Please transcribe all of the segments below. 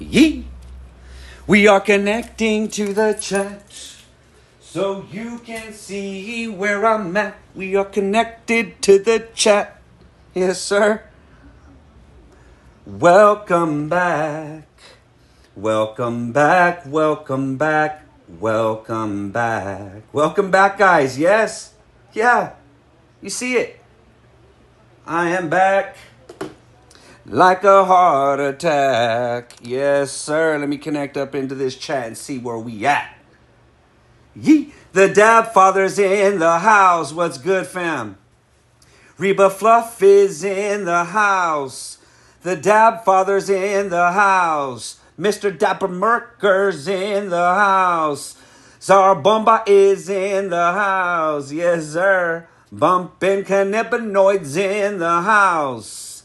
Yee! We are connecting to the chat so you can see where I'm at. We are connected to the chat. Yes, sir. Welcome back. Welcome back. Welcome back. Welcome back. Welcome back, guys. Yes. Yeah. You see it. I am back. Like a heart attack. Yes, sir. Let me connect up into this chat and see where we at. Yee. The Dab Father's in the house. What's good, fam? Reba Fluff is in the house. The Dab Father's in the house. Mr. Dapper Merker's in the house. Zara Bomba is in the house. Yes, sir. Bumpin' cannabinoids in the house.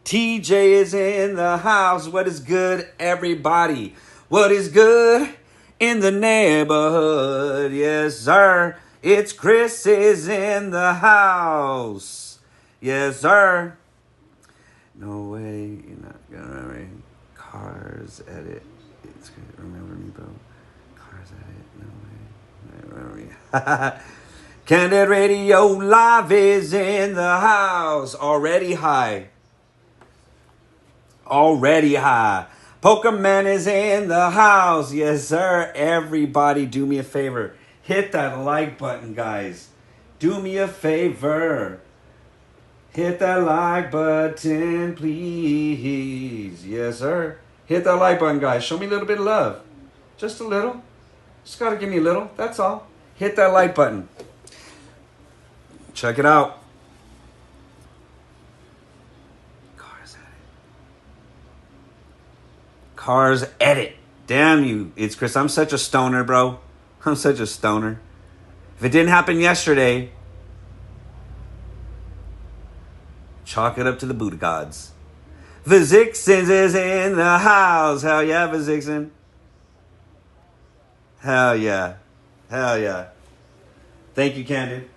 TJ is in the house. What is good, everybody? What is good in the neighborhood? Yes, sir. It's Chris is in the house. Yes, sir. No way. You're not going to remember me. Cars edit. It's good. Remember me, bro. Cars edit. No way. Remember me. Candid Radio Live is in the house. Already high. Already high. Pokemon is in the house. Yes, sir. Everybody do me a favor. Hit that like button, guys. Do me a favor. Hit that like button, please. Yes, sir. Hit that like button, guys. Show me a little bit of love. Just a little. Just got to give me a little. That's all. Hit that like button. Check it out. Cars edit. Damn you. It's Chris. I'm such a stoner, bro. I'm such a stoner. If it didn't happen yesterday, chalk it up to the Buddha gods. Vizixen is in the house. Hell yeah, Vizixen. Hell yeah. Hell yeah. Thank you, Candid.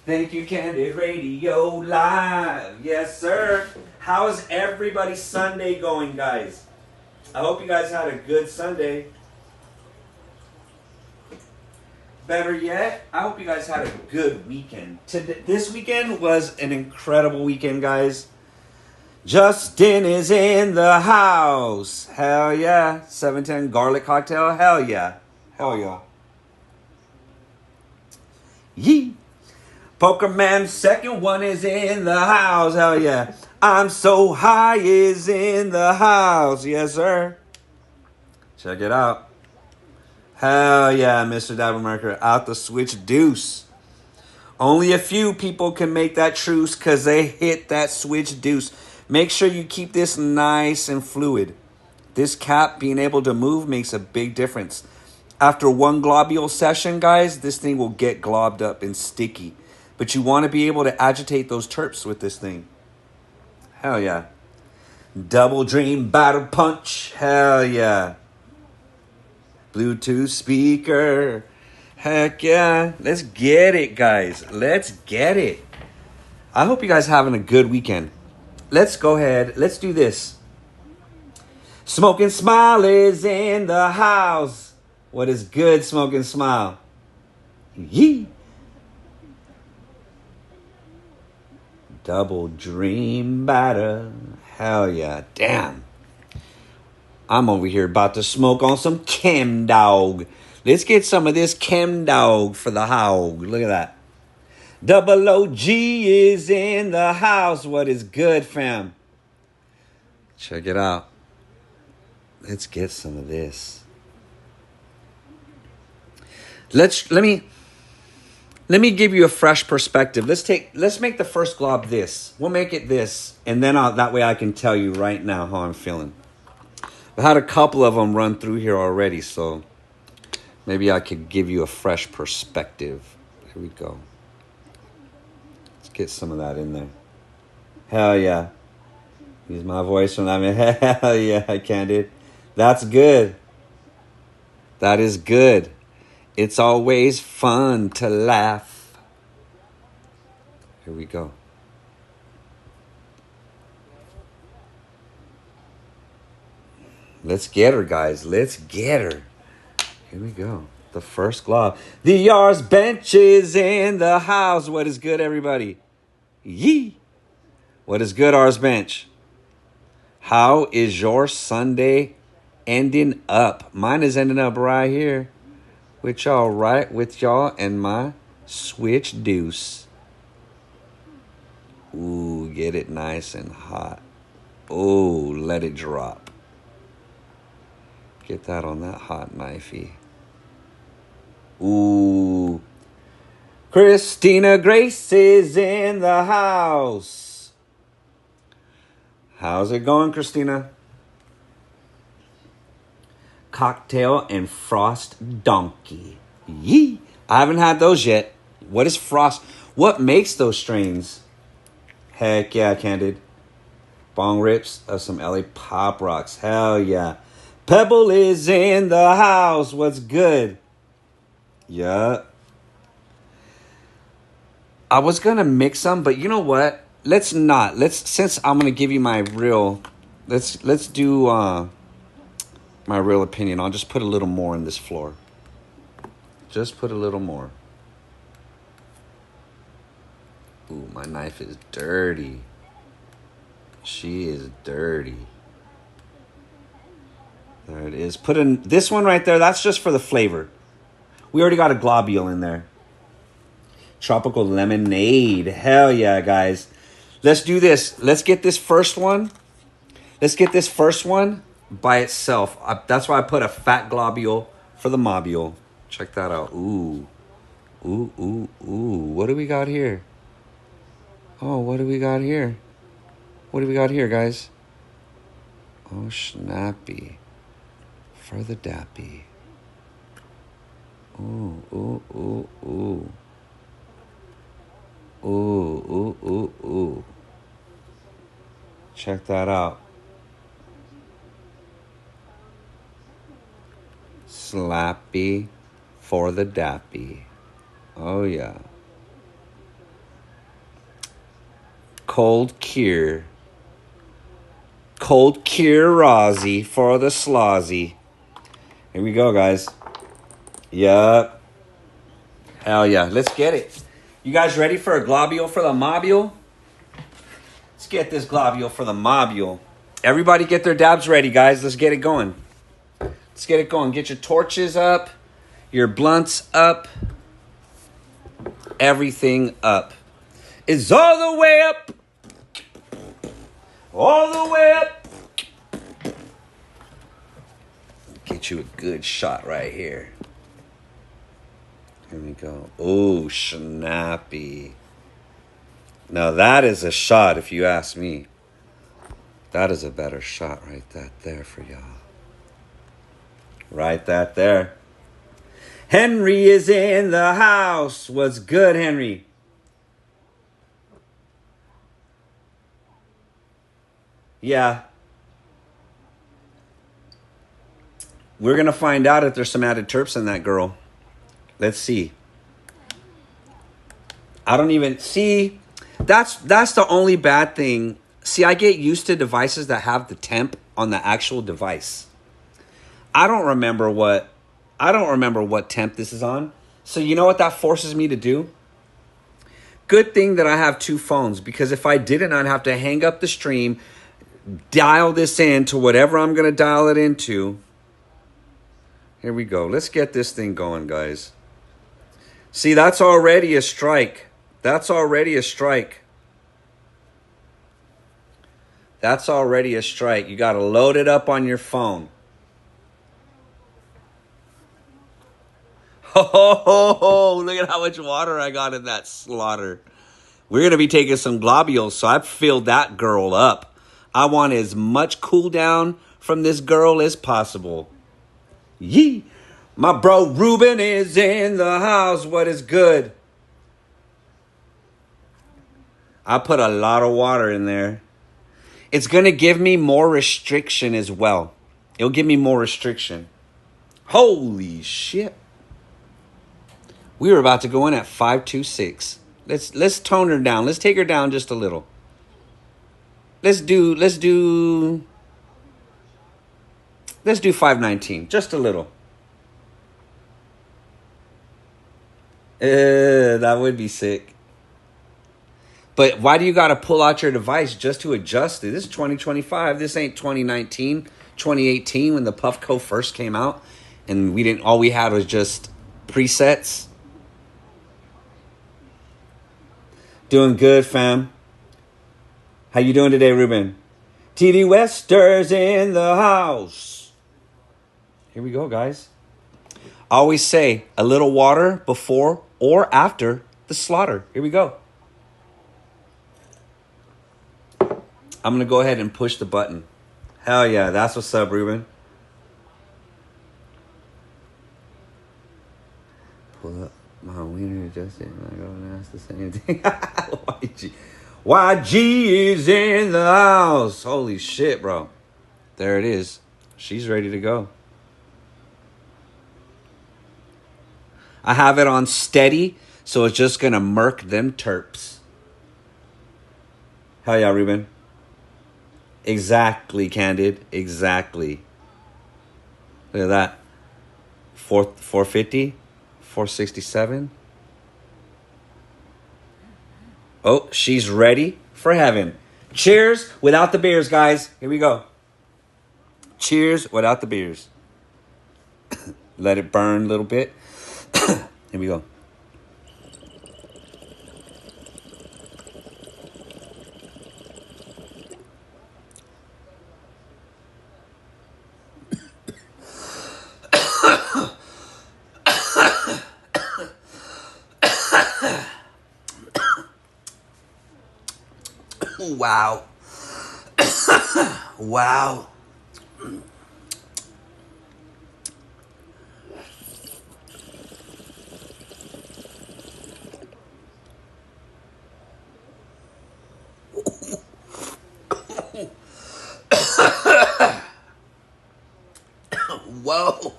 Thank you, Candid Radio Live. Yes, sir. How is everybody's Sunday going, guys? I hope you guys had a good Sunday. Better yet, I hope you guys had a good weekend. This weekend was an incredible weekend, guys. Justin is in the house. Hell yeah. 710 garlic cocktail. Hell yeah. Hell yeah. Yee. Pokerman's second one is in the house. Hell yeah. I'm so high is in the house. Yes, sir. Check it out. Hell yeah, Mr. Dabber Marker. Out the switch deuce. Only a few people can make that truce because they hit that switch deuce. Make sure you keep this nice and fluid. This cap being able to move makes a big difference. After one globule session, guys, this thing will get globbed up and sticky. But you want to be able to agitate those terps with this thing. Hell yeah. Double Dream Battle Punch. Hell yeah. Bluetooth speaker. Heck yeah. Let's get it, guys. Let's get it. I hope you guys having a good weekend. Let's go ahead. Let's do this. Smoke and Smile is in the house. What is good, Smoke and Smile? Yee. Double Dream Batter. Hell yeah. Damn. I'm over here about to smoke on some Chem Dog. Let's get some of this Chem Dog for the hog. Look at that. Double OG is in the house. What is good, fam? Check it out. Let's get some of this. Let me give you a fresh perspective. Let's make the first glob this. We'll make it this, and then that way I can tell you right now how I'm feeling. I've had a couple of them run through here already, so maybe I could give you a fresh perspective. Here we go. Let's get some of that in there. Hell yeah. Use my voice when I'm in. Hell yeah, Candid. That's good. That is good. It's always fun to laugh. Here we go. Let's get her, guys. Let's get her. Here we go. The first glob. The R's bench is in the house. What is good, everybody? Yee. What is good, R's bench? How is your Sunday ending up? Mine is ending up right here. With y'all, right? With y'all and my switch deuce. Ooh, get it nice and hot. Ooh, let it drop. Get that on that hot knifey. Ooh. Christina Grace is in the house. How's it going, Christina? Cocktail and Frost Donkey. Yee. I haven't had those yet. What is Frost? What makes those strains? Heck yeah, Candid. Bong rips of some LA Pop Rocks. Hell yeah. Pebble is in the house. What's good? Yeah. I was going to mix some, but you know what? Let's not. Since I'm going to give you my real, let's do my real opinion. I'll just put a little more in this floor. Just put a little more. Ooh, my knife is dirty. She is dirty. There it is. Put in this one right there. That's just for the flavor. We already got a globule in there. Tropical lemonade. Hell yeah, guys. Let's do this. Let's get this first one. Let's get this first one by itself. That's why I put a fat globule for the mobule. Check that out. Ooh. Ooh, ooh, ooh. What do we got here? Oh, what do we got here? What do we got here, guys? Oh, snappy. For the dappy. Ooh, ooh, ooh, ooh. Ooh, ooh, ooh, ooh. Check that out. Slappy for the dappy. Oh, yeah. Cold cure. Cold cure Rozzy for the slozzy. Here we go, guys. Yup. Hell yeah. Let's get it. You guys ready for a globule for the mobule? Let's get this globule for the mobule. Everybody get their dabs ready, guys. Let's get it going. Let's get it going. Get your torches up. Your blunts up. Everything up. It's all the way up. All the way up. Get you a good shot right here. Here we go. Oh, snappy. Now that is a shot if you ask me. That is a better shot right there for y'all. Right that there. Henry is in the house. What's good, Henry? Yeah. We're going to find out if there's some added terps in that girl. Let's see. I don't even see. That's the only bad thing. See, I get used to devices that have the temp on the actual device. I don't remember what temp this is on. So you know what that forces me to do? Good thing that I have two phones, because if I didn't, I'd have to hang up the stream, dial this in to whatever I'm going to dial it into. Here we go. Let's get this thing going, guys. See, that's already a strike. That's already a strike. That's already a strike. You got to load it up on your phone. Oh, look at how much water I got in that slaughter. We're going to be taking some globules, so I've filled that girl up. I want as much cool down from this girl as possible. Yee. My bro Ruben is in the house. What is good? I put a lot of water in there. It's going to give me more restriction as well. It'll give me more restriction. Holy shit. We were about to go in at 526. Let's tone her down. Let's take her down just a little. Let's do Let's do 519. Just a little. That would be sick. But why do you got to pull out your device just to adjust it? This is 2025. This ain't 2019, 2018 when the Puffco first came out. And all we had was just presets. Doing good, fam. How you doing today, Ruben? TD Wester's in the house. Here we go, guys. I always say a little water before or after the slaughter. Here we go. I'm going to go ahead and push the button. Hell yeah, that's what's up, Ruben. Pull up my wiener just in. I go and ask the same thing. YG is in the house. Holy shit, bro. There it is. She's ready to go. I have it on steady, so it's just going to murk them terps. Hell yeah, Ruben. Exactly, Candid. Exactly. Look at that. 450. 467. Oh, she's ready for heaven. Cheers without the beers, guys. Here we go. Cheers without the beers. Let it burn a little bit. Here we go. Wow. Wow. Whoa.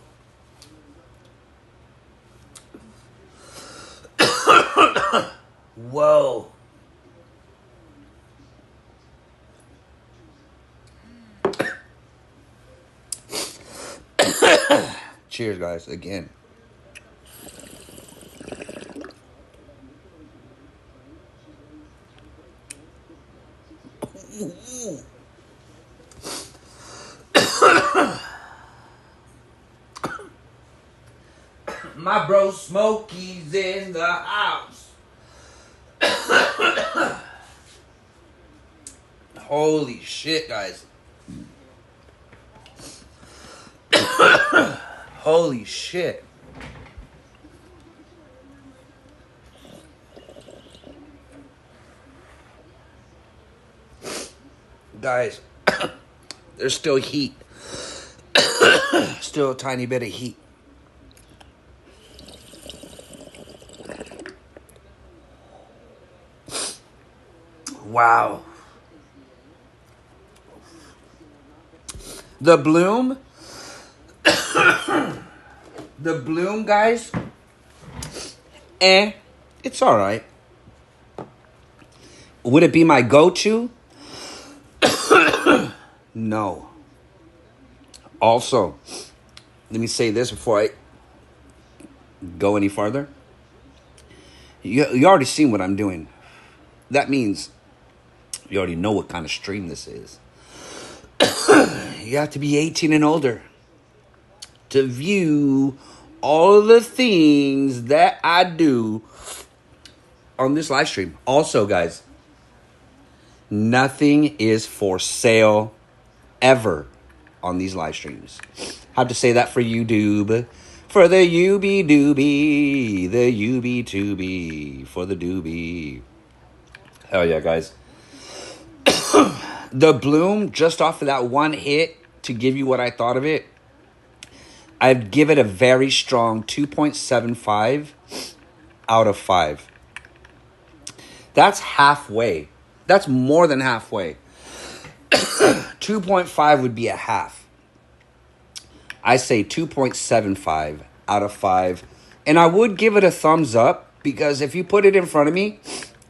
Whoa. Cheers, guys, again. My bro Smokey's in the house. Holy shit, guys. Holy shit. Guys, there's still heat. Still a tiny bit of heat. Wow. The bloom. The bloom, guys. It's all right. Would it be my go-to? No. Also, let me say this before I go any farther. You already seen what I'm doing. That means you already know what kind of stream this is. You have to be 18 and older to view all of the things that I do on this live stream. Also, guys, nothing is for sale ever on these live streams. I have to say that for YouTube. For the UB doobie, the UB to for the doobie. Hell yeah, guys. The bloom, just off of that one hit, to give you what I thought of it, I'd give it a very strong 2.75 out of 5. That's halfway. That's more than halfway. 2.5 would be a half. I say 2.75 out of 5. And I would give it a thumbs up, because if you put it in front of me,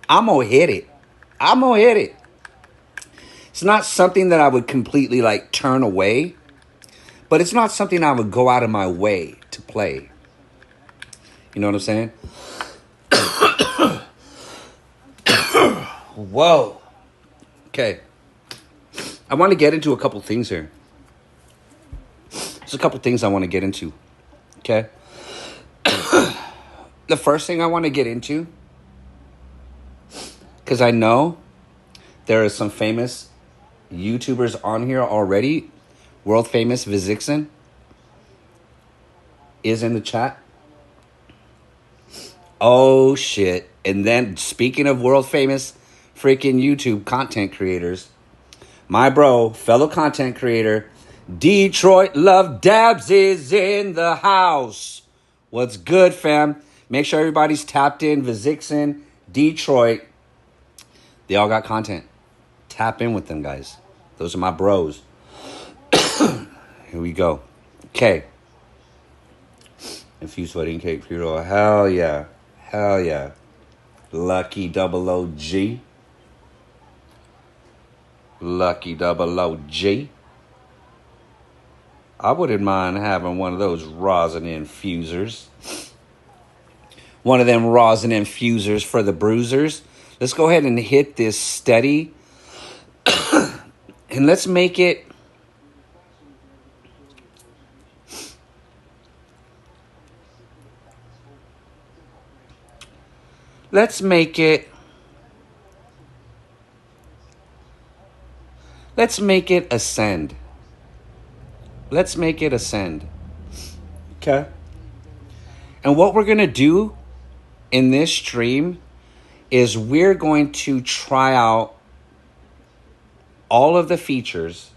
I'm going to hit it. I'm going to hit it. It's not something that I would completely turn away. But it's not something I would go out of my way to play. You know what I'm saying? Whoa. Okay. I want to get into a couple things here. There's a couple things I want to get into. Okay? The first thing I want to get into, because I know there are some famous YouTubers on here already. World famous Vizixen is in the chat. Oh, shit. And then, speaking of world famous freaking YouTube content creators, my bro, fellow content creator, Detroit Love Dabs is in the house. What's good, fam? Make sure everybody's tapped in. Vizixen, Detroit. They all got content. Tap in with them, guys. Those are my bros. Here we go. Okay. Infused wedding cake, Puro. Hell yeah. Hell yeah. Lucky double OG. Lucky double OG. I wouldn't mind having one of those rosin infusers. One of them rosin infusers for the bruisers. Let's go ahead and hit this steady. And let's make it. Let's make it ascend. Let's make it ascend. Okay. And what we're going to do in this stream is we're going to try out all of the features.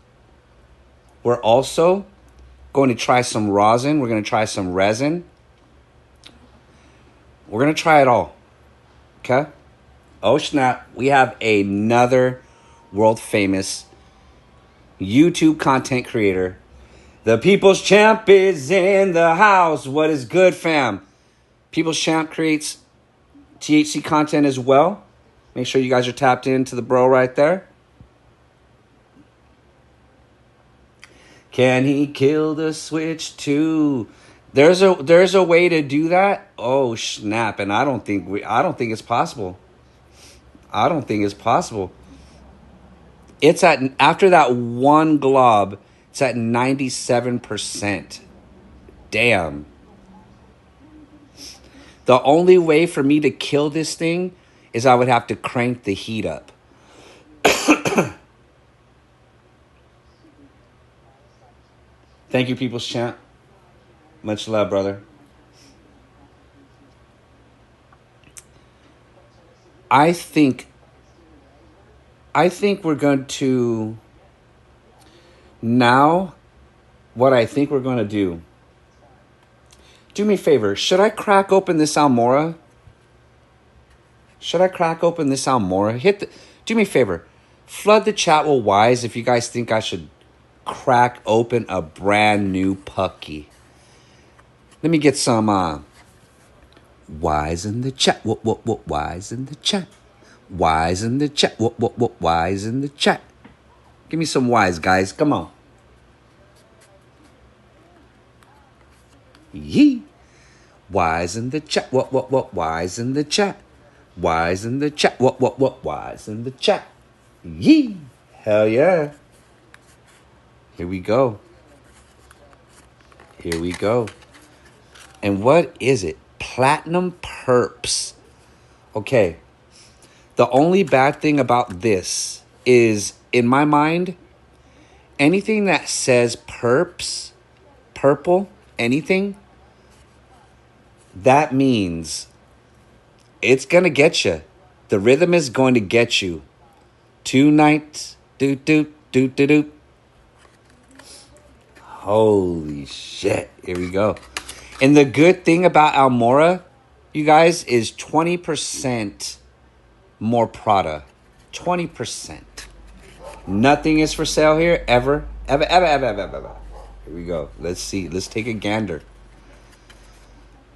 We're also going to try some rosin. We're going to try some resin. We're going to try it all. Okay? Oh, snap. We have another world famous YouTube content creator. The People's Champ is in the house. What is good, fam? People's Champ creates THC content as well. Make sure you guys are tapped into the bro right there. Can he kill the switch too? There's a way to do that. Oh snap! And I don't think it's possible. I don't think it's possible. It's at after that one glob, it's at 97%. Damn. The only way for me to kill this thing is I would have to crank the heat up. Thank you, People's Champ. Much love, brother. I think we're going to now what I think we're going to do. Do me a favor. Should I crack open this Almora? Do me a favor. Flood the chat with Y's if you guys think I should crack open a brand new pucky. Let me get some Y's in the chat. What Y's in the chat? Y's in the chat. What Y's in the chat? Give me some Y's, guys. Come on. Yee. Y's in the chat. What Y's in the chat? Y's in the chat. What Y's in the chat? Yee. Hell yeah. Here we go. Here we go. And what is it? Platinum Perps. Okay. The only bad thing about this is, in my mind, anything that says perps, purple, anything, that means it's going to get you. The rhythm is going to get you. Tonight. Doot, doot, doot, doot, doot. Holy shit. Here we go. And the good thing about Almora, you guys, is 20% more Prada. 20%. Nothing is for sale here, ever. Ever. Here we go. Let's see. Let's take a gander.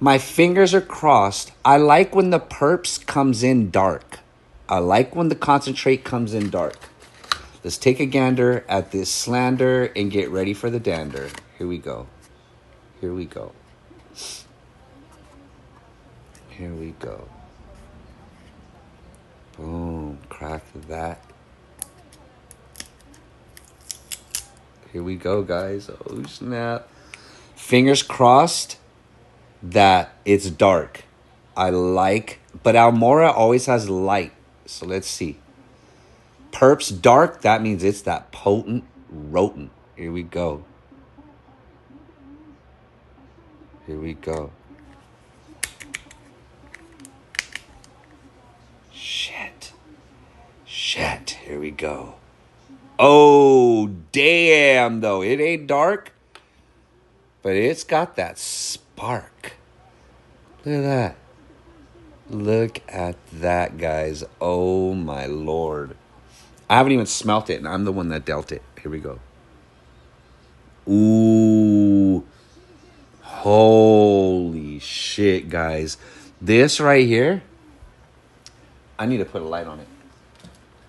My fingers are crossed. I like when the perps comes in dark. I like when the concentrate comes in dark. Let's take a gander at this slander and get ready for the dander. Here we go. Here we go. Here we go. Boom. Crack that. Here we go, guys. Oh, snap. Fingers crossed that it's dark. I like, but Almora always has light. So let's see. Perps dark, that means it's that potent rotent. Here we go. Here we go. Shit. Shit. Here we go. Oh, damn, though. It ain't dark, but it's got that spark. Look at that. Look at that, guys. Oh, my Lord. I haven't even smelt it, and I'm the one that dealt it. Here we go. Ooh. Holy shit, guys. This right here, I need to put a light on it.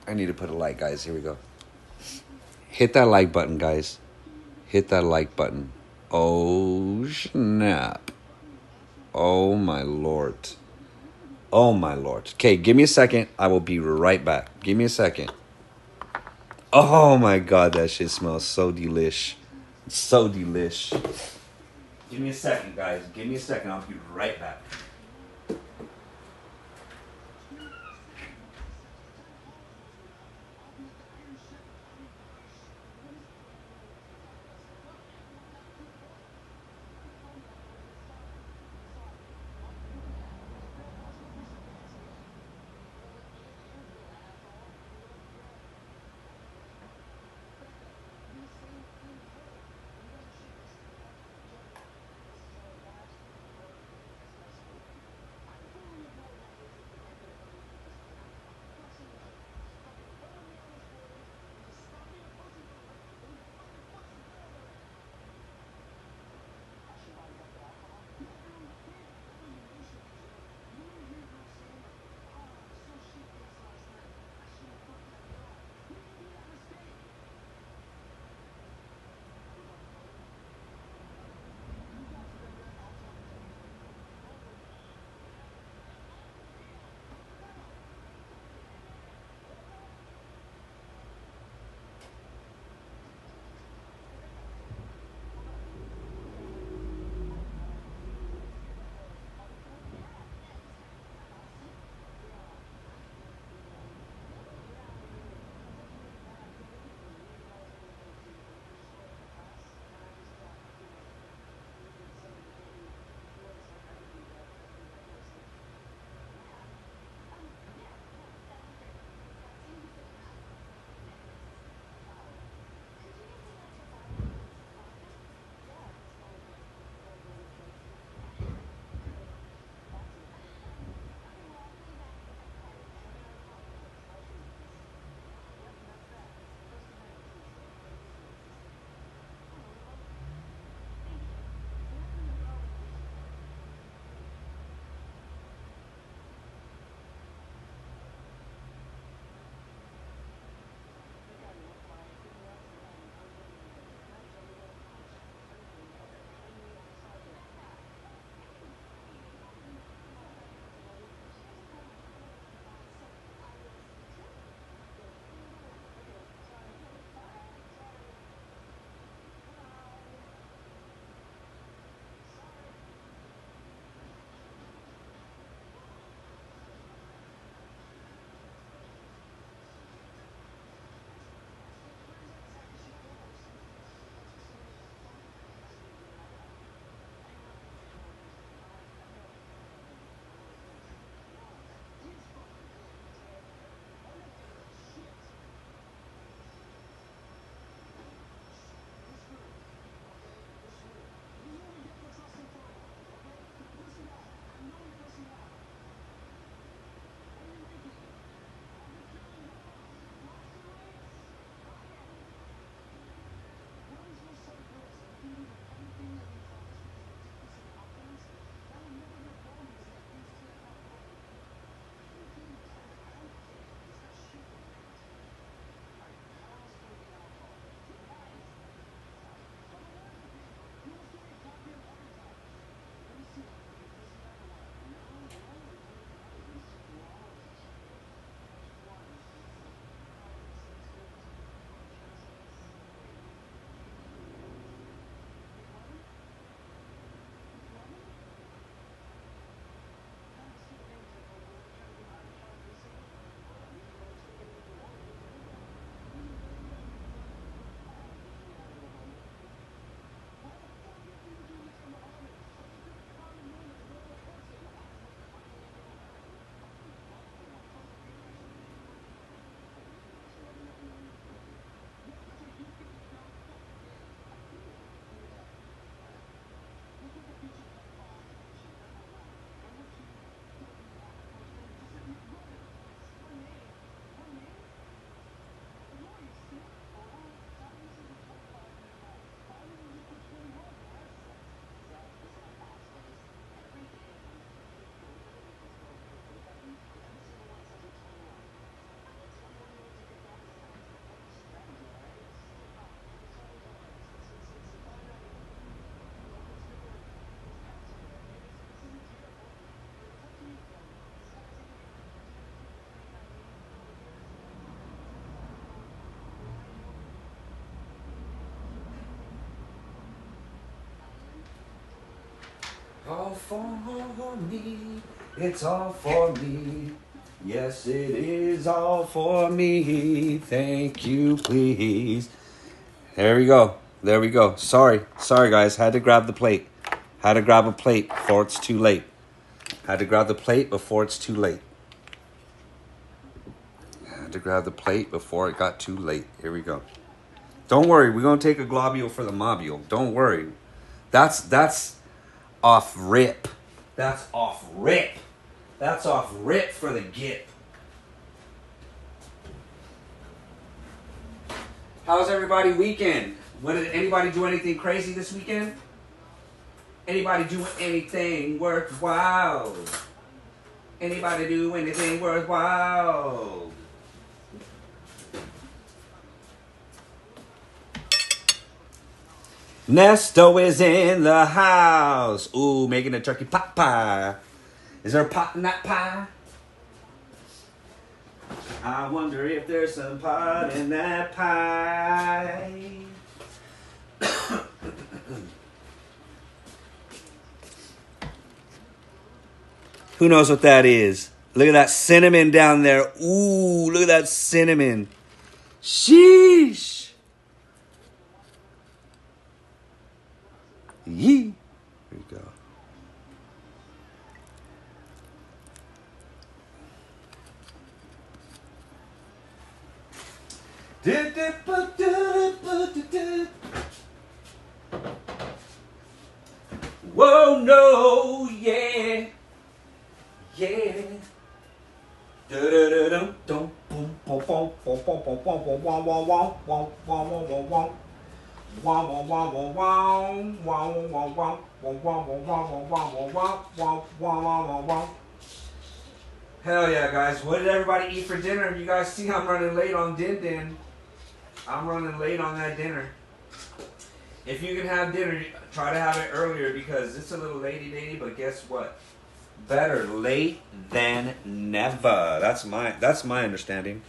I need to put a light, guys. Here we go. Hit that like button, guys. Hit that like button. Oh, snap. Oh, my Lord. Oh, my Lord. Okay, give me a second. I will be right back. Give me a second. Oh, my God. That shit smells so delish. So delish. Give me a second, guys. Give me a second. I'll be right back. All for me. It's all for me. Yes, it is all for me. Thank you, please. There we go. There we go. Sorry, guys. Had to grab the plate. Had to grab a plate before it's too late. Had to grab the plate before it's too late. Had to grab the plate before it got too late. Here we go. Don't worry. We're going to take a globule for the mobule. Don't worry. That's off rip. That's off rip. That's off rip for the gip. How's everybody weekend? Did anybody do anything crazy this weekend? Anybody do anything worthwhile? Anybody do anything worthwhile? Nesto is in the house. Ooh, making a turkey pot pie. Is there a pot in that pie? I wonder if there's some pot in that pie. Who knows what that is? Look at that cinnamon down there. Ooh, look at that cinnamon. Sheesh. Yee. Here we go. Whoa, no, yeah. Yeah. Hell yeah, guys. What did everybody eat for dinner? You guys see I'm running late on Din. I'm running late on that dinner. If you can have dinner, try to have it earlier because it's a little latey, but guess what? Better late than never. That's my understanding.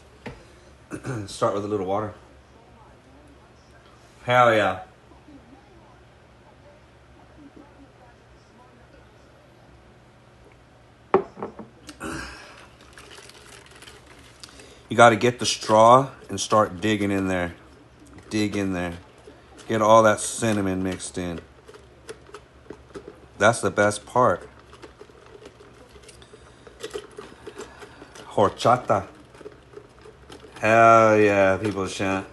Start with a little water. Hell yeah. You got to get the straw and start digging in there. Dig in there. Get all that cinnamon mixed in. That's the best part. Horchata. Hell yeah, people chant.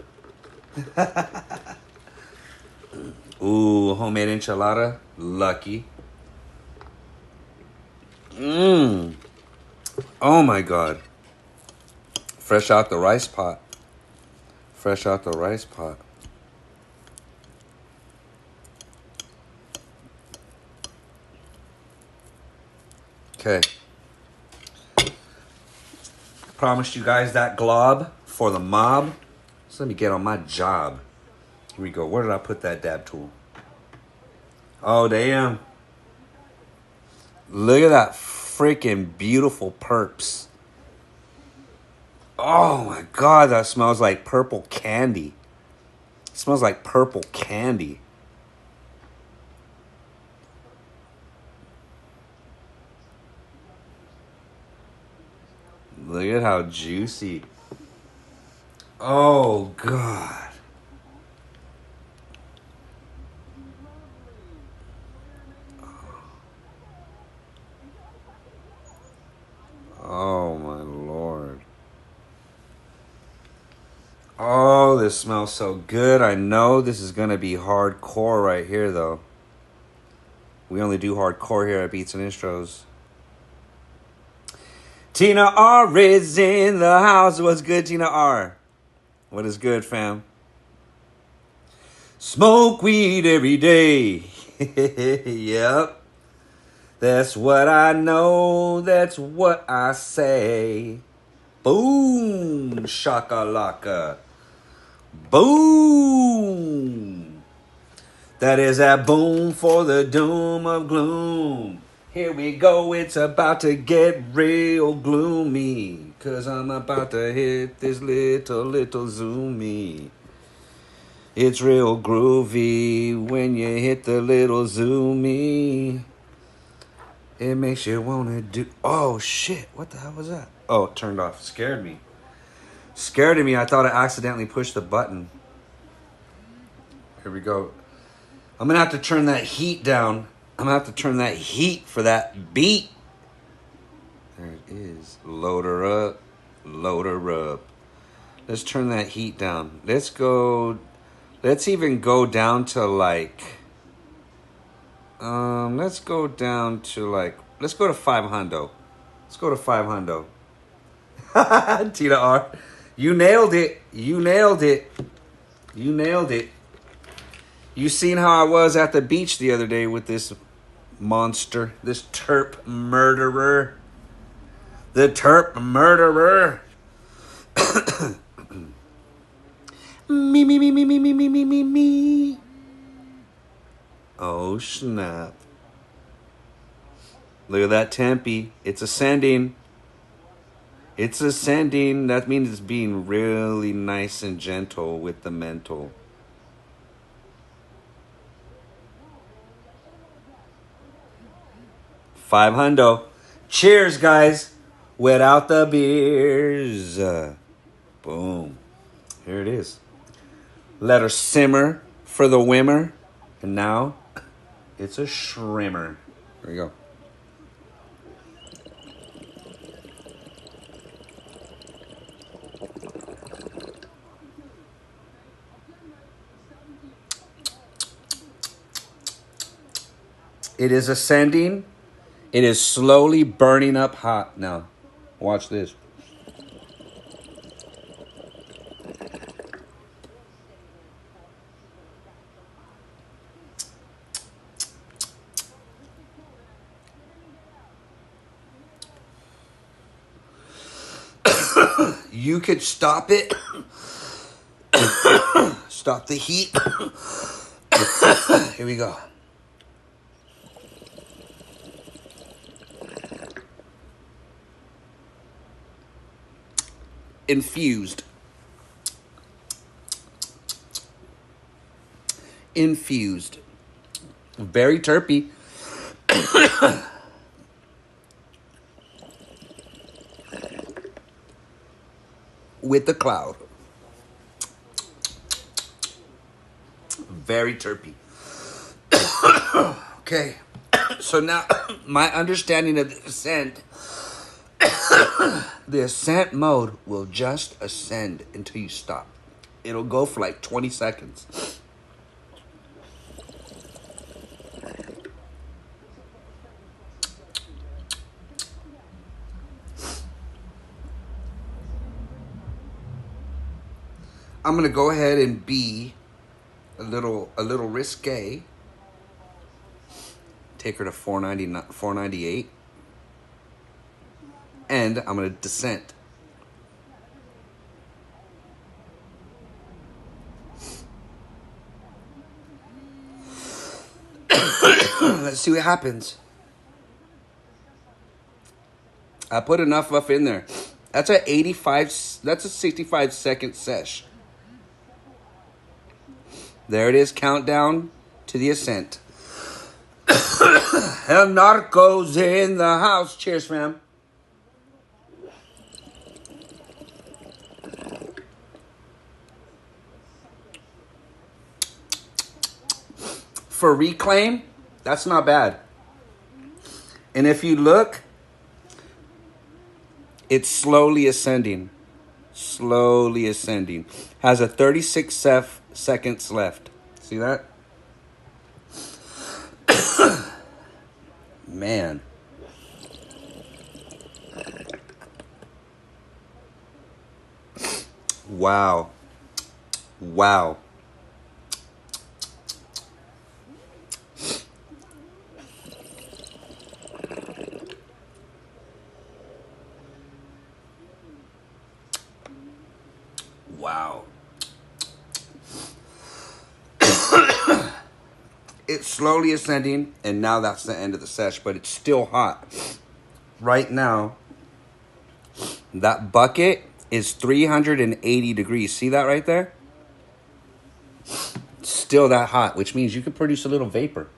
Ooh, homemade enchilada. Lucky. Mmm. Oh my God. Fresh out the rice pot. Fresh out the rice pot. Okay. Promised you guys that glob for the mob. So let me get on my job. Here we go. Where did I put that dab tool? Oh, damn. Look at that freaking beautiful perps. Oh my God, that smells like purple candy. It smells like purple candy. Look at how juicy. Oh God. Oh my Lord. Oh, this smells so good. I know this is going to be hardcore right here, though. We only do hardcore here at Beats and Instros. Tina R is in the house. What's good, Tina R? What is good, fam? Smoke weed every day. Yep. That's what I know. That's what I say. Boom. Shakalaka. Boom. That is that boom for the doom of gloom. Here we go, it's about to get real gloomy. Cause I'm about to hit this little zoomy. It's real groovy when you hit the little zoomy. It makes you wanna do. Oh shit! What the hell was that? Oh, it turned off. Scared me. Scared me. I thought I accidentally pushed the button. Here we go. I'm gonna have to turn that heat down. I'm gonna have to turn that heat for that beat. There it is. Load her up. Load her up. Let's turn that heat down. Let's go. Let's even go down to like. Let's go down to like. Let's go to 500. Let's go to 500. Tina R. You nailed it. You nailed it. You nailed it. You seen how I was at the beach the other day with this monster, this terp murderer. The terp murderer. Me. Oh, snap. Look at that tempi. It's ascending. It's ascending. That means it's being really nice and gentle with the mental. $500. Cheers, guys. Without the beers. Boom. Here it is. Let her simmer for the wimmer. And now, it's a shrimmer. There you go. It is ascending. It is slowly burning up hot now. Watch this. You could stop it. Stop the heat. Here we go. Infused. Infused. Very terpy. With the cloud. Very terpy. Okay. So now my understanding of the ascent. The ascent mode will just ascend until you stop. It'll go for like 20 seconds. I'm gonna go ahead and be a little risque. Take her to 498. And I'm going to descent. Let's see what happens. I put enough up in there. That's a 65-second sesh. There it is, countdown to the ascent. El Narco's in the house. Cheers, fam. For reclaim, that's not bad. And if you look, it's slowly ascending. Slowly ascending. Has a 36 seconds left. See that? Man. Wow. Wow. Wow. It's slowly ascending, and now that's the end of the sesh, but it's still hot. Right now, that bucket is 380 degrees. See that right there? It's still that hot, which means you could produce a little vapor.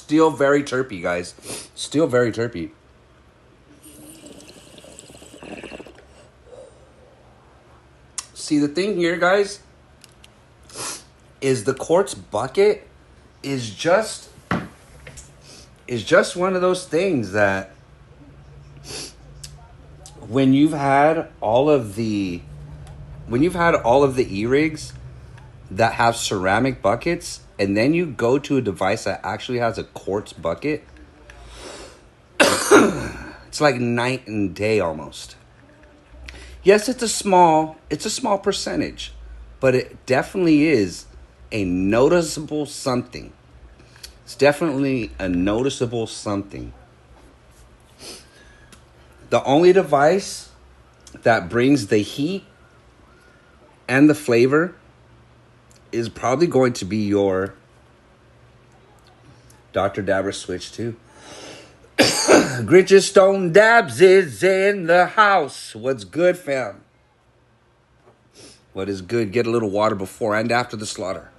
Still very terpy, guys. Still very terpy. See, the thing here, guys, is the quartz bucket is just one of those things that when you've had all of the e-rigs that have ceramic buckets, and then you go to a device that actually has a quartz bucket, it's like night and day almost. Yes, it's a small percentage, but it definitely is a noticeable something. It's definitely a noticeable something. The only device that brings the heat and the flavor is probably going to be your Dr. Dabber Switch 2. Gritches Stone Dabs is in the house. What's good, fam? What is good? Get a little water before and after the slaughter.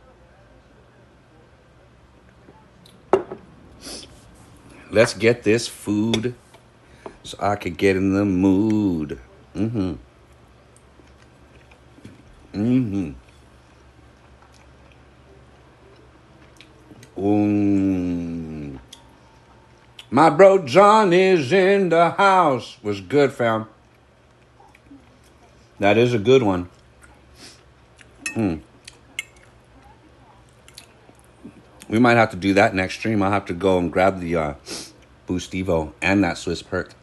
Let's get this food so I could get in the mood. My bro John is in the house. Was good, fam. That is a good one. We might have to do that next stream. I'll have to go and grab the Boost Evo and that Swiss Perk.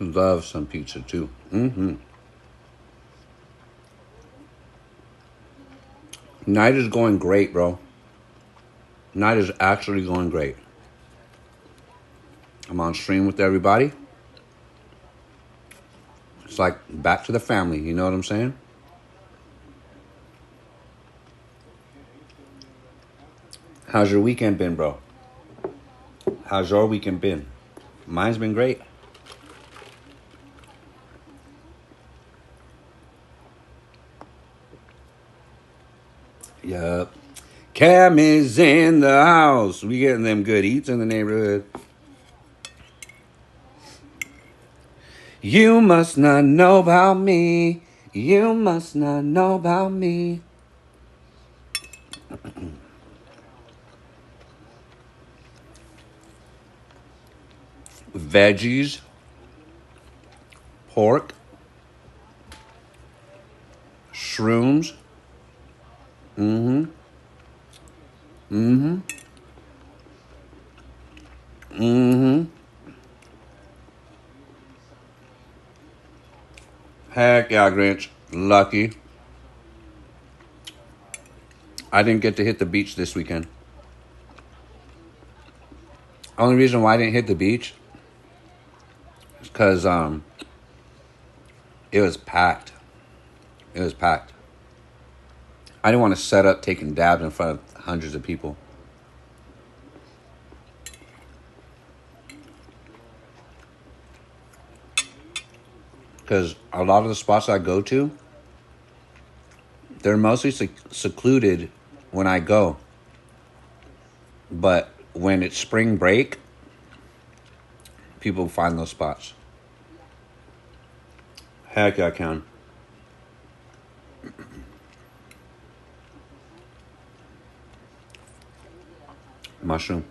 Love some pizza too. Night is going great, bro. Night is actually going great. I'm on stream with everybody. It's like back to the family, you know what I'm saying? How's your weekend been, bro? How's your weekend been? Mine's been great. Yup. Cam is in the house. We getting them good eats in the neighborhood. You must not know about me. You must not know about me. Veggies, pork, shrooms. Heck yeah, Grinch. Lucky. I didn't get to hit the beach this weekend. Only reason why I didn't hit the beach is because it was packed. It was packed. I didn't want to set up taking dabs in front of hundreds of people. Because a lot of the spots I go to, they're mostly secluded when I go. But when it's spring break, people find those spots. Heck, I can. Mushroom.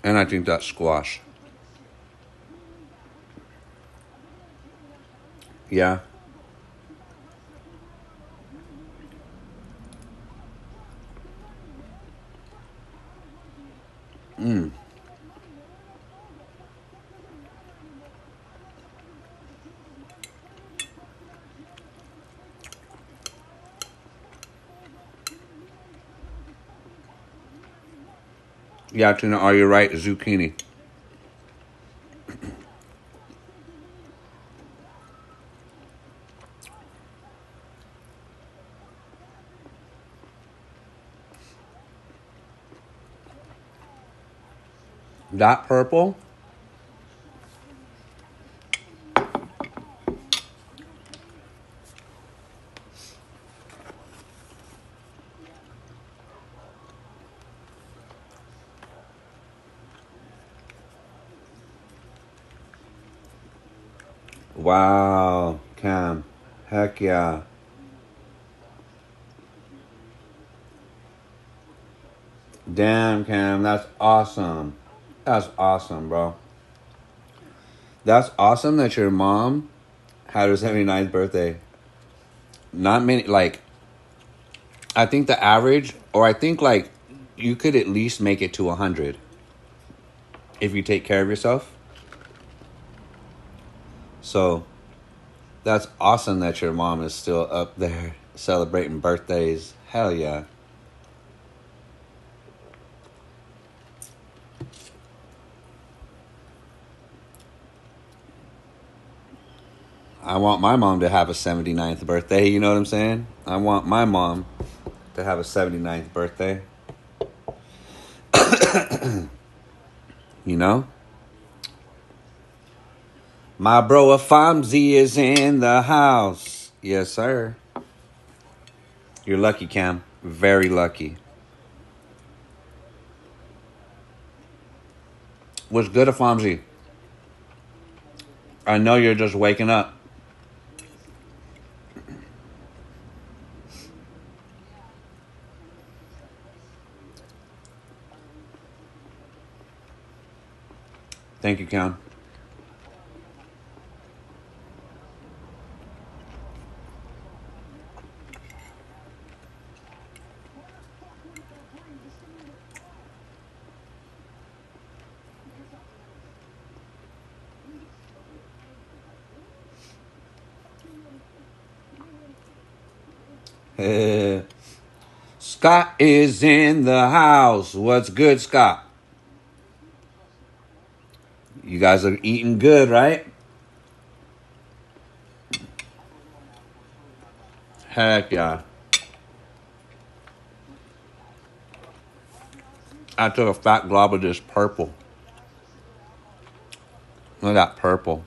And I think that's squash. Yeah. Yeah, Tuna, are you right? Zucchini. That purple. Wow, Cam. Heck yeah. Damn, Cam. That's awesome. That's awesome, bro. That's awesome that your mom had her 79th birthday. Not many, like, I think the average, or I think, like, you could at least make it to 100 if you take care of yourself. So, that's awesome that your mom is still up there celebrating birthdays. Hell yeah. I want my mom to have a 79th birthday, you know what I'm saying? I want my mom to have a 79th birthday. You know? My bro Afamzi is in the house. Yes, sir. You're lucky, Cam. Very lucky. What's good, Afamzi? I know you're just waking up. Thank you, Cam. Scott is in the house. What's good, Scott? You guys are eating good, right? Heck yeah. I took a fat glob of this purple. Look at that purple.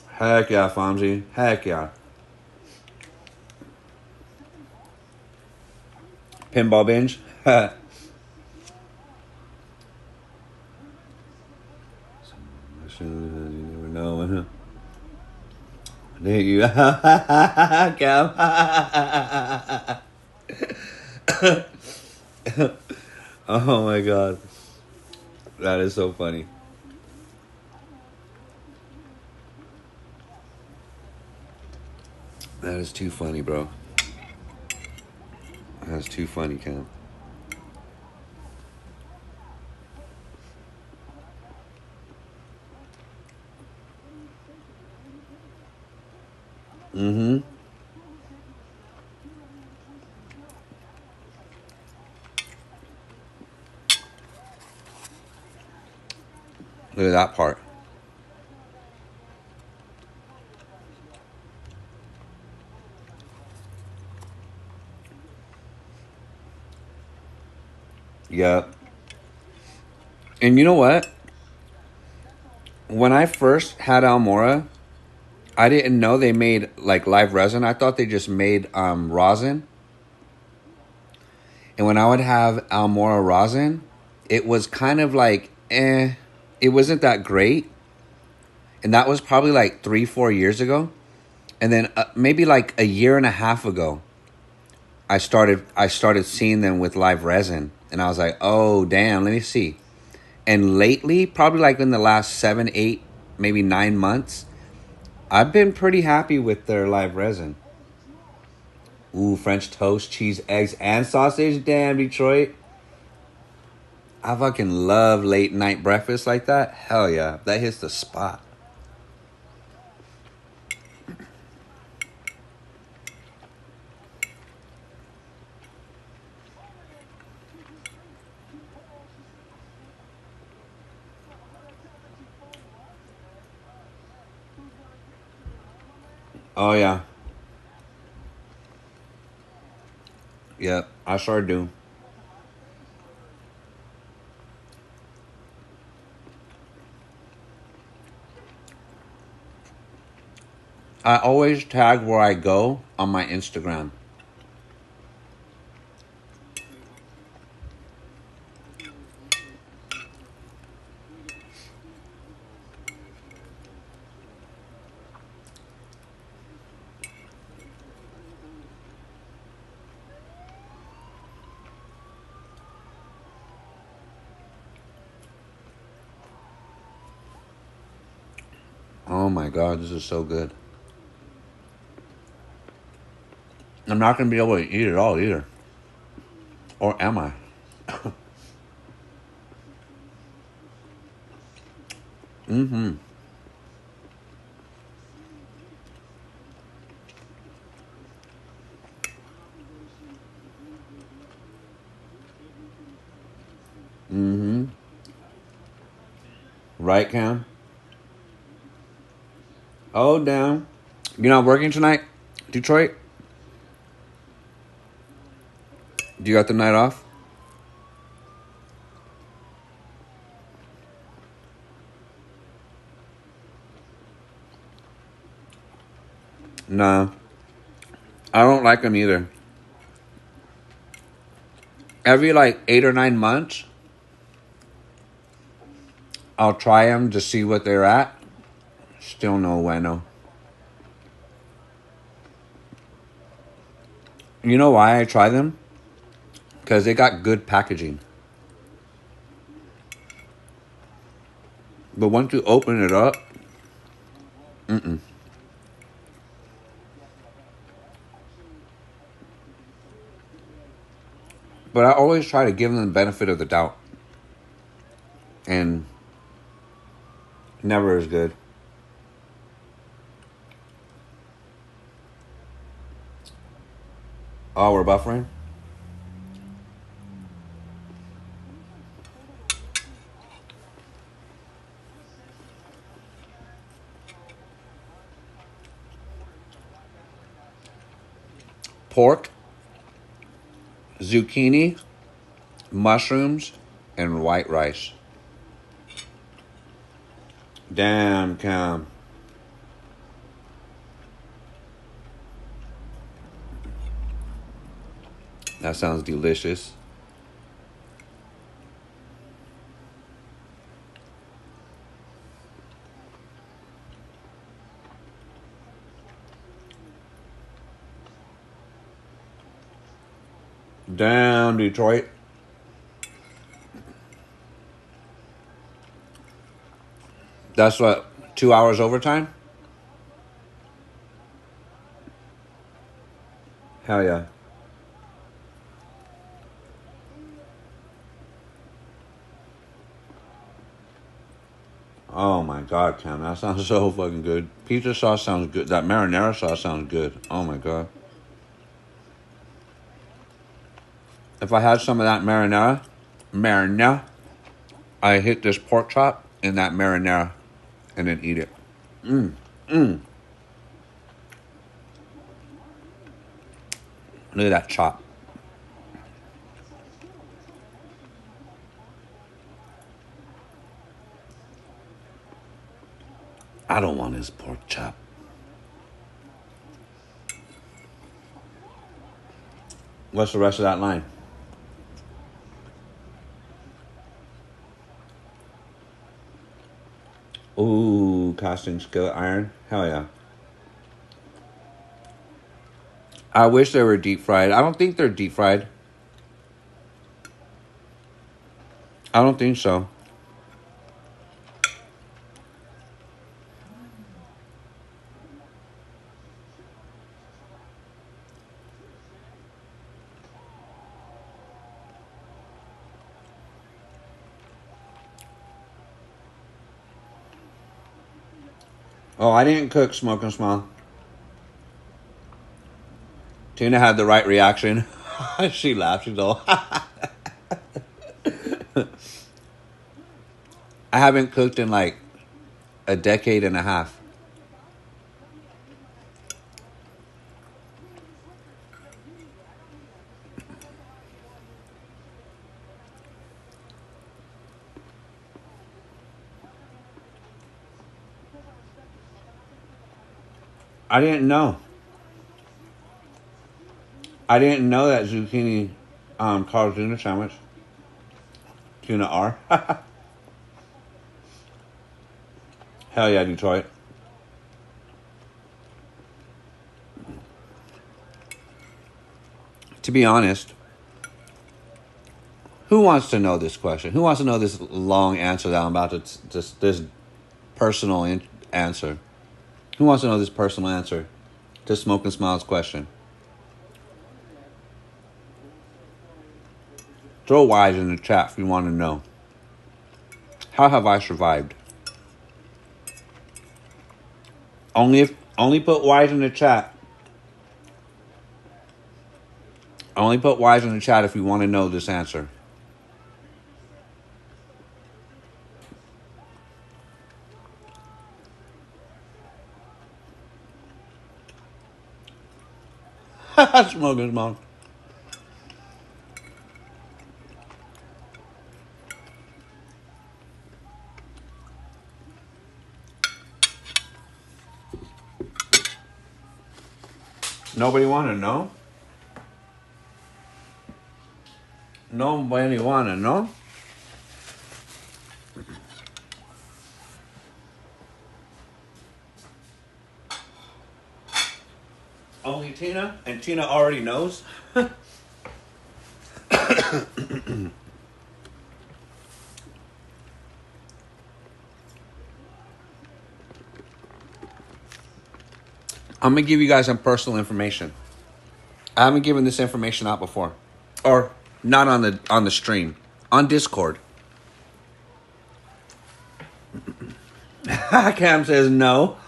Heck yeah, Fonzie. Heck yeah. Pinball binge. You never know. There you Cam. Oh my god. That is so funny. That is too funny, bro. That's too funny, Cam. Mm-hmm. Look at that part. Yeah. And you know what? When I first had Almora, I didn't know they made like live resin. I thought they just made rosin. And when I would have Almora rosin, it was kind of like it wasn't that great. And that was probably like 3-4 years ago. And then maybe like a year and a half ago, I started seeing them with live resin, and I was like, oh damn, let me see. And lately, probably like in the last 7, 8, maybe 9 months, I've been pretty happy with their live resin. Ooh, French toast, cheese, eggs, and sausage. Damn, Detroit. I fucking love late night breakfast like that. Hell yeah, that hits the spot. Oh yeah. Yep, I sure do. I always tag where I go on my Instagram. Oh my God, this is so good. I'm not going to be able to eat it all either. Or am I? Mm-hmm. Mm-hmm. Right, Cam? Oh, damn. You're not working tonight, Detroit? Do you got the night off? No. I don't like them either. Every like 8 or 9 months, I'll try them to see what they're at. Still no bueno. You know why I try them? Because they got good packaging. But once you open it up, mm-mm. But I always try to give them the benefit of the doubt. And never is good. Oh, we're buffering? Pork, zucchini, mushrooms, and white rice. Damn, Cam. That sounds delicious. Damn, Detroit. That's what, 2 hours overtime? Hell yeah. Oh my God, Cam, that sounds so fucking good. Pizza sauce sounds good. That marinara sauce sounds good. Oh my God. If I had some of that marinara, I hit this pork chop in that marinara and then eat it. Look at that chop. I don't want his pork chop. What's the rest of that line? Ooh, casting skillet iron. Hell yeah. I wish they were deep fried. I don't think they're deep fried. I don't think so. Oh, I didn't cook Smoke and Smile. Tina had the right reaction. She laughed. She's all. I haven't cooked in like a decade and a half. I didn't know. I didn't know that zucchini called tuna sandwich. Tuna R. Hell yeah, Detroit. To be honest, who wants to know this question? Who wants to know this long answer that I'm about to this personal answer? Who wants to know this personal answer to Smoke and Smiles question? Throw Wise in the chat if you want to know. How have I survived? Only put Wise in the chat. Only put Wise in the chat if you want to know this answer. Smoke and Smiles. Nobody want to know? Nobody want to know? Only Tina? And Tina already knows? I'm going to give you guys some personal information. I haven't given this information out before. Or not on the stream. On Discord. Cam says no.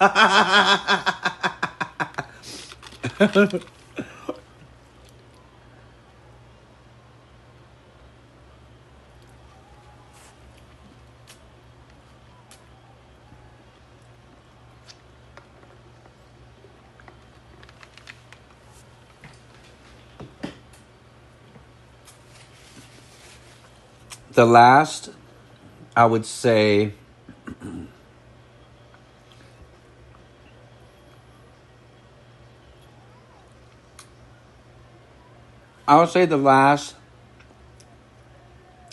The last, I would say, the last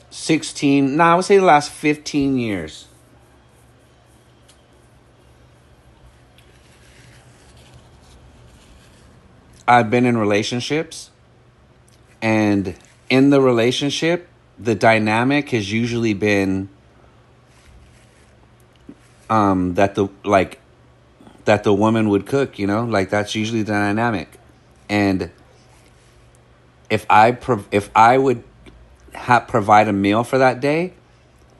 16, no, I would say the last 15 years. I've been in relationships, and in the relationship, the dynamic has usually been that the woman would cook, you know, like that's usually the dynamic. And if I would provide a meal for that day,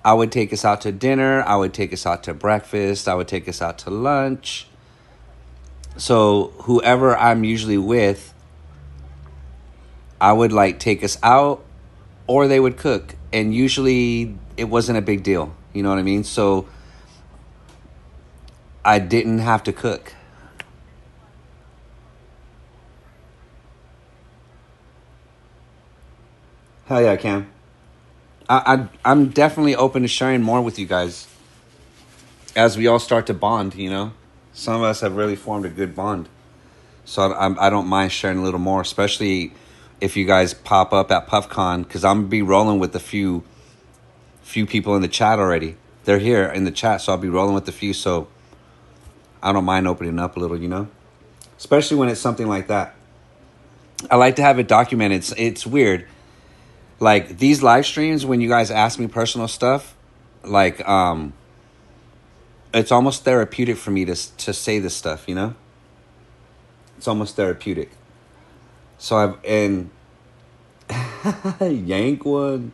I would take us out to dinner, I would take us out to breakfast, I would take us out to lunch. So whoever I'm usually with, I would like take us out, or they would cook. And usually it wasn't a big deal. You know what I mean? So I didn't have to cook. Hell yeah, Cam. I'm definitely open to sharing more with you guys as we all start to bond, you know? Some of us have really formed a good bond. So I don't mind sharing a little more, especially if you guys pop up at PuffCon, because I'm going to be rolling with a few people in the chat already. They're here in the chat, so I'll be rolling with a few, so I don't mind opening up a little, you know? Especially when it's something like that. I like to have it documented. It's weird. Like, these live streams, when you guys ask me personal stuff, like, it's almost therapeutic for me to say this stuff, you know? It's almost therapeutic. So and yank one.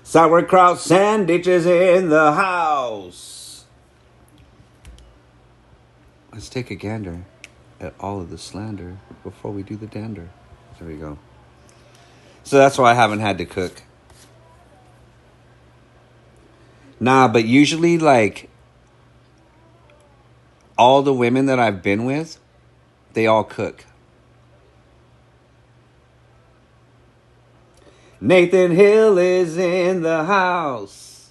Sauerkraut sandwiches in the house. Let's take a gander at all of the slander before we do the dander. There we go. So that's why I haven't had to cook. Nah, but usually, like, all the women that I've been with, they all cook. Nathan Hill is in the house.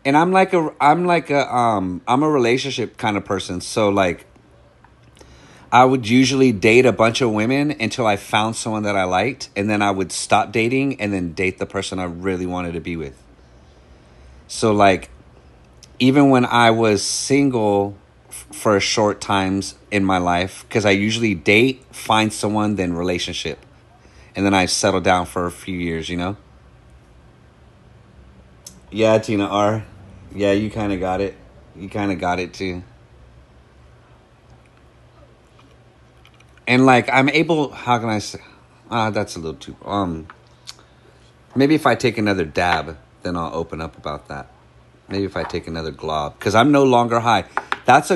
And I'm a relationship kind of person. So like I would usually date a bunch of women until I found someone that I liked, and then I would stop dating and then date the person I really wanted to be with. So like even when I was single for short times in my life, because I usually date, find someone, then relationship, and then I settle down for a few years, you know? Yeah, Tina R. Yeah, you kind of got it. You kind of got it too. And like I'm able, how can I say? That's a little too. Maybe if I take another dab, then I'll open up about that. Maybe if I take another glob, because I'm no longer high. That's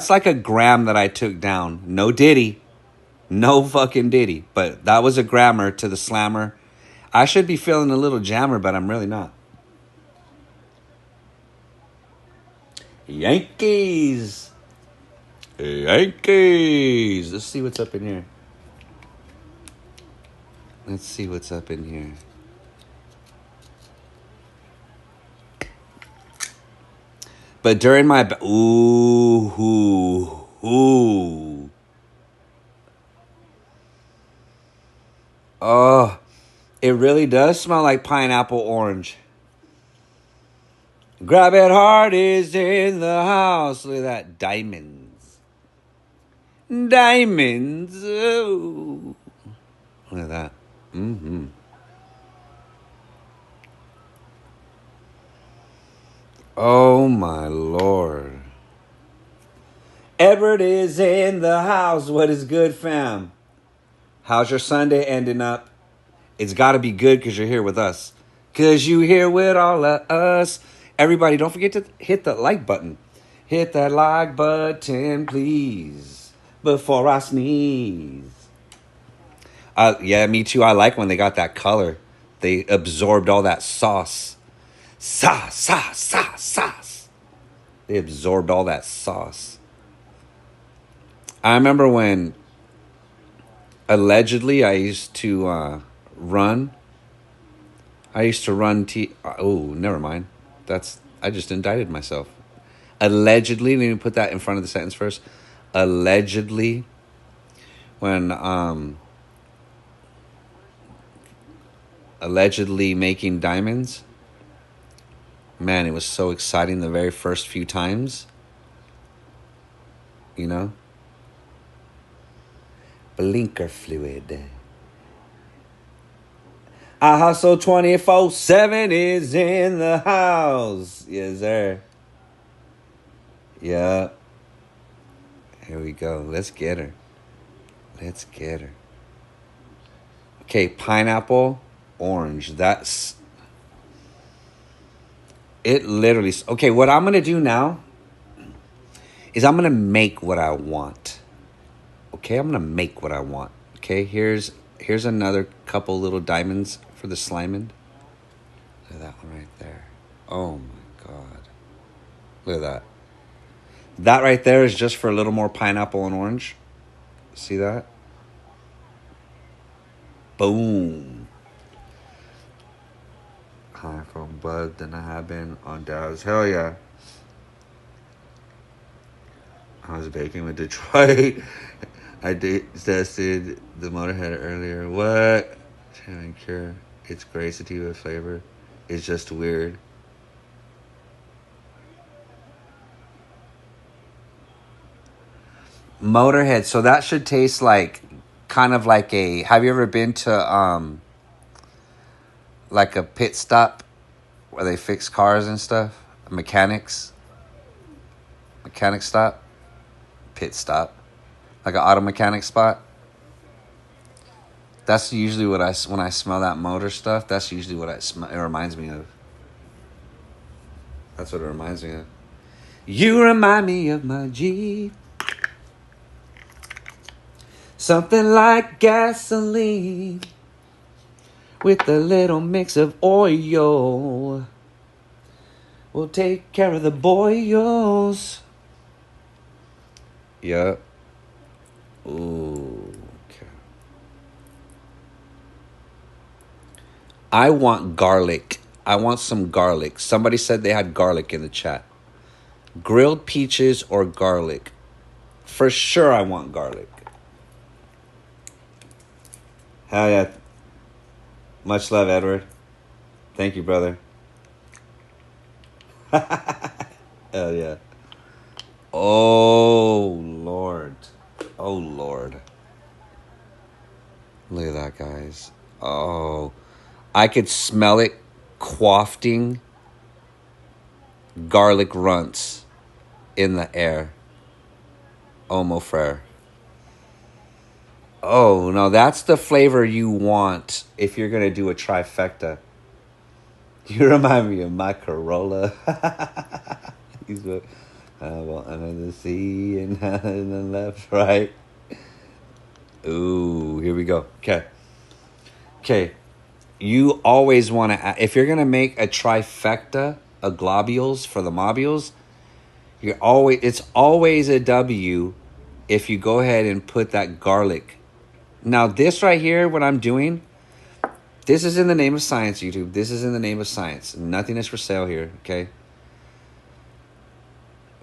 like a gram that I took down. No diddy, no fucking diddy. But that was a grammer to the slammer. I should be feeling a little jammer, but I'm really not. Yankees, Yankees. Let's see what's up in here. Let's see what's up in here. But during my ooh. Oh, it really does smell like pineapple orange. Grab it hard is in the house. Look at that. Diamonds. Diamonds. Oh. Look at that. Mm-hmm. Oh, my Lord. Edward is in the house. What is good, fam? How's your Sunday ending up? It's got to be good because you're here with us. Because you here with all of us. Everybody, don't forget to hit the like button. Hit that like button, please. Before I sneeze. Yeah, me too. I like when they got that color. They absorbed all that sauce. Sauce. They absorbed all that sauce. I remember when allegedly I used to run. I used to run never mind. I just indicted myself. Allegedly, let me put that in front of the sentence first. Allegedly, when allegedly making diamonds, man, it was so exciting the very first few times. You know? Blinker fluid. I hustle 24/7 is in the house. Yes, sir. Yeah. Here we go. Let's get her. Let's get her. Okay, pineapple, orange. That's it literally. Okay, what I'm going to do now is I'm going to make what I want. Okay, I'm going to make what I want. Okay, here's another couple little diamonds for the sliming. Look at that one right there. Oh my God. Look at that. That right there is just for a little more pineapple and orange. See that? Boom. Higher from bud than I have been on dabs. Hell yeah. I was baking with Detroit. I tested the Motorhead earlier. What? Anker. It's great sativa flavor. It's just weird. Motorhead. So that should taste like kind of like a. Have you ever been to like a pit stop where they fix cars and stuff? Mechanic stop, pit stop, like an auto mechanic spot. That's usually what when I smell that motor stuff. That's usually what it reminds me of. That's what it reminds me of. You remind me of my Jeep. Something like gasoline with a little mix of oil. We'll take care of the boils. Yeah. Ooh. Okay. I want garlic I want some garlic. Somebody said they had garlic in the chat. Grilled peaches or garlic? For sure I want garlic. Hell yeah. Much love, Edward. Thank you, brother. Hell yeah. Oh, Lord. Oh, Lord. Look at that, guys. Oh. I could smell it quafting garlic runts in the air. Oh, mon frere. Oh, no, that's the flavor you want if you're going to do a trifecta. You remind me of my Corolla. He's what, I want under the sea and in the left, right. Ooh, here we go. Okay. Okay. You always want to, if you're going to make a trifecta of globules for the mobules, it's always a W if you go ahead and put that garlic. Now, this right here, what I'm doing, this is in the name of science, YouTube. This is in the name of science. Nothing is for sale here, okay?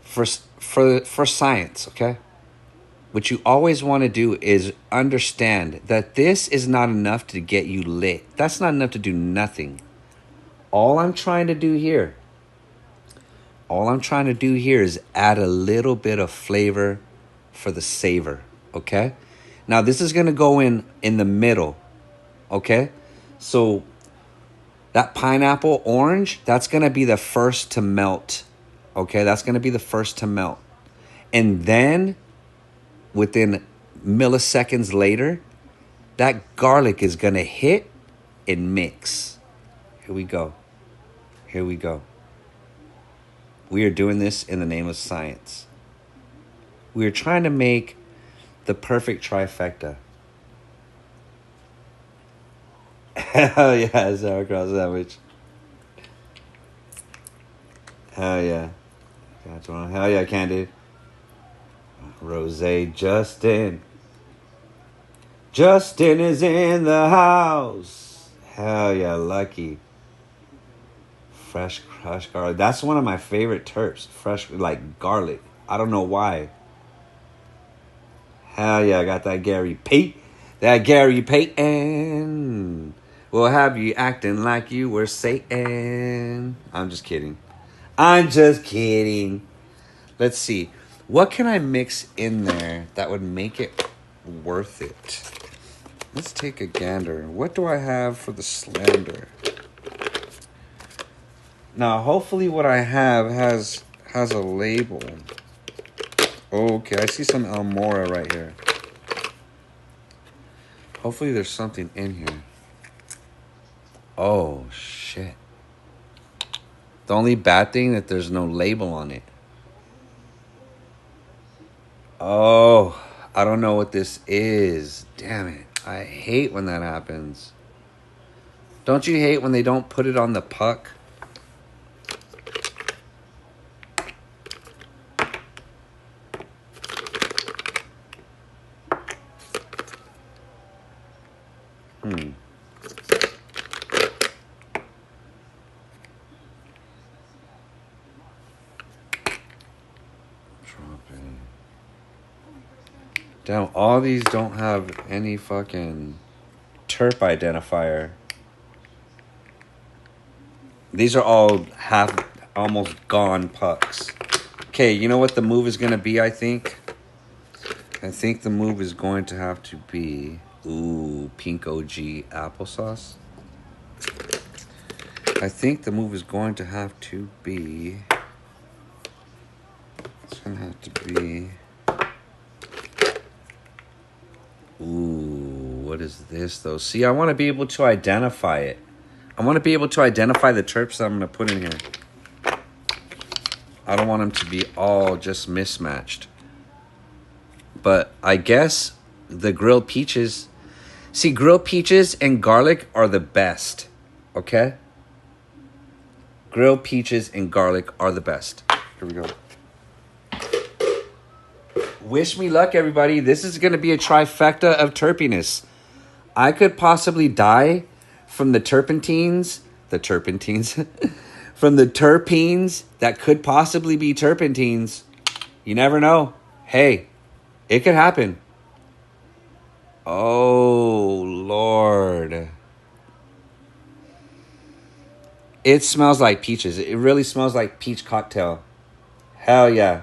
For science, okay? What you always want to do is understand that this is not enough to get you lit. That's not enough to do nothing. All I'm trying to do here is add a little bit of flavor for the savor, okay? Now, this is going to go in the middle, okay? So that pineapple orange, that's going to be the first to melt, okay? That's going to be the first to melt. And then within milliseconds later, that garlic is going to hit and mix. Here we go. Here we go. We are doing this in the name of science. We are trying to make the perfect trifecta. Hell yeah, sauerkraut sandwich. Hell yeah. Hell yeah, Candid. Rose Justin. Justin is in the house. Hell yeah, Lucky. Fresh crushed garlic. That's one of my favorite terps. Fresh, like garlic. I don't know why. Hell yeah, I got that Gary Pate. That Gary Payton will have you acting like you were Satan. I'm just kidding. I'm just kidding. Let's see. What can I mix in there that would make it worth it? Let's take a gander. What do I have for the slander? Now, hopefully what I have has a label. Okay, I see some Elmora right here. Hopefully there's something in here. Oh, shit. The only bad thing that there's no label on it. Oh, I don't know what this is. Damn it. I hate when that happens. Don't you hate when they don't put it on the puck? Damn, all these don't have any fucking terp identifier. These are all almost gone pucks. Okay, you know what the move is going to be, I think? I think the move is going to have to be... Ooh, pink OG applesauce. I think the move is going to have to be... It's going to have to be... Ooh, what is this, though? See, I want to be able to identify it. I want to be able to identify the terps that I'm going to put in here. I don't want them to be all just mismatched. But I guess the grilled peaches... See, grilled peaches and garlic are the best, okay? Grilled peaches and garlic are the best. Here we go. Wish me luck, everybody. This is going to be a trifecta of terpiness. I could possibly die from the terpentines The turpentines. From the terpenes that could possibly be turpentines. You never know. Hey, it could happen. Oh, Lord. It smells like peaches. It really smells like peach cocktail. Hell yeah.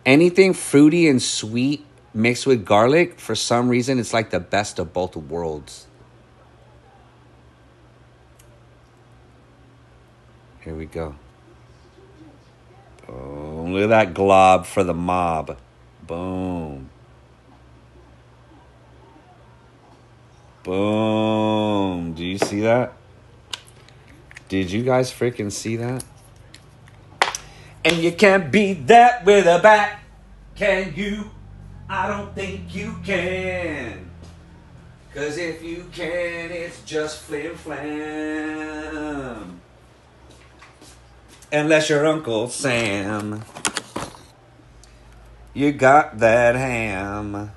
Anything fruity and sweet mixed with garlic, for some reason, it's like the best of both worlds. Here we go. Boom. Look at that glob for the mob. Boom. Boom. Do you see that? Did you guys freaking see that? And you can't beat that with a bat, can you? I don't think you can. 'Cause if you can, it's just flim flam. Unless you're Uncle Sam. You got that ham.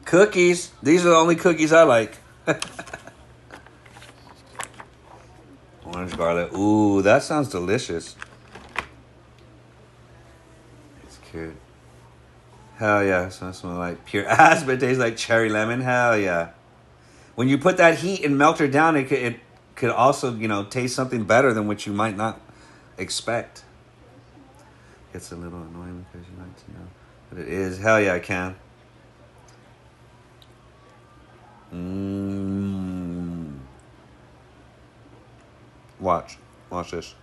Cookies. These are the only cookies I like. Orange garlic. Ooh, that sounds delicious. It's cute. Hell yeah. So it smells like pure ass, but it tastes like cherry lemon. Hell yeah. When you put that heat and melt her down, it could also, you know, taste something better than what you might not expect. It's a little annoying because you like to know what it is. Hell yeah, I can. Watch this.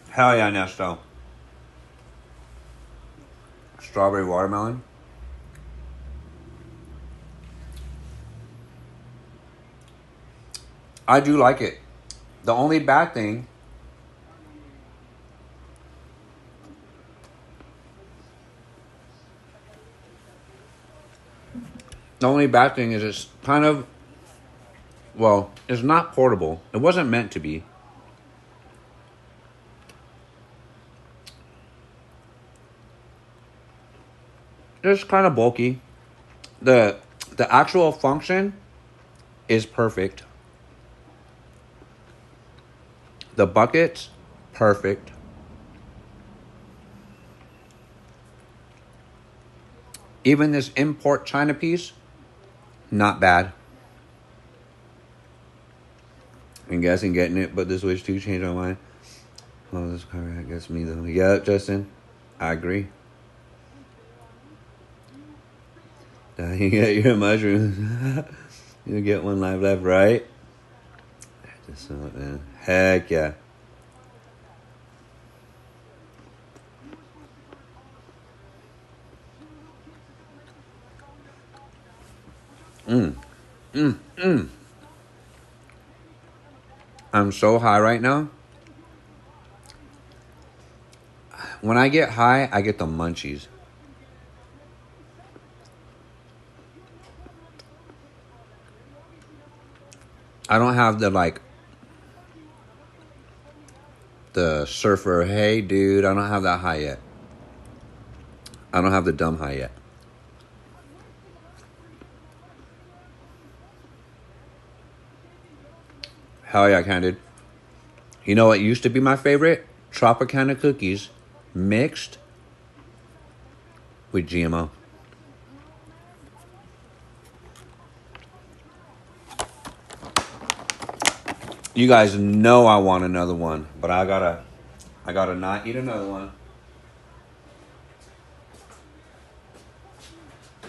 Hell yeah, Nesto. Strawberry watermelon. I do like it. The only bad thing is it's kind of, well, it's not portable. It wasn't meant to be. It's kind of bulky. The actual function is perfect. The bucket's perfect. Even this import China piece, not bad. I'm guessing getting it, but this wish to change my mind. Oh, this car gets me though. Yeah, Justin, I agree. You get your mushrooms. You get one live left, right? Just so, man. Heck yeah. I'm so high right now. When I get high, I get the munchies. I don't have the, like, the surfer, hey, dude, I don't have that high yet. I don't have the dumb high yet. Hell yeah, Candid. You know what used to be my favorite? Tropicana cookies mixed with GMO. You guys know I want another one, but I gotta not eat another one.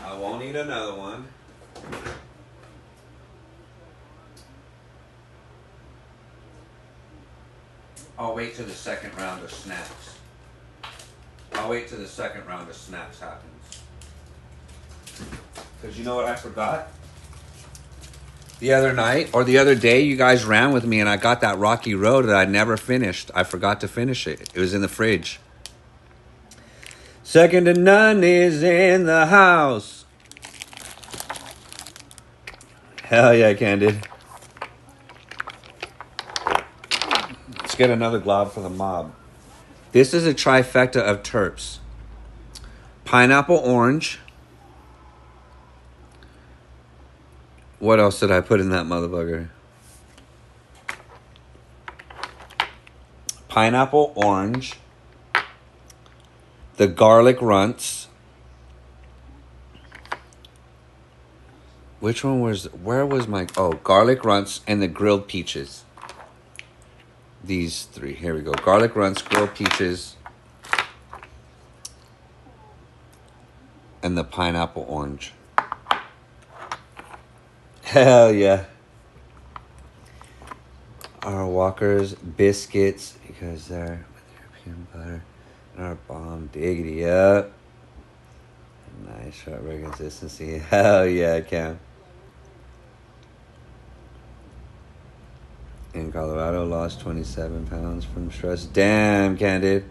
I won't eat another one. I'll wait till the second round of snacks. I'll wait till the second round of snacks happens. Because you know what I forgot? the other night or the other day, you guys ran with me and I got that Rocky Road that I never finished. I forgot to finish it. It was in the fridge. Second to none is in the house. Hell yeah, Candid. Let's get another glob for the mob. This is a trifecta of terps. Pineapple orange. What else did I put in that motherfucker? Pineapple orange. The garlic runts. Which one was... Where was my... Oh, garlic runts and the grilled peaches. These three. Here we go. Garlic runts, grilled peaches, and the pineapple orange. Hell yeah. Our Walker's biscuits, because they're with peanut butter, and our bomb diggity up. Nice short rib consistency. Hell yeah, Cam. In Colorado, lost 27 pounds from stress. Damn, Candid.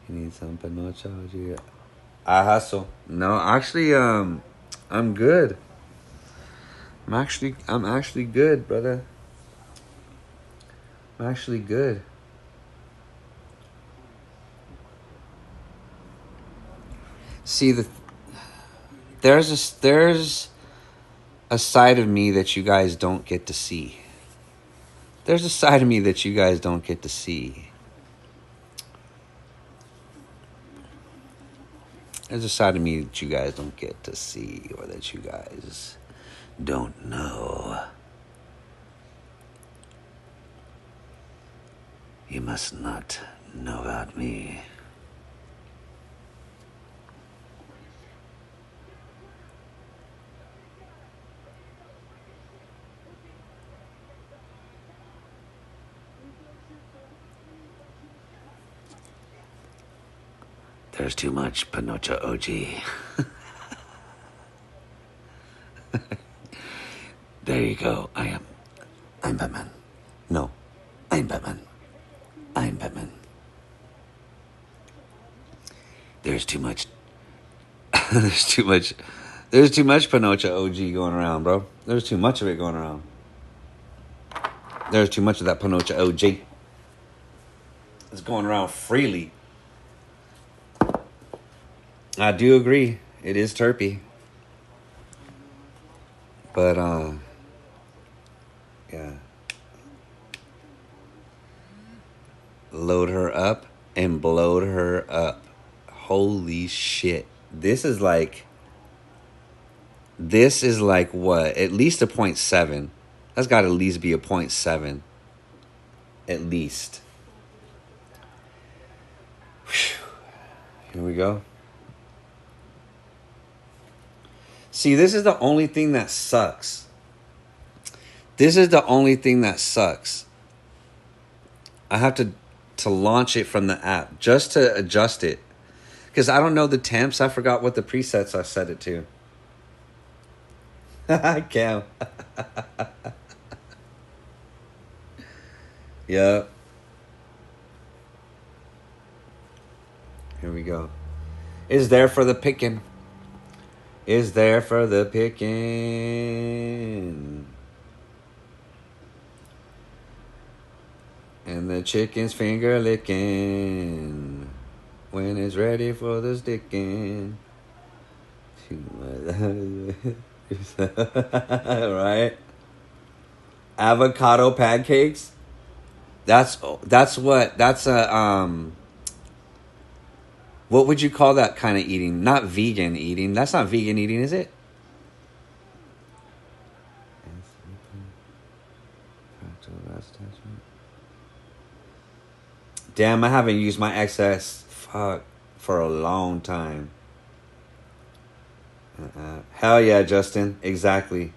You need some panocha? I hustle. No, actually, I'm good. I'm actually good, brother. I'm actually good. See, there's a side of me that you guys don't get to see. There's a side of me that you guys don't get to see. There's a side of me that you guys don't get to see, or that you guys don't know. You must not know about me. There's too much Panocha OG. There you go. I'm Batman. No, I'm Batman. I'm Batman. There's too much. There's too much Panocha OG going around, bro. There's too much of it going around. There's too much of that Panocha OG. It's going around freely. I do agree. It is terpy. But, yeah. Load her up and blowed her up. Holy shit. This is like what? At least a 0.7. That's got to at least be a 0.7. At least. Whew. Here we go. See, this is the only thing that sucks. This is the only thing that sucks. I have to launch it from the app just to adjust it. Because I don't know the temps. I forgot what the presets I set it to. I can't. Yep. Here we go. Is there for the picking. Is there for the picking. And the chicken's finger licking when it's ready for the sticking. Right? Avocado pancakes. That's a what would you call that kind of eating? Not vegan eating. That's not vegan eating, is it? Damn, I haven't used my XS for a long time. Hell yeah, Justin. Exactly.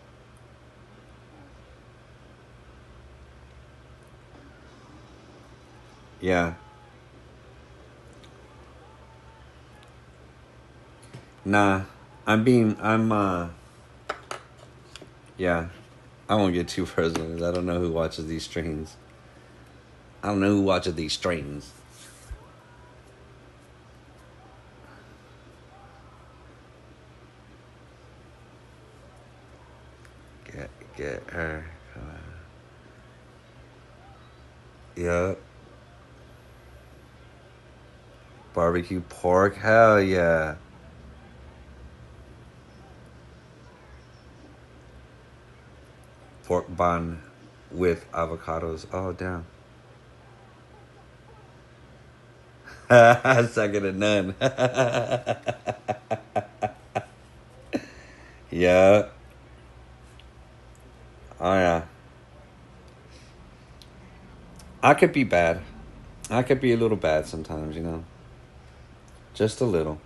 Yeah. Nah. Yeah. I won't get too personal because I don't know who watches these streams. I don't know who watches these streams. Get her. Yep. Barbecue pork. Hell yeah. Pork bun with avocados. Oh, damn. Second to none. Yeah. Oh, yeah. I could be bad. I could be a little bad sometimes, you know. Just a little.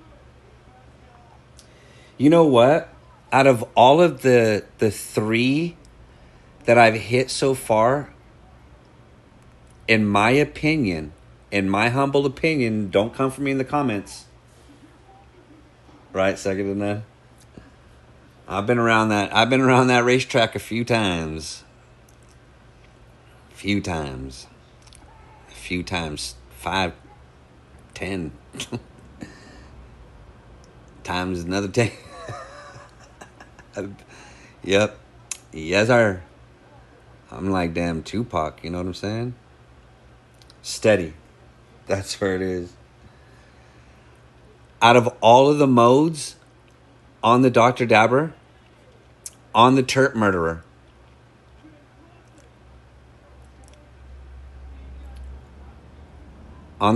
You know what? Out of all of the three that I've hit so far, in my opinion, in my humble opinion, don't come for me in the comments. Right, second to none. I've been around that racetrack a few times. Few times. 5, 10 times another 10. Yep. Yes, sir. I'm like damn Tupac, you know what I'm saying? Steady. That's where it is. Out of all of the modes on the Dr. Dabber, on the Turp Murderer, I'm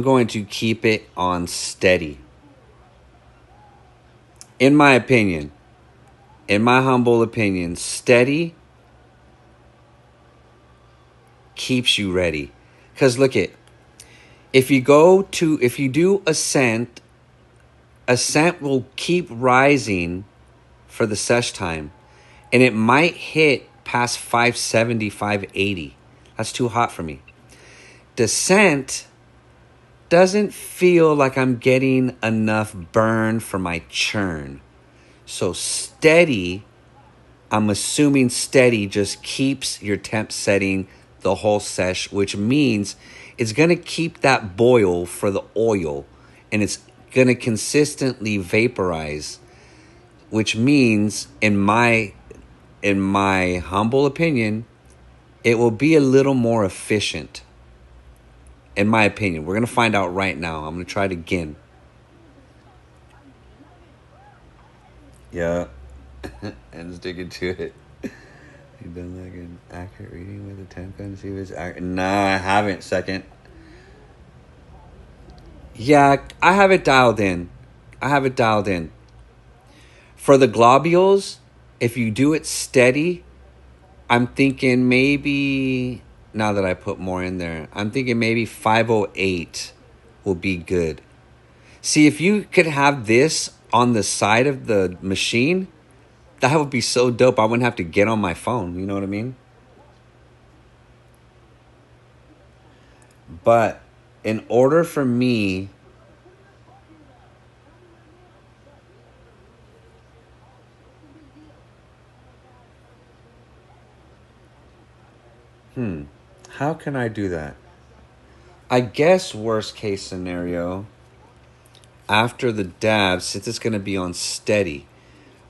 going to keep it on steady. In my opinion, in my humble opinion, steady keeps you ready. Because look it, if you do ascent will keep rising for the sesh time. And it might hit past 570, 580. That's too hot for me. Descent doesn't feel like I'm getting enough burn for my churn. So steady, I'm assuming steady just keeps your temp setting the whole sesh, which means it's going to keep that boil for the oil, and it's going to consistently vaporize, which means in my humble opinion, it will be a little more efficient. In my opinion, we're going to find out right now. I'm going to try it again. Yeah. And sticking to it. You done like an accurate reading with a temp gun to see if it's accurate? Nah, I haven't. Second. Yeah, I have it dialed in. For the globules, if you do it steady, I'm thinking maybe, now that I put more in there, I'm thinking maybe 508 will be good. See, if you could have this on the side of the machine, that would be so dope. I wouldn't have to get on my phone. You know what I mean? But in order for me... How can I do that? I guess worst case scenario, after the dab, since it's going to be on steady,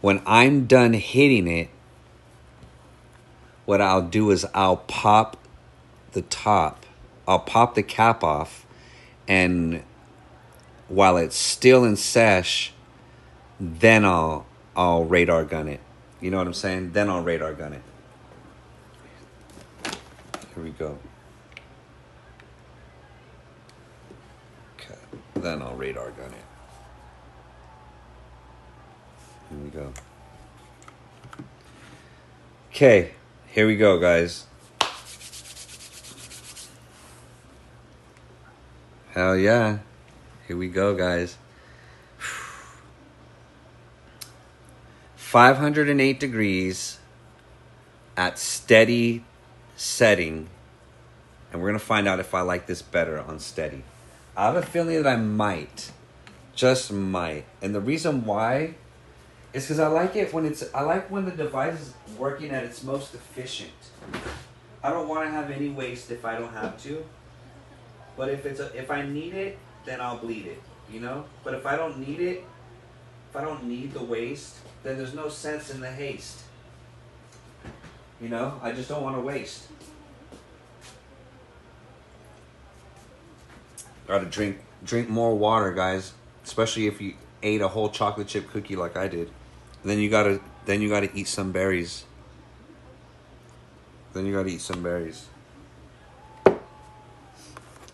when I'm done hitting it, what I'll do is I'll pop the top. I'll pop the cap off, and while it's still in sesh, then I'll radar gun it. You know what I'm saying? Then I'll radar gun it. Here we go. Okay. Then I'll radar gun it. Here we go. Okay. Here we go, guys. Hell yeah. Here we go, guys. 508 degrees at steady setting, and we're going to find out if I like this better on steady. I have a feeling that I might. Just might. And the reason why is because I like when the device is working at its most efficient. I don't want to have any waste if I don't have to. But if I need it, then I'll bleed it, you know? But if I don't need it, if I don't need the waste, then there's no sense in the haste. You know? I just don't want to waste. Gotta drink more water, guys. Especially if you ate a whole chocolate chip cookie like I did. And then you gotta eat some berries. Then you gotta eat some berries.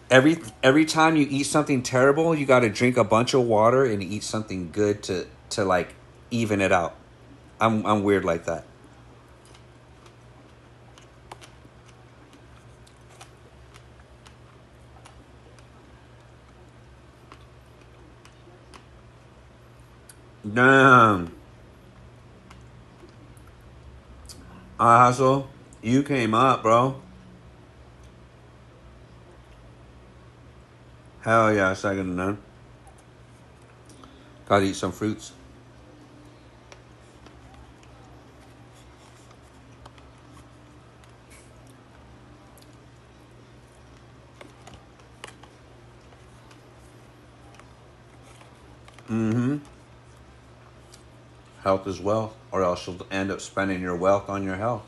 Every time you eat something terrible, you gotta drink a bunch of water and eat something good to like even it out. I'm weird like that. Damn. Hustle, you came up, bro. Hell yeah, second to none. Gotta eat some fruits. Mm-hmm. Health is wealth, or else you'll end up spending your wealth on your health.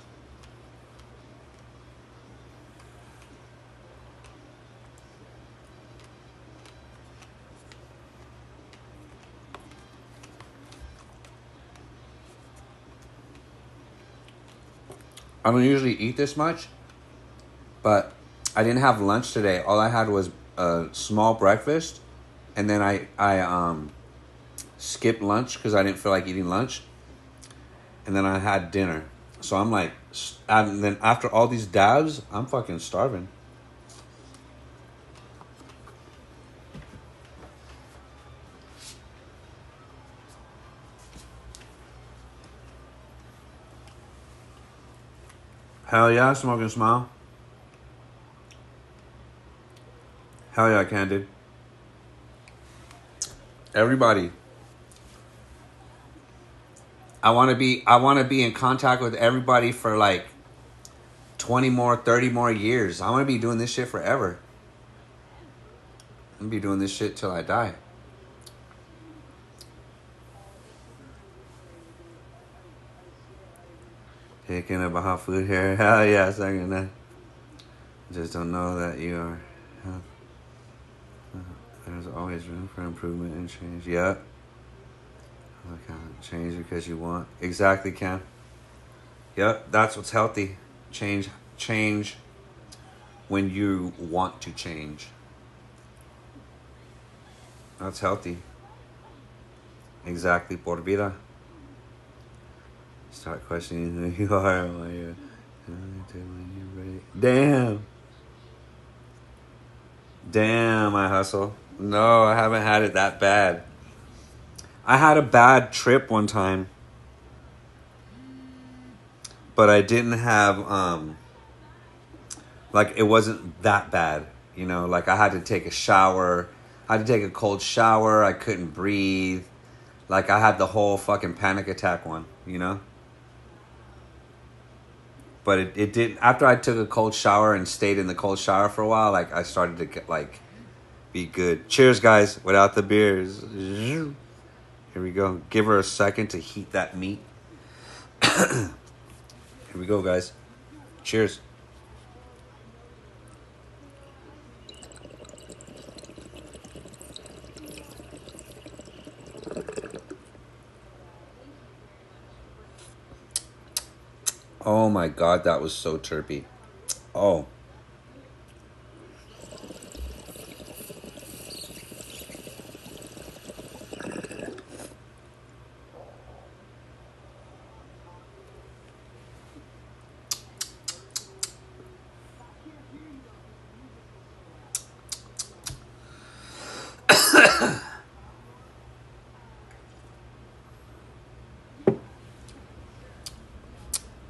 I don't usually eat this much, but I didn't have lunch today. All I had was a small breakfast, and then I skipped lunch because I didn't feel like eating lunch, and then I had dinner. So I'm like, and then after all these dabs, I'm fucking starving. Hell yeah, smoking smile. Hell yeah, Candid. Everybody. I want to be in contact with everybody for like 20 more, 30 more years. I want to be doing this shit forever. I'm going to be doing this shit till I die. Picking up a hot food here. Hell yeah, second that. Just don't know that you are. There's always room for improvement and change. Yeah. Change because you want. Exactly, Cam. Yep, that's what's healthy. Change when you want to change. That's healthy. Exactly, por vida. Start questioning who you are while you're ready. Damn, I hustle. No, I haven't had it that bad. I had a bad trip one time, but I didn't have like it wasn't that bad, you know. Like I had to take a shower, I had to take a cold shower. I couldn't breathe. Like I had the whole fucking panic attack one, you know. But it didn't. After I took a cold shower and stayed in the cold shower for a while, like I started to get like be good. Cheers, guys! Without the beers. Here we go. Give her a second to heat that meat. Here we go, guys. Cheers. Oh my god, that was so terpy. Oh.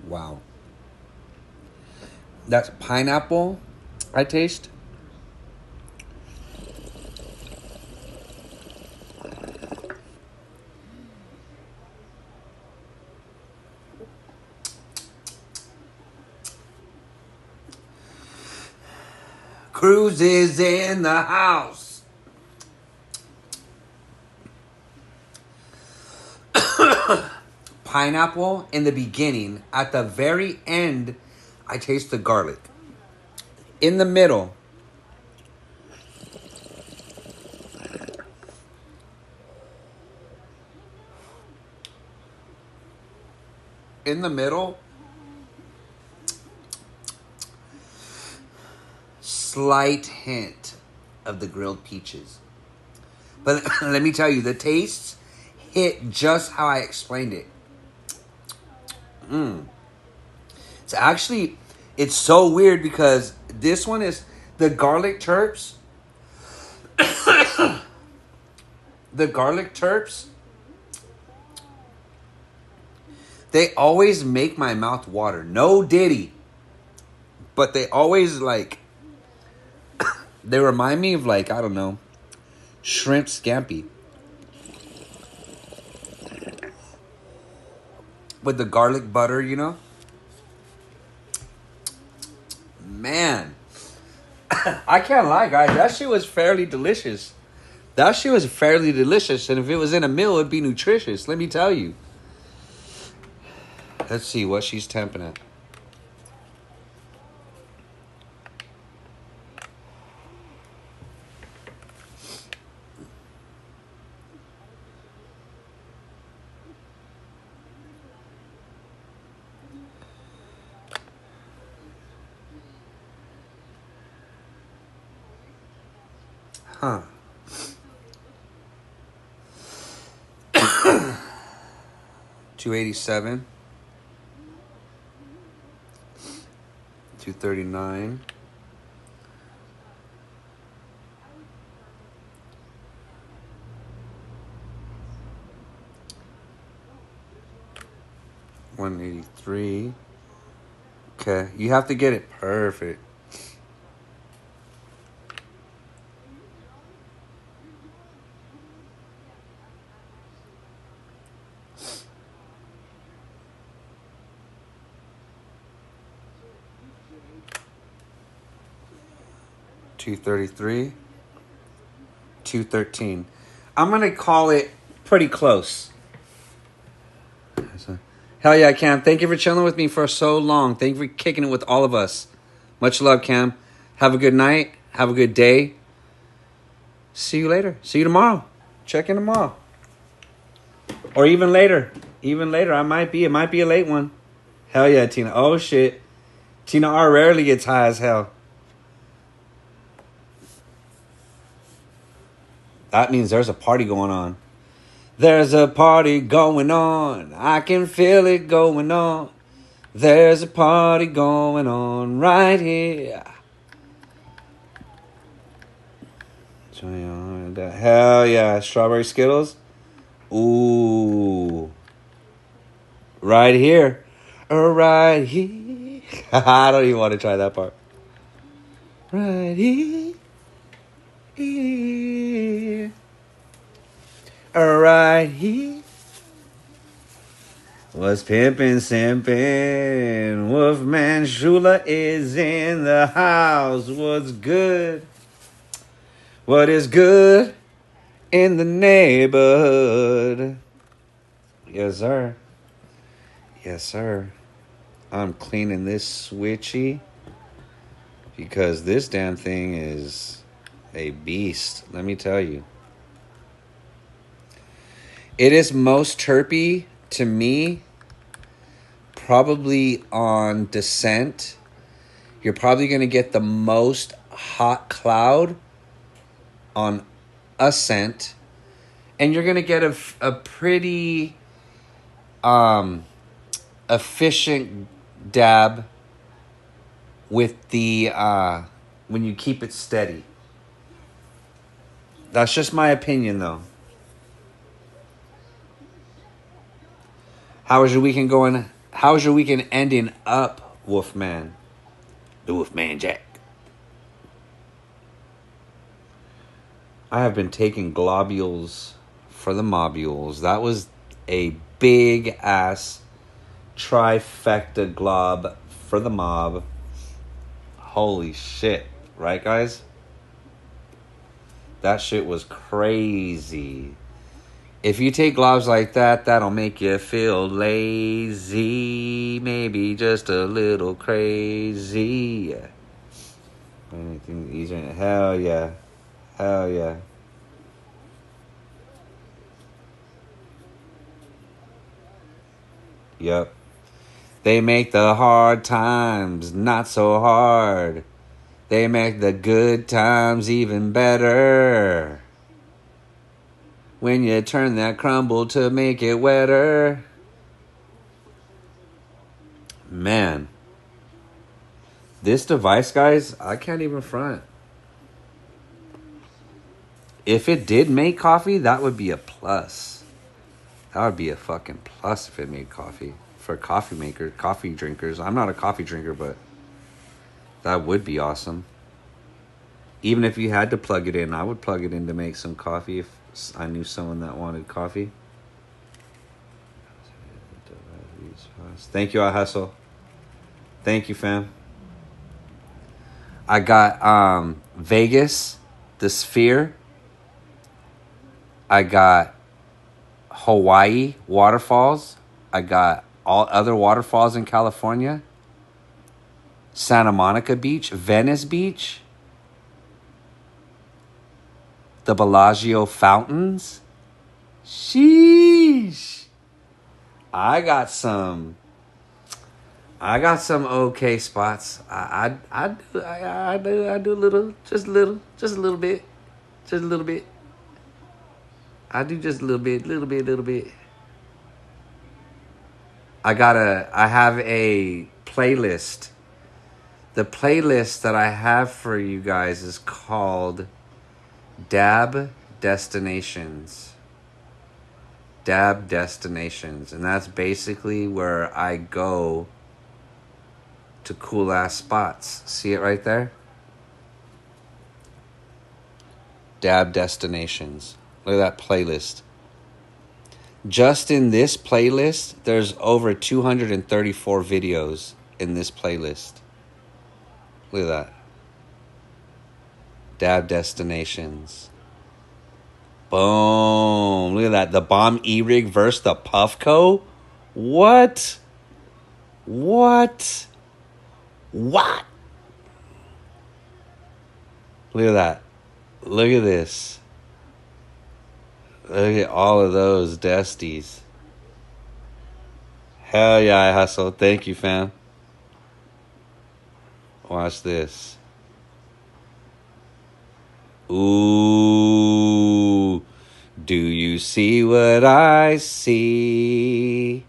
Wow. That's pineapple I taste. Cruz is in the house. Pineapple in the beginning. At the very end, I taste the garlic. In the middle, slight hint of the grilled peaches. But let me tell you, the tastes hit just how I explained it. It's actually, it's so weird because this one is the garlic terps. The garlic terps, they always make my mouth water. No diddy. But they always like, they remind me of like, I don't know, shrimp scampi. With the garlic butter, you know? Man. I can't lie, guys. That shit was fairly delicious. And if it was in a meal, it'd be nutritious. Let me tell you. Let's see what she's temping at. Huh. $287. $239. $183. Okay, you have to get it perfect. $233. $213. I'm gonna call it pretty close. Hell yeah, Cam. Thank you for chilling with me for so long. Thank you for kicking it with all of us. Much love, Cam. Have a good night. Have a good day. See you later. See you tomorrow. Check in tomorrow. Or even later. Even later. It might be a late one. Hell yeah, Tina. Oh, shit. Tina R rarely gets high as hell. That means there's a party going on. There's a party going on. I can feel it going on. There's a party going on right here. Hell yeah. Strawberry Skittles. Ooh. Right here. Right here. I don't even want to try that part. Right here. Here. Right here. Was pimpin', simpin'. Wolfman Shula is in the house. What's good? What is good in the neighborhood? Yes, sir. Yes, sir. I'm cleaning this switchy because this damn thing is a beast. Let me tell you. It is most terpy to me probably on descent. You're probably going to get the most hot cloud on ascent. And you're going to get a pretty efficient dab with the when you keep it steady. That's just my opinion, though. How was your weekend going? How was your weekend ending up, Wolfman? The Wolfman Jack. I have been taking globules for the mobules. That was a big ass trifecta glob for the mob. Holy shit. Right, guys? That shit was crazy. If you take globs like that, that'll make you feel lazy. Maybe just a little crazy. Anything easier? Hell yeah. Hell yeah. Yep. They make the hard times not so hard. They make the good times even better. When you turn that crumble to make it wetter. Man. This device, guys, I can't even front. If it did make coffee, that would be a plus. That would be a fucking plus if it made coffee. For coffee makers, coffee drinkers. I'm not a coffee drinker, but that would be awesome. Even if you had to plug it in, I would plug it in to make some coffee if I knew someone that wanted coffee. Thank you, I Hustle. Thank you, fam. I got Vegas, the Sphere. I got Hawaii waterfalls. I got all other waterfalls in California. Santa Monica Beach, Venice Beach. The Bellagio fountains. Sheesh. I got some okay spots. I do a little, just a little bit. I do just a little bit. I have a playlist. The playlist that I have for you guys is called DAB Destinations. DAB Destinations. And that's basically where I go to cool ass spots. See it right there? DAB Destinations. Look at that playlist. Just in this playlist, there's over 234 videos in this playlist. Look at that. Dab Destinations. Boom. Look at that. The Bomb E-Rig versus the Puffco. What? Look at that. Look at this. Look at all of those Desties. Hell yeah, I Hustle. Thank you, fam. Watch this. Ooh, do you see what I see?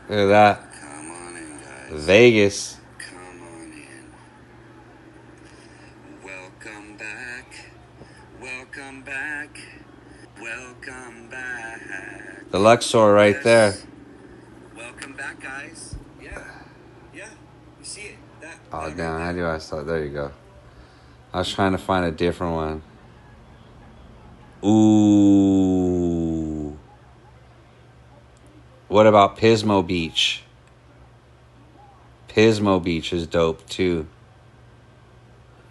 Look at that. Come on in, guys. Vegas. Come on in. Welcome back. Welcome back. Welcome back. The Luxor right there. Welcome back, guys. Yeah. You see it? Oh, damn. How do I start? There you go. I was trying to find a different one. Ooh. What about Pismo Beach? Pismo Beach is dope, too.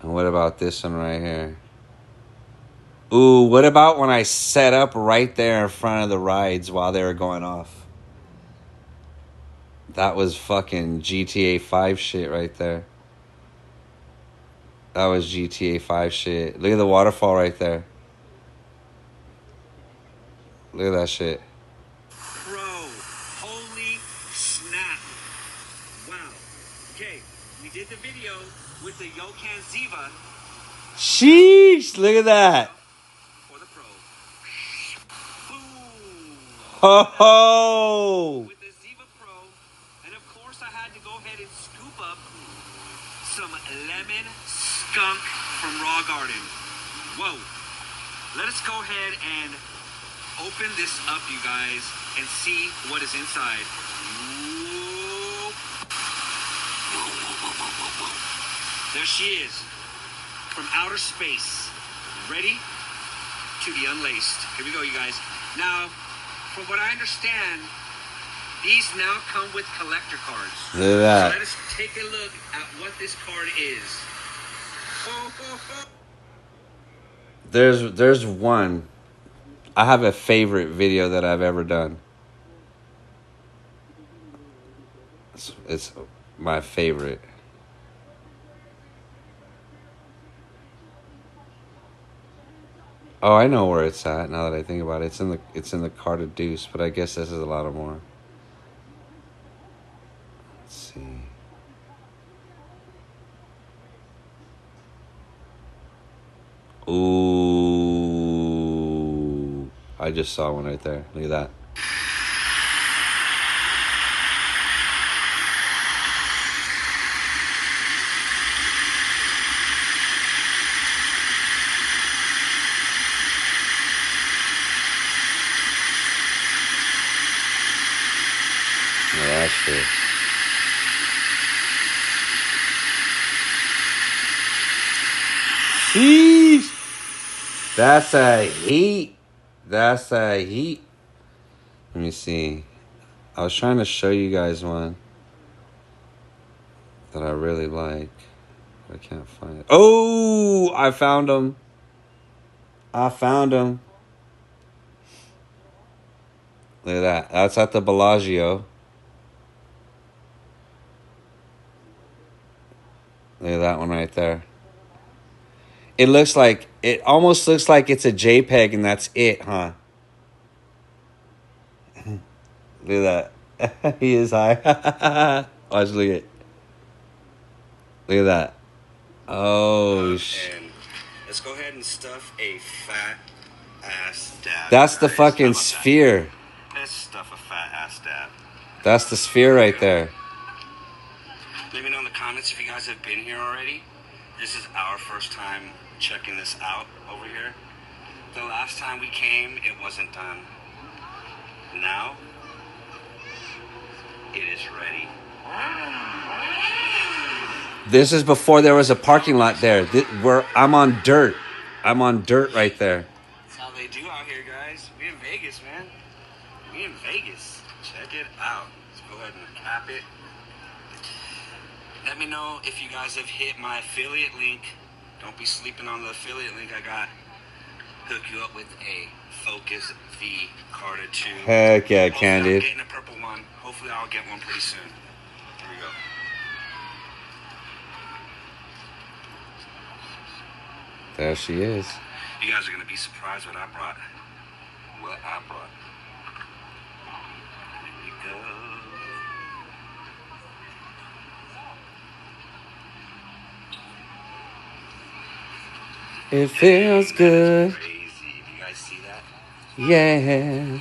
And what about this one right here? Ooh, what about when I set up right there in front of the rides while they were going off? That was fucking GTA 5 shit right there. That was GTA 5 shit. Look at the waterfall right there. Look at that shit. Bro, holy snap. Wow. Okay, we did the video with the Yocan Ziva. Sheesh, look at that. For the pro. Boom. Ho ho. With the Ziva Pro. And of course I had to go ahead and scoop up some lemon skunk from Raw Garden. Whoa. let us go ahead and open this up, you guys, and see what is inside. Ooh. There she is, from outer space, ready to be unlaced. Here we go, you guys. Now, from what I understand, these now come with collector cards. Look at that. So let us take a look at what this card is. There's one. I have a favorite video that I've ever done. It's my favorite. Oh, I know where it's at now that I think about it. It's in the carded deuce, but I guess this is a lot of more. Let's see. Ooh. I just saw one right there. Look at that. Look at that shit. Sheesh. That's a heat. That's a heat. Let me see. I was trying to show you guys one that I really like. But I can't find it. Oh, I found him. I found him. Look at that. That's at the Bellagio. Look at that one right there. It almost looks like it's a JPEG and that's it, huh? Look at that. He is high. Watch, look at that. Oh, shit. Let's go ahead and stuff a fat ass dab. That's the fucking sphere. Let's stuff a fat ass dab. That's the sphere right there. Let me know in the comments if you guys have been here already. This is our first time checking this out over here. The last time we came, it wasn't done. Now, it is ready. This is before there was a parking lot there. I'm on dirt. I'm on dirt right there. That's how they do out here, guys. We in Vegas, man. We in Vegas. Check it out. Let's go ahead and cap it. Let me know if you guys have hit my affiliate link. Don't be sleeping on the affiliate link I got. Hook you up with a Focus V Carter 2. Heck yeah, Candid. I'm getting a purple one. Hopefully I'll get one pretty soon. Here we go. There she is. You guys are going to be surprised what I brought. Here we go. It feels good. Crazy. You guys see that? Yeah.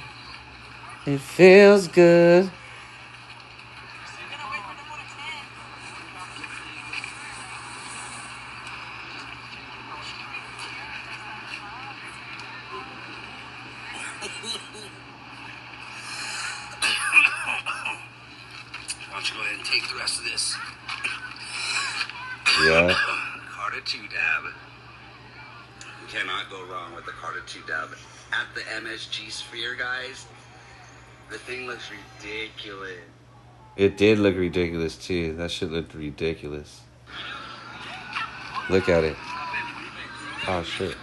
It feels good. Why don't you go ahead and take the rest of this? Yeah. Carter 2 dab. You cannot go wrong with the Carter 2 dab. At the MSG Sphere, guys, the thing looks ridiculous. It did look ridiculous too. That shit looked ridiculous. Look at it. Oh shit.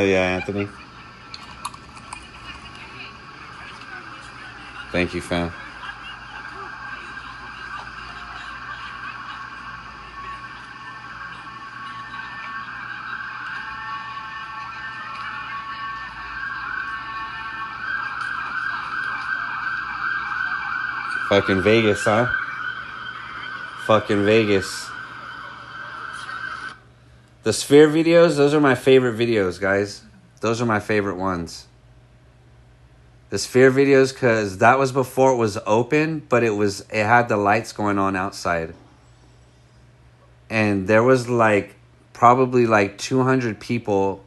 Yeah, Anthony. Thank you, fam. Fucking Vegas, huh? Fucking Vegas. The Sphere videos, those are my favorite videos, guys. Those are my favorite ones. The Sphere videos, because that was before it was open, but it had the lights going on outside. And there was like probably like 200 people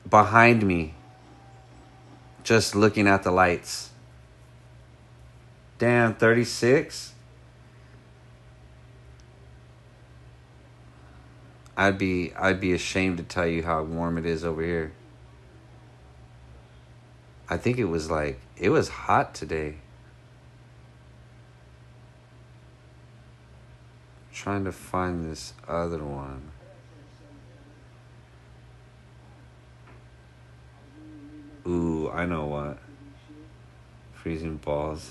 behind me just looking at the lights. Damn, 36? I'd be ashamed to tell you how warm it is over here. I think it was hot today. Trying to find this other one. Ooh, I know what. Freezing balls.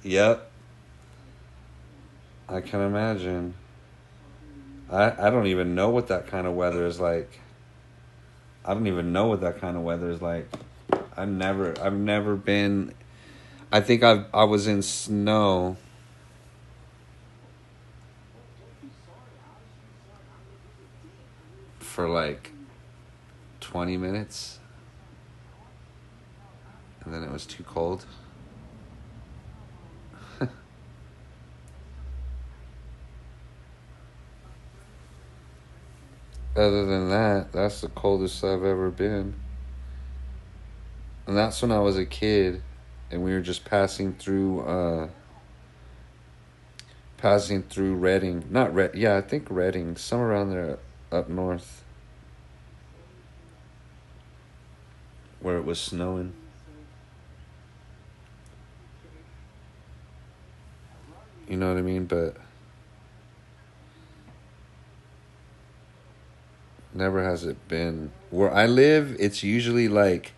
Yep. I can imagine. I don't even know what that kind of weather is like. I've never been. I think I was in snow. For like 20 minutes. And then it was too cold. Other than that, that's the coldest I've ever been. And that's when I was a kid and we were just passing through Reading. I think Reading, somewhere around there up north. Where it was snowing. You know what I mean? But never has it been. Where I live, it's usually like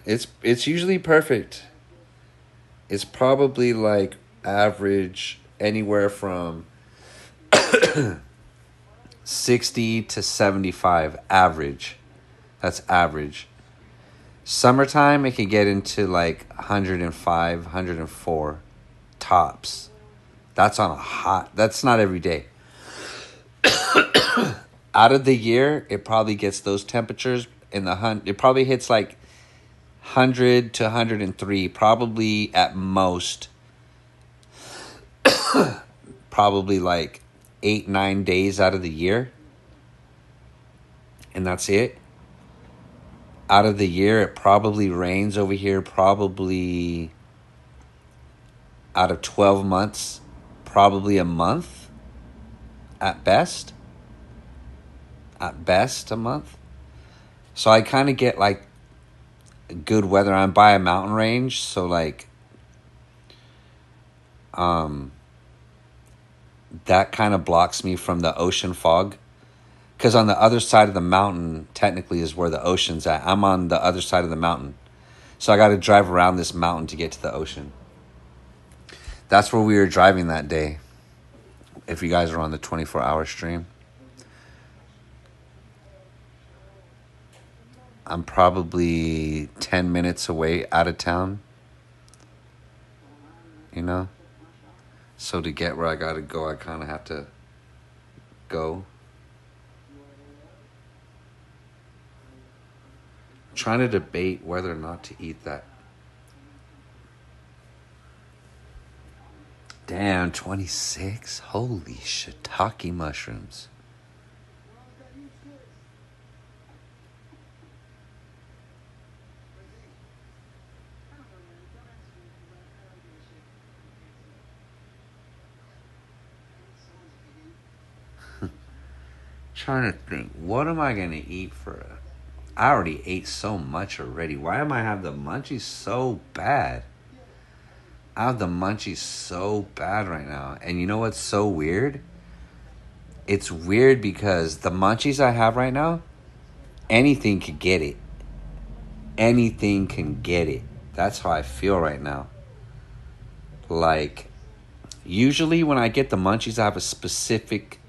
it's usually perfect. It's probably like average anywhere from 60 to 75 average. That's average. Summertime, it could get into like 105, 104 tops. That's not every day. Out of the year, it probably gets those temperatures it probably hits like 100 to 103, probably at most. Probably like 8-9 days out of the year. And that's it. Out of the year, it probably rains over here, probably out of 12 months, probably a month at best. At best, a month. So I kind of get like good weather. I'm by a mountain range, so like that kind of blocks me from the ocean fog. Because on the other side of the mountain, technically, is where the ocean's at. I'm on the other side of the mountain. So I got to drive around this mountain to get to the ocean. That's where we were driving that day. If you guys are on the 24-hour stream. I'm probably 10 minutes away out of town. You know? So to get where I got to go, I kind of have to go. Trying to debate whether or not to eat that. Damn, 26? Holy shiitake mushrooms. Trying to think, what am I going to eat for I already ate so much already. Why am I have the munchies so bad? I have the munchies so bad right now. And you know what's so weird? It's weird because the munchies I have right now, anything could get it. Anything can get it. That's how I feel right now. Like, usually when I get the munchies, I have a specific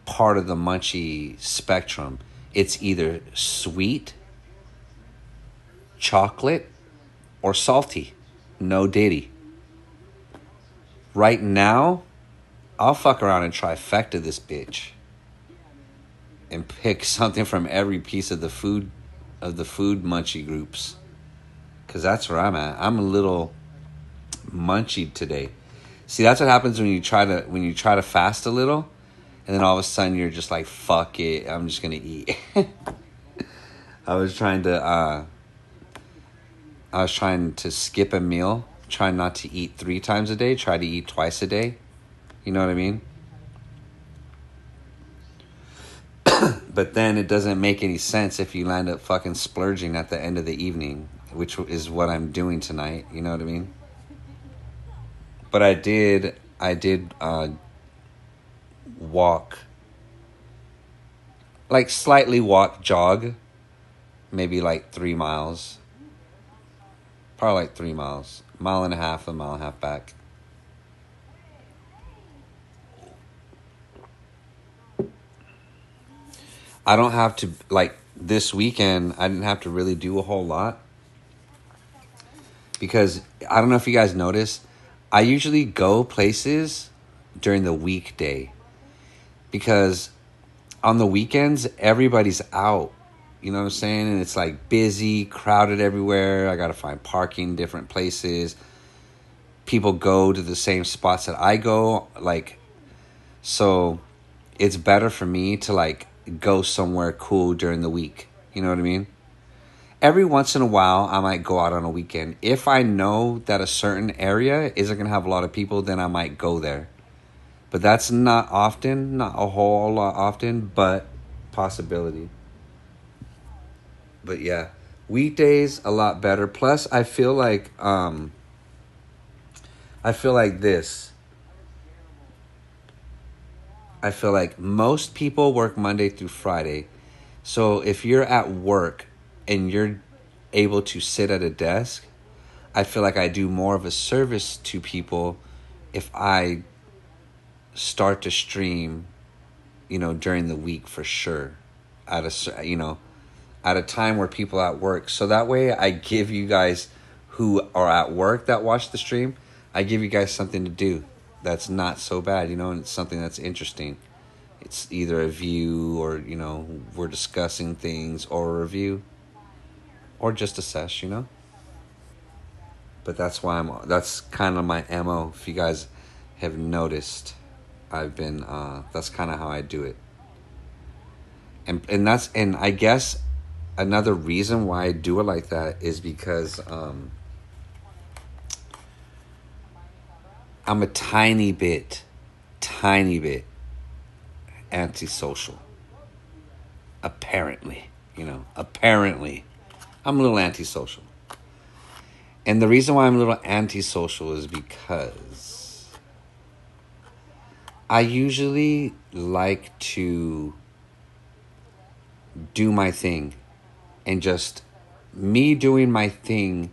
part of the munchie spectrum. It's either sweet, chocolate or salty. No diddy. Right now, I'll fuck around and trifecta this bitch and pick something from every piece of the food munchie groups, because that's where I'm at. I'm a little munchy today. See, that's what happens when you try to fast a little, and then all of a sudden you're just like, fuck it, I'm just gonna eat. I was trying to skip a meal, try not to eat 3 times a day, try to eat twice a day. You know what I mean? But then it doesn't make any sense if you land up fucking splurging at the end of the evening, which is what I'm doing tonight. You know what I mean? But I did walk, like slightly jog, maybe like 3 miles. Probably like 3 miles. Mile and a half back. I don't have to, like, this weekend, I didn't have to really do a whole lot. Because, I don't know if you guys noticed, I usually go places during the weekday. Because on the weekends, everybody's out. You know what I'm saying? And it's like busy, crowded everywhere. I got to find parking, different places. People go to the same spots that I go. Like, so it's better for me to, like, go somewhere cool during the week. You know what I mean? Every once in a while, I might go out on a weekend. If I know that a certain area isn't going to have a lot of people, then I might go there. But that's not often, not a whole lot often, but possibility. But yeah, weekdays a lot better. Plus, I feel like this. I feel like most people work Monday through Friday. So if you're at work and you're able to sit at a desk, I feel like I do more of a service to people if I start to stream, during the week for sure. At a time where people are at work. So that way I give you guys who are at work that watch the stream, I give you guys something to do that's not so bad, and it's something that's interesting. It's either a view or, we're discussing things, or a review, or just a sesh, But that's kind of my MO. If you guys have noticed, I've been, that's kind of how I do it. And I guess another reason why I do it like that is because, I'm a tiny bit antisocial. Apparently, apparently. I'm a little antisocial. And the reason why I'm a little antisocial is because I usually like to do my thing. And just me doing my thing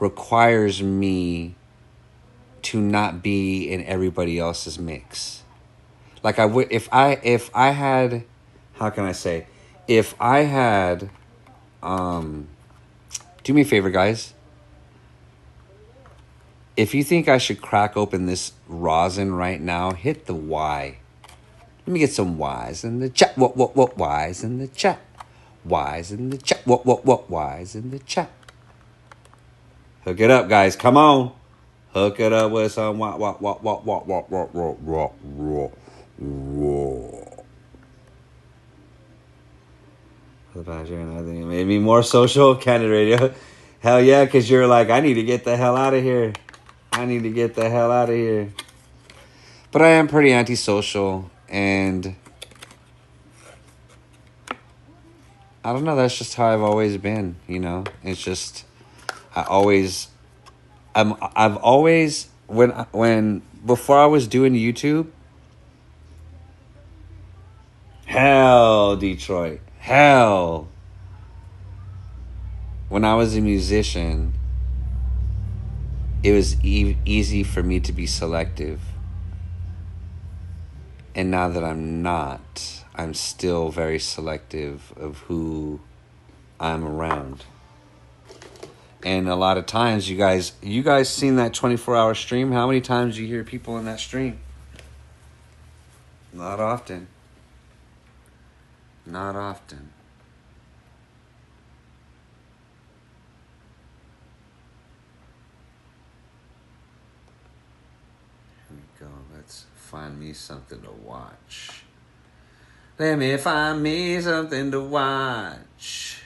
requires me to not be in everybody else's mix. Like I would, if I had, how can I say, if I had, do me a favor, guys. If you think I should crack open this rosin right now, hit the Y. Let me get some Y's in the chat. What, Y's in the chat? Y's in the chat. What, Y's in the chat? Hook it up, guys. Come on. Hook it up with some what. It made me more social. Candid Radio. Hell yeah, because you're like, I need to get the hell out of here. But I am pretty antisocial, and I don't know, that's just how I've always been, It's just, I've always, when before I was doing YouTube, hell, Detroit, hell. When I was a musician, it was easy for me to be selective. And now that I'm not, I'm still very selective of who I'm around. And a lot of times, you guys seen that 24-hour stream? How many times do you hear people in that stream? Not often. Not often. Here we go. Let's find me something to watch. Let me find me something to watch.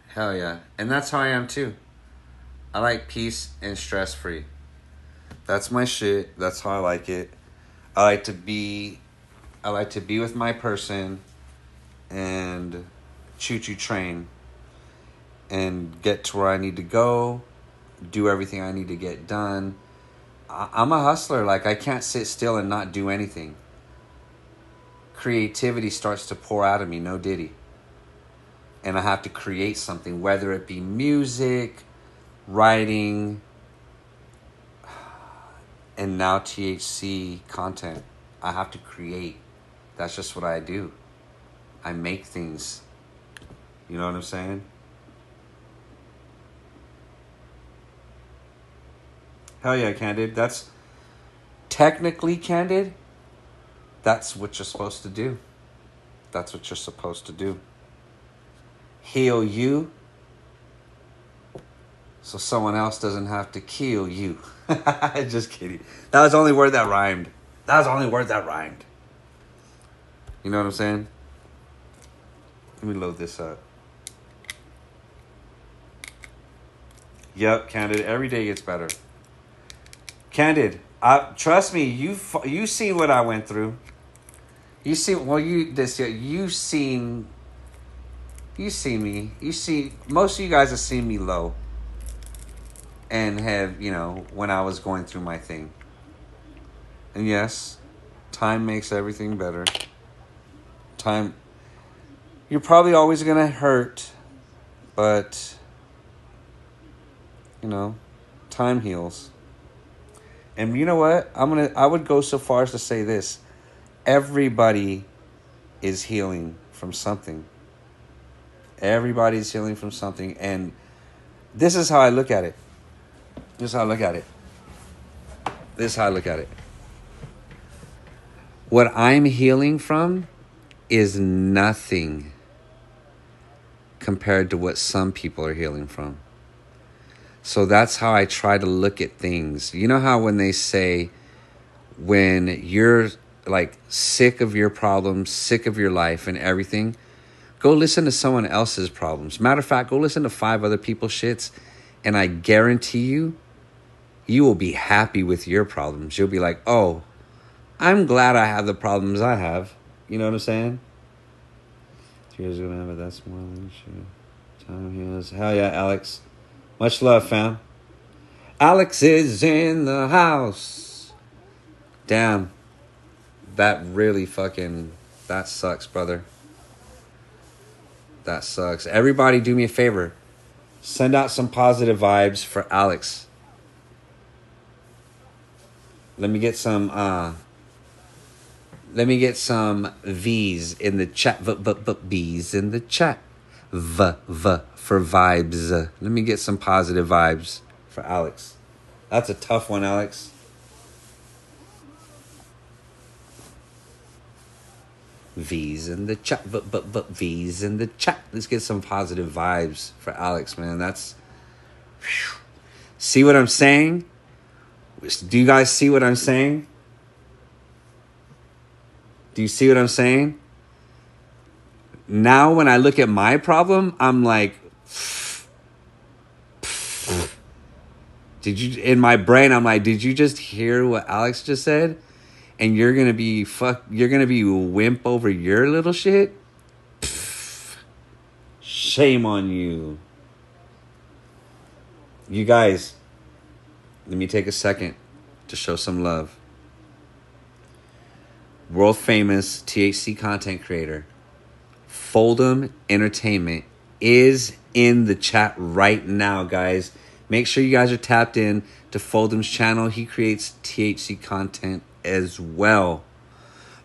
Hell yeah. And that's how I am too. I like peace and stress free. That's my shit. That's how I like it. I like to be with my person and choo-choo train and get to where I need to go, do everything I need to get done. I'm a hustler. Like, I can't sit still and not do anything. Creativity starts to pour out of me, no diddy. And I have to create something, whether it be music, writing, and now THC content. I have to create. That's just what I do. I make things. You know what I'm saying? Hell yeah, Candid. That's technically, Candid, that's what you're supposed to do. That's what you're supposed to do. Heal you so someone else doesn't have to kill you. Just kidding. That was the only word that rhymed. You know what I'm saying? Let me load this up. Yep, Candid. Every day gets better. Candid, trust me. You seen what I went through. You see. Well, you've seen. You see me. You see. Most of you guys have seen me low. And have, when I was going through my thing. And yes, time makes everything better. Time. You're probably always gonna hurt, but time heals. And you know what? I would go so far as to say this. Everybody is healing from something. Everybody's healing from something. And this is how I look at it. What I'm healing from is nothing compared to what some people are healing from. So that's how I try to look at things. You know how when they say, when you're like sick of your problems, sick of your life and everything, go listen to someone else's problems. Matter of fact, go listen to 5 other people's shits, and I guarantee you will be happy with your problems. You'll be like, oh, I'm glad I have the problems I have. You know what I'm saying? 3 years ago now, but that's more than sure. Time heals. Hell yeah, Alex. Much love, fam. Alex is in the house. Damn. That really that sucks, brother. That sucks. Everybody do me a favor. Send out some positive vibes for Alex. Let me get some V's in the chat. V's in the chat. V for vibes. Let me get some positive vibes for Alex. That's a tough one, Alex. V's in the chat. V's in the chat. Let's get some positive vibes for Alex, man. That's... Whew. See what I'm saying? Do you guys see what I'm saying? Do you see what I'm saying? Now when I look at my problem, I'm like... In my brain, I'm like, did you just hear what Alex just said? And you're gonna be wimp over your little shit? Shame on you. You guys, let me take a second to show some love. World famous THC content creator, Fold'em Entertainment, is in the chat right now, guys. Make sure you guys are tapped in to Fold'em's channel. He creates THC content as well.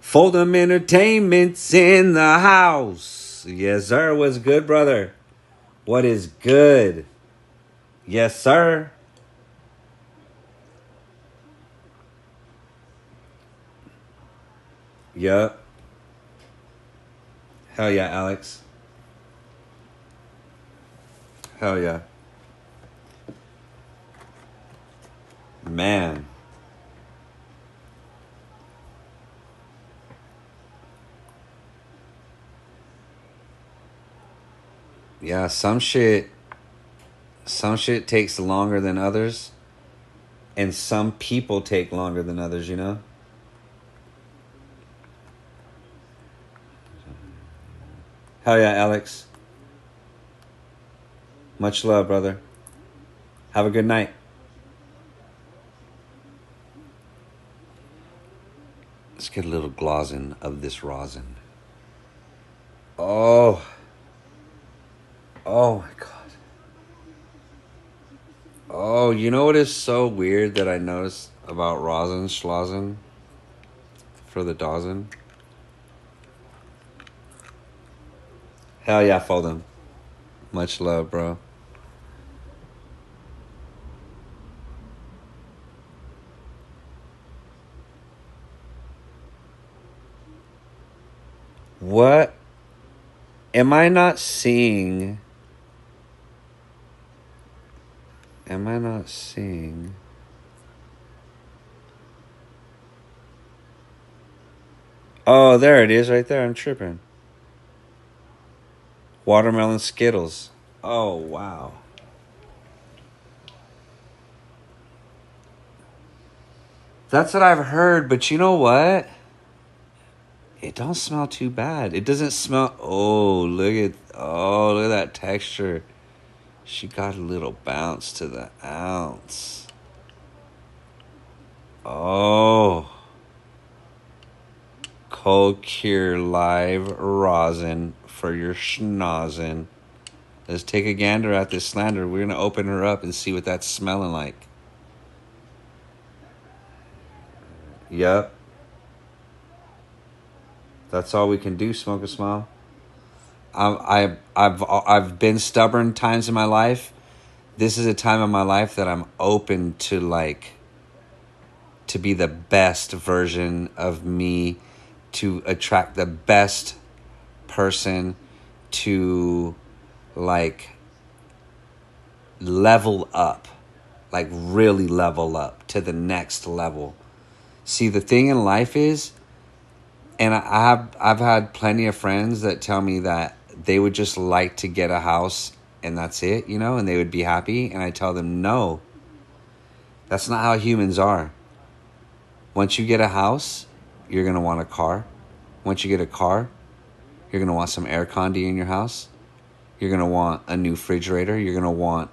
Fold'em Entertainment's in the house. Yes, sir. What's good, brother? What is good? Yes, sir. Yup. Hell yeah, Alex. Hell yeah. Man. Yeah, some shit takes longer than others, and some people take longer than others, you know? Hell yeah, Alex. Much love, brother. Have a good night. Let's get a little glozin of this rosin. Oh. Oh my God. Oh, you know what is so weird that I noticed about rosin schlosin for the dozen? Hell yeah, Fold'em. Much love, bro. What am I not seeing? Am I not seeing? Oh, there it is right there. I'm tripping. Watermelon Skittles. Oh, wow. That's what I've heard, but you know what? It don't smell too bad. It doesn't smell... look at that texture. She got a little bounce to the ounce. Oh. Cold Cure Live Rosin for your schnozzin'. Let's take a gander at this slander. We're going to open her up and see what that's smelling like. Yep. That's all we can do, Smoke a Smile. I've been stubborn times in my life. This is a time in my life that I'm open to to be the best version of me, to attract the best person, to level up, really level up to the next level. See, the thing in life is, and I've had plenty of friends that tell me that they would just like to get a house and that's it, and they would be happy. And I tell them, no, that's not how humans are. Once you get a house, you're going to want a car. Once you get a car, you're going to want some air condi in your house. You're going to want a new refrigerator. You're going to want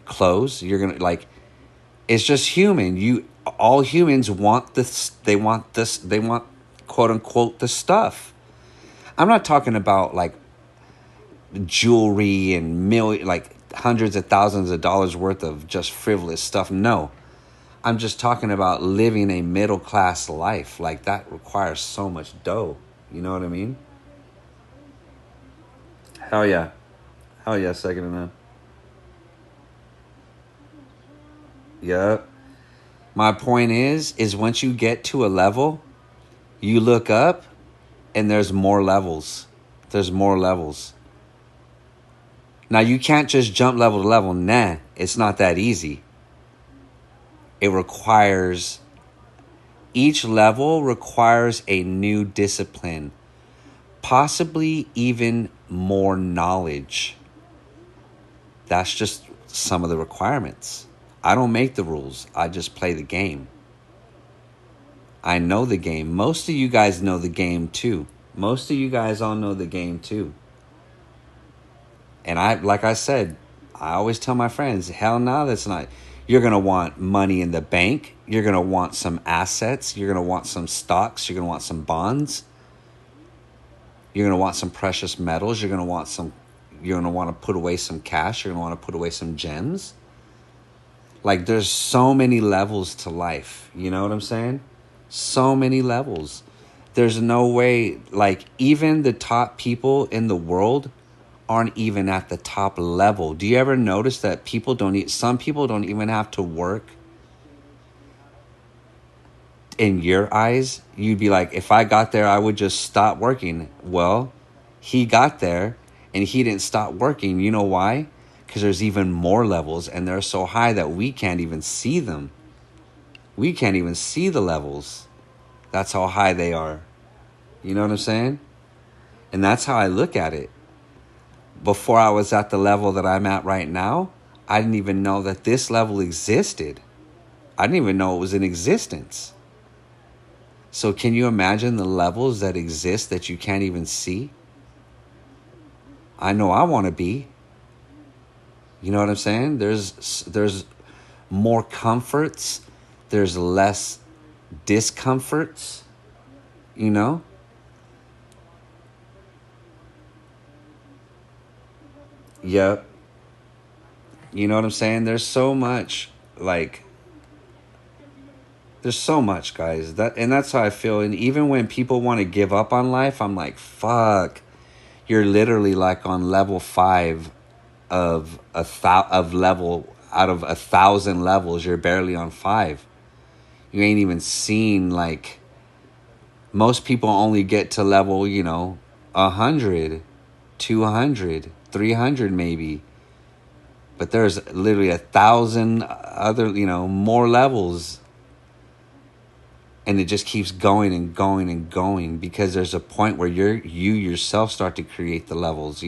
clothes. You're going to it's just human. All humans want this. They want this. They want, quote unquote, the stuff. I'm not talking about jewelry and hundreds of thousands of dollars worth of just frivolous stuff. No, I'm just talking about living a middle class life. That requires so much dough. You know what I mean? Hell yeah. Hell yeah, second to none. Yep. My point is once you get to a level, you look up and there's more levels. There's more levels. Now, you can't just jump level to level. Nah, it's not that easy. Each level requires a new discipline, possibly even more knowledge. That's just some of the requirements. I don't make the rules. I just play the game. I know the game. Most of you guys know the game too. Most of you guys all know the game too. And like I said, I always tell my friends, hell no, that's not. You're going to want money in the bank. You're going to want some assets. You're going to want some stocks. You're going to want some bonds. You're going to want some precious metals. You're going to want to put away some cash. You're going to want to put away some gems. There's so many levels to life. You know what I'm saying? So many levels. There's no way, like, even the top people in the world aren't even at the top level. Do you ever notice that some people don't even have to work? In your eyes, you'd be like, if I got there, I would just stop working. Well, he got there and he didn't stop working. You know why? Because there's even more levels, and they're so high that we can't even see them. We can't even see the levels. That's how high they are. You know what I'm saying? And that's how I look at it. Before I was at the level that I'm at right now, I didn't even know that this level existed. I didn't even know it was in existence. So can you imagine the levels that exist that you can't even see? I know I want to be. You know what I'm saying? There's more comforts. There's less discomforts. You know? Yep. You know what I'm saying? There's so much, like, there's so much, guys. That's how I feel. And even when people want to give up on life, I'm like, fuck. You're literally like on level 5 of level out of 1,000 levels. You're barely on 5. You ain't even seen, like, most people only get to level, 100, 200, 300 maybe. But there's literally 1,000 other, more levels. And it just keeps going and going and going, because there's a point where you yourself start to create the levels,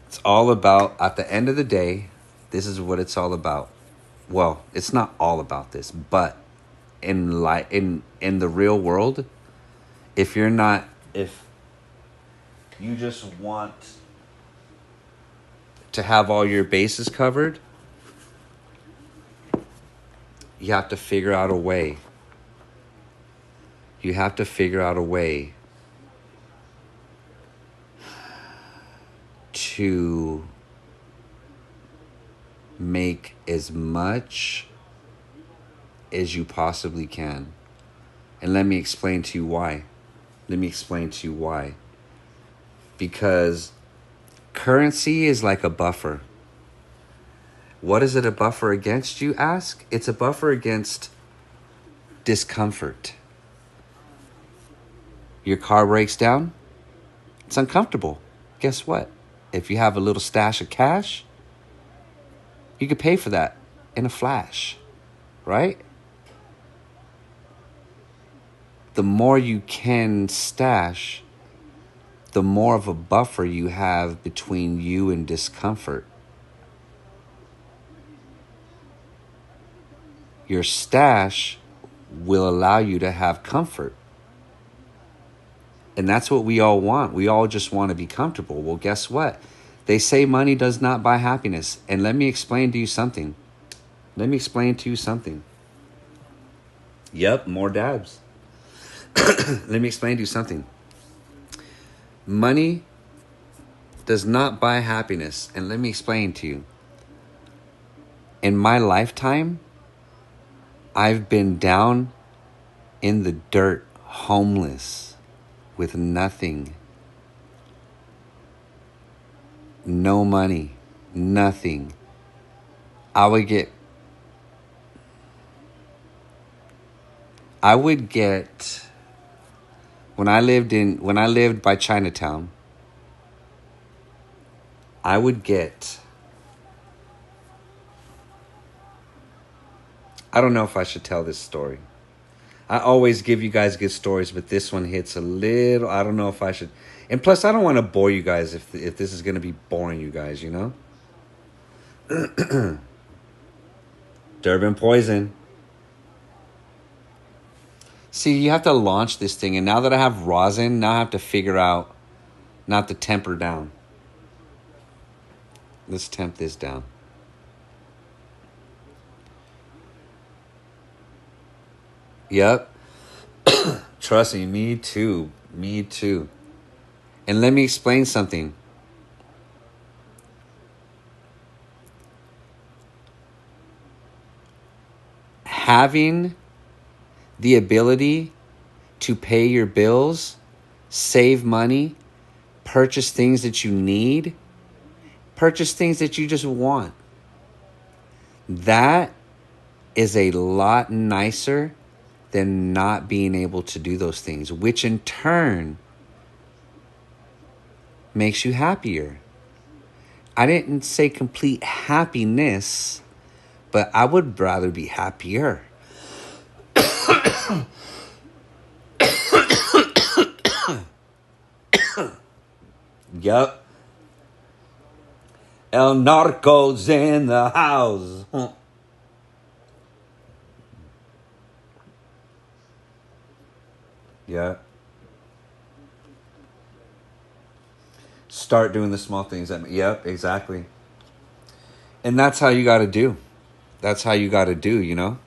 It's all about, at the end of the day, this is what it's all about. Well, it's not all about this, but in the real world, if you just want to have all your bases covered, you have to figure out a way. You have to figure out a way to make as much as you possibly can. And let me explain to you why. Because currency is like a buffer. What is it a buffer against, you ask? It's a buffer against discomfort. Your car breaks down. It's uncomfortable. Guess what? If you have a little stash of cash, you could pay for that in a flash, right? The more you can stash, the more of a buffer you have between you and discomfort. Your stash will allow you to have comfort. And that's what we all want. We all just want to be comfortable. Well, guess what? They say money does not buy happiness. And let me explain to you something. Yep, more dabs. Let me explain to you something. Money does not buy happiness. And let me explain to you. In my lifetime, I've been down in the dirt, homeless, with nothing. No money, nothing. I would get, when I lived by Chinatown, I would get, I don't know if I should tell this story. I always give you guys good stories, but this one hits a little, I don't know if I should. And plus, I don't want to bore you guys if this is going to be boring you guys, Durban poison. See, you have to launch this thing. And now that I have rosin, now I have to figure out not to temper down. Let's temp this down. Yep. Trust me, me too. And let me explain something. having the ability to pay your bills, save money, purchase things that you need, purchase things that you just want. That is a lot nicer than not being able to do those things, which in turn makes you happier. I didn't say complete happiness, but I would rather be happier. Yup. El Narco's in the house. Yeah. Start doing the small things. Yep, exactly. And that's how you got to do. That's how you got to do, you know?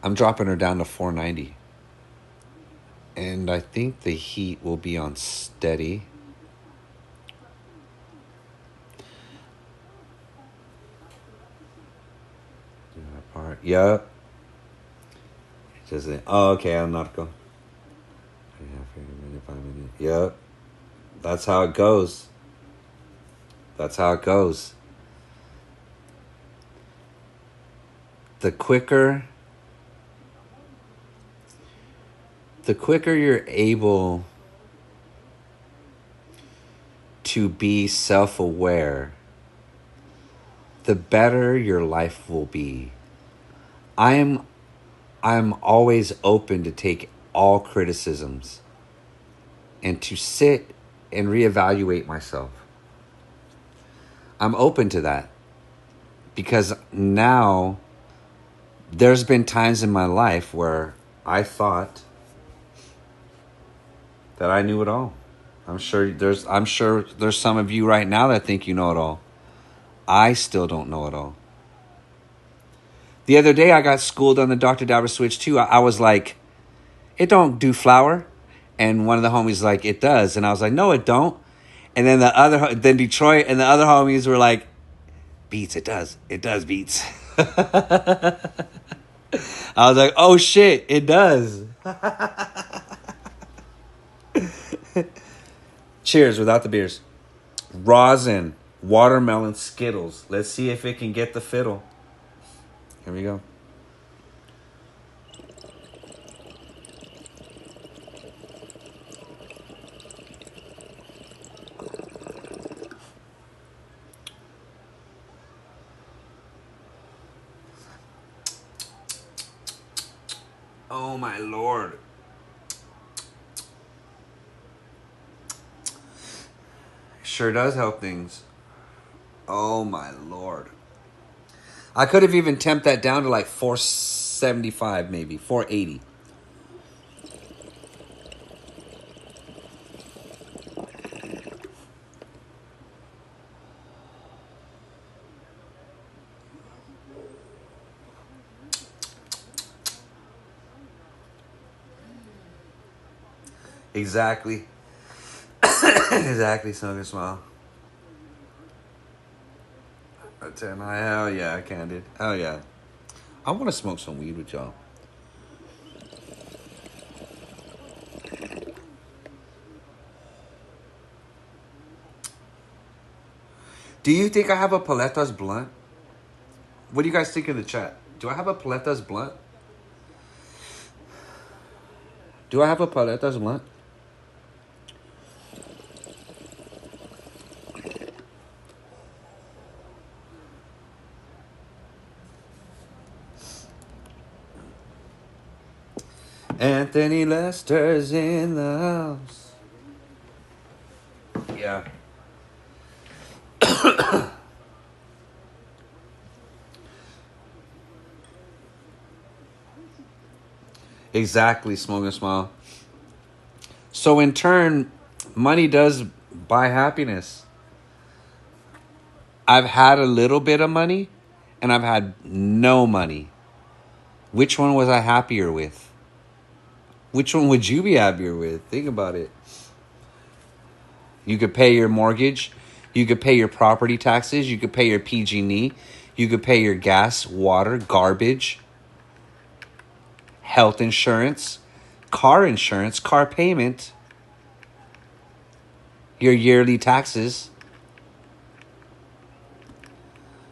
I'm dropping her down to 490. And I think the heat will be on steady. Do that part. Yep. Oh, okay, I'm not going. Yep. That's how it goes. That's how it goes. The quicker you're able to be self-aware, the better your life will be. I'm always open to take all criticisms and to sit and reevaluate myself. I'm open to that because now there's been times in my life where I thought that I knew it all. I'm sure there's some of you right now that think you know it all. I still don't know it all. The other day I got schooled on the Dr. Dabber switch too. I was like, it don't do flour. And one of the homies like, it does. And I was like, no, it don't. And then Detroit and the other homies were like, Beats, it does. It does, Beats. I was like, oh shit, it does. Cheers without the beers. Rosin, watermelon, Skittles. Let's see if it can get the fiddle. Here we go. Oh my Lord. Sure does help things. Oh my Lord. I could have even temped that down to like 475 maybe, 480. Exactly. Exactly, Smoke and Smile. Hell yeah, I can, dude. Hell yeah. I want to smoke some weed with y'all. Do you think I have a Paletas blunt? What do you guys think in the chat? Do I have a Paletas blunt? Do I have a Paletas blunt? Anthony Lester's in the house. Yeah. Exactly, Smoke and Smile. So in turn, money does buy happiness. I've had a little bit of money and I've had no money. Which one was I happier with? Which one would you be happier with? Think about it. You could pay your mortgage. You could pay your property taxes. You could pay your PG&E. You could pay your gas, water, garbage. health insurance, car payment, your yearly taxes.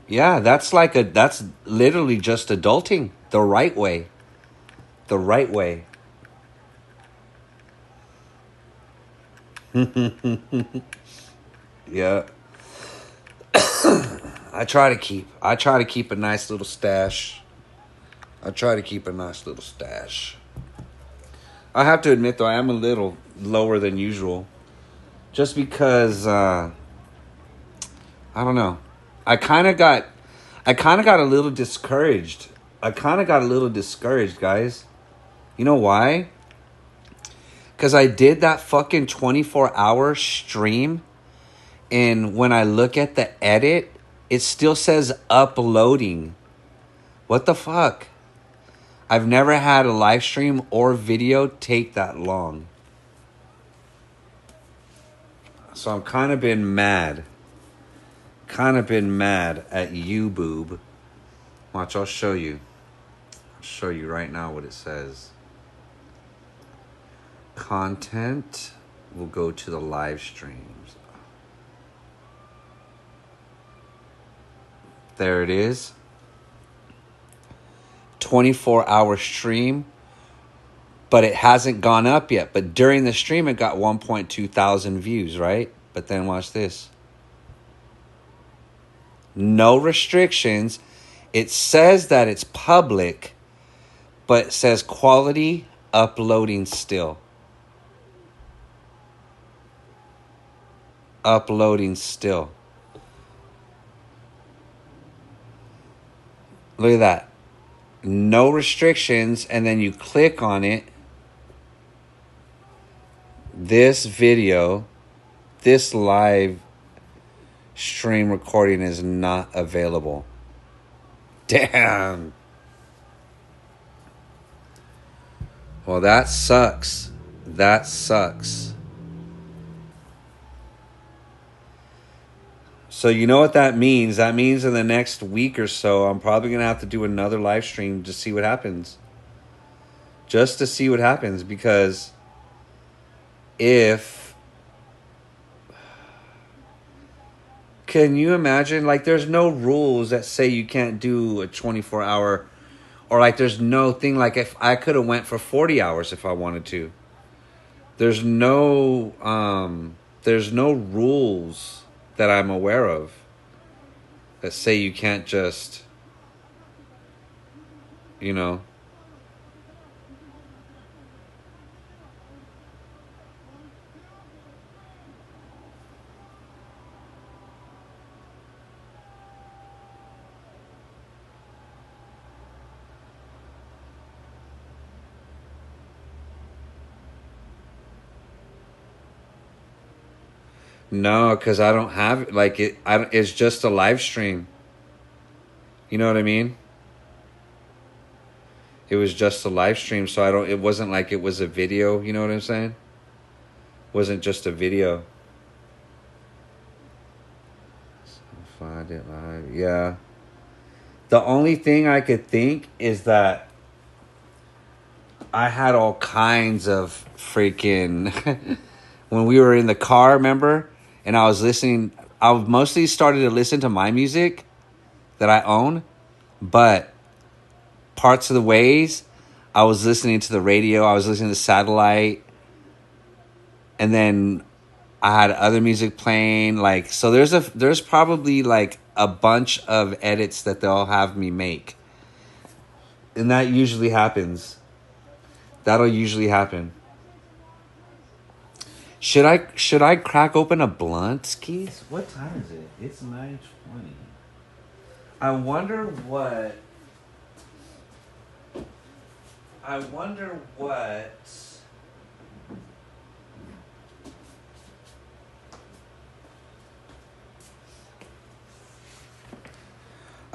Yeah, that's literally just adulting the right way. The right way. Yeah. I try to keep a nice little stash. I have to admit though, I am a little lower than usual. Just because I don't know. I kind of got a little discouraged. Guys. You know why? Because I did that fucking 24-hour stream, and when I look at the edit, it still says uploading. What the fuck? I've never had a live stream or video take that long. So I'm kind of been mad. At you, boob. Watch, I'll show you. I'll show you right now what it says. Content will go to the live streams. There it is. 24-hour stream, but it hasn't gone up yet. But during the stream, it got 1.2 thousand views, right? But then watch this. No restrictions. It says that it's public, but it says quality uploading still. Uploading still. Look at that. No restrictions, and then you click on it. This video, this live stream recording is not available. Damn. Well, that sucks. So you know what that means? That means in the next week or so, I'm probably going to have to do another live stream to see what happens. Just to see what happens, because if... Can you imagine? Like, there's no rules that say you can't do a 24-hour... Or, like, there's no thing like if I could have went for 40 hours if I wanted to. There's no rules that I'm aware of that say you can't just, you know. No, because I don't have like it. It's just a live stream. You know what I mean? It was just a live stream, so I don't. It wasn't like it was a video. You know what I'm saying? It wasn't just a video. Find it live. Yeah. The only thing I could think is that I had all kinds of freaking when we were in the car. Remember? And I was listening. I mostly started to listen to my music that I own, but parts of the ways I was listening to the radio. I was listening to satellite, and then I had other music playing. Like, so there's probably like a bunch of edits that they'll have me make, and that usually happens. That'll usually happen. Should I crack open a blunt, Skis? What time is it? It's 9:20. I wonder what I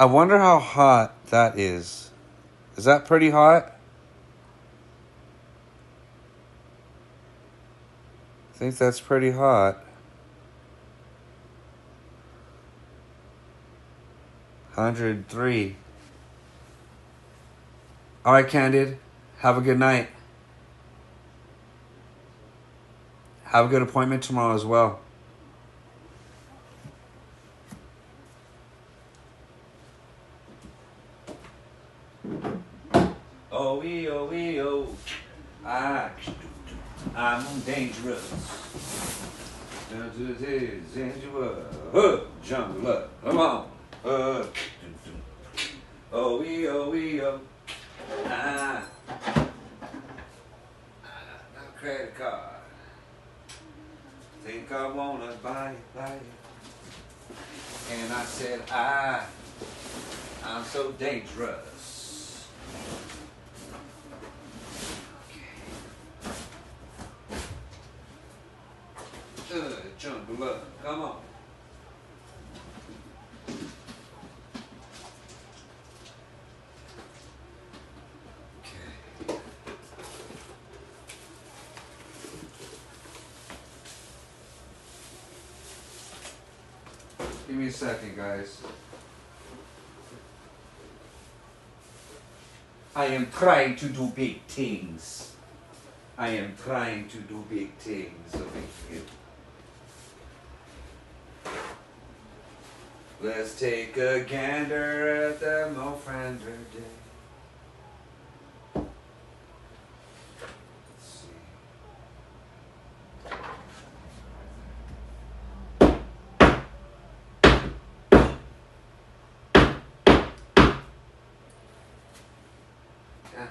wonder how hot that is. Is that pretty hot? I think that's pretty hot. 103. All right, Candid. Have a good night. Have a good appointment tomorrow as well. Oh, I'm dangerous. Jungle up, come on. Oh. I got a credit card. Think I wanna buy it. And I said, I'm so dangerous. Okay. Jungle up, come on. Okay. Give me a second, guys. I am trying to do big things. Okay. Let's take a gander at the Mofrander Day. Let's see. Damn it.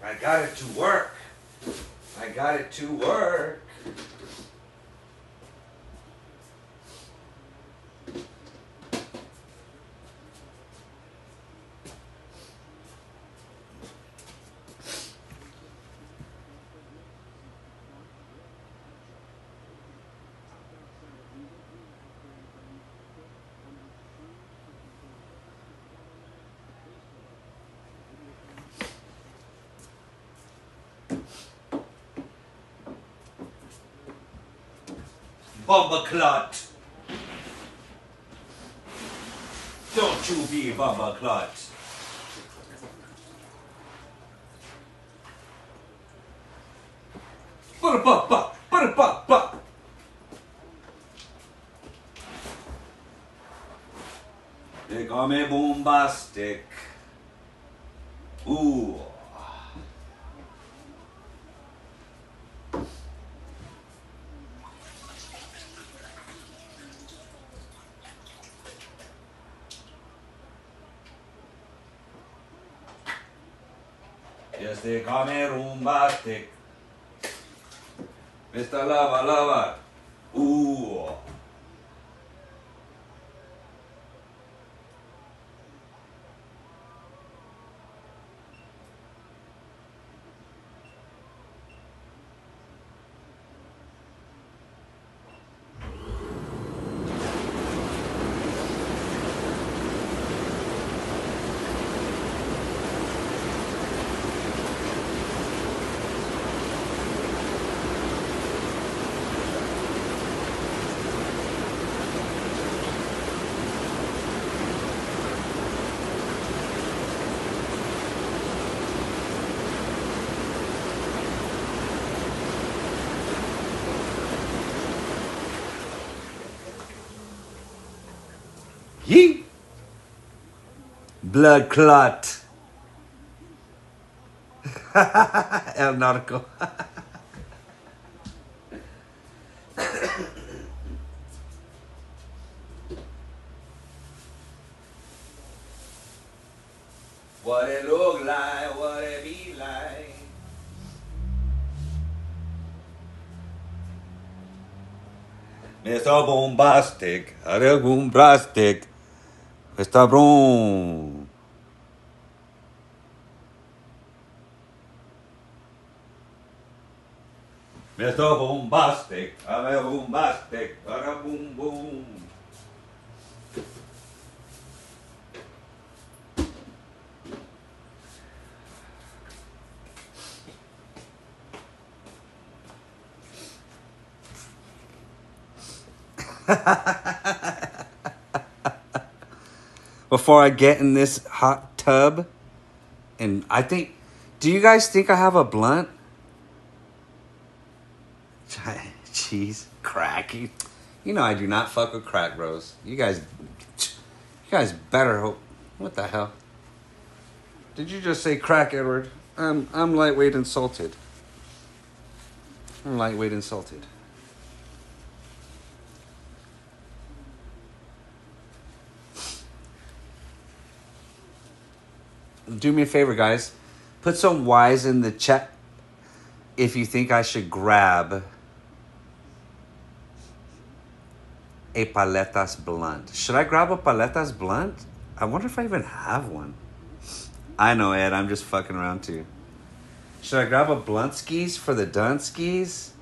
I got it to work. Bumba clot. Don't you be bumba clot. Ba-da-ba-ba. They call me bombastic. Ooh. Yes, they call me Rumbastic. Mr. Lover. Ooh. Yee! Blood clot. El Narco. What it look like, what it be like. Mr. Bombastic, algún plastic, está brum. Mr. Bombastic, bombastic, boom boom. Before I get in this hot tub, and I think, do you guys think I have a blunt? Jeez, crack. You know I do not fuck with crack, bros. You guys better hope. What the hell? Did you just say crack, Edward? I'm lightweight insulted. I'm lightweight insulted. Do me a favor, guys. Put some Y's in the chat if you think I should grab a paletas blunt. Should I grab a paletas blunt? I wonder if I even have one. I know, Ed. I'm just fucking around too. Should I grab a blunt skis for the dun skis?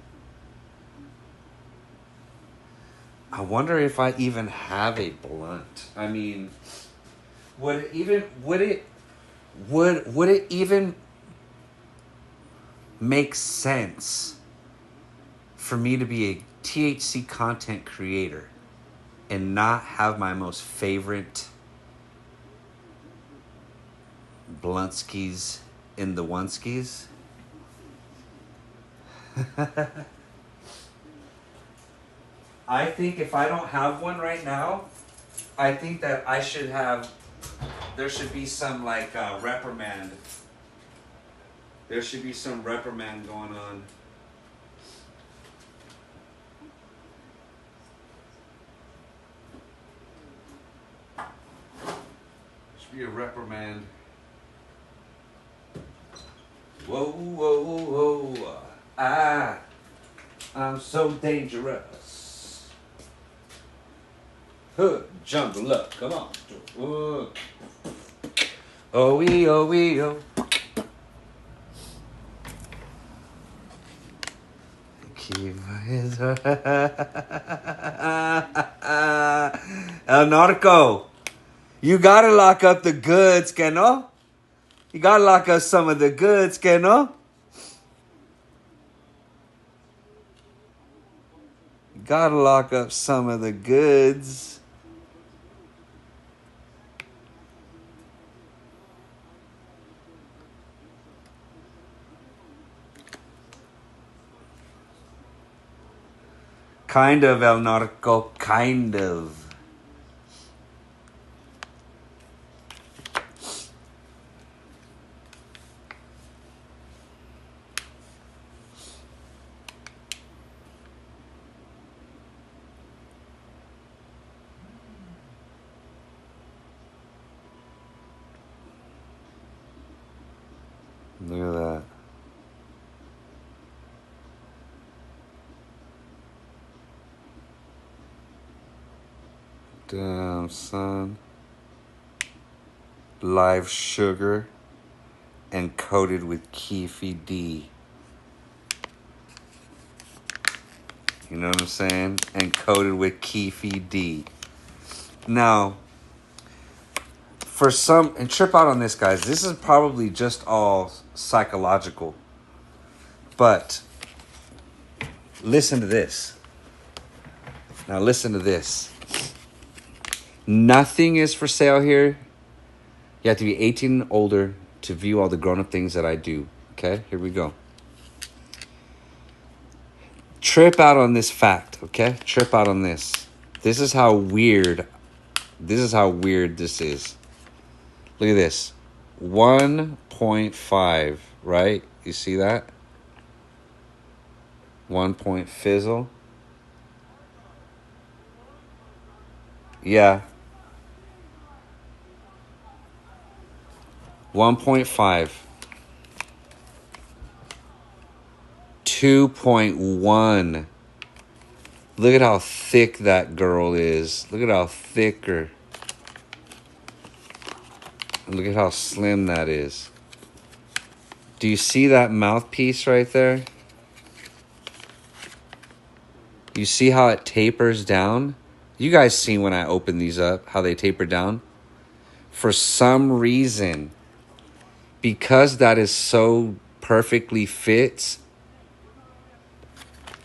I wonder if I even have a blunt. I mean, would it even make sense for me to be a THC content creator and not have my most favorite blunt skis in the one skis? I think if I don't have one right now, I think that I should have, there should be some like reprimand. There should be some reprimand going on. Should be a reprimand. Whoa, whoa, whoa. I'm so dangerous. Huh, jungle up, come on. Oh, wee, oh, wee, oh. El Narco, you gotta lock up the goods, que no? You gotta lock up some of the goods, que no? You gotta lock up some of the goods. Kind of, El Narco, kind of. Look at that. Damn, son. Live sugar and coated with Keefy D. You know what I'm saying? And coated with Keefy D. Now, for some, and trip out on this, guys, this is probably just all psychological. But listen to this. Now listen to this. Nothing is for sale here. You have to be 18 and older to view all the grown-up things that I do. Okay, here we go. Trip out on this fact, okay? Trip out on this. This is how weird this is. Look at this. 1.5, right? You see that? 1 point fizzle. Yeah. 1.5. 2.1. Look at how thick that girl is. Look at how thicker. Look at how slim that is. Do you see that mouthpiece right there? You see how it tapers down? You guys seen when I open these up, how they taper down? For some reason, because that is so perfectly fits,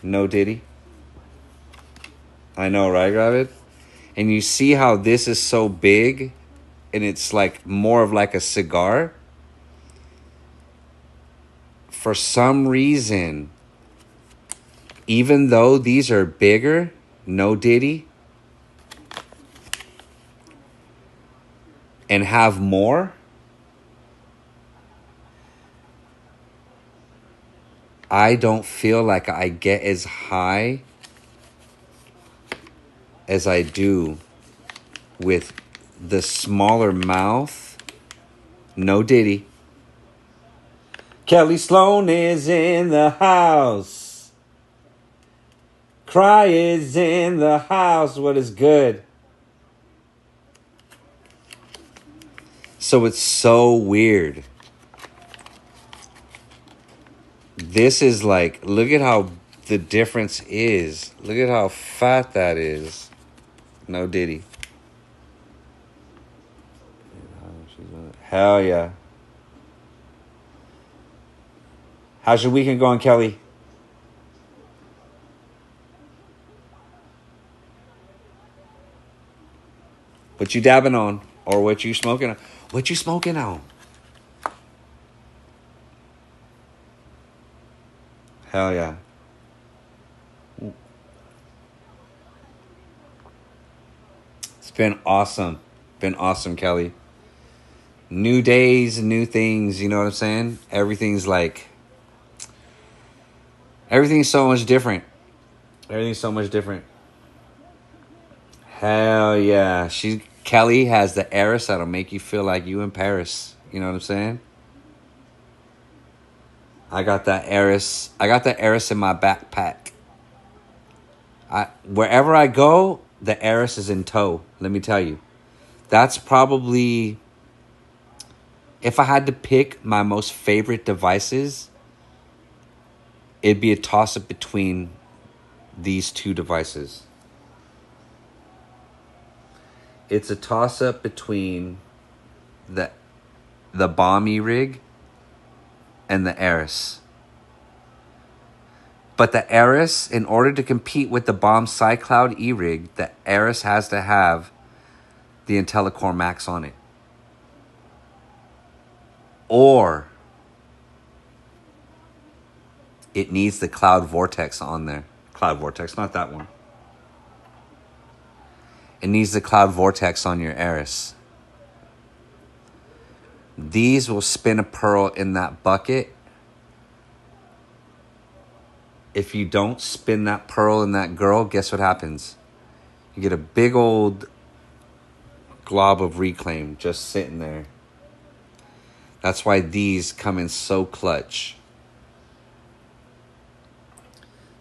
no diddy. I know, right, Rabbit? And you see how this is so big and it's like more of like a cigar? For some reason, even though these are bigger, no diddy, and have more, I don't feel like I get as high as I do with the smaller mouth. No diddy. Kelly Sloan is in the house. Cry is in the house. What is good? So it's so weird. This is like, look at how the difference is. Look at how fat that is. No diddy. Hell yeah. How's your weekend going, Kelly? What you dabbing on? Or what you smoking on? What you smoking on? Hell yeah. It's been awesome. Been awesome, Kelly. New days, new things, you know what I'm saying? Everything's so much different. Everything's so much different. Hell yeah. Kelly has the heiress that'll make you feel like you in Paris. You know what I'm saying? I got that heiress in my backpack. Wherever I go, the heiress is in tow. Let me tell you. That's probably, if I had to pick my most favorite devices, it'd be a toss-up between these two devices. It's a toss-up between the Bomb E-Rig and the Aris. But the Aris, in order to compete with the Bomb SiCloud E-Rig, the Aris has to have the IntelliCore Max on it. Or it needs the Cloud Vortex on there. Cloud Vortex, not that one. It needs the Cloud Vortex on your Aris. These will spin a pearl in that bucket. If you don't spin that pearl in that girl, guess what happens? You get a big old glob of reclaim just sitting there. That's why these come in so clutch.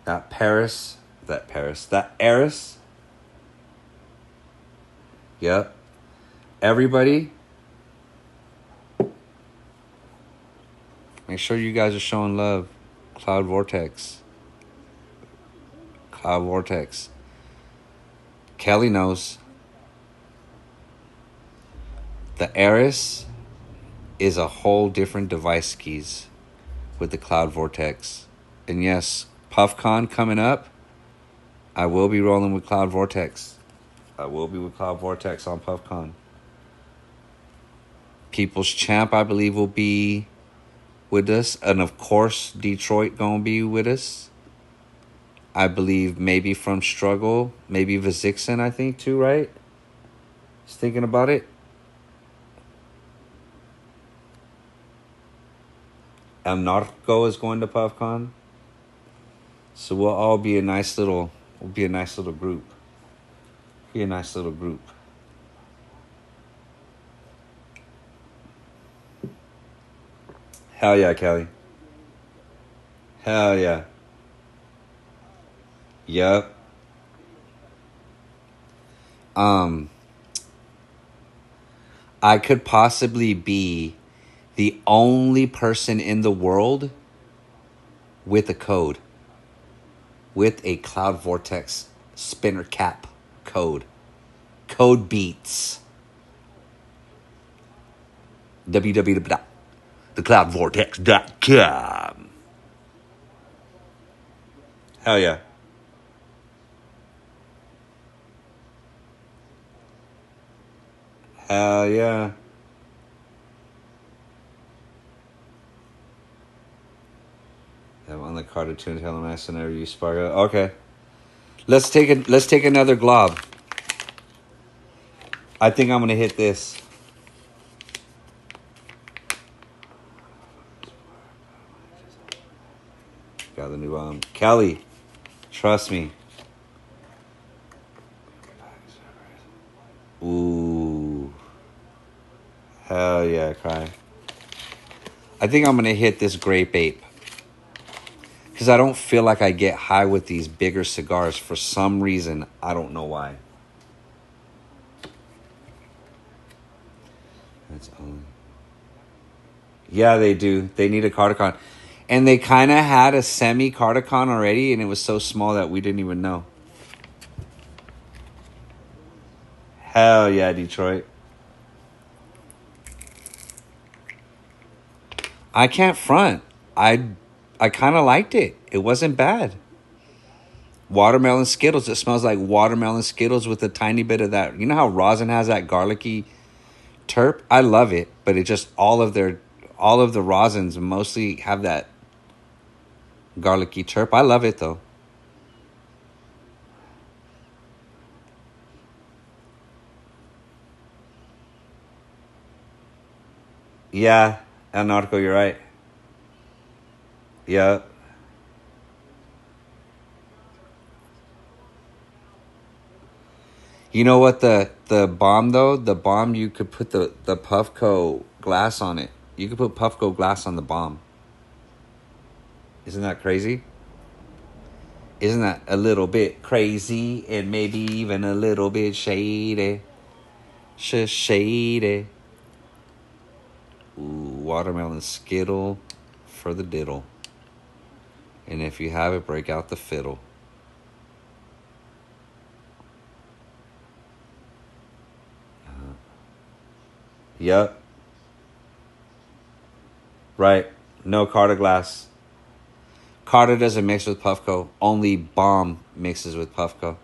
That Aris. Yep. Everybody, make sure you guys are showing love. Cloud Vortex. Cloud Vortex. Kelly knows. The Aris is a whole different device skis with the Cloud Vortex. And yes, PuffCon coming up, I will be rolling with Cloud Vortex. I will be with Cloud Vortex on PuffCon. People's Champ, I believe, will be with us. And of course, Detroit gonna be with us. I believe maybe from Struggle, maybe Vizixen, I think too, right? Just thinking about it. El Narco is going to PuffCon. So we'll all be a nice little group. Be a nice little group. Hell yeah, Kelly. Hell yeah. Yup. I could possibly be the only person in the world with a code, with a Cloud Vortex spinner cap code. Code Beats. www.thecloudvortex.com. Hell yeah. Hell yeah. On the Carter Tune Telemax and never use Spargo. Okay. Let's take another glob. I think I'm gonna hit this. Got the new Kelly. Trust me. Ooh. Hell yeah, cry. I think I'm gonna hit this Grape Ape. Because I don't feel like I get high with these bigger cigars for some reason. I don't know why. That's yeah, they do. They need a Cardicon. And they kind of had a semi-Cardicon already, and it was so small that we didn't even know. Hell yeah, Detroit. I can't front. I kind of liked it. It wasn't bad. Watermelon Skittles. It smells like watermelon Skittles with a tiny bit of that. You know how rosin has that garlicky terp? I love it, but it just all of the rosins mostly have that garlicky terp. I love it though. Yeah, El Narco, you're right. Yeah. You know what the bomb though? The bomb, you could put the Puffco glass on it. You could put Puffco glass on the bomb. Isn't that crazy? Isn't that a little bit crazy and maybe even a little bit shady? Shady. Ooh, watermelon Skittle for the diddle. And if you have it, break out the fiddle. Yep. Right. No Carter glass. Carter doesn't mix with Puffco. Only Bomb mixes with Puffco.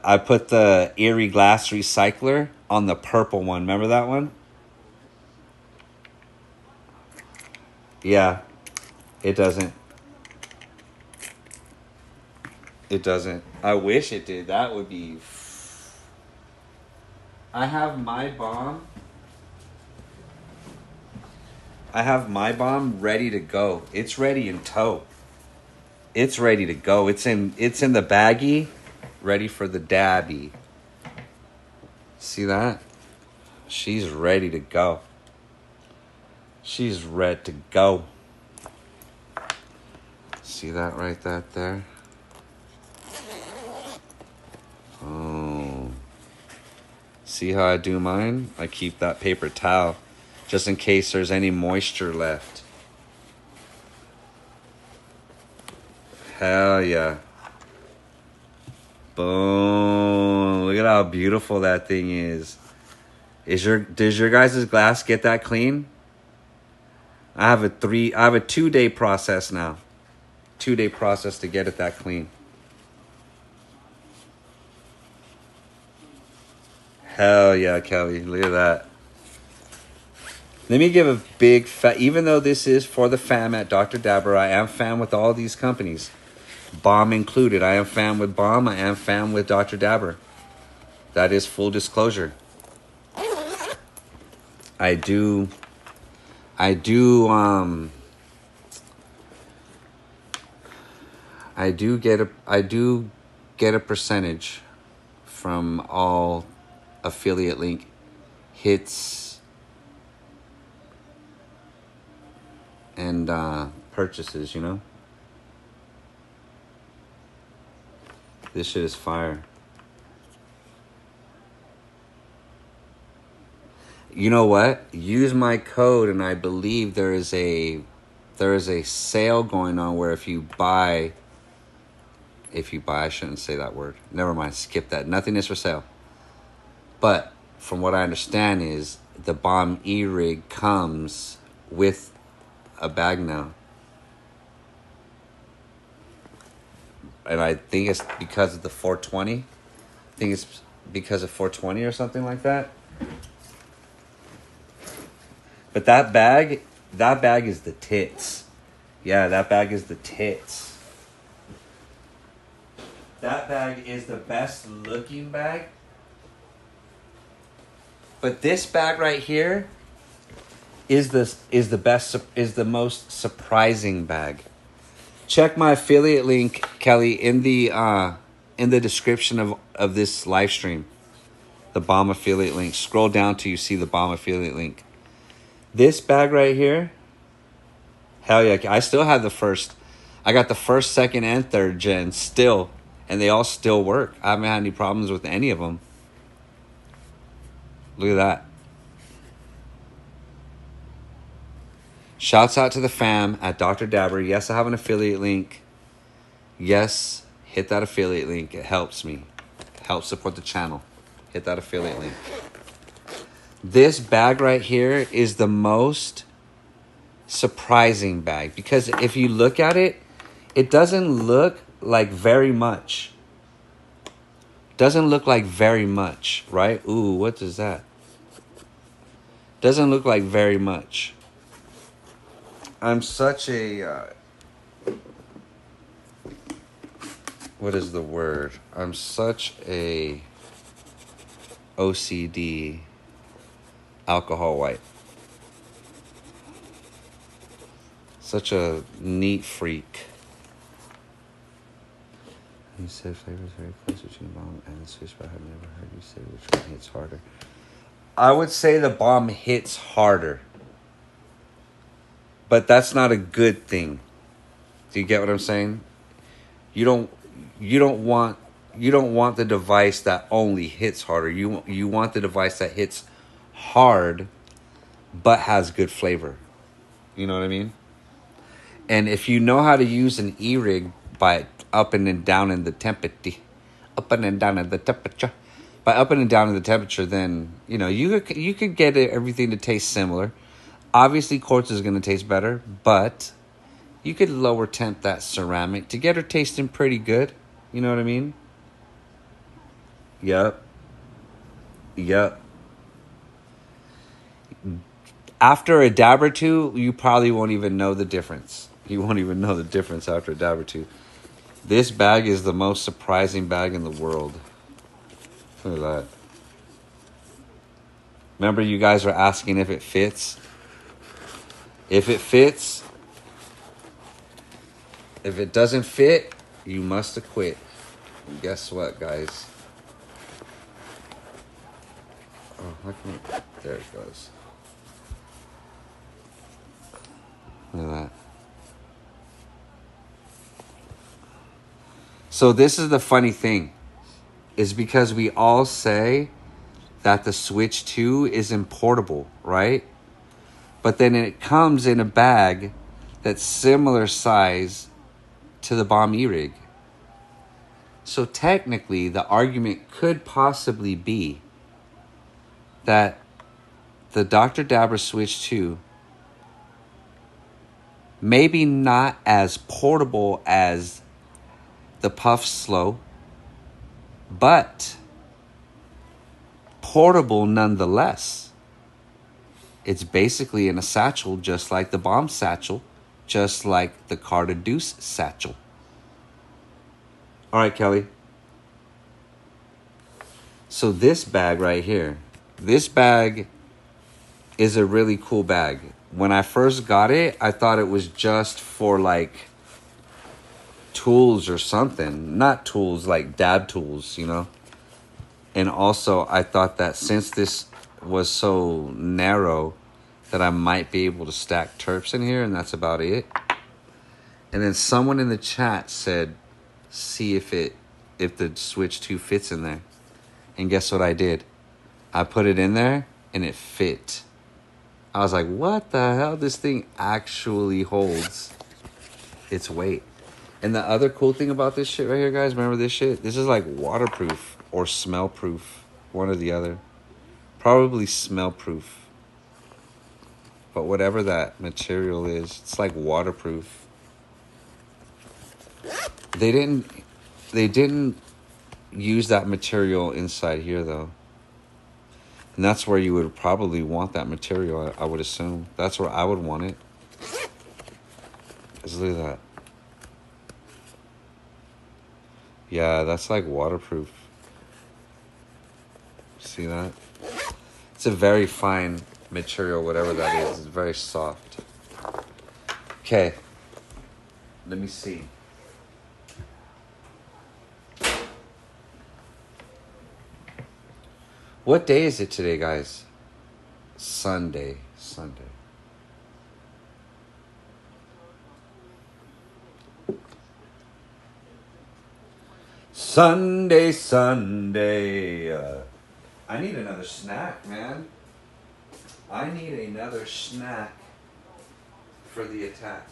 I put the Erie Glass Recycler on the purple one. Remember that one? Yeah. It doesn't. It doesn't. I wish it did. That would be... I have my bomb. I have my bomb ready to go. It's ready in tow. It's ready to go. It's in the baggie, ready for the dabby. See that? She's ready to go. She's ready to go. See that right there? Oh. See how I do mine? I keep that paper towel just in case there's any moisture left. Hell yeah. Boom. Look at how beautiful that thing is. Does your guys' glass get that clean? I have a 2-day process now. 2-day process to get it that clean. Hell yeah, Kelly. Look at that. Let me give a big even though this is for the fam at Dr. Dabber, I am fam with all these companies. Bomb included. I am fam with Bomb. I am fam with Dr. Dabber. That is full disclosure. I do get a percentage from all affiliate link hits and purchases, you know. This shit is fire. You know what? Use my code, and I believe there is a sale going on where if you buy, I shouldn't say that word. Never mind. Skip that. Nothing is for sale. But from what I understand is the bomb E-Rig comes with a bag now. And I think it's because of the 420. I think it's because of 420 or something like that. But that bag is the tits. Yeah, that bag is the tits. That bag is the best looking bag. But this bag right here is the most surprising bag. Check my affiliate link, Kelly, in the description of this live stream. The bomb affiliate link. Scroll down till you see the bomb affiliate link. This bag right here, hell yeah! I still have the first. I got the first, second, and third gen still, and they all still work. I haven't had any problems with any of them. Look at that. Shouts out to the fam at Dr. Dabber. Yes, I have an affiliate link. Yes, hit that affiliate link. It helps me. Helps support the channel. Hit that affiliate link. This bag right here is the most surprising bag. Because if you look at it, it doesn't look like very much. Doesn't look like very much, right? Ooh, what is that? Doesn't look like very much. I'm such a... what is the word? I'm such a OCD alcohol wipe. Such a neat freak. You said flavors very close between bomb and the Swiss, but I have never heard you say which one hits harder. I would say the bomb hits harder. But that's not a good thing. Do you get what I'm saying? You don't want the device that only hits harder. You want the device that hits hard but has good flavor. You know what I mean? And if you know how to use an E-Rig by up and down in the temperature, then you could get everything to taste similar. Obviously, quartz is going to taste better, but you could lower temp that ceramic to get her tasting pretty good. You know what I mean? Yep. After a dab or two, you probably won't even know the difference. You won't even know the difference after a dab or two. This bag is the most surprising bag in the world. Look at that. Remember, you guys were asking if it fits? If it fits, if it doesn't fit, you must have quit. And guess what, guys? Oh, how can there it goes. Look at that. So this is the funny thing, is because we all say that the Switch 2 is importable, right? But then it comes in a bag that's similar size to the bomb E-Rig. So technically, the argument could possibly be that the Dr. Dabber Switch 2 maybe not as portable as the Puff Slow, but portable nonetheless. It's basically in a satchel, just like the bomb satchel, just like the Carter Deuce satchel. All right, Kelly. So this bag right here, this bag is a really cool bag. When I first got it, I thought it was just for like tools or something. Not tools, like dab tools, you know? And also, I thought that since this was so narrow, that I might be able to stack terps in here, and that's about it. And then someone in the chat said, see if if the Switch 2 fits in there. And guess what I did? I put it in there and it fit. I was like, what the hell? This thing actually holds its weight. And the other cool thing about this shit right here, guys, remember this shit? This is like waterproof or smell proof. One or the other. Probably smell proof. But whatever that material is, it's like waterproof. They didn't use that material inside here though. And that's where you would probably want that material, I would assume. That's where I would want it. Just look at that. Yeah, that's like waterproof. See that? It's a very fine material, whatever that is. It's very soft. Okay. Let me see. What day is it today, guys? Sunday. Sunday. I need another snack, man. I need another snack for the attack.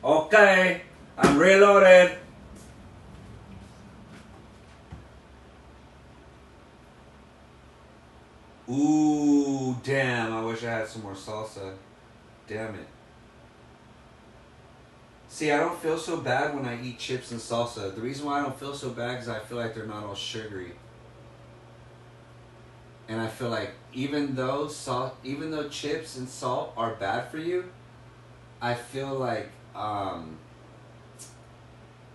Okay, I'm reloaded. Ooh, damn, I wish I had some more salsa. Damn it. See, I don't feel so bad when I eat chips and salsa. The reason why I don't feel so bad is I feel like they're not all sugary. And I feel like even though chips and salt are bad for you, I feel like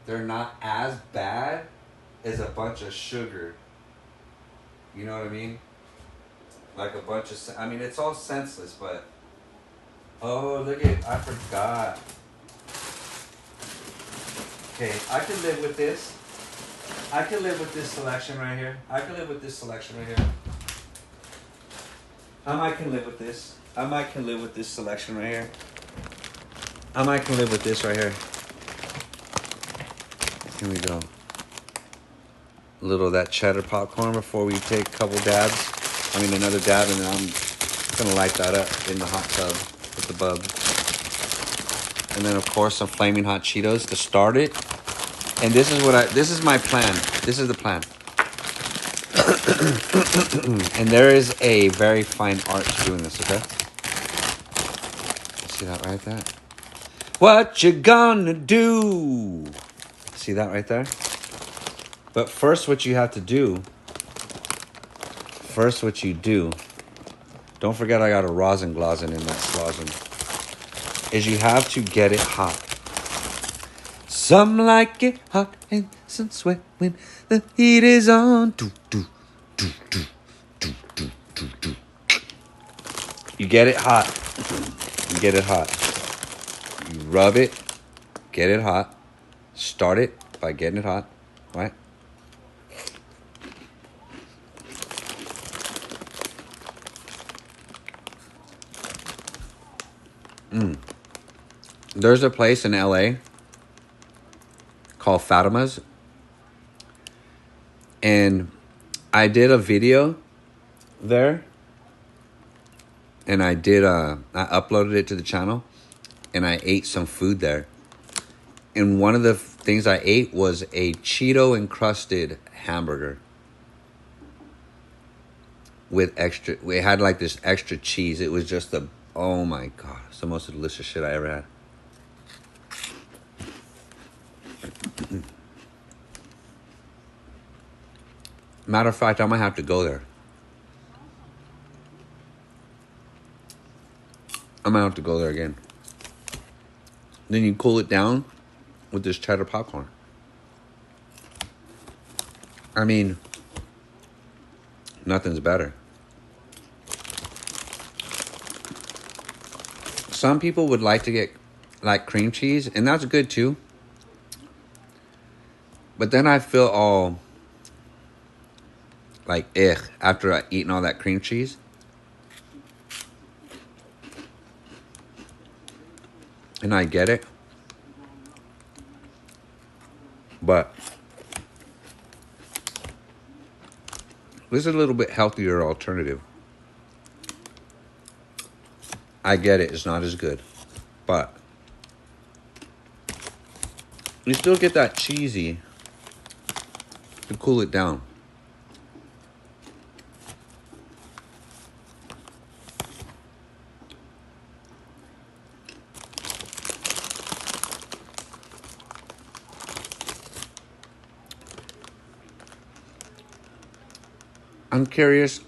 they're not as bad as a bunch of sugar. You know what I mean? Like a bunch of, I mean, it's all senseless, but, oh, look at, I forgot. Okay, I can live with this. I can live with this selection right here. I can live with this selection right here. I might can live with this. I might can live with this selection right here. I might can live with this right here. Here we go. A little of that cheddar popcorn before we take a couple dabs. I mean, another dab, and then I'm gonna light that up in the hot tub with the bub. And then, of course, some flaming hot Cheetos to start it. And this is my plan. This is the plan. And there is a very fine art to doing this, okay? See that right there? What you gonna do? See that right there? But first what you do, don't forget I got a rosin glozin in that slosin, is you have to get it hot. Some like it hot and some sweat when the heat is on. You get it hot. You rub it, get it hot. Start it by getting it hot, right? There's a place in LA called Fatima's, and I did a video there, and I uploaded it to the channel, and I ate some food there. And one of the things I ate was a Cheeto encrusted hamburger with extra. It had like this extra cheese. It was just oh my god, it's the most delicious shit I ever had. Matter of fact, I might have to go there. I might have to go there again. Then you cool it down with this cheddar popcorn. I mean, nothing's better. Some people would like to get like cream cheese, and that's good too. But then I feel all like after eating all that cream cheese. And I get it. But this is a little bit healthier alternative. I get it. It's not as good. But you still get that cheesy to cool it down. I'm curious,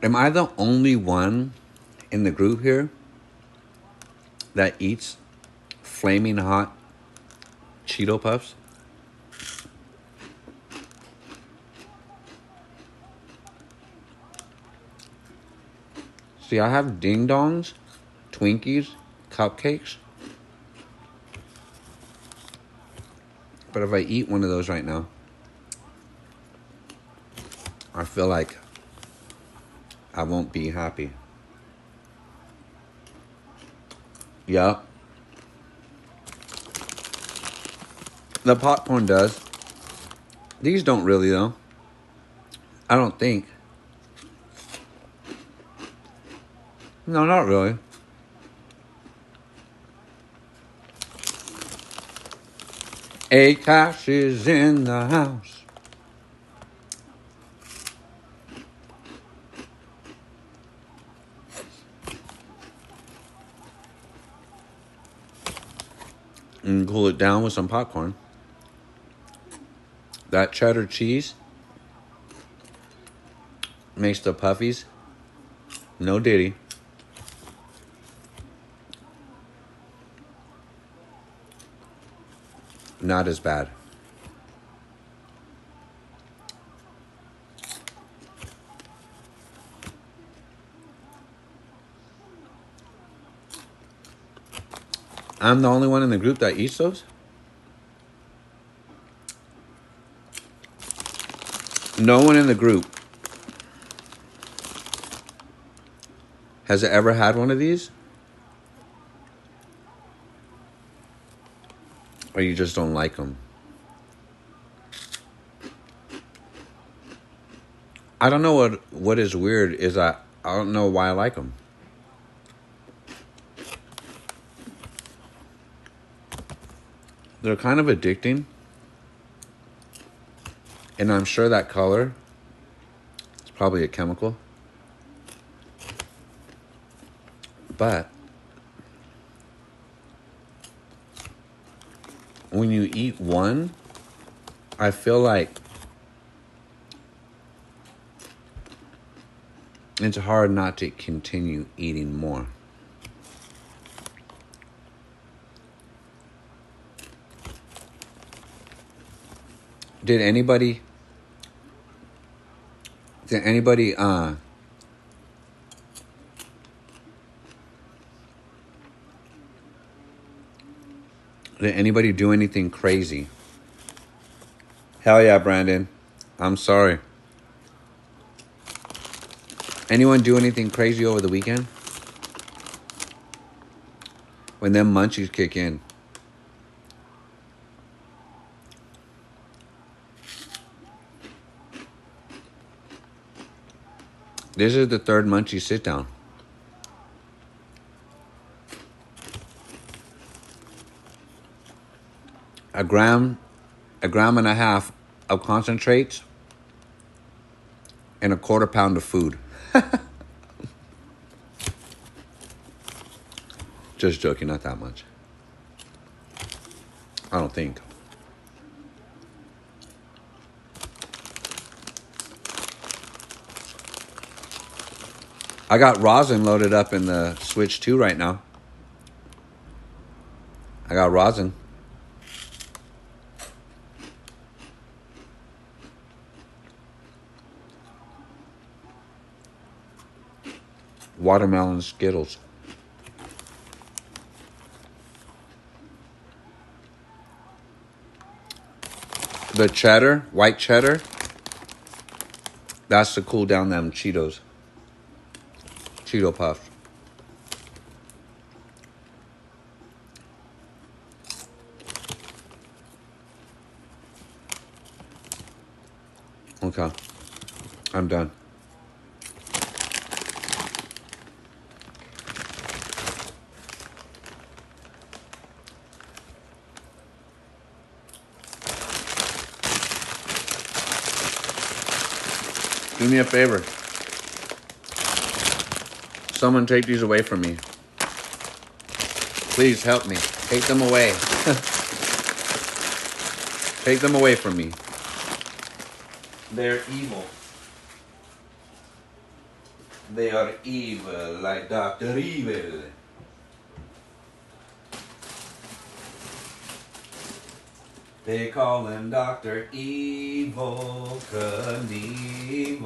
am I the only one in the group here that eats flaming hot Cheeto Puffs? See, I have ding dongs, Twinkies, cupcakes. But if I eat one of those right now, I feel like I won't be happy. Yeah. The popcorn does. These don't really, though. I don't think. No, not really. A-Cash is in the house. And cool it down with some popcorn. That cheddar cheese makes the puffies no ditty. Not as bad. I'm the only one in the group that eats those? No one in the group has ever had one of these? Or you just don't like them? I don't know what is weird is I don't know why I like them. They're kind of addicting. And I'm sure that color is probably a chemical. But when you eat one, I feel like it's hard not to continue eating more. Did anybody Did anybody do anything crazy? Hell yeah, Brandon. I'm sorry. Anyone do anything crazy over the weekend? When them munchies kick in. This is the third munchie sit down. A gram and a half of concentrates and a quarter pound of food. Just joking, not that much. I don't think. I got rosin loaded up in the Switch 2 right now. I got rosin. Watermelon Skittles. The cheddar, white cheddar, that's to cool down them Cheetos. Cheeto Puffs. Okay. I'm done. Do me a favor. Someone take these away from me. Please help me. Take them away. Take them away from me. They're evil. They are evil, like Dr. Evil. They call him Dr. Evil Knievel.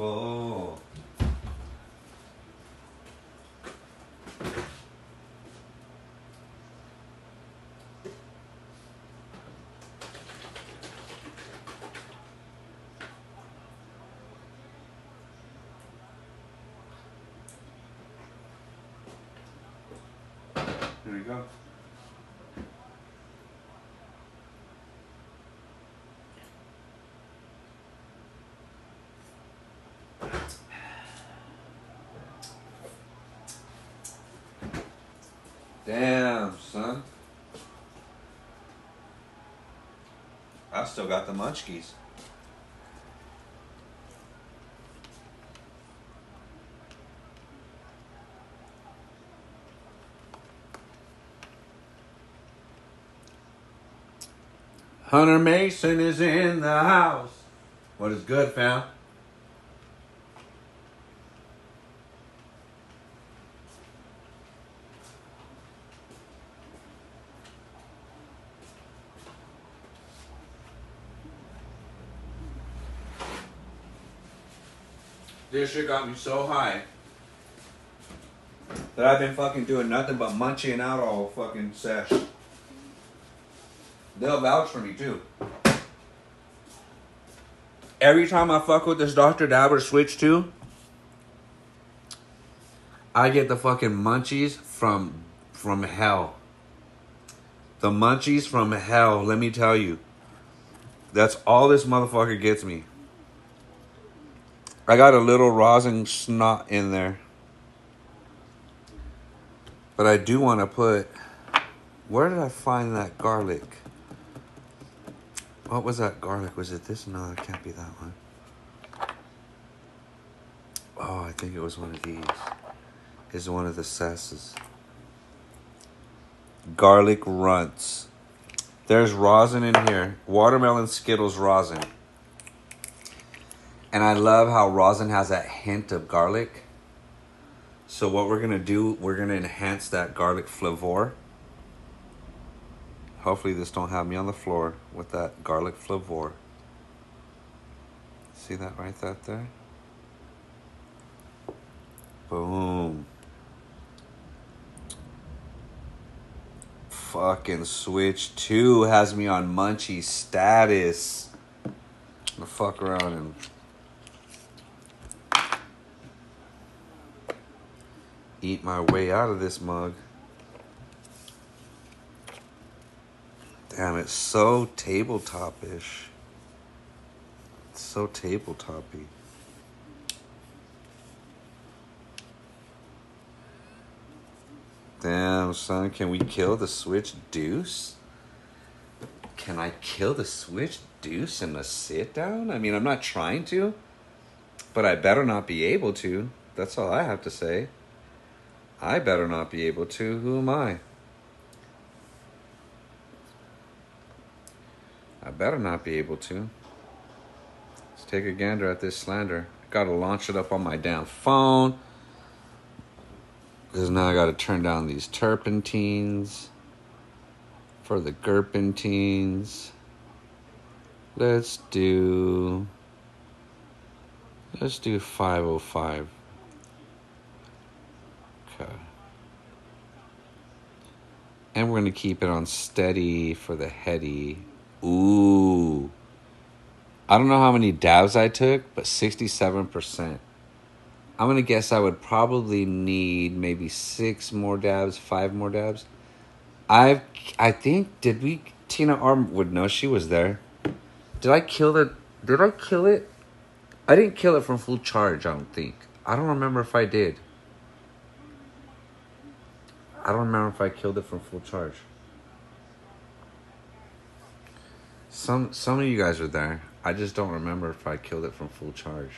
Here we go. Damn, son. I still got the munchkies. Hunter Mason is in the house. What is good, fam? This shit got me so high that I've been fucking doing nothing but munching out all fucking sesh. They'll vouch for me too. Every time I fuck with this Dr. Dabber Switch 2, I get the fucking munchies from hell. The munchies from hell, let me tell you. That's all this motherfucker gets me. I got a little rosin snot in there. But I do want to put... Where did I find that garlic? What was that garlic? Was it this? No, it can't be that one. Oh, I think it was one of these. It's one of the sasses. Garlic runts. There's rosin in here. Watermelon Skittles rosin. And I love how rosin has that hint of garlic. So what we're going to do, we're going to enhance that garlic flavor. Hopefully this don't have me on the floor with that garlic flavor. See that right there? Boom. Fucking Switch 2 has me on munchie status. I'm gonna fuck around and eat my way out of this mug. Damn, it's so tabletop-ish. It's so tabletop-y. Damn, son, can we kill the Switch Deuce? Can I kill the Switch Deuce in a sit-down? I mean, I'm not trying to, but I better not be able to. That's all I have to say. I better not be able to. Who am I? I better not be able to. Let's take a gander at this slander. Gotta launch it up on my damn phone. Because now I gotta turn down these turpentines for the gerpentines. Let's do 505. Okay. And we're gonna keep it on steady for the heady. Ooh. I don't know how many dabs I took, but 67%. I'm going to guess I would probably need maybe 6 more dabs, 5 more dabs. I think, Tina R would know, she was there. Did I kill it? I didn't kill it from full charge, I don't think. I don't remember if I did. I don't remember if I killed it from full charge. Some of you guys were there. I just don't remember if I killed it from full charge.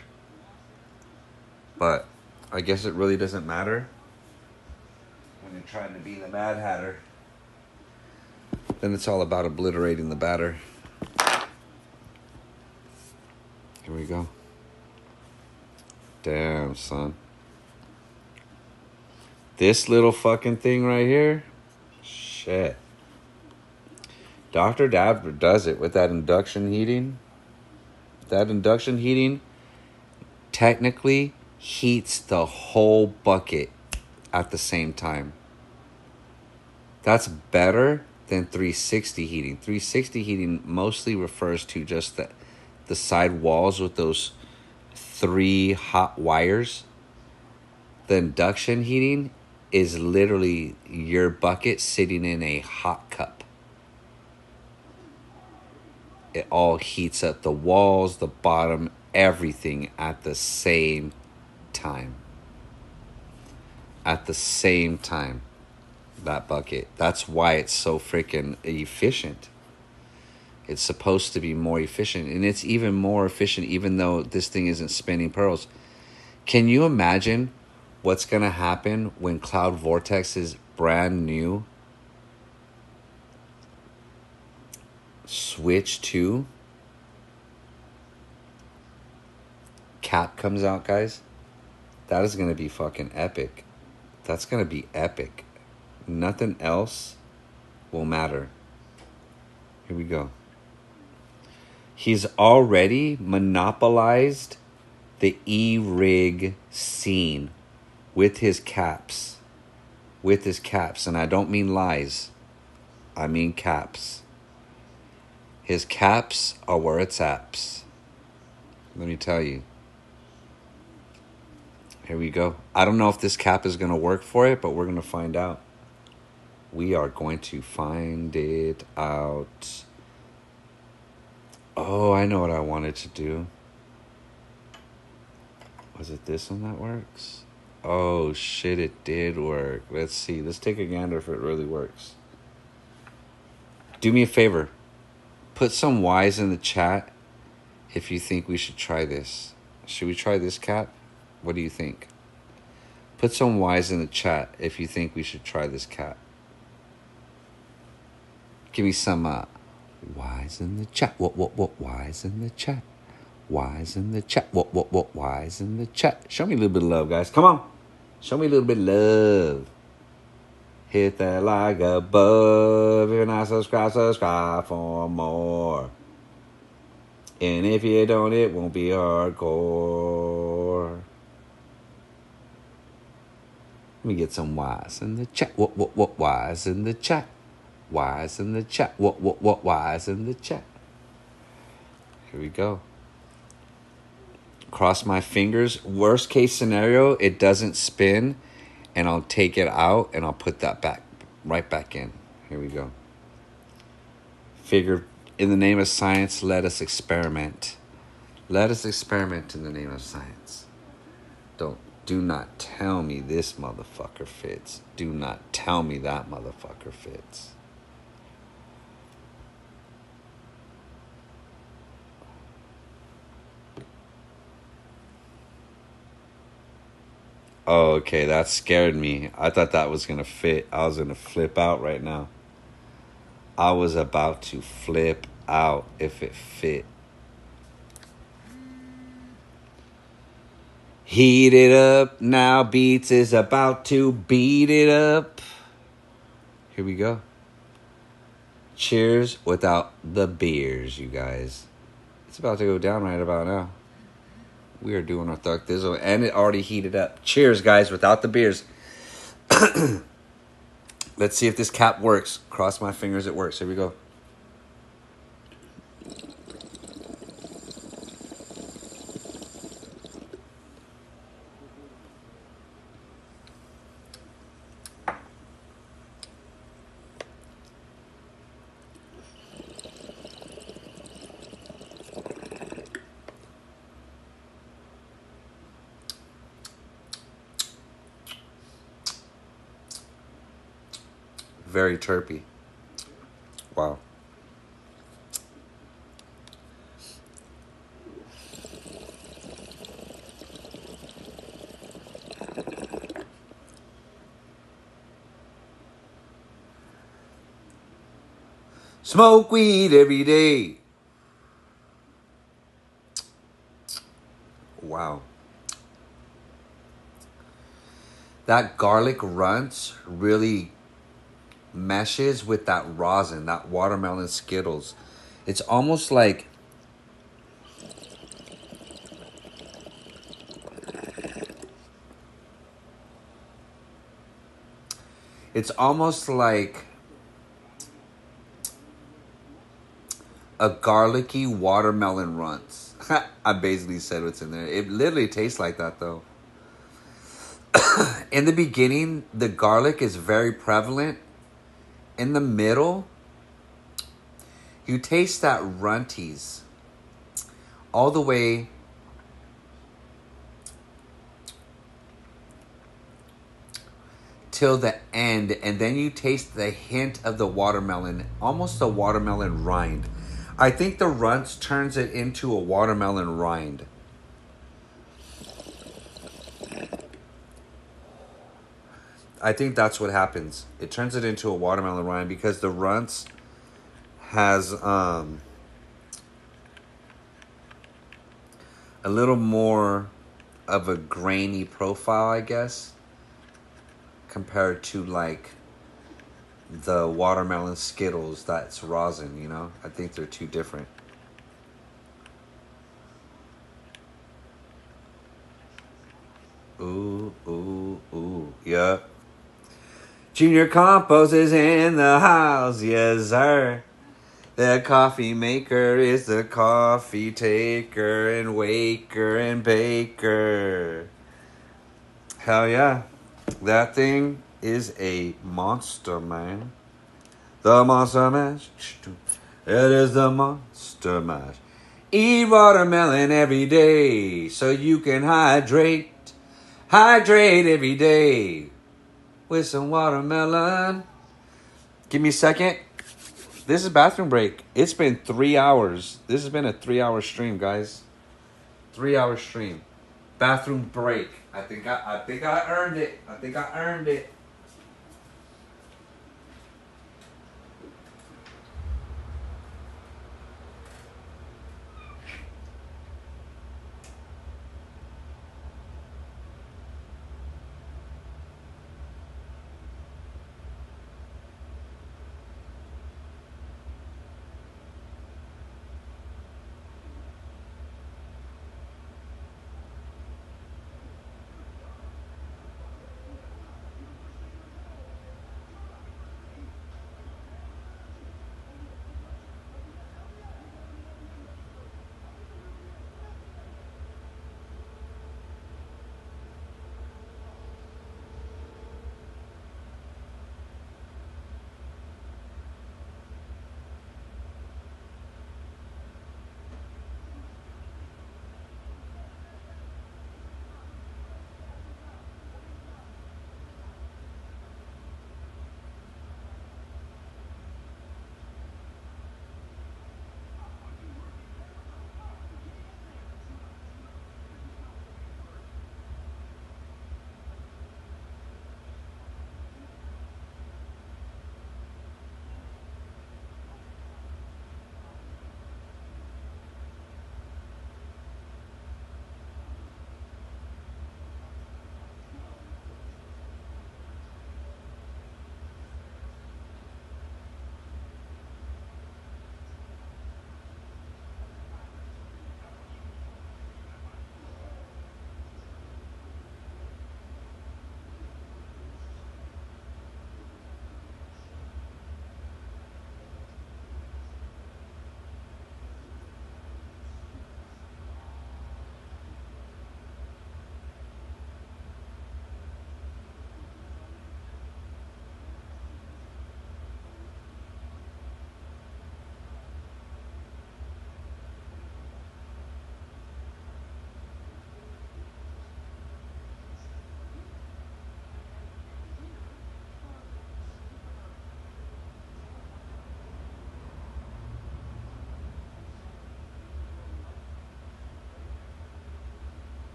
But I guess it really doesn't matter when you're trying to be the Mad Hatter. Then it's all about obliterating the batter. Here we go. Damn, son. This little fucking thing right here. Shit. Dr. Dabber does it with that induction heating. That induction heating technically heats the whole bucket at the same time. That's better than 360 heating. 360 heating mostly refers to just the side walls with those 3 hot wires. The induction heating is literally your bucket sitting in a hot cup. It all heats up the walls, the bottom, everything at the same time. At the same time, that bucket. That's why it's so freaking efficient. It's supposed to be more efficient. And it's even more efficient even though this thing isn't spinning pearls. Can you imagine what's going to happen when Cloud Vortex is brand new? Switch 2 cap comes out, guys. That is going to be fucking epic. That's going to be epic. Nothing else will matter. Here we go. He's already monopolized the E-rig scene with his caps. With his caps. And I don't mean lies. I mean caps. His caps are where it's at. Let me tell you. Here we go. I don't know if this cap is going to work for it, but we're going to find out. We are going to find it out. Oh, I know what I wanted to do. Was it this one that works? Oh, shit, it did work. Let's see. Let's take a gander if it really works. Do me a favor. Put some Y's in the chat if you think we should try this. Should we try this cap? What do you think? Put some Y's in the chat if you think we should try this cap. Give me some Y's in the chat. What Y's in the chat? Y's in the chat. What Y's in the chat? Show me a little bit of love, guys. Come on. Show me a little bit of love. Hit that like above. If you're not subscribed, subscribe for more. And if you don't, it won't be hardcore. Let me get some Y's in the chat. What Y's in the chat? Y's in the chat. What Y's in the chat? Here we go. Cross my fingers. Worst case scenario, it doesn't spin. And I'll take it out and I'll put that right back in. Here we go. Figure, in the name of science, let us experiment. Let us experiment in the name of science. Do not tell me this motherfucker fits. Do not tell me that motherfucker fits. Oh, okay, that scared me. I thought that was going to fit. I was going to flip out right now. I was about to flip out if it fit. Heat it up. Now Beats is about to beat it up. Here we go. Cheers without the beers, you guys. It's about to go down right about now. We are doing our Thug Thizzle, and it already heated up. Cheers, guys, without the beers. Let's see if this cap works. Cross my fingers it works. Here we go. Very terpy. Wow. Smoke weed every day. Wow. That garlic runts really meshes with that rosin, that watermelon Skittles. It's almost like a garlicky watermelon runts. I basically said what's in there. It literally tastes like that though. In the beginning, the garlic is very prevalent. In the middle, you taste that runties all the way till the end, and then you taste the hint of the watermelon, almost a watermelon rind. I think the runts turns it into a watermelon rind. I think that's what happens. It turns it into a watermelon rind because the runts has a little more of a grainy profile, I guess, compared to like the watermelon Skittles that's rosin, you know? I think they're two different. Ooh, ooh, ooh, yeah. Junior Compost is in the house, yes sir. The coffee maker is the coffee taker and waker and baker. Hell yeah. That thing is a monster, man. The Monster Mash. It is the Monster Mash. Eat watermelon every day so you can hydrate. Hydrate every day with some watermelon. Give me a second. This is bathroom break. It's been 3 hours. This has been a 3-hour stream, guys. 3-hour stream. Bathroom break. I think I earned it. I think I earned it.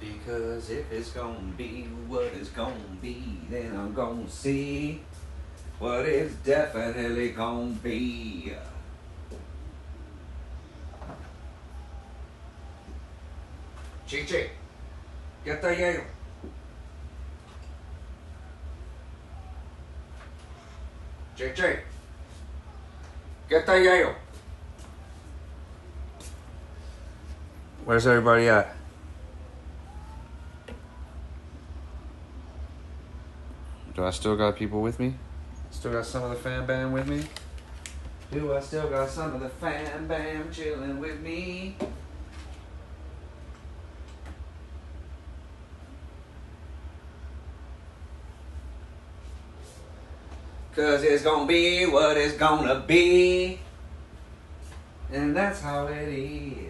Because if it's gonna be what it's gonna be, then I'm gonna see what it's definitely gonna be. Chichi, get the yayo. Chichi, get the yayo. Where's everybody at? Do I still got people with me? Still got some of the fam bam with me? Do I still got some of the fam bam chilling with me? Cause it's gonna be what it's gonna be. And that's how it is.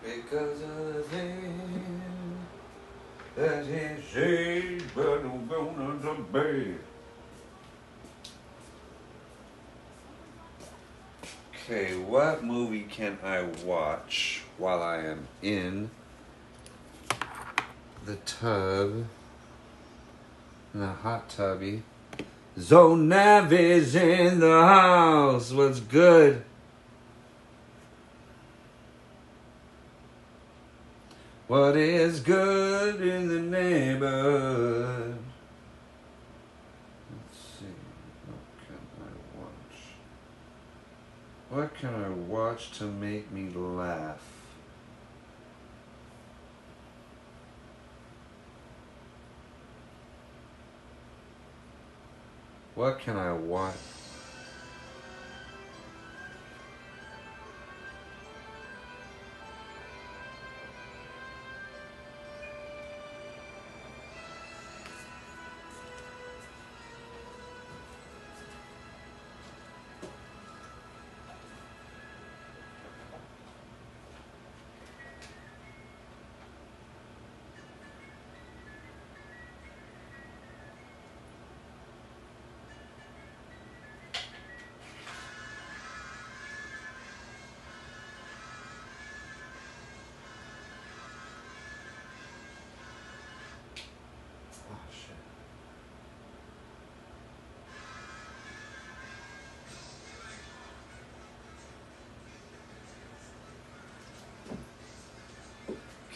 Because of the thing that he says, but I'm gonna the bed. Okay, what movie can I watch while I am in the tub, in the hot tubby? Zonav is in the house. What's good? What is good in the neighborhood? Let's see. What can I watch to make me laugh? What can I watch?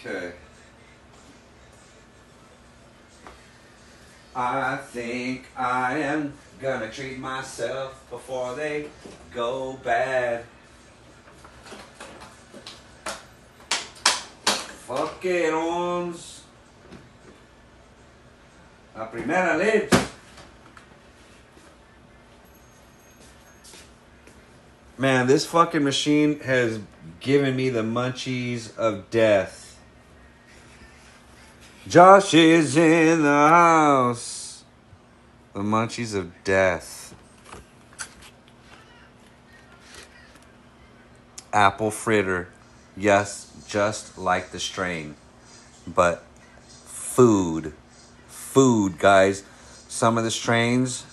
Okay. I think I am gonna treat myself before they go bad. Fuck it, ons. La primera lips. Man, this fucking machine has given me the munchies of death. Josh is in the house. The munchies of death. Apple fritter. Yes, just like the strain. But food. Food, guys. Some of the strains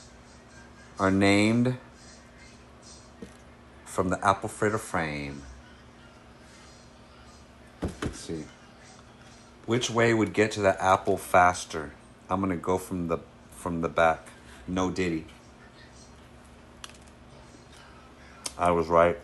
are named from the apple fritter frame. Let's see. Which way would get to the apple faster? I'm gonna go from the back. No diddy. I was right.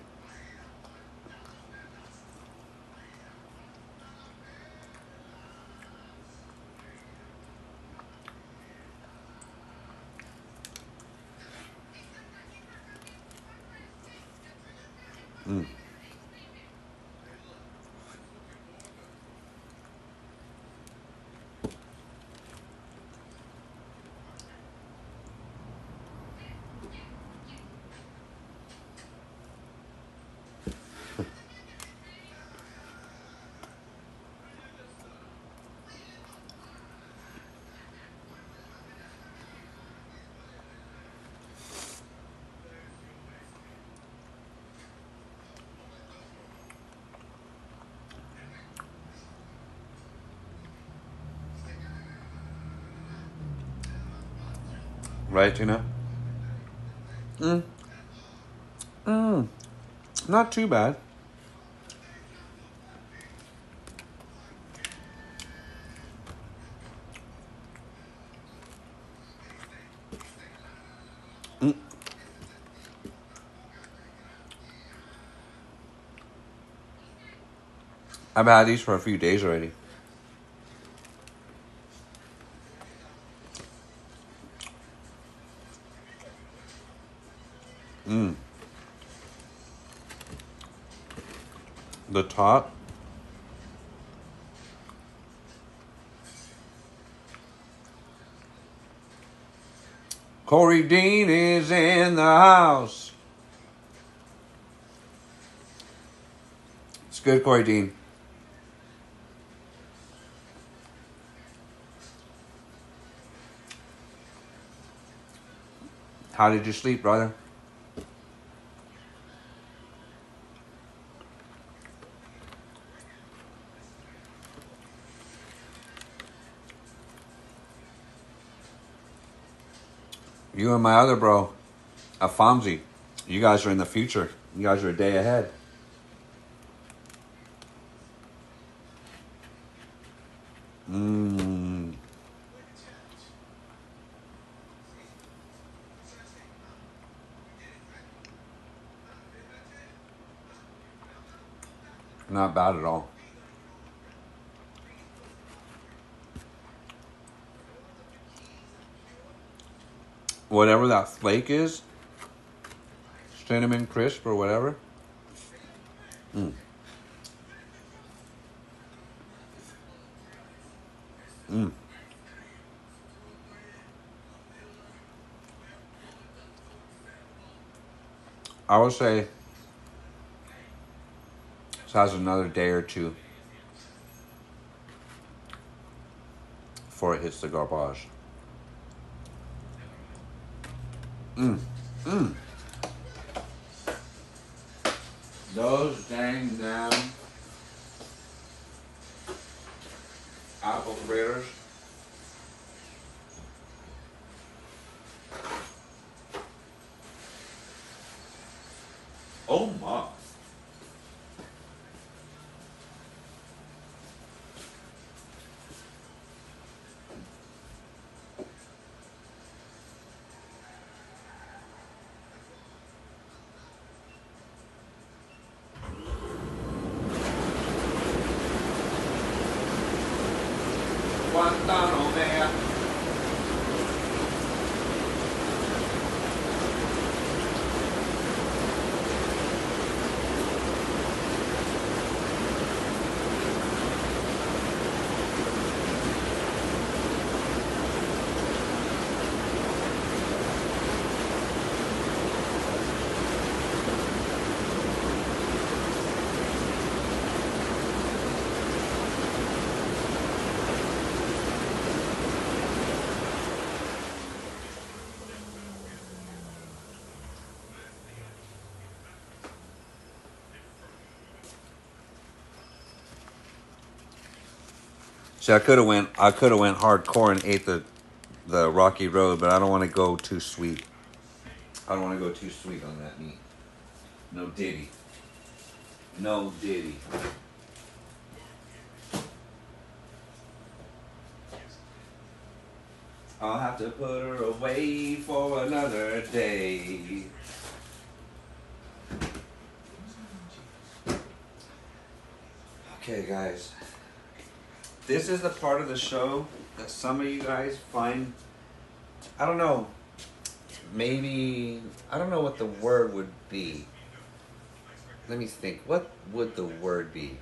Right, Tina? Not too bad. I've had these for a few days already. The top. Corey Dean is in the house. It's good, Corey Dean. How did you sleep, brother? You and my other bro, Afonzi, you guys are in the future. You guys are a day ahead. Not bad at all. Whatever that flake is, cinnamon crisp or whatever. I would say this has another day or two before it hits the garbage. Those dang damn apple fritters. Oh my. Guantanamo. See, I could have went hardcore and ate the Rocky Road, but I don't want to go too sweet. I don't want to go too sweet on that meat. No diddy. No diddy. I'll have to put her away for another day. Okay, guys. This is the part of the show that some of you guys find, I don't know, maybe, I don't know what the word would be. Let me think. What would the word be?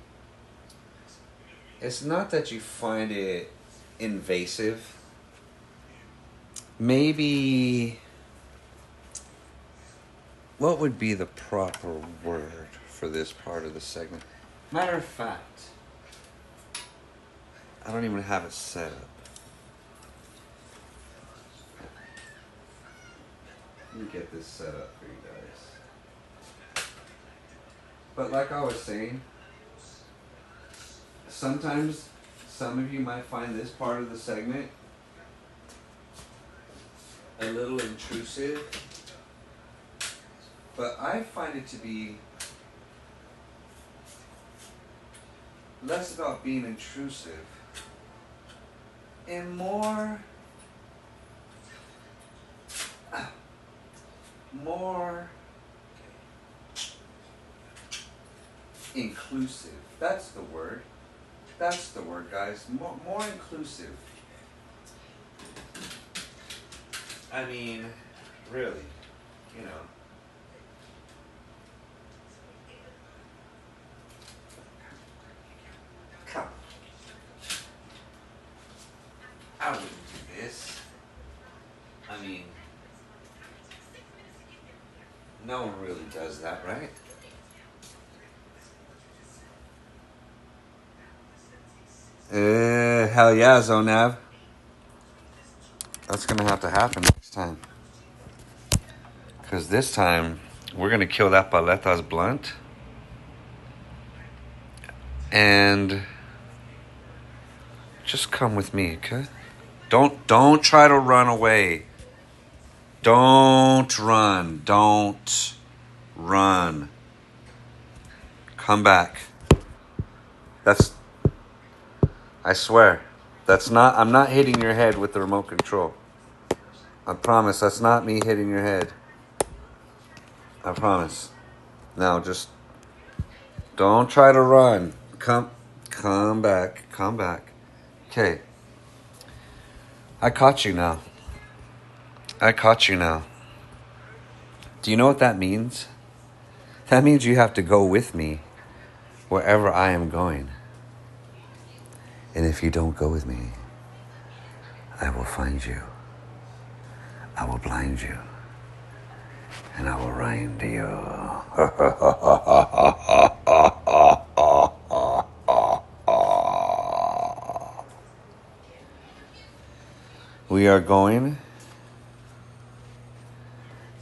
It's not that you find it invasive. Maybe, what would be the proper word for this part of the segment? Matter of fact, I don't even have it set up. Let me get this set up for you guys. But like I was saying, sometimes some of you might find this part of the segment a little intrusive, but I find it to be less about being intrusive and more inclusive. That's the word. That's the word, guys. More inclusive. I mean, really, you know. Come. I wouldn't do this. I mean, no one really does that, right? Hell yeah, Zonav. That's gonna have to happen next time. Because this time, we're gonna kill that paletas blunt. And just come with me, okay? Don't try to run away. Don't run. Don't run. Come back. I swear. I'm not hitting your head with the remote control. I promise, that's not me hitting your head. I promise. Now just don't try to run. Come back. Come back. Okay. I caught you now. Do you know what that means? That means you have to go with me wherever I am going. And if you don't go with me, I will find you. I will blind you. And I will rind you. We are going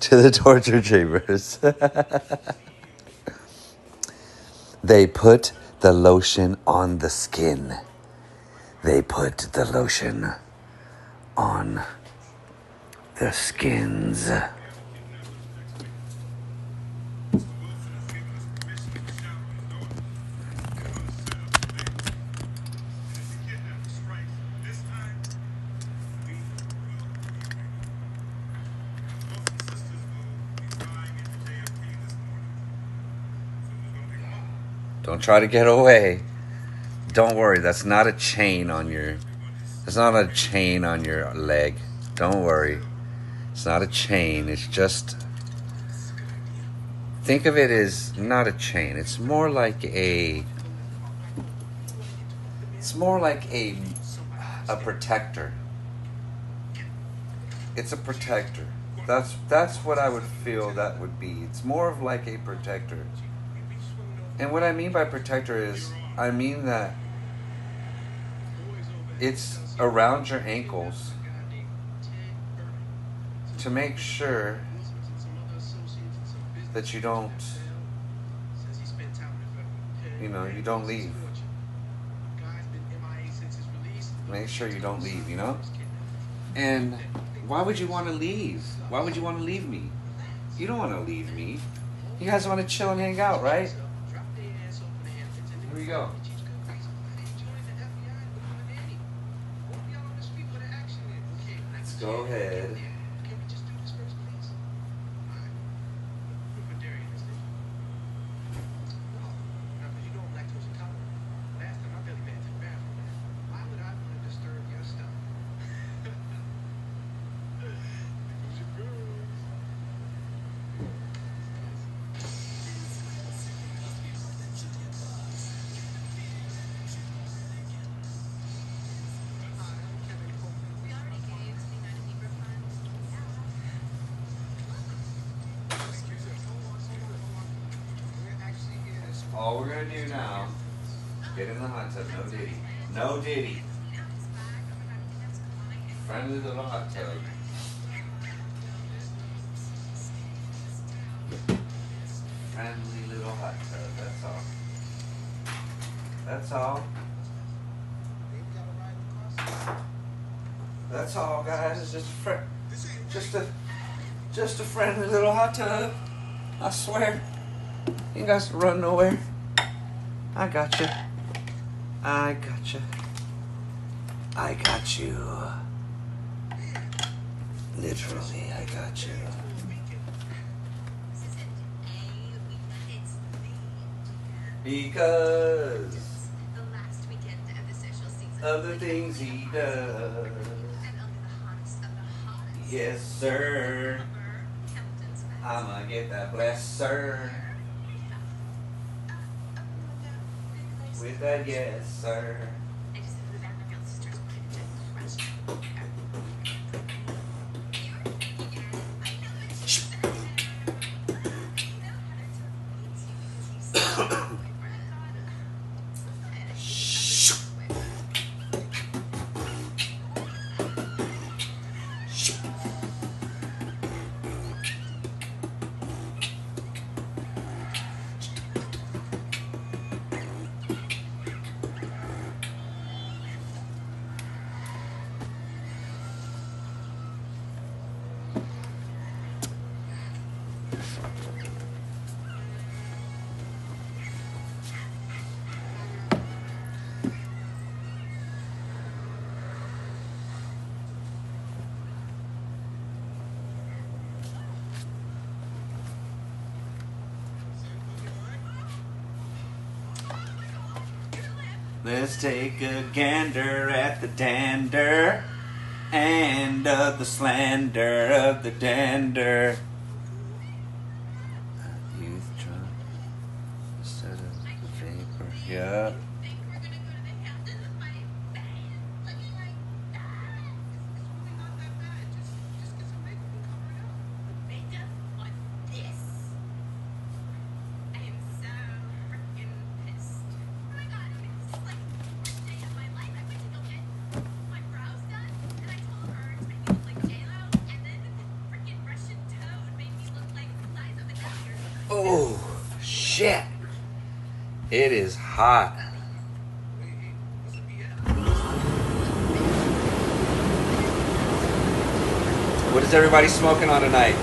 to the torture chambers. They put the lotion on the skin. They put the lotion on the skins. Don't try to get away. Don't worry, that's not a chain on your leg. Don't worry. It's not a chain. It's just, think of it as not a chain. It's more like a protector. It's a protector. That's what I would feel that would be. It's more of like a protector. And what I mean by protector is, I mean that it's around your ankles to make sure that you don't leave. Make sure you don't leave, And why would you want to leave? Why would you want to leave me? You don't want to leave me. You guys want to chill and hang out, right? Here we go. Let's go ahead. All we're gonna do now, get in the hot tub, no diddy. No diddy. Friendly little hot tub. Friendly little hot tub, that's all. That's all. That's all, guys. It's just Just a friendly little hot tub. I swear. You ain't got to run nowhere. I got you. I got you. I got you. Literally, I got you. Because of the things he does. Yes, sir. I'ma get that blessed, sir. With that, yes, sir. Let's take a gander at the dander and of the slander of the dander. Youth drunk instead of the vapor. Yeah. Oh, shit. It is hot. What is everybody smoking on tonight?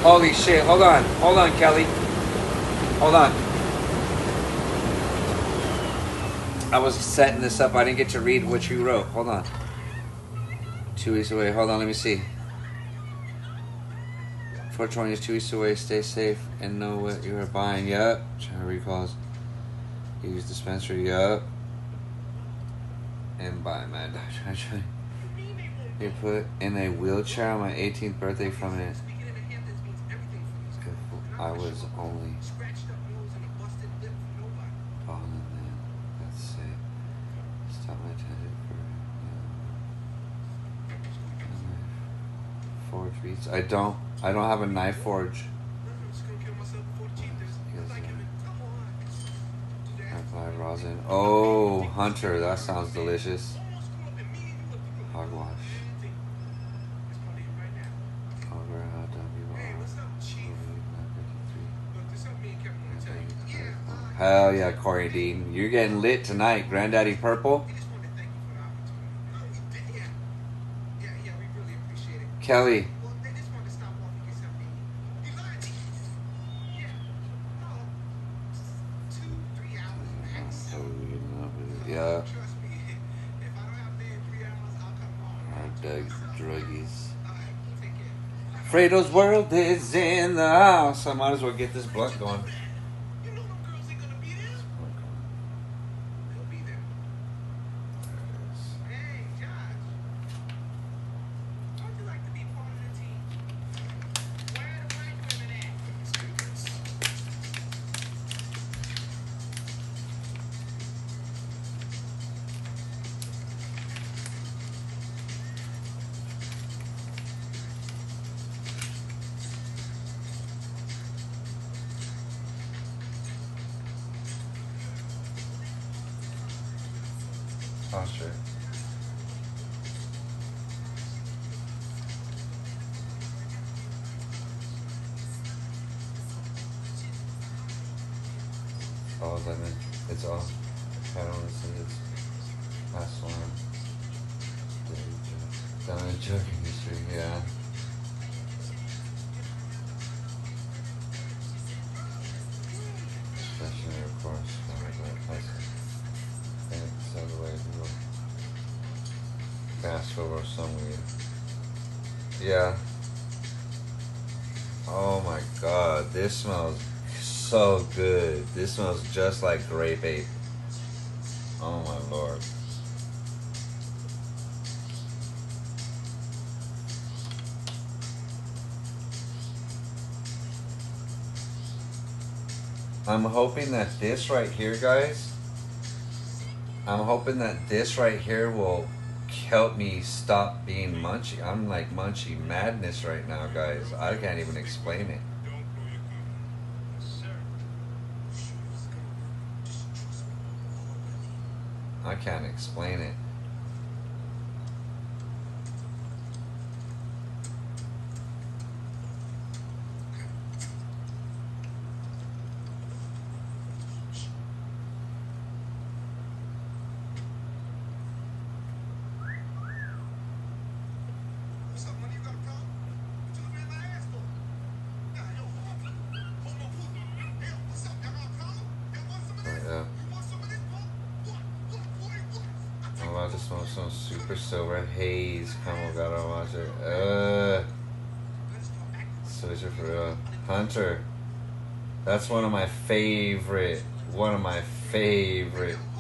Holy shit. Hold on. Hold on, Kelly. Hold on. I was setting this up. I didn't get to read what you wrote. Hold on. 2 weeks away. Hold on. Let me see. 420 is 2 weeks away. Stay safe and know what you are buying. Yup. Trying to recalls. Use dispenser. Yup. And buy man. You put in a wheelchair on my 18th birthday from it. I was only falling then. Let's say stop my attention for forge beats. I don't have a knife forge. Apply rosin. Oh, Hunter, that sounds delicious. Hogwash. Hell yeah, Corey Dean. You're getting lit tonight, Granddaddy Purple. Kelly. Yeah. Druggies. Fredo's World is in the house. I might as well get this blunt going. Oh, sure. all lemon. It's all. I don't listen. It's last one. Down in joking history, yeah. Stationary, of course. And it's the other way to go. Fast over some weed. Yeah. Oh my god, this smells so good. This smells just like grape ape. Oh my lord. I'm hoping that this right here, guys, I'm hoping that this right here will help me stop being munchy. I'm like munchy madness right now, guys. I can't even explain it. I can't explain it. I'm about to smoke some super silver haze. Come on, gotta watch it. Switcher for real. Hunter. That's one of my favorite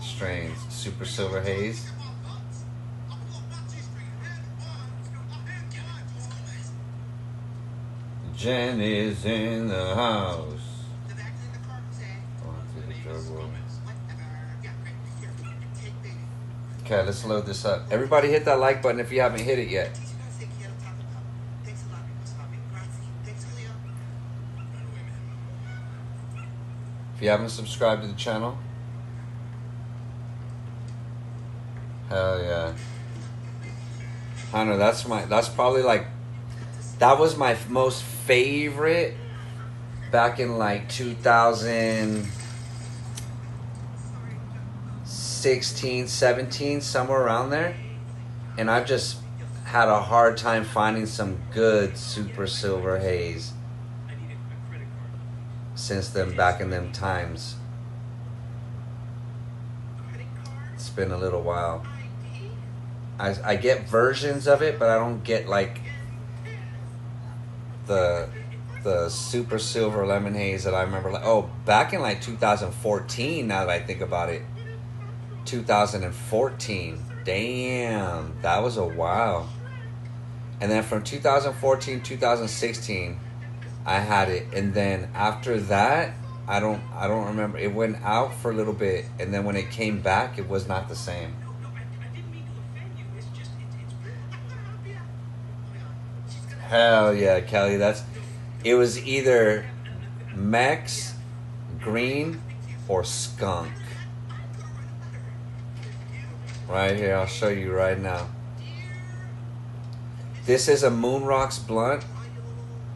strains. Super silver haze. Jen is in the house. Okay, let's load this up. Everybody hit that like button if you haven't hit it yet. If you haven't subscribed to the channel, hell yeah. I don't know, that's probably like, that was my most favorite back in like 2016, 17, somewhere around there. And I've just had a hard time finding some good super silver haze since then, back in them times. It's been a little while. I get versions of it, but I don't get like the super silver lemon haze that I remember. Like, oh, back in like 2014, now that I think about it. 2014. Damn, that was a while. And then from 2014, 2016, I had it, and then after that, I don't remember. It went out for a little bit, and then when it came back, it was not the same. Hell yeah, Kelly. It was either Mex, green, or skunk. Right here, I'll show you right now. This is a Moon Rocks blunt.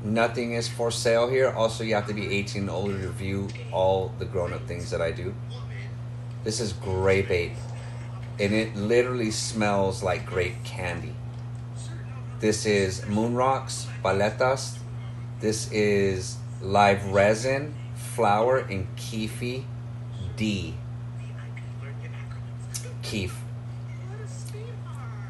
Nothing is for sale here. Also, you have to be 18 and older to view all the grown-up things that I do. This is grape ape, and it literally smells like grape candy. This is Moon Rocks, Paletas. This is live resin, flower, and Keefy D. Keef.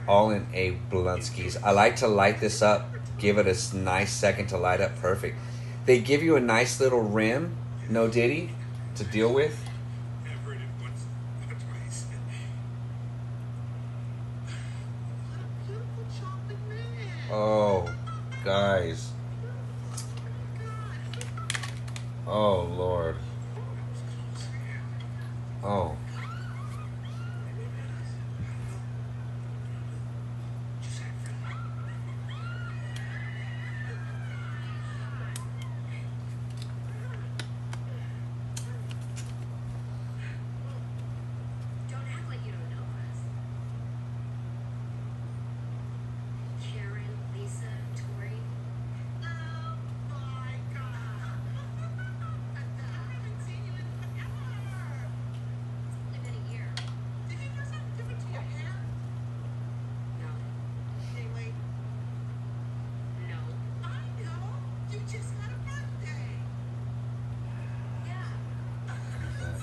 All in a Blunskis. I like to light this up. Give it a nice second to light up. Perfect. They give you a nice little rim, no diddy, to deal with. Oh, guys. Oh, Lord. Oh.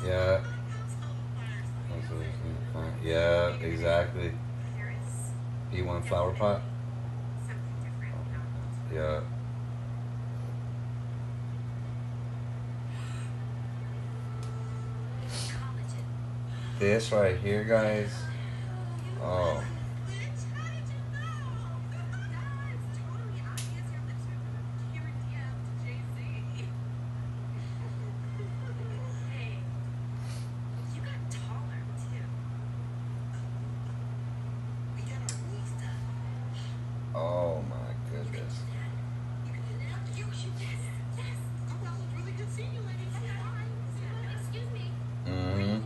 Yeah. Yeah, exactly. You want flower pot? Yeah. This right here, guys. Oh. Oh my goodness. Mm-hmm.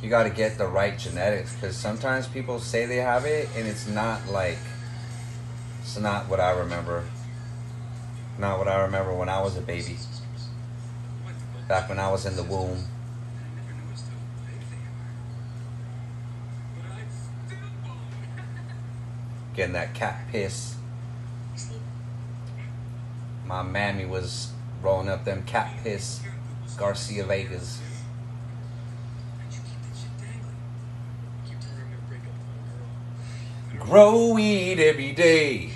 You got to get the right genetics, because sometimes people say they have it and it's not like, it's not what I remember. Not what I remember when I was a baby. Back when I was in the womb. Getting that cat piss. My mammy was rolling up them cat piss Garcia Vegas. Grow weed every day.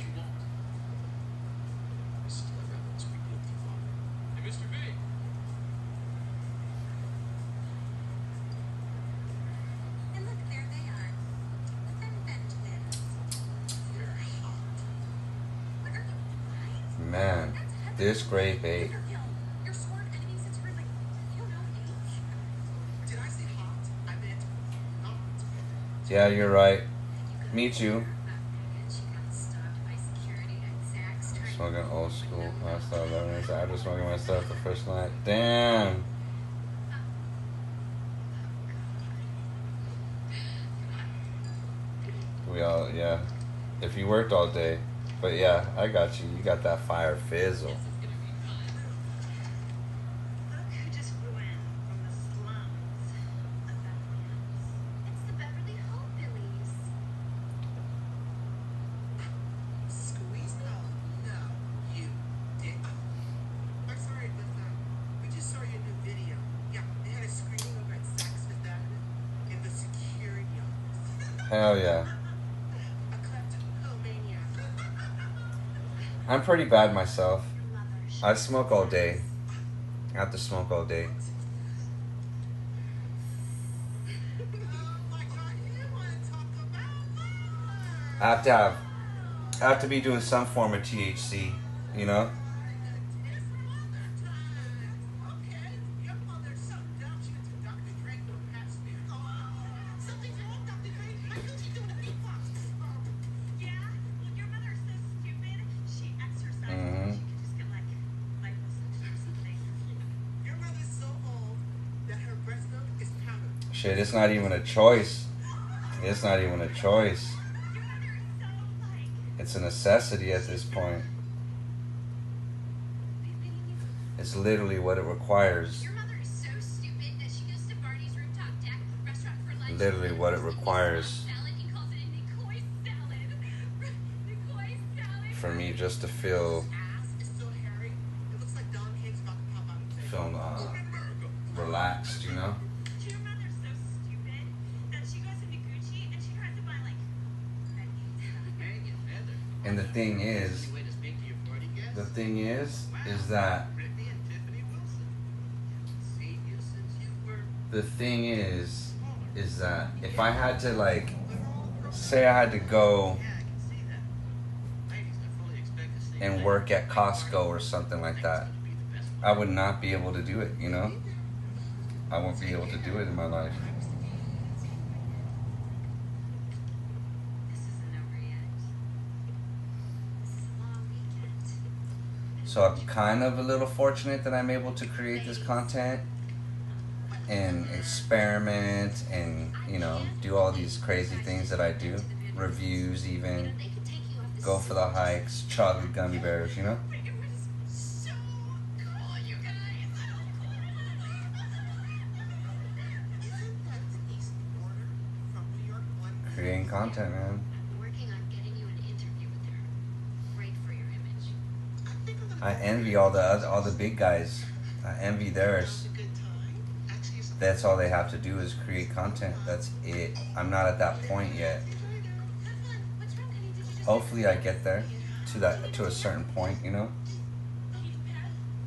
Man, this grape ate. Yeah, you're right. Me too. Smoking old school pasta 11 minutes after smoking my stuff the first night. Damn. We all, yeah. If you worked all day. But yeah, I got you. You got that fire fizzle. Hell yeah. I'm pretty bad myself. I smoke all day. I have to smoke all day. I have to be doing some form of THC, you know? Shit, it's not even a choice. It's not even a choice. It's a necessity at this point. It's literally what it requires. Literally what it requires for me just to feel relaxed, you know? And the thing is that if I had to, like, say I had to go and work at Costco or something like that, I would not be able to do it, you know? I won't be able to do it in my life. So I'm kind of a little fortunate that I'm able to create this content and experiment and, you know, do all these crazy things that I do. Reviews even. Go for the hikes. Chocolate gummy bears, you know? Creating content, man. I envy all the big guys. I envy theirs. That's all they have to do is create content. That's it. I'm not at that point yet. Hopefully I get there to a certain point, you know?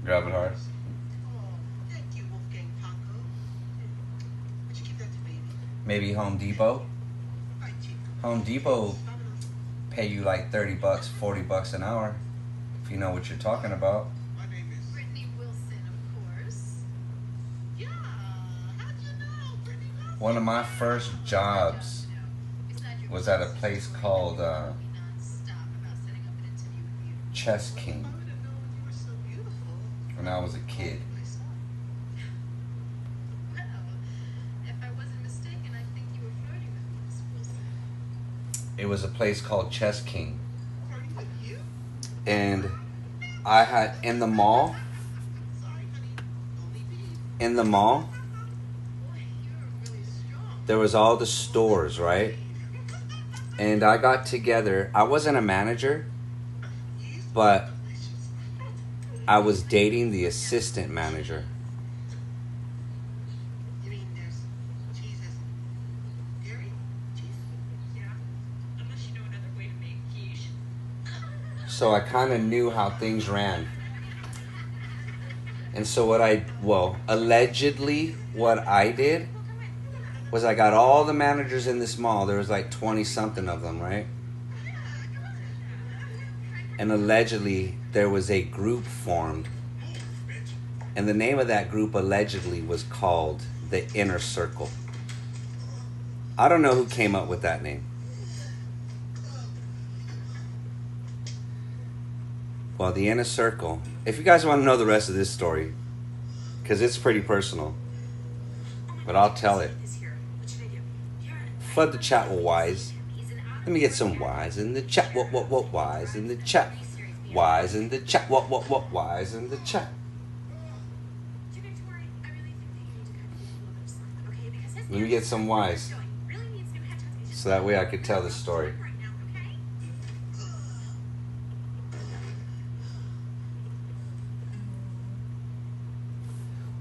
Grab it hard. Maybe Home Depot. Home Depot pay you like $30, $40 an hour, if you know what you're talking about. One of my first jobs was at a place called Chess King when I was a kid. It was a place called Chess King. And I had in the mall, there was all the stores, right? And I got together, I wasn't a manager, but I was dating the assistant manager. So I kind of knew how things ran. And so allegedly what I did was I got all the managers in this mall. There was like 20 something of them, right? And allegedly there was a group formed. And the name of that group allegedly was called the Inner Circle. I don't know who came up with that name. Well, the Inner Circle, if you guys want to know the rest of this story, because it's pretty personal, but I'll tell it. Flood the chat with wise. Let me get some wise in the chat. What, wise in the chat? Wise in the chat. What, wise in the chat? Let me get some wise. So that way I could tell the story.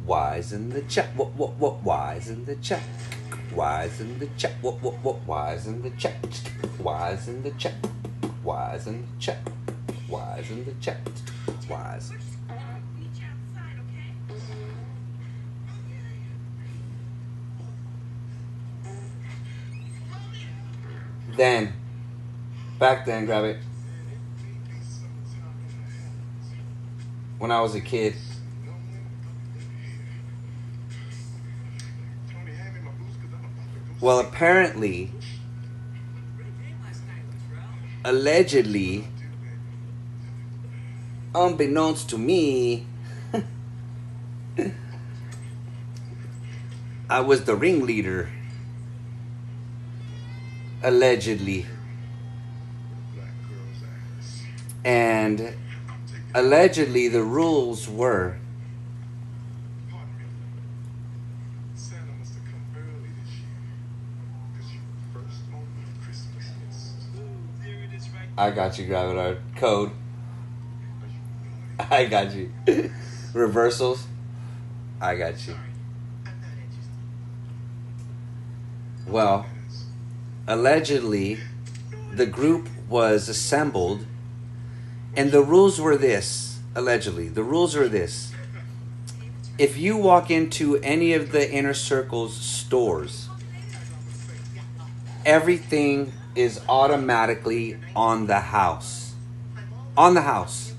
Wise in the chat. What, wise in the chat? Wise in the chat. What, wise in the chat? Wise in the chat. Wise in the chat. Wise in the chat. Wise. Then, back then, grab it. When I was a kid, well, apparently, allegedly, unbeknownst to me, I was the ringleader. Allegedly. And allegedly the rules were I got you, Gravitar. Code. I got you. Reversals. I got you. Well, allegedly, the group was assembled, and the rules were this. Allegedly, the rules were this. If you walk into any of the Inner Circle's stores, everything is automatically on the house. On the house.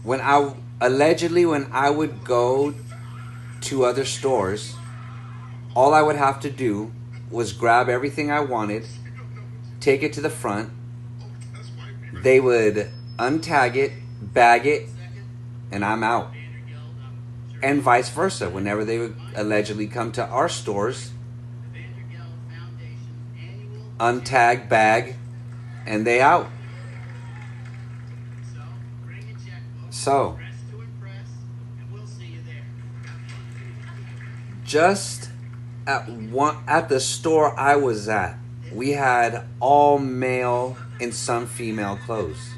When I would go to other stores, all I would have to do was grab everything I wanted, take it to the front. They would untag it, bag it, and I'm out. And vice versa. Whenever they would allegedly come to our stores, untag, bag, and they out. So, just at the store I was at, we had all male and some female clothes.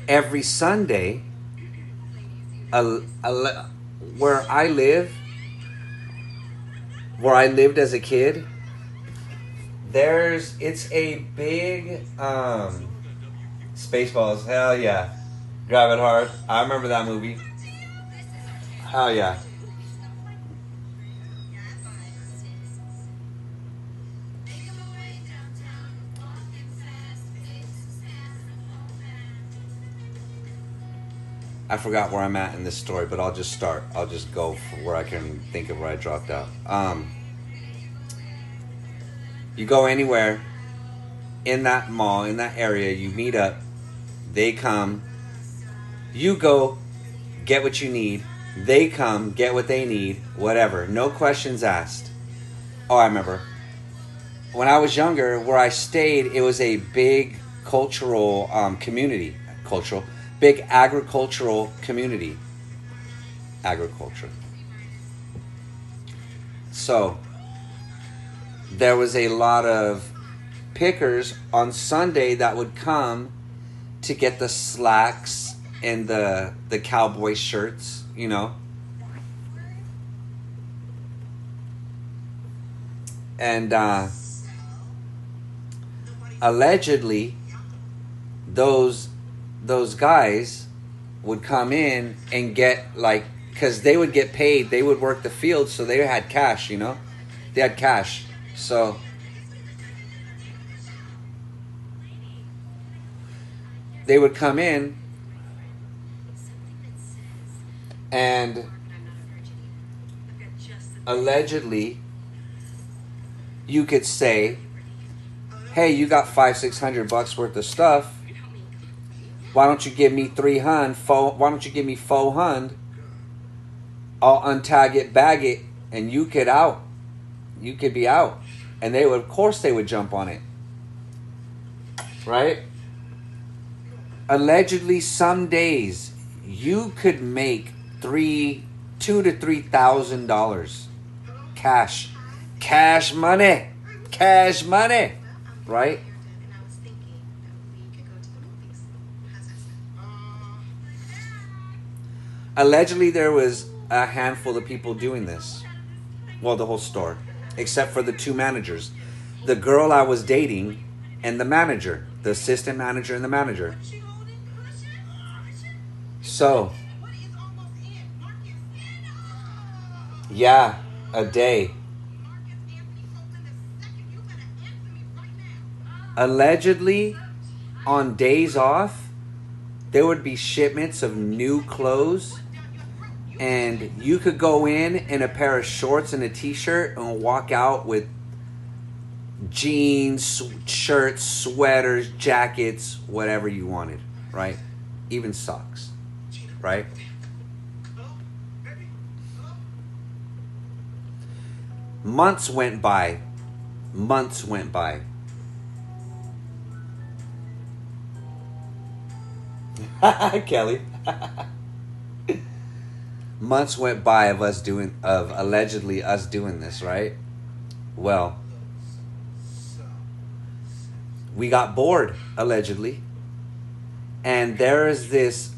Every Sunday, where I lived as a kid, it's a big Spaceballs. Hell yeah. Grab It Hard. I remember that movie. Hell yeah. I forgot where I'm at in this story, but I'll just start. I'll just go for where I can think of where I dropped out. You go anywhere in that mall, in that area, you meet up, they come, you go, get what you need, they come, get what they need, whatever. No questions asked. Oh, I remember. When I was younger, where I stayed, it was a big cultural community. Big agricultural community. Agriculture. So, there was a lot of pickers on Sunday that would come to get the slacks and the cowboy shirts, you know. And allegedly, those guys would come in and get, like, because they would get paid, they would work the field, so they had cash, you know. They had cash. So they would come in and allegedly you could say, hey, you got $500-600 worth of stuff. Why don't you give me $300? Why don't you give me $400? I'll untag it, bag it, and you could out. You could be out. And they would, of course, they would jump on it. Right? Allegedly, some days you could make $2,000 to $3,000 cash money, right? Allegedly, there was a handful of people doing this. Well, the whole store, except for the two managers, the girl I was dating and the manager, the assistant manager and the manager. So, yeah, a day. Allegedly, on days off, there would be shipments of new clothes, and you could go in a pair of shorts and a t-shirt and walk out with jeans, shirts, sweaters, jackets, whatever you wanted, right? Even socks, right? Months went by. Kelly. Months went by of allegedly us doing this, right? Well, we got bored, allegedly. And there is this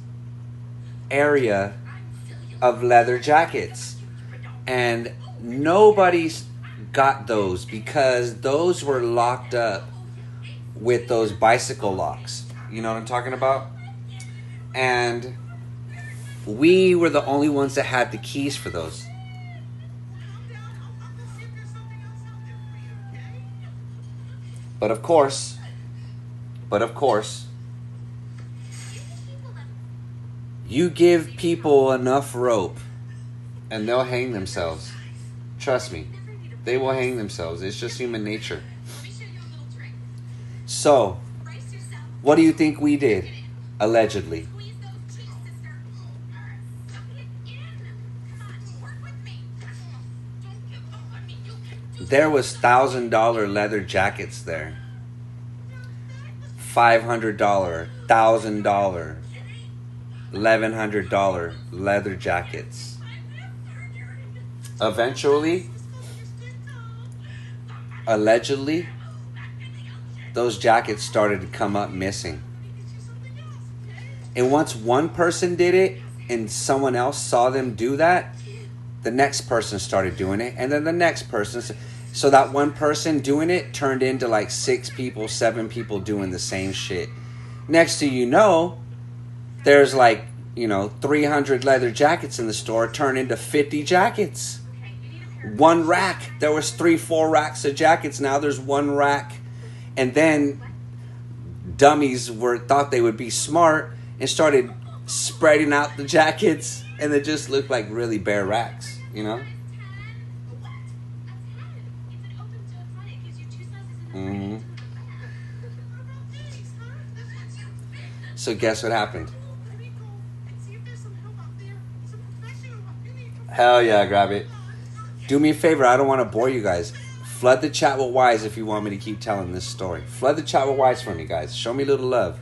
area of leather jackets. And nobody's got those because those were locked up with those bicycle locks. You know what I'm talking about? And we were the only ones that had the keys for those. But of course, you give people enough rope and they'll hang themselves. Trust me, they will hang themselves. It's just human nature. So, what do you think we did? Allegedly. There was $1,000 leather jackets there. $500, $1,000, $1,100 leather jackets. Eventually, allegedly, those jackets started to come up missing. And once one person did it and someone else saw them do that, the next person started doing it, and then the next person. So that one person doing it turned into like 6 people, 7 people doing the same shit. Next thing you know, there's like, 300 leather jackets in the store turned into 50 jackets. One rack. There was 3-4 racks of jackets. Now there's one rack. And then dummies thought they would be smart and started spreading out the jackets, and they just looked like really bare racks, Mm-hmm. So guess what happened? Hell yeah, grab it. Do me a favor, I don't want to bore you guys. Flood the chat with Y's if you want me to keep telling this story. Flood the chat with Y's for me, guys. Show me a little love.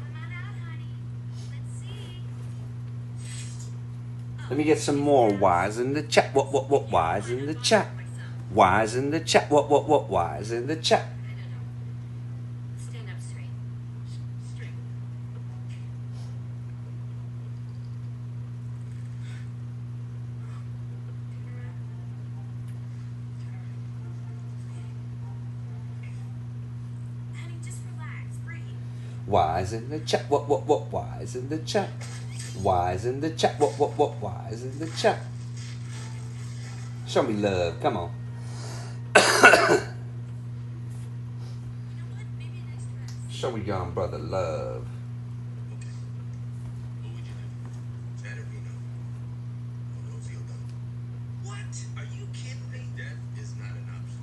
Let me get some more Y's in the chat. What, Y's in the chat? Y's in the chat. What, Y's in the chat? Stand up straight. Straight. Honey, just relax. Breathe. Y's in the chat. What, Y's in the chat? Y's in the chat. What, Y's in the chat? Show me love. Come on. Show me young brother love. What? Are you kidding me? That is not an option.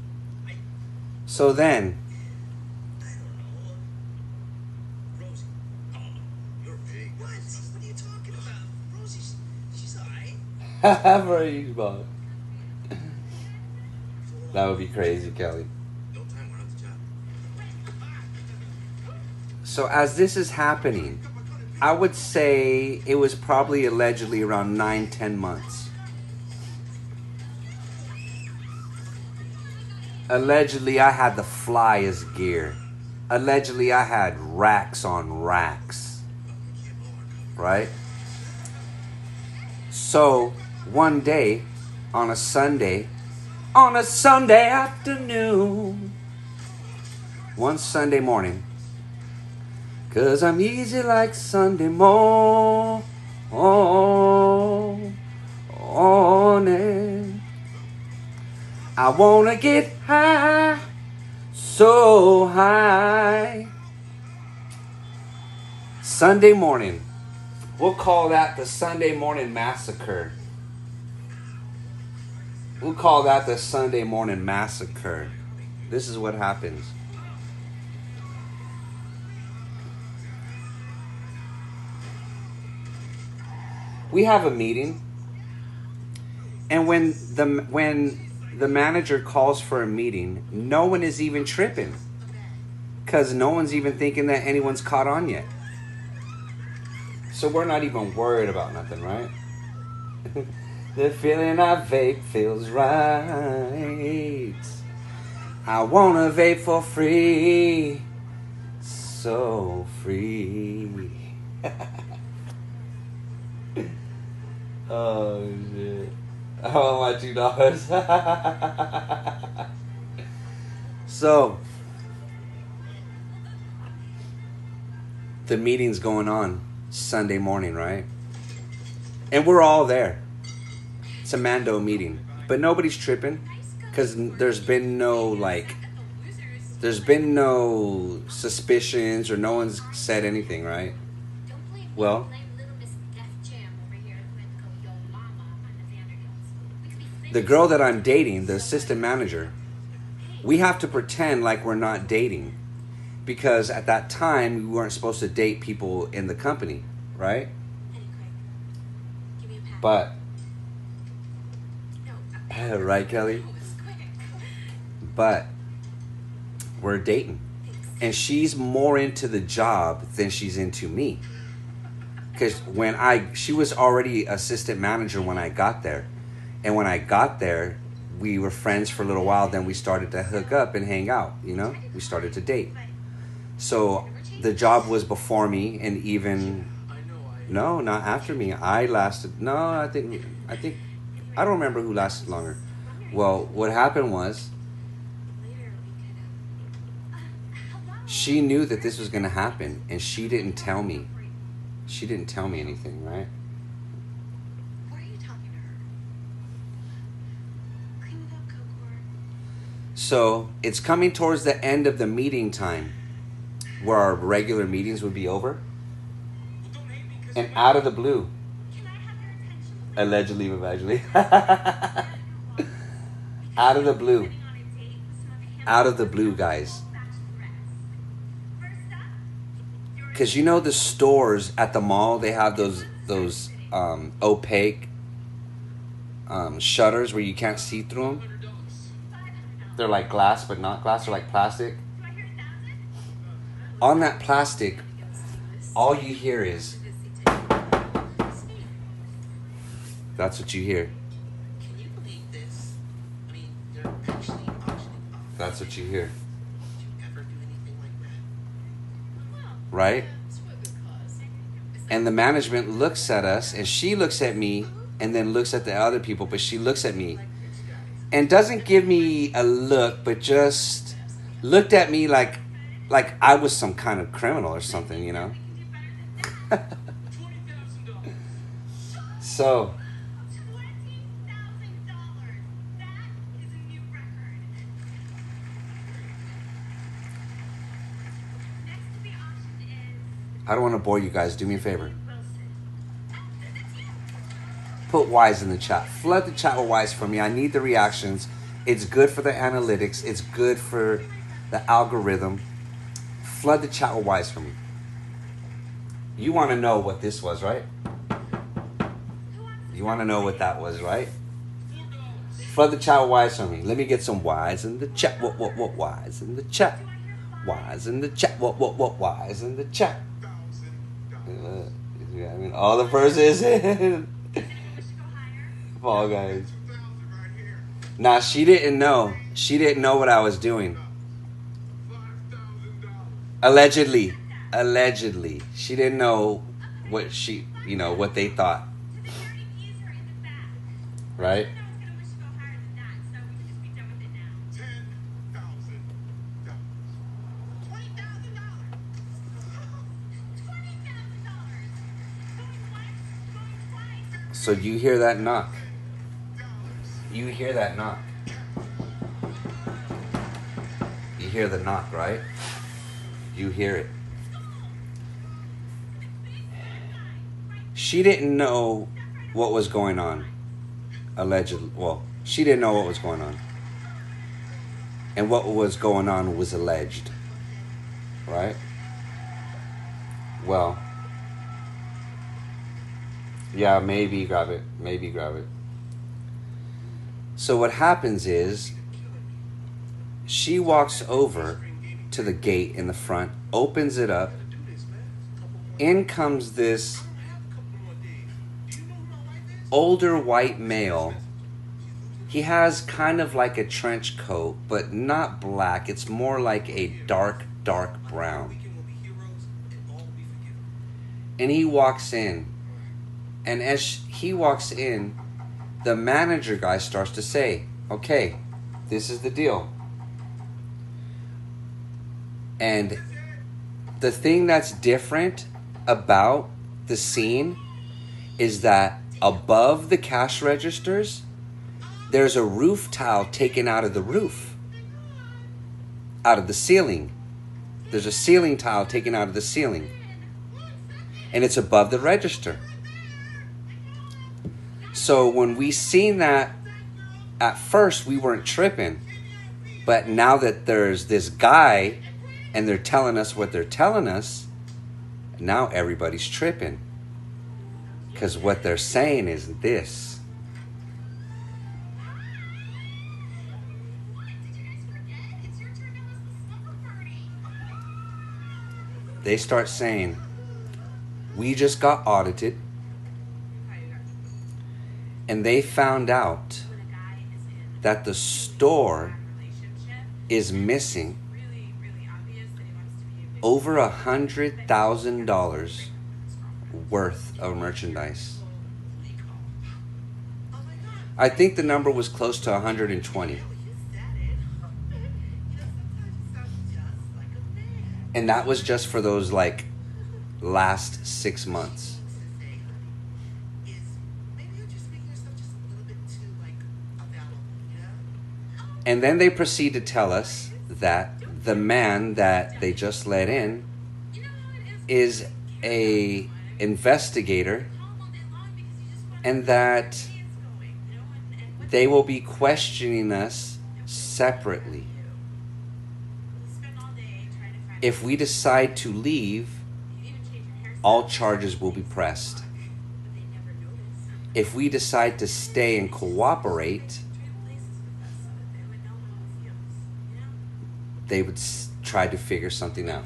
So then, I don't know. Rosie. Oh, you're big. What? What are you talking about? Rosie, she's alright. for you, Bob. That would be crazy, Kelly. No time, we're on the job. So as this is happening, I would say it was probably allegedly around 9-10 months. Allegedly, I had the flyest gear. Allegedly, I had racks on racks. Right? So, one day, on a Sunday afternoon, one Sunday morning, 'cause I'm easy like Sunday morning. I wanna get high, so high. Sunday morning. We'll call that the Sunday morning massacre. We'll call that the Sunday morning massacre. This is what happens. We have a meeting, and when the manager calls for a meeting, no one is even tripping, because no one's even thinking that anyone's caught on yet. So we're not even worried about nothing, right? The feeling I vape feels right. I wanna vape for free, so free. Oh shit! I want my $2. So the meeting's going on Sunday morning, right? And we're all there. It's a Mando meeting, but nobody's tripping because there's been no suspicions or no one's said anything, right? Well, the girl that I'm dating, the assistant manager, we have to pretend like we're not dating because at that time we weren't supposed to date people in the company, right? But right, Kelly? But we're dating. And she's more into the job than she's into me. Because she was already assistant manager when I got there. And when I got there, we were friends for a little while. Then we started to hook up and hang out, you know? We started to date. So the job was before me, and even, no, not after me. I lasted, no, I think, I don't remember who lasted longer. Well, what happened was, she knew that this was going to happen, and she didn't tell me. She didn't tell me anything, right? Why are you talking to her? Clean it up, Cocor. So it's coming towards the end of the meeting time, where our regular meetings would be over. And out of the blue, Can I have your attention? allegedly, out of the blue, out of the blue, guys. Because you know the stores at the mall, they have those opaque shutters where you can't see through them. They're like glass, but not glass. They're like plastic. On that plastic, all you hear is, that's what you hear. Can you believe this? I mean, they're actually auctioning off. That's what you hear. Did you ever do anything like that? Right? And the management looks at us, and she looks at me, and then looks at the other people, but she looks at me and doesn't give me a look, but just looked at me like I was some kind of criminal or something, you know? So I don't want to bore you guys. Do me a favor. Put Y's in the chat. Flood the chat with Y's for me. I need the reactions. It's good for the analytics. It's good for the algorithm. Flood the chat with Y's for me. You want to know what this was, right? You want to know what that was, right? Flood the chat with Y's for me. Let me get some Y's in the chat. What Y's in the chat? Y's in the chat. What Y's in the chat? I mean, all the persons in Fall Guys. Nah, she didn't know. She didn't know what I was doing. Allegedly. She didn't know what she, you know, what they thought. Right? So you hear that knock. You hear that knock. You hear the knock, right? You hear it. She didn't know what was going on. Allegedly. Well, she didn't know what was going on. And what was going on was alleged. Right? Well, yeah, maybe grab it. Maybe grab it. So what happens is, she walks over to the gate in the front, opens it up. In comes this older white male. He has kind of like a trench coat, but not black. It's more like a dark brown. And he walks in. And as he walks in, the manager guy starts to say, okay, this is the deal. And the thing that's different about the scene is that above the cash registers, there's a roof tile taken out of the roof, out of the ceiling. There's a ceiling tile taken out of the ceiling. And it's above the register. So when we seen that, at first we weren't tripping. But now that there's this guy and they're telling us what they're telling us, now everybody's tripping. Because what they're saying is this. They start saying, we just got audited. And they found out that the store is missing over $100,000 worth of merchandise. I think the number was close to 120. And that was just for those like last 6 months. And then they proceed to tell us that the man that they just let in is a investigator, and that they will be questioning us separately. If we decide to leave, all charges will be pressed. If we decide to stay and cooperate, they would try to figure something out.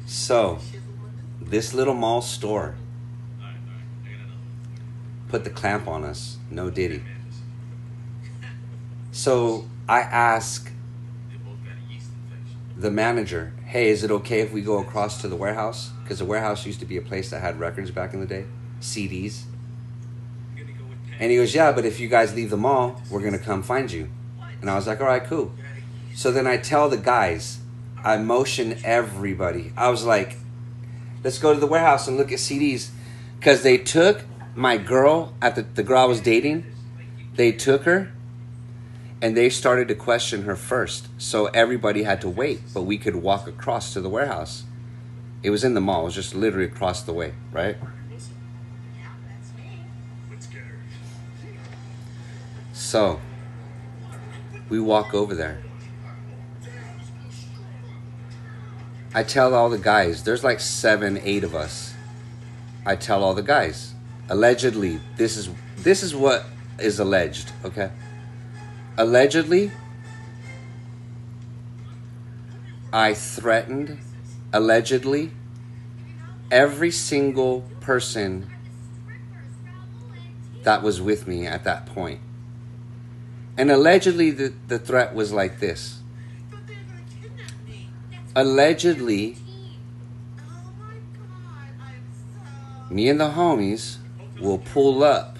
So, this little mall store put the clamp on us. No diddy. So, I ask the manager, hey, is it okay if we go across to the warehouse? Because the warehouse used to be a place that had records back in the day. CDs. And he goes, yeah, but if you guys leave the mall, we're going to come find you. And I was like, all right, cool. So then I tell the guys, I motion everybody. I was like, let's go to the warehouse and look at CDs. Because they took my girl, the girl I was dating, they took her and they started to question her first. So everybody had to wait, but we could walk across to the warehouse. It was in the mall. It was just literally across the way, right? So, we walk over there. I tell all the guys, there's like 7, 8 of us. I tell all the guys, allegedly, this is what is alleged, okay? Allegedly, I threatened, allegedly, every single person that was with me at that point. And allegedly, the threat was like this. Allegedly, me and the homies will pull up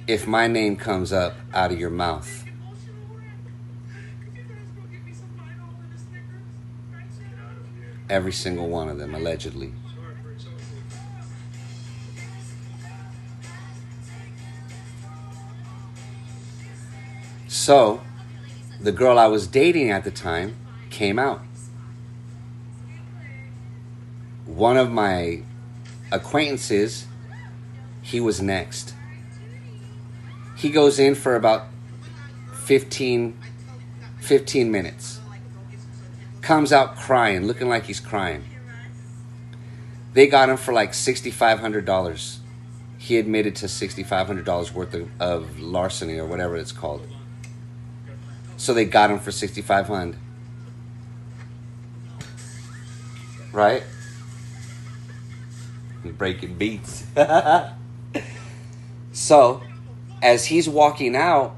if my name comes up out of your mouth. Every single one of them, allegedly. So, the girl I was dating at the time came out. One of my acquaintances, he was next. He goes in for about 15 minutes. Comes out crying, looking like he's crying. They got him for like $6,500. He admitted to $6,500 worth of larceny or whatever it's called. So they got him for $6,500. Right? Breaking beats. So, as he's walking out,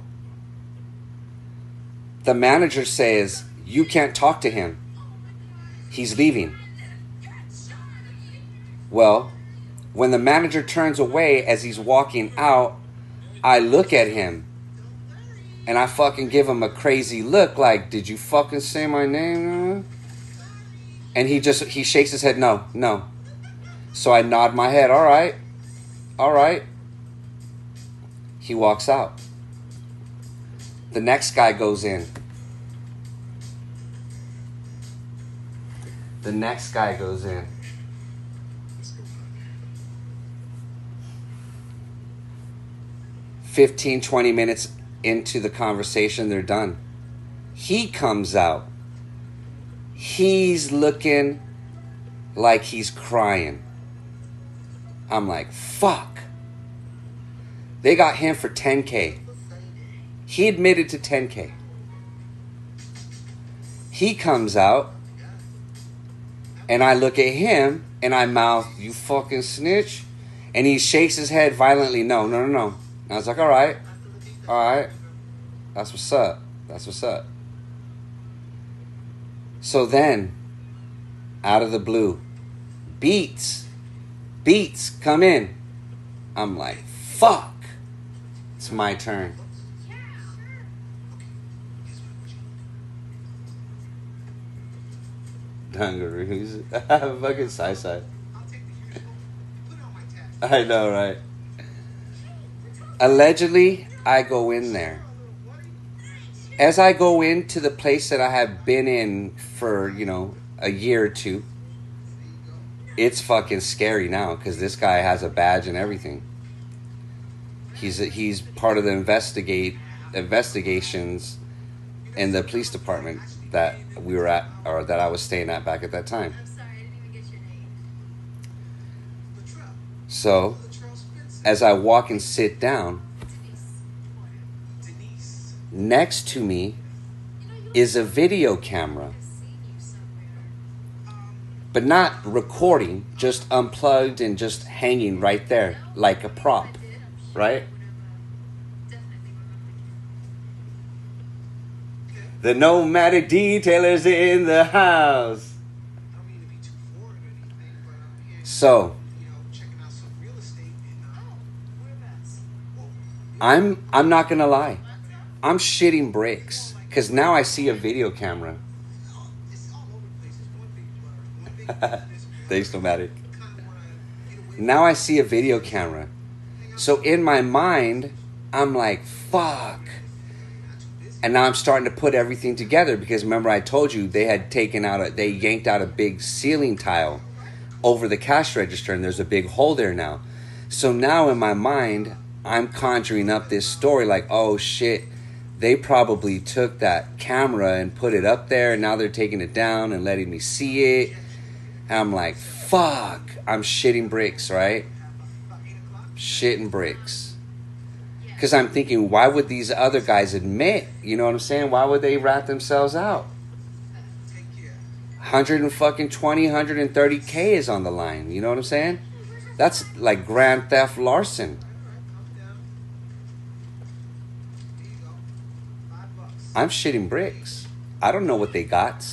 the manager says, you can't talk to him. He's leaving. Well, when the manager turns away as he's walking out, I look at him. And I fucking give him a crazy look like, did you fucking say my name? And he shakes his head, no. So I nod my head, all right. He walks out. The next guy goes in. The next guy goes in. "15, 20 minutes into the conversation, they're done. He comes out. He's looking like he's crying. I'm like, fuck. They got him for $10K. He admitted to $10K. He comes out. And I look at him and I mouth, "You fucking snitch." And he shakes his head violently. No, no, no, no. And I was like, all right. That's what's up. That's what's up. So then, out of the blue, Beats, come in. I'm like, fuck. It's my turn. Dungaroos. Fucking side. I know, right? Allegedly, I go in there. As I go into the place that I have been in for, a year or two, it's fucking scary now because this guy has a badge and everything. He's part of the investigations in the police department that we were at, or that I was staying at back at that time. I'm sorry, I didn't even get your name. So, as I walk and sit down, next to me is a video camera. But not recording, just unplugged and just hanging right there like a prop, right? The nomadic detailer's in the house. So, I'm not gonna lie. I'm shitting bricks because now I see a video camera. Thanks, Nomadic. Now I see a video camera. So in my mind, I'm like, fuck. And now I'm starting to put everything together because remember I told you they had they yanked out a big ceiling tile over the cash register and there's a big hole there now. So now in my mind, I'm conjuring up this story like, oh shit, they probably took that camera and put it up there and now they're taking it down and letting me see it. And I'm like, fuck, I'm shitting bricks, right? Shitting bricks. Because I'm thinking, why would these other guys admit? You know what I'm saying? Why would they rat themselves out? 130K is on the line. You know what I'm saying? That's like grand theft larceny. I'm shitting bricks. I don't know what they got.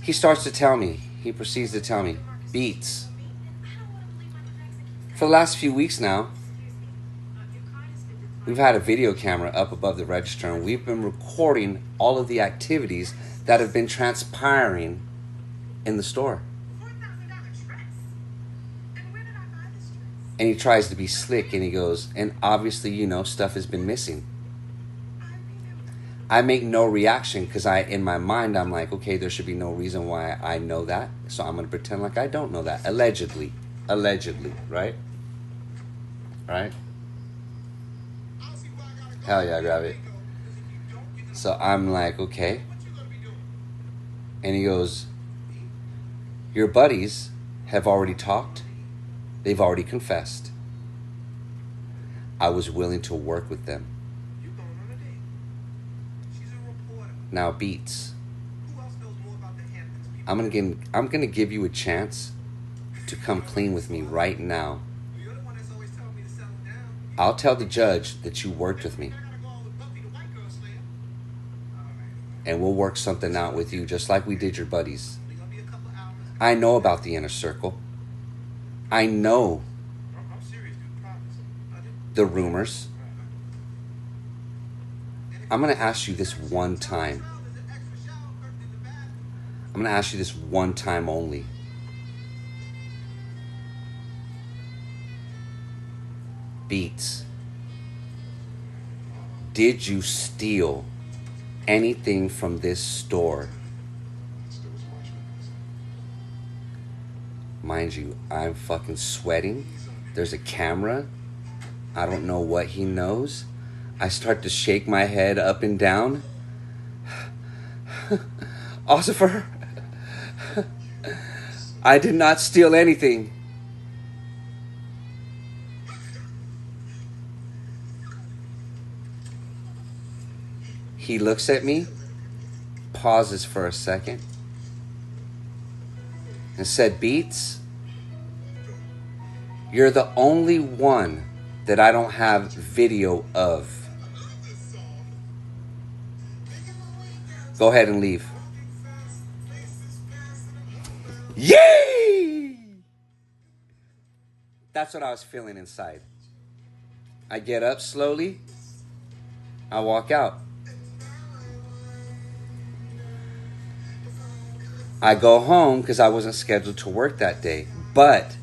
He starts to tell me. He proceeds to tell me, Beats. For the last few weeks now, we've had a video camera up above the register and we've been recording all of the activities that have been transpiring in the store. And he tries to be slick and he goes, and obviously, stuff has been missing. I make no reaction because in my mind, I'm like, okay, there should be no reason why I know that. So I'm going to pretend like I don't know that. Allegedly, right? Right? Hell yeah, grab it. So I'm like, okay. And he goes, your buddies have already talked. They've already confessed. I was willing to work with them. Now, Beats, I'm gonna give you a chance to come clean with me right now. I'll tell the judge that you worked with me. And we'll work something out with you just like we did your buddies. I know about the inner circle. I know the rumors. I'm going to ask you this one time. I'm going to ask you this one time only. Beats, did you steal anything from this store? Mind you, I'm fucking sweating. There's a camera. I don't know what he knows. I start to shake my head up and down. Officer, I did not steal anything. He looks at me, pauses for a second, and said, Beats, you're the only one that I don't have video of. Go ahead and leave. Yay! That's what I was feeling inside. I get up slowly. I walk out. I go home because I wasn't scheduled to work that day. But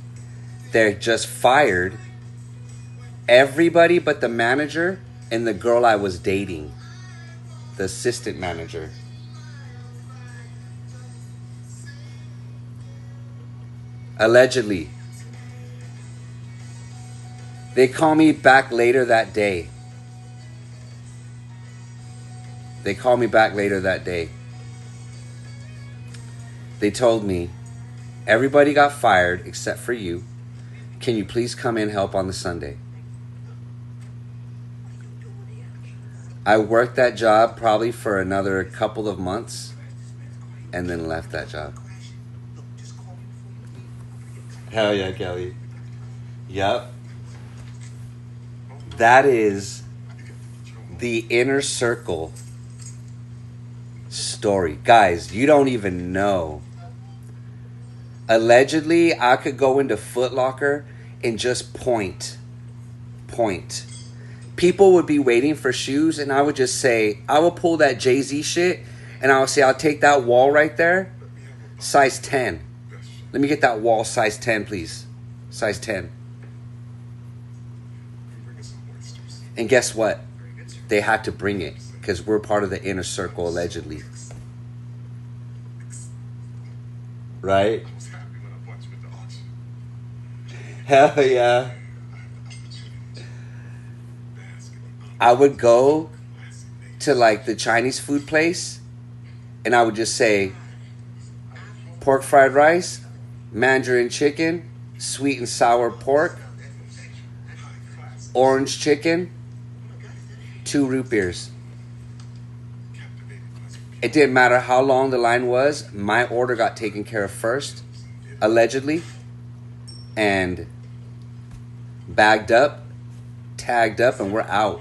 they just fired everybody but the manager and the girl I was dating. The assistant manager. Allegedly. They call me back later that day. They called me back later that day. They told me, everybody got fired except for you. Can you please come in and help on the Sunday? I worked that job probably for another couple of months and then left that job. Hell yeah, Kelly. Yep. That is the inner circle story. Guys, you don't even know. Allegedly, I could go into Foot Locker and just point. People would be waiting for shoes and I would just say, I will pull that Jay-Z shit and I would say, I'll take that wall right there, size 10. Let me get that wall size 10, please. Size 10. And guess what? They had to bring it because we're part of the inner circle, allegedly. Right? Hell yeah. I would go to like the Chinese food place and I would just say pork fried rice, mandarin chicken, sweet and sour pork, orange chicken, 2 root beers. It didn't matter how long the line was. My order got taken care of first, allegedly, and bagged up, tagged up, and we're out.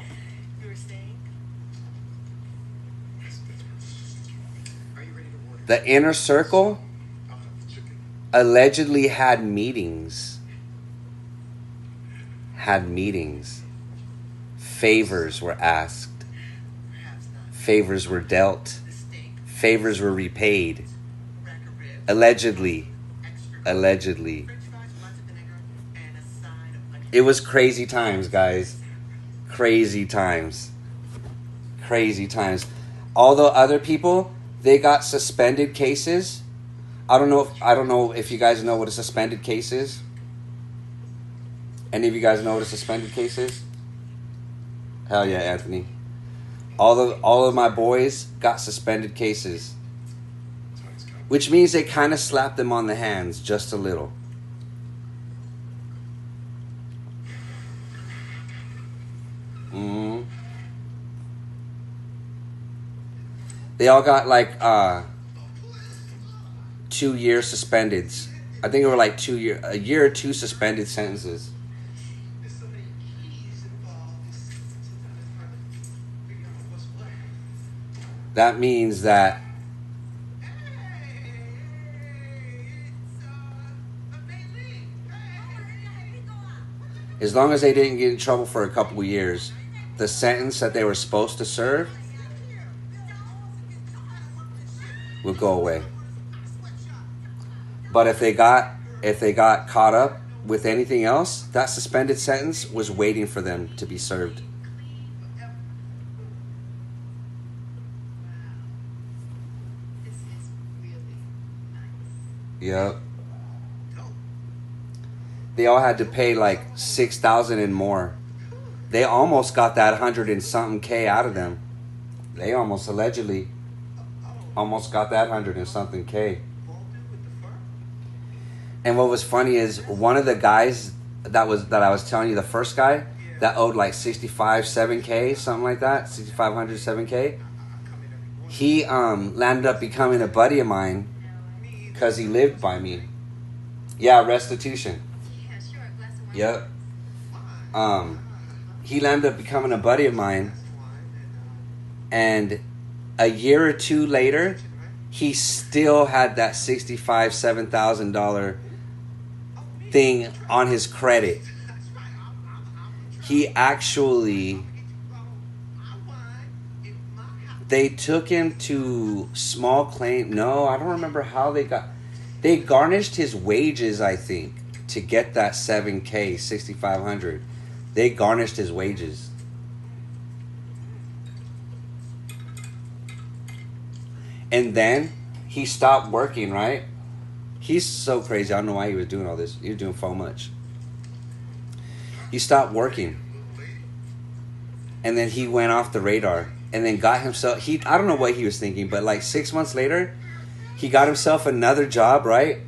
The inner circle allegedly had meetings. Favors were asked. Favors were dealt. Favors were repaid. Allegedly. It was crazy times, guys. Crazy times. Although other people, they got suspended cases. I don't know if you guys know what a suspended case is. Any of you guys know what a suspended case is? Hell yeah, Anthony. All of my boys got suspended cases. Which means they kind of slapped them on the hands just a little. They all got like 2-year suspendeds. I think it were like a year or 2 suspended sentences. That means that as long as they didn't get in trouble for a couple of years, the sentence that they were supposed to serve would go away. But if they got caught up with anything else, that suspended sentence was waiting for them to be served. Yep. They all had to pay like $6,000 and more. They almost got that 100 and something K out of them. They allegedly got that 100 and something K. And what was funny is one of the guys that I was telling you, the first guy that owed like 7K, something like that, 6,500, 7K. He landed up becoming a buddy of mine because he lived by me. Yeah, restitution. Yep. He landed up becoming a buddy of mine, and a year or two later, he still had that $7,000 thing on his credit. He actually, they took him to small claim. No, I don't remember how they garnished his wages, I think, to get that $7K, $6,500. They garnished his wages. And then he stopped working, right? He's so crazy. I don't know why he was doing all this. He was doing so much. He stopped working. And then he went off the radar. And then got himself... I don't know what he was thinking, but like 6 months later, he got himself another job, right?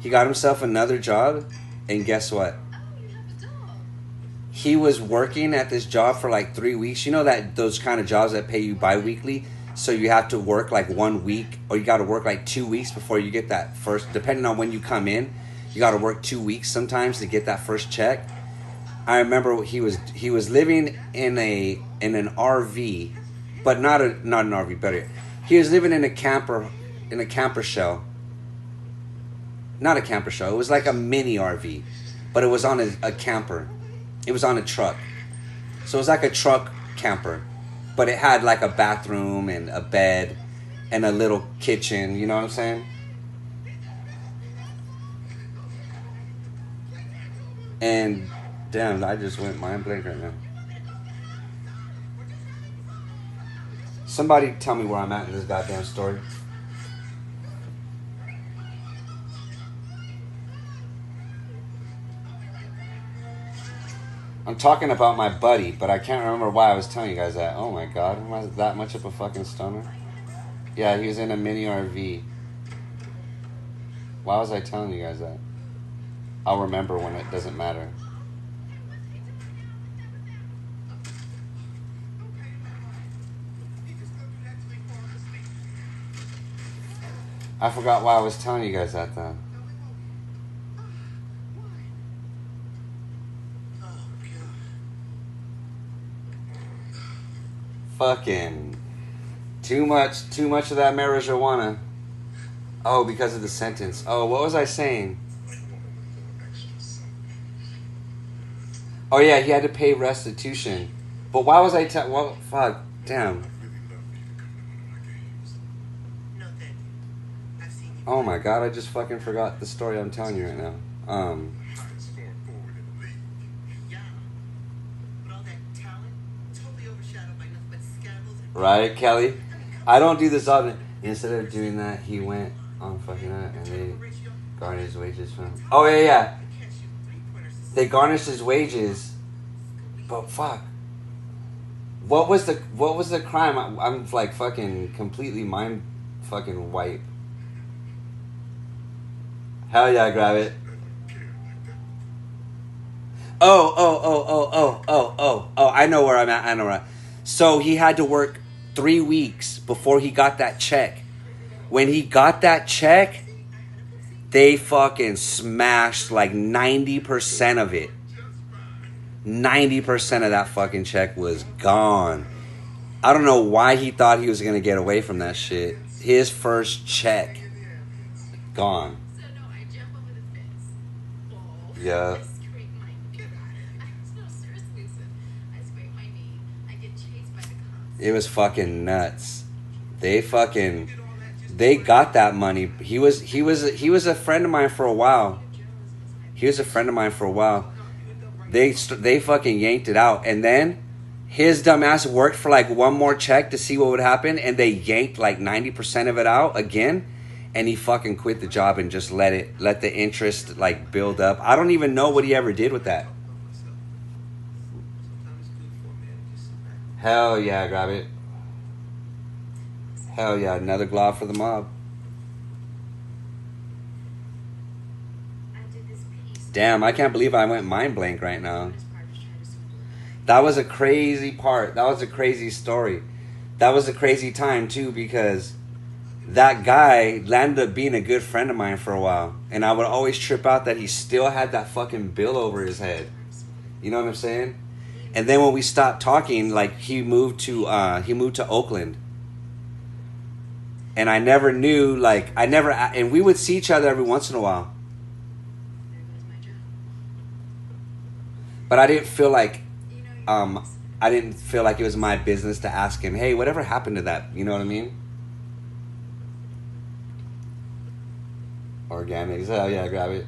He got himself another job. And guess what? He was working at this job for like 3 weeks. You know that those kind of jobs that pay you bi-weekly? So you have to work like 1 week, or you got to work like 2 weeks before you get that first, depending on when you come in, you got to work 2 weeks sometimes to get that first check. I remember he was living in an RV, but not an RV, better. He was living in a camper shell. Not a camper shell. It was like a mini RV, but it was on a camper. It was on a truck. So it was like a truck camper. But it had like a bathroom and a bed and a little kitchen. You know what I'm saying? And damn, I just went mind blank right now. Somebody tell me where I'm at in this goddamn story. I'm talking about my buddy, but I can't remember why I was telling you guys that. Oh my god, am I that much of a fucking stoner? Yeah, he was in a mini RV. Why was I telling you guys that? I'll remember when it doesn't matter. I forgot why I was telling you guys that though. Fucking too much of that marijuana. Oh, because of the sentence. Oh, what was I saying? Oh yeah, he had to pay restitution. But why was I well, fuck, damn. Oh my god, I just fucking forgot the story I'm telling you right now. Right, Kelly? I don't do this often. Instead of doing that, he went on fucking that and they garnished his wages from... Oh, yeah. They garnished his wages. But fuck. What was the crime? I'm like fucking completely mind fucking wipe. Hell yeah, grab it. Oh, I know where I'm at. So he had to work 3 weeks before he got that check. When he got that check, they fucking smashed like 90% of it. 90% of that fucking check was gone. I don't know why he thought he was going to get away from that shit. His first check, gone. Yeah. It was fucking nuts. They got that money. He was a friend of mine for a while. They fucking yanked it out, and then his dumb ass worked for like one more check to see what would happen, and they yanked like 90% of it out again, and he fucking quit the job and just let the interest like build up. I don't even know what he ever did with that. Hell yeah, grab it. Hell yeah, another glob for the mob. Damn, I can't believe I went mind blank right now. That was a crazy part. That was a crazy story. That was a crazy time too, because that guy landed up being a good friend of mine for a while, and I would always trip out that he still had that fucking bill over his head. You know what I'm saying? And then when we stopped talking, like he moved to Oakland, and I never knew, like and we would see each other every once in a while, but I didn't feel like it was my business to ask him, hey, whatever happened to that? You know what I mean? Organics, hell yeah, grab it.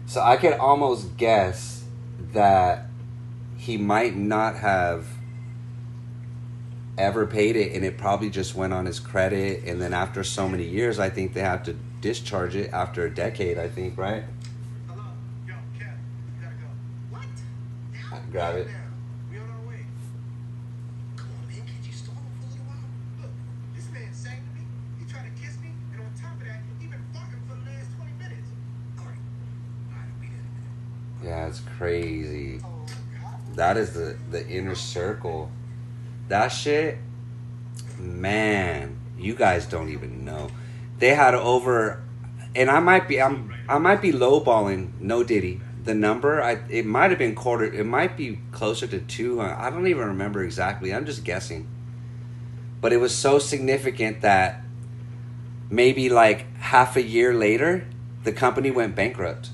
So I could almost guess that he might not have ever paid it, and it probably just went on his credit, and then after so many years, I think they have to discharge it after a decade, I think, right? Hello? Yo, Ken, you gotta go. What? I can grab it. We on our way. Come on, man. Can't you stall him for a little while? Look, this man sang to me. He tried to kiss me, and on top of that, he been fucking for the last 20 minutes. All right. I'll be there in a minute. Yeah, it's crazy. Oh, God. That is the inner circle. That shit, man, you guys don't even know. They had over, and I might be lowballing, no Diddy. The number, it might have been it might be closer to 200. I don't even remember exactly. I'm just guessing. But it was so significant that maybe like half a year later, the company went bankrupt.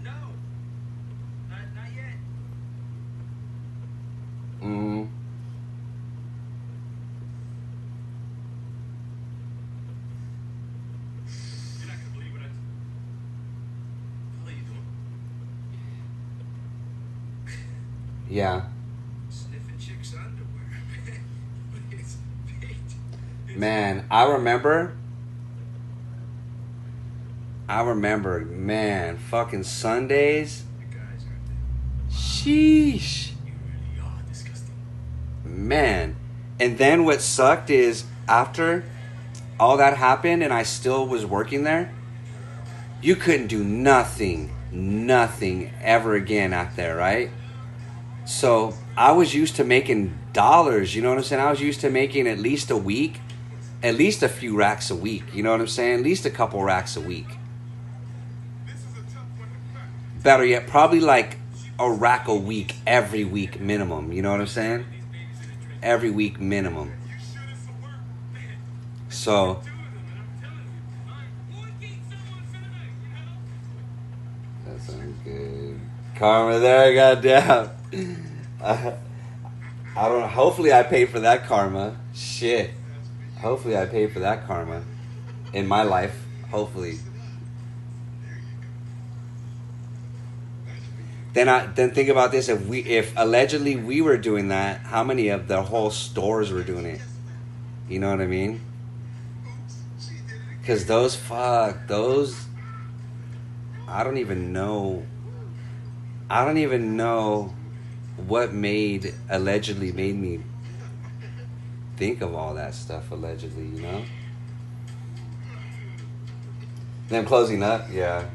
No. Not yet. Mm-hmm. You're not gonna believe what I... What are you doing? Yeah. Sniffing chicks' underwear. It's big. Man, I remember, man, fucking Sundays. The guys aren't they? Sheesh. You really are disgusting. Man. And then what sucked is after all that happened and I still was working there, you couldn't do nothing ever again out there, right? So I was used to making dollars, you know what I'm saying? I was used to making at least a week, at least a few racks a week, you know what I'm saying? At least a couple racks a week. Better yet, probably like a rack a week, every week minimum, you know what I'm saying? Every week minimum. So that sounds good. Karma there, goddamn. I don't know. Hopefully I paid for that karma. Shit. Hopefully I paid for that karma in my life. Hopefully. Then think about this. If allegedly we were doing that, how many of the whole stores were doing it? You know what I mean? Because those, I don't even know what allegedly made me think of all that stuff, allegedly, you know? Them closing up, yeah.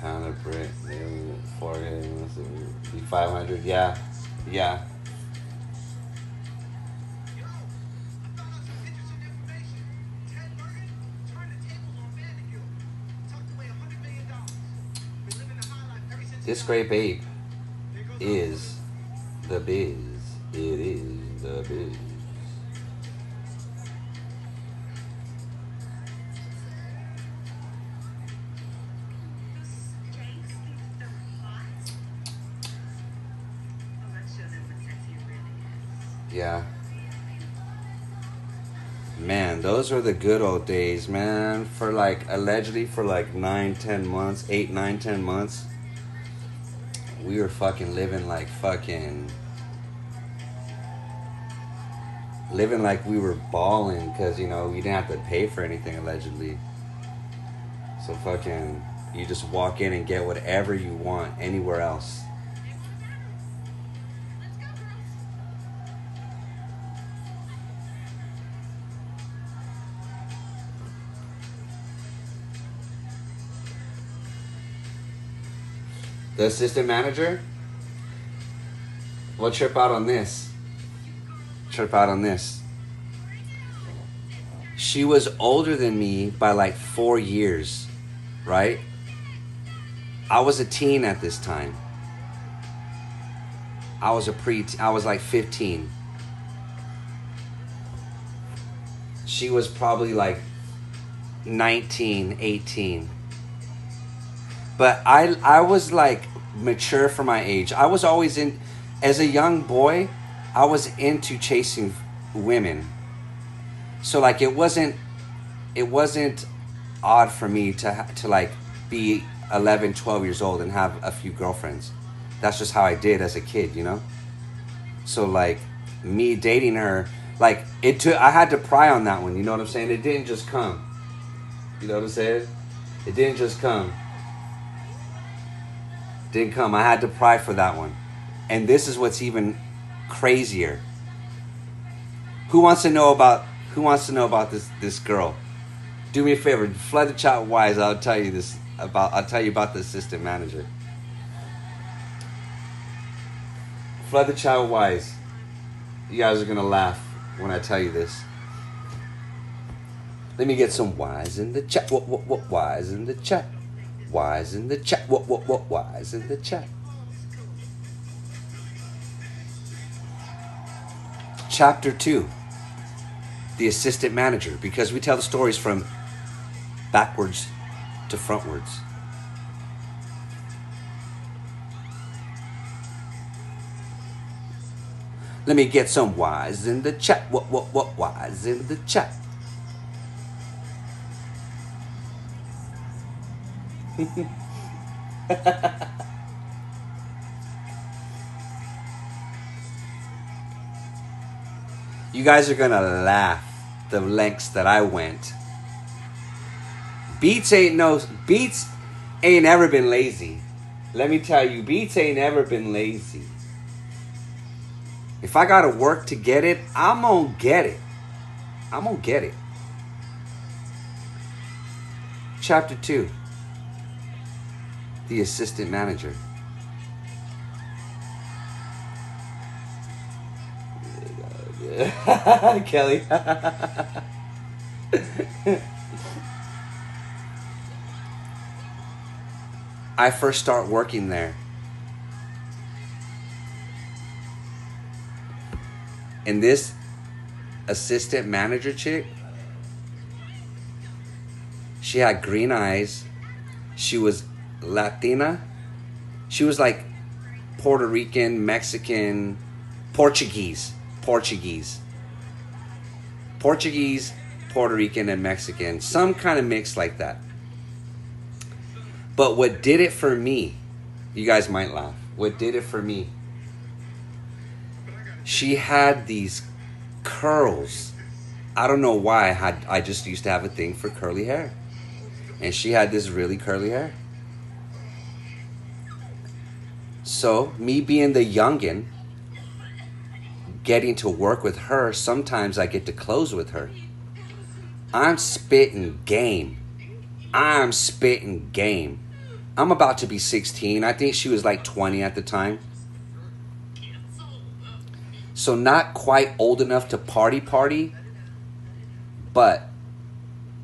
Pound of brick, 500, yeah. This great babe is the biz. It is the biz. Yeah. Man, those were the good old days, man. For like, allegedly for like 9-10 months, 8-9-10 months, we were fucking living like we were balling, because, you know, we didn't have to pay for anything, allegedly. So fucking, you just walk in and get whatever you want anywhere else. The assistant manager? Well, trip out on this. Trip out on this. She was older than me by like 4 years, right? I was a teen at this time. I was like 15. She was probably like 19, 18. But I was like mature for my age. I was always as a young boy, I was into chasing women. So like it wasn't odd for me to like be 11, 12 years old and have a few girlfriends. That's just how I did as a kid, you know? So like me dating her, like I had to pry on that one, you know what I'm saying? It didn't just come. You know what I'm saying? It didn't just come. Didn't come. I had to pry for that one. And this is what's even crazier. Who wants to know about this girl? Do me a favor, flood the chat wise. I'll tell you about the assistant manager. Flood the chat wise. You guys are gonna laugh when I tell you this. Let me get some whys in the chat. What whys in the chat? Whys in the chat. What whys in the chat? Chapter 2. The assistant manager, because we tell the stories from backwards to frontwards. Let me get some whys in the chat. What whys in the chat? You guys are gonna laugh the lengths that I went. Beats ain't ever been lazy. Let me tell you, Beats ain't ever been lazy. If I gotta work to get it, I'm gonna get it. I'm gonna get it. Chapter 2. The assistant manager. Kelly. I first start working there. And this assistant manager chick, she had green eyes. She was Latina. She was like Puerto Rican, Mexican, Portuguese, Puerto Rican, and Mexican. Some kind of mix like that. But what did it for me, you guys might laugh. What did it for me? She had these curls. I don't know why. I just used to have a thing for curly hair. And she had this really curly hair. So, me being the youngin', getting to work with her, sometimes I get to close with her. I'm spitting game. I'm about to be 16. I think she was like 20 at the time. So not quite old enough to party, but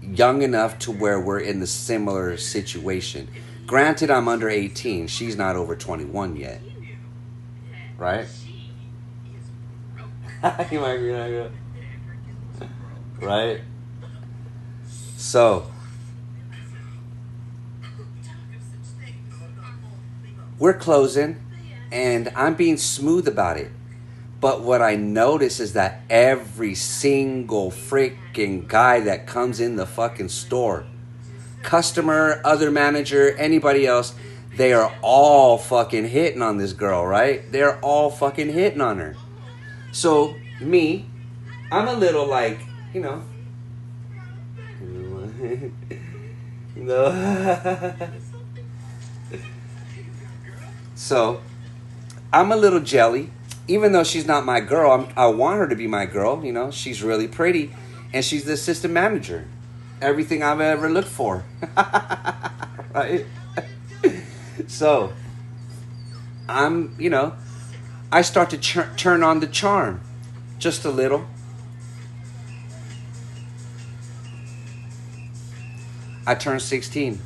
young enough to where we're in the similar situation. Granted, I'm under 18. She's not over 21 yet. Right? You might agree, right? So, we're closing, and I'm being smooth about it. But what I notice is that every single freaking guy that comes in the fucking store, customer, other manager, anybody else, they are all fucking hitting on this girl, right? They're all fucking hitting on her. So, me, I'm a little like, you know. So, I'm a little jelly. Even though she's not my girl, I want her to be my girl, you know. She's really pretty, and she's the assistant manager. Everything I've ever looked for. Right? So, I start to turn on the charm just a little. I turned 16.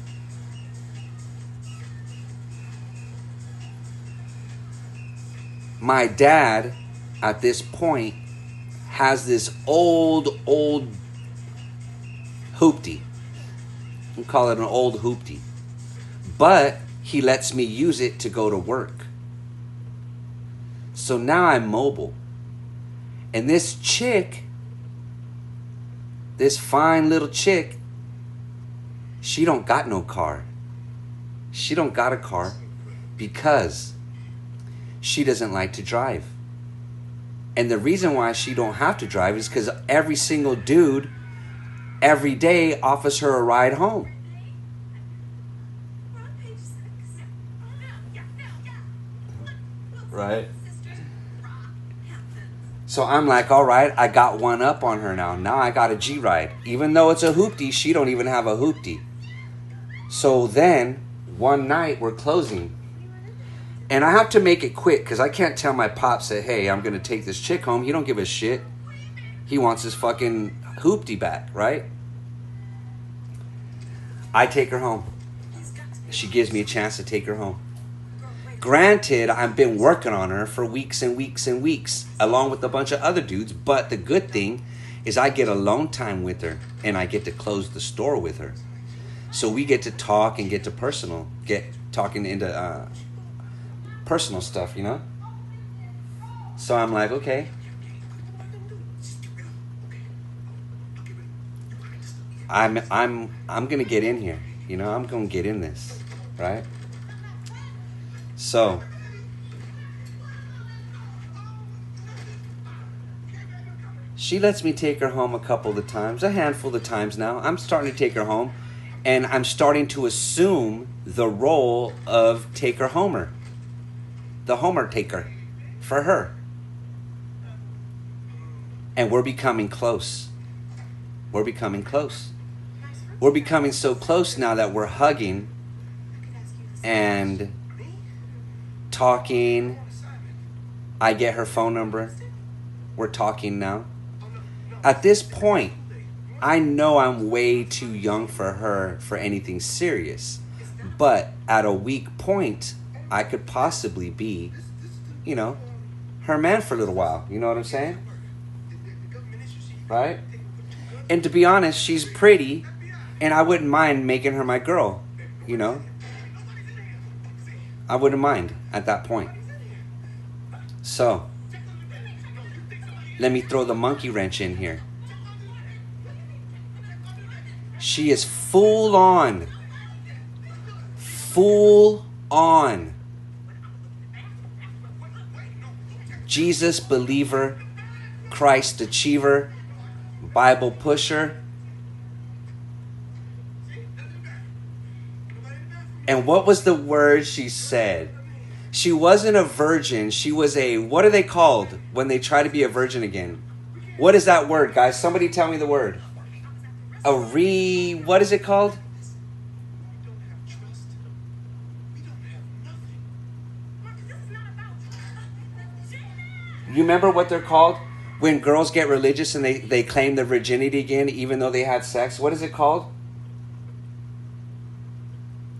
My dad, at this point, has this old hoopty. We call it an old hoopty. But he lets me use it to go to work. So now I'm mobile. And this chick, this fine little chick, she don't got no car. She don't got a car because she doesn't like to drive. And the reason why she don't have to drive is because every single dude every day offers her a ride home. We're on page 6. Right? Sisters rock happens. So I'm like, all right, I got one up on her now. Now I got a G-Ride. Even though it's a hoopty, she don't even have a hoopty. So then, one night, we're closing. And I have to make it quick because I can't tell my pops that, hey, I'm going to take this chick home. He don't give a shit. He wants his fucking hoopty back, right? I take her home. She gives me a chance to take her home. Granted, I've been working on her for weeks and weeks and weeks, along with a bunch of other dudes. But the good thing is I get alone time with her, and I get to close the store with her. So we get to talk and get talking into personal stuff, you know? So I'm like, okay. I'm gonna get in here, you know? I'm gonna get in this, right? So she lets me take her home a couple of times, a handful of times now. I'm starting to take her home, and I'm starting to assume the role of taker-homer. The homer taker for her. And we're becoming close. We're becoming close. We're becoming so close now that we're hugging and talking. I get her phone number. We're talking now. At this point, I know I'm way too young for her for anything serious. But at a weak point, I could possibly be, you know, her man for a little while. You know what I'm saying? Right? And to be honest, she's pretty, and I wouldn't mind making her my girl, you know? I wouldn't mind at that point. So, let me throw the monkey wrench in here. She is full on Jesus believer, Christ achiever, Bible pusher. And what was the word she said? She wasn't a virgin. She was a, what are they called when they try to be a virgin again? What is that word, guys? Somebody tell me the word. What is it called? You remember what they're called? When girls get religious and they claim their virginity again even though they had sex. What is it called?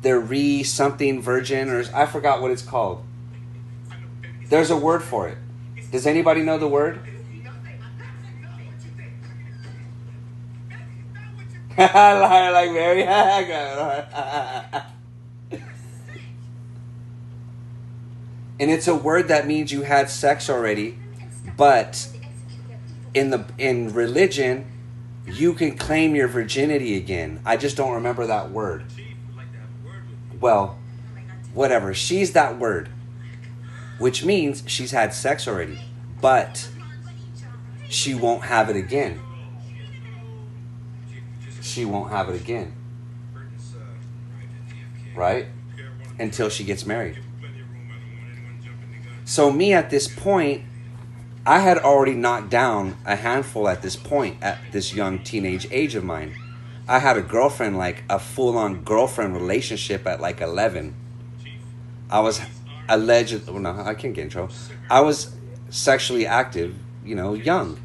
They're something virgin, or I forgot what it's called. There's a word for it. Does anybody know the word? Like Mary. And it's a word that means you had sex already, but in religion, you can claim your virginity again. I just don't remember that word. Well, whatever. She's that word, which means she's had sex already, but she won't have it again. She won't have it again. Right? Until she gets married. So me at this point, I had already knocked down a handful at this point, at this young teenage age of mine. I had a girlfriend, like a full-on girlfriend relationship at like 11. I was allegedly, well, no, I can't get in trouble. I was sexually active, you know, young.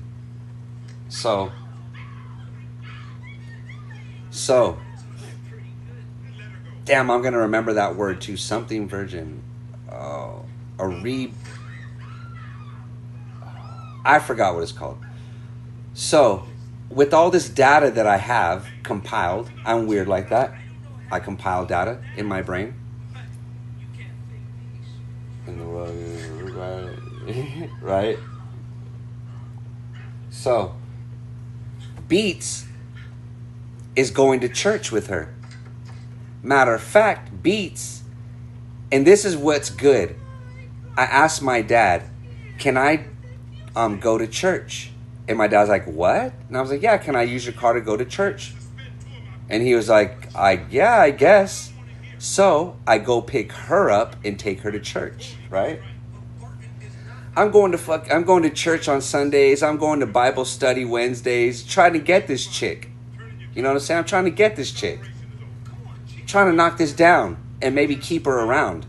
So, damn, I'm gonna remember that word too. Something virgin. Oh, a re. I forgot what it's called. So, with all this data that I have compiled, I'm weird like that. I compile data in my brain. In the world, right? So, Beats is going to church with her. Matter of fact, Beats, and this is what's good. I asked my dad, can I go to church? And my dad's like, what? And I was like, yeah, can I use your car to go to church? And he was like, yeah, I guess. So I go pick her up and take her to church, right? I'm going to church on Sundays. I'm going to Bible study Wednesdays, trying to get this chick. You know what I'm saying? I'm trying to get this chick. Trying to knock this down and maybe keep her around.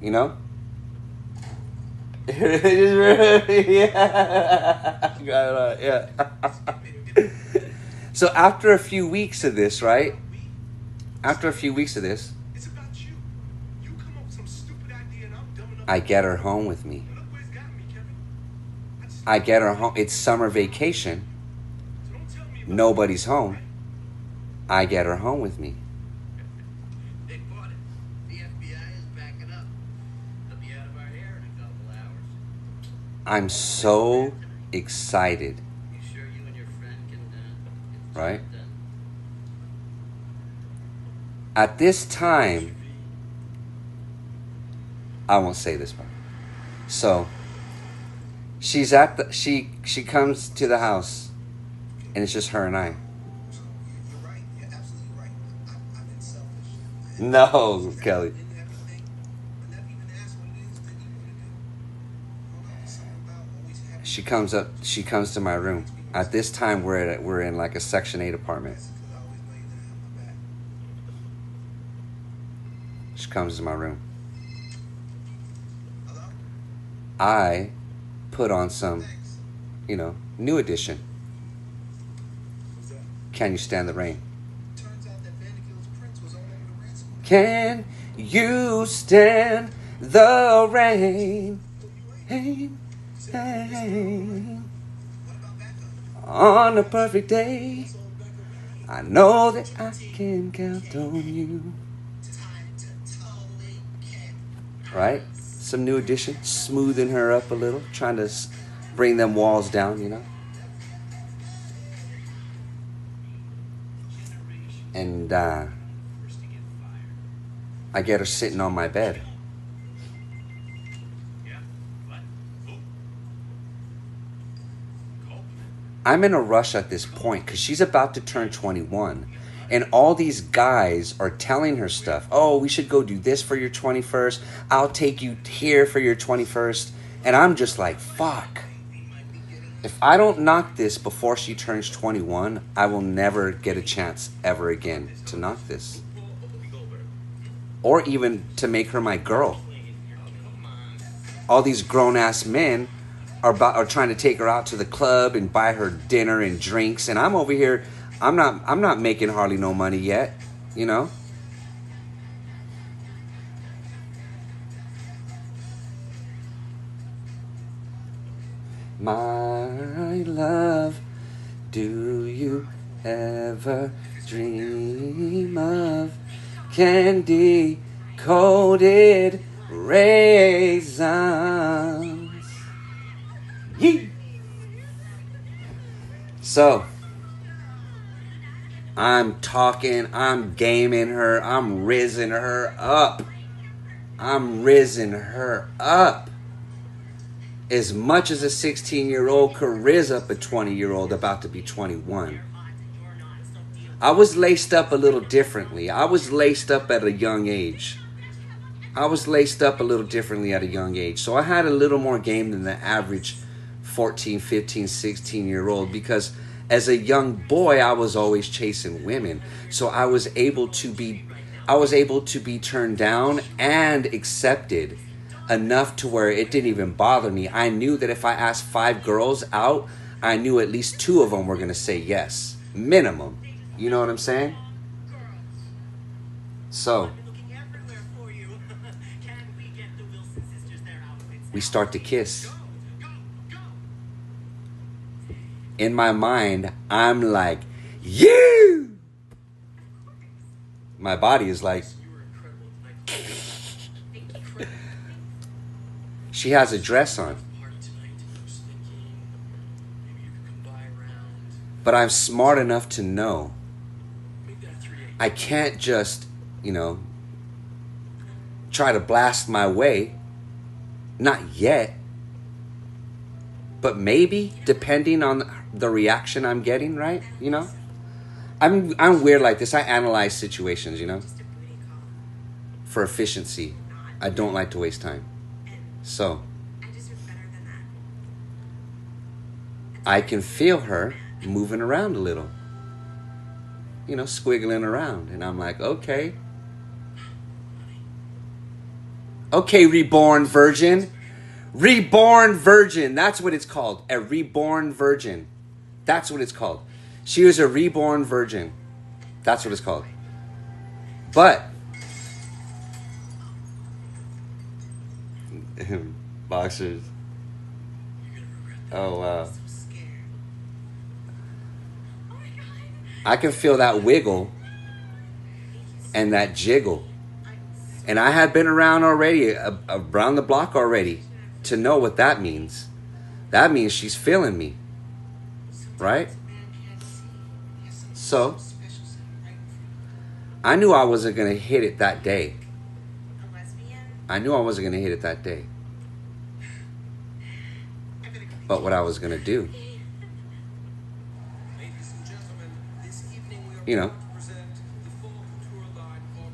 You know? Yeah. So after a few weeks of this, right? After a few weeks of this, It's about you. You come up with some stupid idea and I'm dumb enough. I get her home with me. Look where it's gotten me, Kevin. I get her home. It's summer vacation. So don't tell me about Nobody's home. I get her home with me. They bought it. The FBI is backing up. They'll be out of our hair in a couple hours. I'm so excited, You sure you and your friend can get the right? job done? At this time, I won't say this part. So, she's at the she comes to the house, and it's just her and I. You're right. You're absolutely right. I've been selfish. No, Kelly. Didn't everything, but never even asked what it is that you want to do. I don't know. Something about always having. She comes to my room. At this time, we're in like a Section 8 apartment. Because I always know you're gonna have my back. She comes to my room. Hello? I put on some, Thanks. new edition. What's that? Can You Stand the Rain? Turns out that Vandegill's Prince was all over the ransom. Can you stand the rain? Hey, hey. What about backup? On a perfect day, It's all backup. I know that I can count on you. Time to totally get. Right? Some new addition, smoothing her up a little, trying to bring them walls down, And I get her sitting on my bed. I'm in a rush at this point because she's about to turn 21. And all these guys are telling her stuff. Oh, we should go do this for your 21st. I'll take you here for your 21st. And I'm just like, fuck. If I don't knock this before she turns 21, I will never get a chance ever again to knock this. Or even to make her my girl. All these grown-ass men are trying to take her out to the club and buy her dinner and drinks. And I'm over here, I'm not making hardly no money yet, My love, do you ever dream of candy coated raisins? Yee! So, I'm talking, I'm gaming her, I'm rizzing her up. As much as a 16-year-old could rizz up a 20-year-old about to be 21. I was laced up a little differently. I was laced up at a young age. So I had a little more game than the average 14, 15, 16-year-old because as a young boy, I was always chasing women. So I was able to be I was able to be turned down and accepted enough to where it didn't even bother me. I knew that if I asked 5 girls out, I knew at least 2 of them were going to say yes. Minimum. You know what I'm saying? So, we start to kiss. In my mind, I'm like, you! My body is like, she has a dress on. But I'm smart enough to know I can't just, try to blast my way. Not yet. But maybe, depending on the reaction I'm getting, right? I'm weird like this. I analyze situations, for efficiency. I don't like to waste time. So, I can feel her moving around a little. Squiggling around. And I'm like, okay. Okay, reborn virgin. Reborn virgin. That's what it's called. A reborn virgin. That's what it's called. She was a reborn virgin. That's what it's called. But boxers. Oh wow. I can feel that wiggle and that jiggle. And I have been around already, around the block already, to know what that means. That means she's feeling me. Right? So, I knew I wasn't going to hit it that day. I knew I wasn't going to hit it that day. But what I was going to do,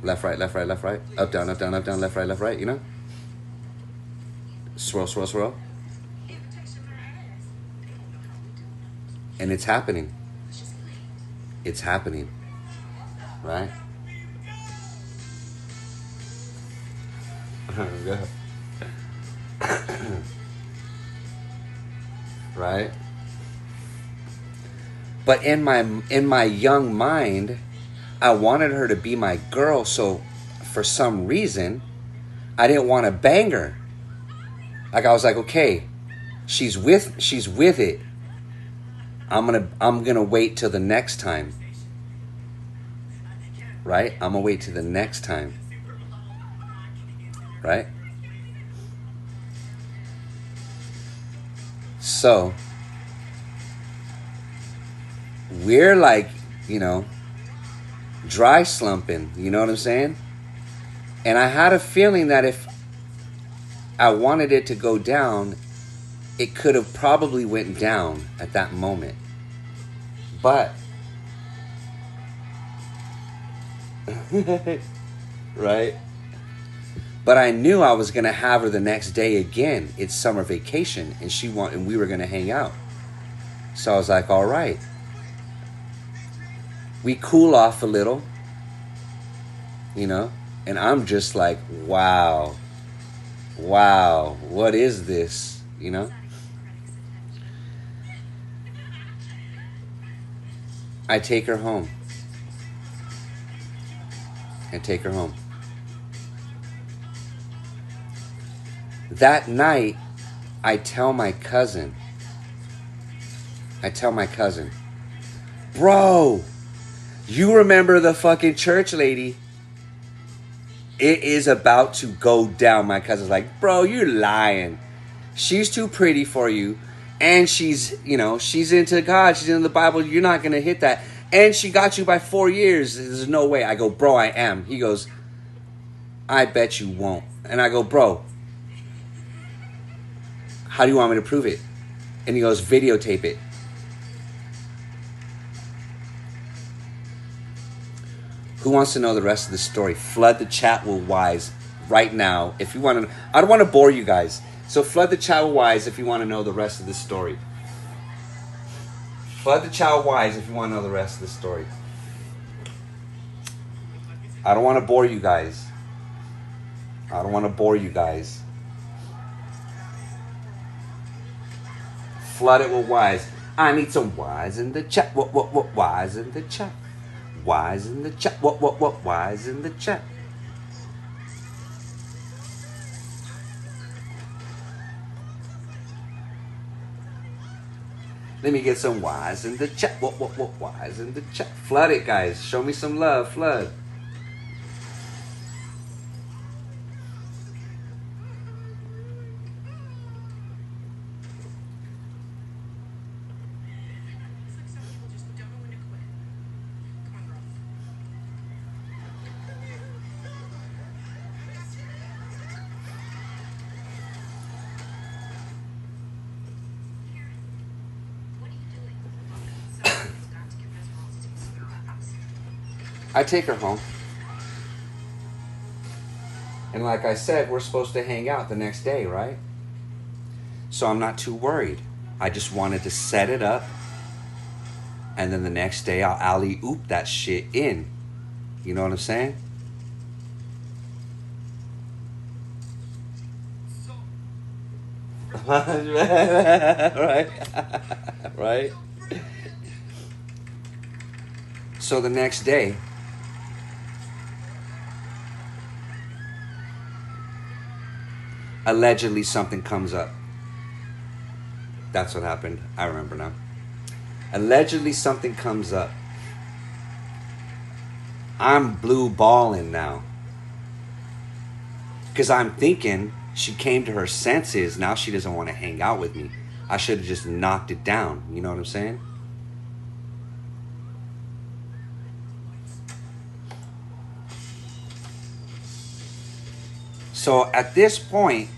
left, right, left, right, left, right, up, down, left, right, swirl, swirl, swirl. And it's happening. It's happening. Right? Right? But in my young mind, I wanted her to be my girl, so for some reason, I didn't want to bang her. Like I was like, okay, she's with it. I'm gonna wait till the next time. Right? I'm gonna wait till the next time. Right? So we're like, dry slumping, you know what I'm saying? And I had a feeling that if I wanted it to go down, it could have probably went down at that moment. But right? But I knew I was gonna have her the next day again. It's summer vacation, and we were gonna hang out. So I was like, all right. We cool off a little, and I'm just like, wow, what is this, I take her home. That night, I tell my cousin, bro, you remember the fucking church lady? It is about to go down. My cousin's like, bro, you're lying. She's too pretty for you. And she's into God. She's into the Bible. You're not going to hit that. And she got you by 4 years. There's no way. I go, bro, I am. He goes, I bet you won't. And I go, bro, how do you want me to prove it? And he goes, videotape it. Who wants to know the rest of the story? Flood the chat with Wise right now. If you want to, I don't want to bore you guys. So flood the chat with Wise if you want to know the rest of the story. Flood the chat with Wise if you want to know the rest of the story. I don't want to bore you guys. I don't want to bore you guys. Flood it with whys. I need some whys in the chat. What, whys in the chat? Whys in the chat. What, whys in the chat? Let me get some whys in the chat. What, whys in the chat? Flood it, guys. Show me some love. Flood. It's like some people just don't know when to quit. Come on, girl. Karen, what are you doing? Somebody's got to get this girl to take care of us. I take her home. And like I said, we're supposed to hang out the next day, right? So I'm not too worried. I just wanted to set it up. And then the next day I'll alley-oop that shit in. You know what I'm saying? Right? Right? So the next day, allegedly something comes up. That's what happened. I remember now. Allegedly something comes up. I'm blue balling now. Because I'm thinking she came to her senses. Now she doesn't want to hang out with me. I should have just knocked it down. You know what I'm saying? So at this point,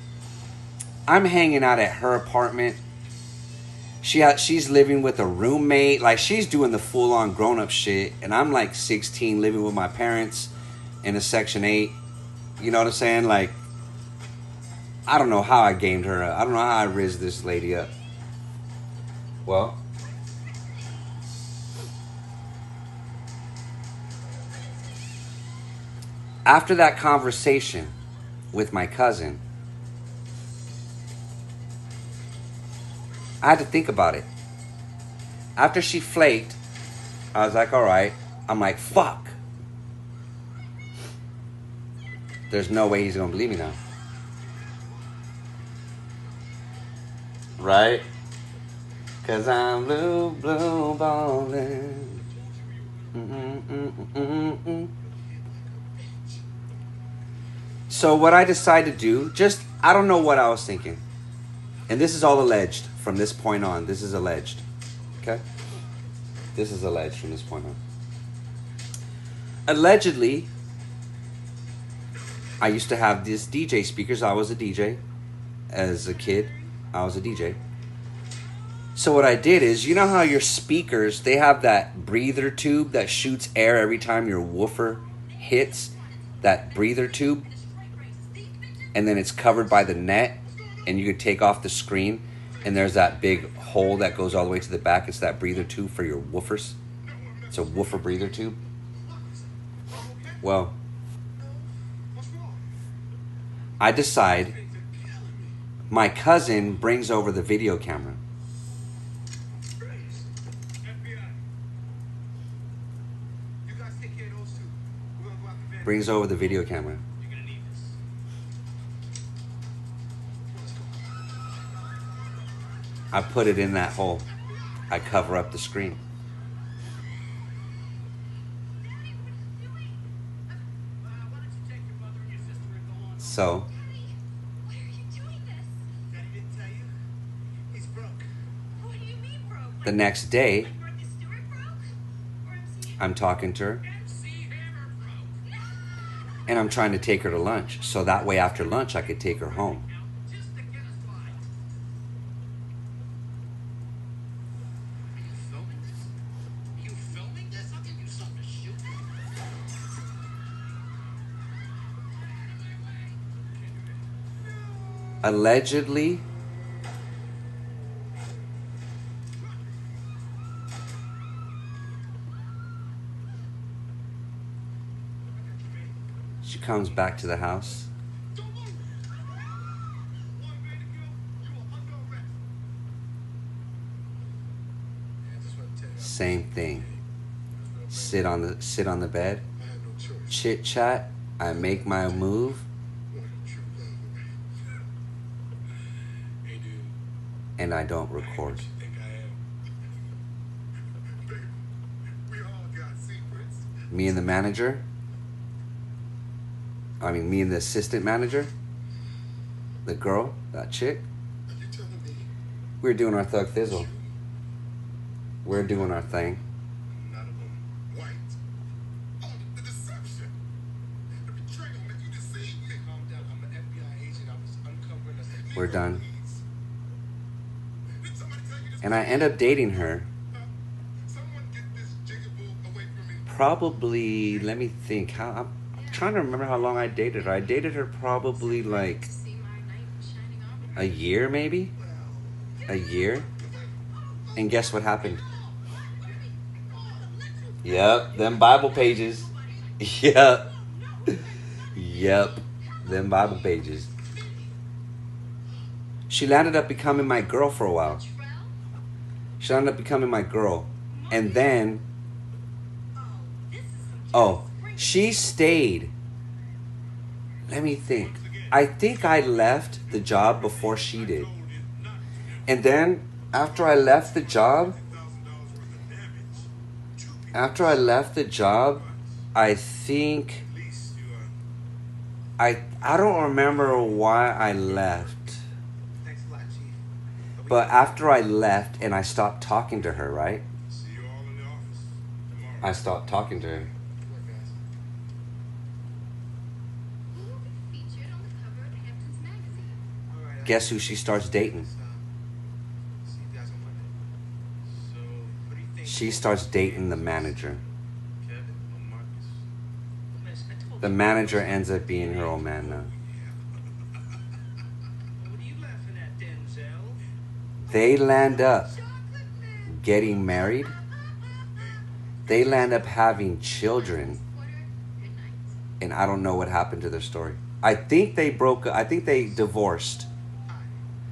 I'm hanging out at her apartment. She's living with a roommate. Like, she's doing the full-on grown-up shit. And I'm like 16, living with my parents in a Section 8. You know what I'm saying? Like, I don't know how I gamed her up. I don't know how I rizzed this lady up. Well, after that conversation with my cousin, I had to think about it. After she flaked, I was like, all right. I'm like, fuck. There's no way he's gonna believe me now. Right? Cause I'm blue, blue ballin'. So what I decided to do, just, I don't know what I was thinking. And this is all alleged from this point on. This is alleged. Okay? This is alleged from this point on. Allegedly, I used to have these DJ speakers. I was a DJ. As a kid, I was a DJ. So what I did is, you know how your speakers, they have that breather tube that shoots air every time your woofer hits that breather tube? And then it's covered by the net, and you could take off the screen, and there's that big hole that goes all the way to the back. It's that breather tube for your woofers. It's a woofer breather tube. Well, I decide my cousin brings over the video camera. Brings over the video camera. I put it in that hole. I cover up the screen. So, Why are you doing this? Daddy didn't tell you? He's broke. What do you mean, broke? the next day, Like Martha Stewart broke? Or MC I'm talking to her, MC Hammer broke? and I'm trying to take her to lunch. So that way, after lunch, I could take her home. Just to get us by. Are you filming this? Are you filming this? I'll give you something to shoot. Allegedly, She comes back to the house. Don't move. One way to go. You are under arrest. Yeah, I just want to tell you. Same thing. Sit on the bed. I had no choice. Chit chat. I make my move, What a true love. Hey, dude. and I don't record. What you think I am? Baby, we all got secrets. Me and the manager. I mean, me and the assistant manager. The girl, that chick. Are you telling me We're doing our thug thizzle. We're doing our thing. not a woman? White? Oh, the deception. The betrayal, man. You deceived me. Calm down. I'm an FBI agent. I was uncovering a We're done. Did somebody tell you this? And I end up dating her. Someone get this jigaboo away from me. Probably, let me think. I'm trying to remember how long I dated her. I dated her probably like See my knight shining armor. a year, maybe. A year. And guess what happened? Yep, them Bible pages. Yep. Yep, them Bible pages. She landed up becoming my girl for a while. She ended up becoming my girl. And then, oh, she stayed. Let me think. I think I left the job before she did. And then, after I left the job, I think I don't remember why I left. Thanks a lot, Chief. But after I left and I stopped talking to her, right? See you all in the office tomorrow. I stopped talking to her. Work, guys. Who will be featured on the cover of Hampton's magazine? All right. Guess who she starts dating? See you guys on Monday. So, what do you think? She starts dating the manager. Kevin or Marcus? I told The you. manager ends up being her old man now. What are you laughing at, Denzel? They land up getting married. They land up having children. Good night. And I don't know what happened to their story. I think they broke. I think they divorced.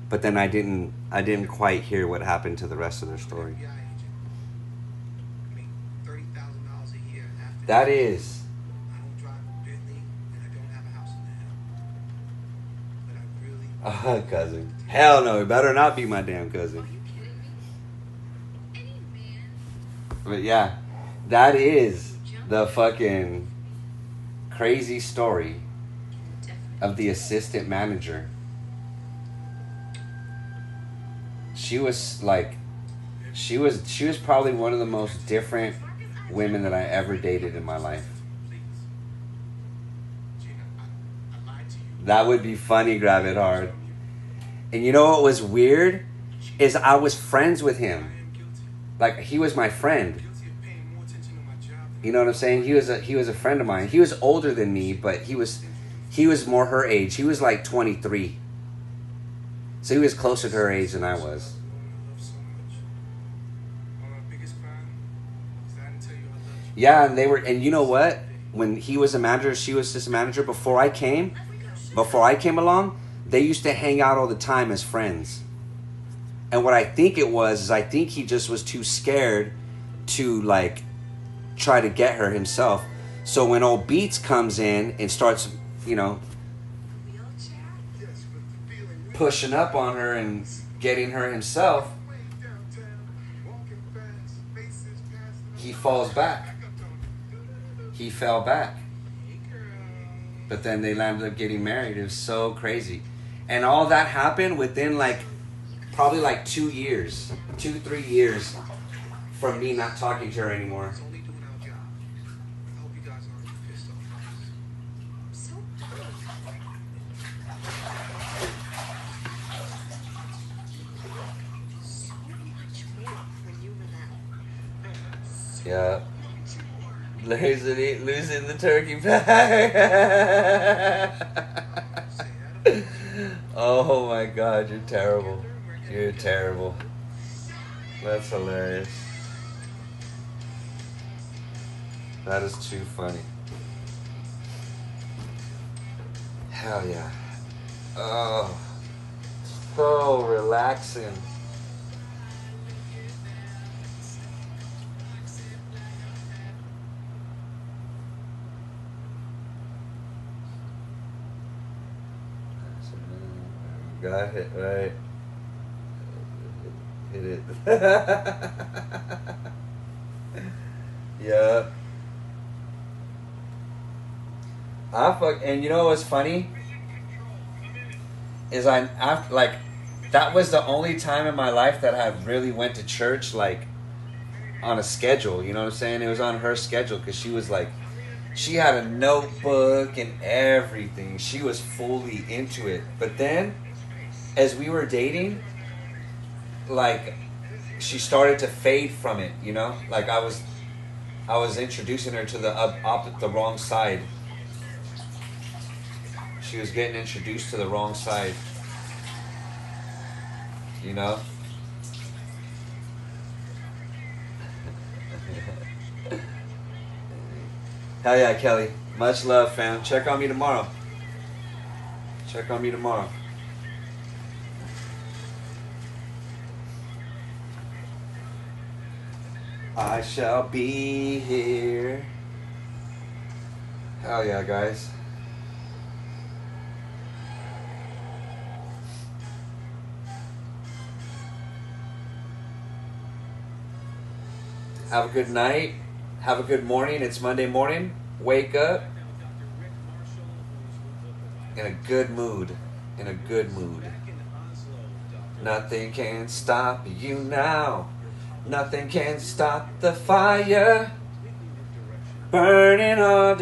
But then I didn't quite hear what happened to the rest of their story. FBI agent. I mean, $30,000 a year after. That is. I don't drive a Bentley, and I don't have a house in the hill. But I really. Cousin. Hell no, it better not be my damn Are cousin. you kidding me? Any man But yeah, that is the fucking crazy story definitely. of the assistant manager. She was like, she was probably one of the most different women that I ever dated in my life. Please. Gina, I lied to you. That would be funny, grab it hard. And you know what was weird? Is I was friends with I him. am guilty. Like, he was my friend. Guilty of paying more attention to my job than You know what I'm saying? He was a friend of mine. He was older than me, but he was more her age. He was like 23. So he was closer to her age than I was. I love so much. My biggest crime was that I didn't tell you I loved you. Yeah, and you know what? When he was a manager, she was just a manager. Before I came along, they used to hang out all the time as friends. And what I think it was is I think he just was too scared to like try to get her himself. So when old Beats comes in and starts, you know, Yes, but the feeling pushing up on her and getting her himself, way downtown, walking fast, faces past he falls back. He fell back. But then they landed up getting married. It was so crazy. And all that happened within like probably like 2 years, 2-3 years from me not talking to her anymore. It's only doing our job. I hope you guys aren't pissed off. So much more when you were that. Yeah. Losing the turkey bag. Oh my God, you're terrible. You're terrible. That's hilarious. That is too funny. Hell yeah. Oh, so relaxing. Got it, right? Hit it. Yeah. And you know what's funny? Is after, like, that was the only time in my life that I really went to church, like, on a schedule. You know what I'm saying? It was on her schedule because she was like, she had a notebook and everything. She was fully into it. But then, as we were dating, like, she started to fade from it. You know, like I was introducing her to the wrong side. She was getting introduced to the wrong side. You know? Hell yeah, Kelly. Much love, fam. Check on me tomorrow. Check on me tomorrow. I shall be here. Hell yeah, guys. Have a good night. Have a good morning. It's Monday morning. Wake up in a good mood. In a good mood. Nothing can stop you now. Nothing can stop the fire. Burning hard.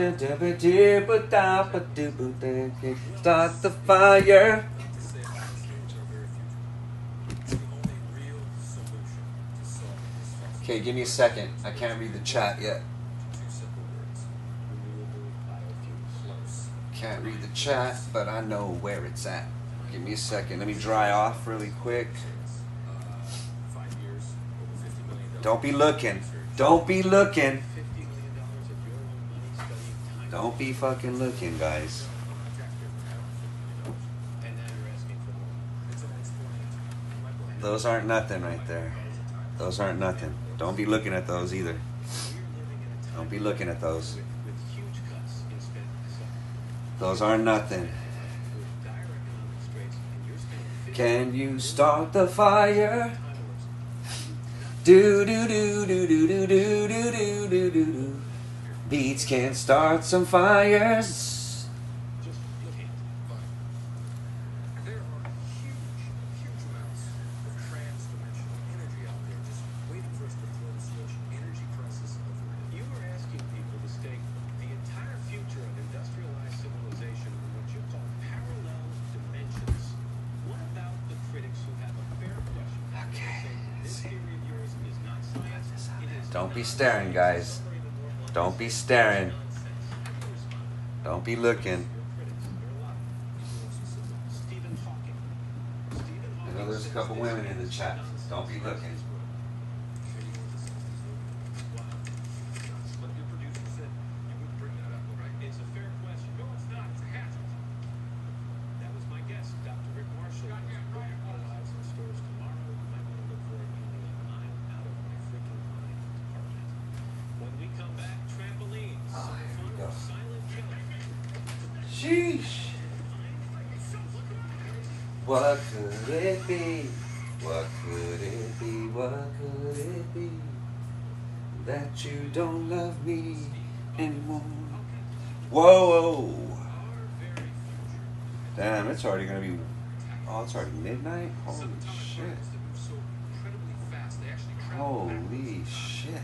Start the fire. Okay, give me a second. I can't read the chat yet. Can't read the chat, but I know where it's at. Give me a second. Let me dry off really quick. Don't be looking. Don't be looking. Don't be fucking looking, guys. Those aren't nothing right there. Those aren't nothing. Don't be looking at those either. Don't be looking at those. Those aren't nothing. Can you start the fire? Do do do do do do do do do do do. Beats can start some fires. Don't be staring, guys. Don't be staring. Don't be looking. I know there's a couple women in the chat. Don't be looking. Sheesh. What could it be? What could it be? What could it be? That you don't love me anymore. Whoa, whoa. Damn, it's already gonna be. Oh, it's already midnight? Holy shit. Holy shit.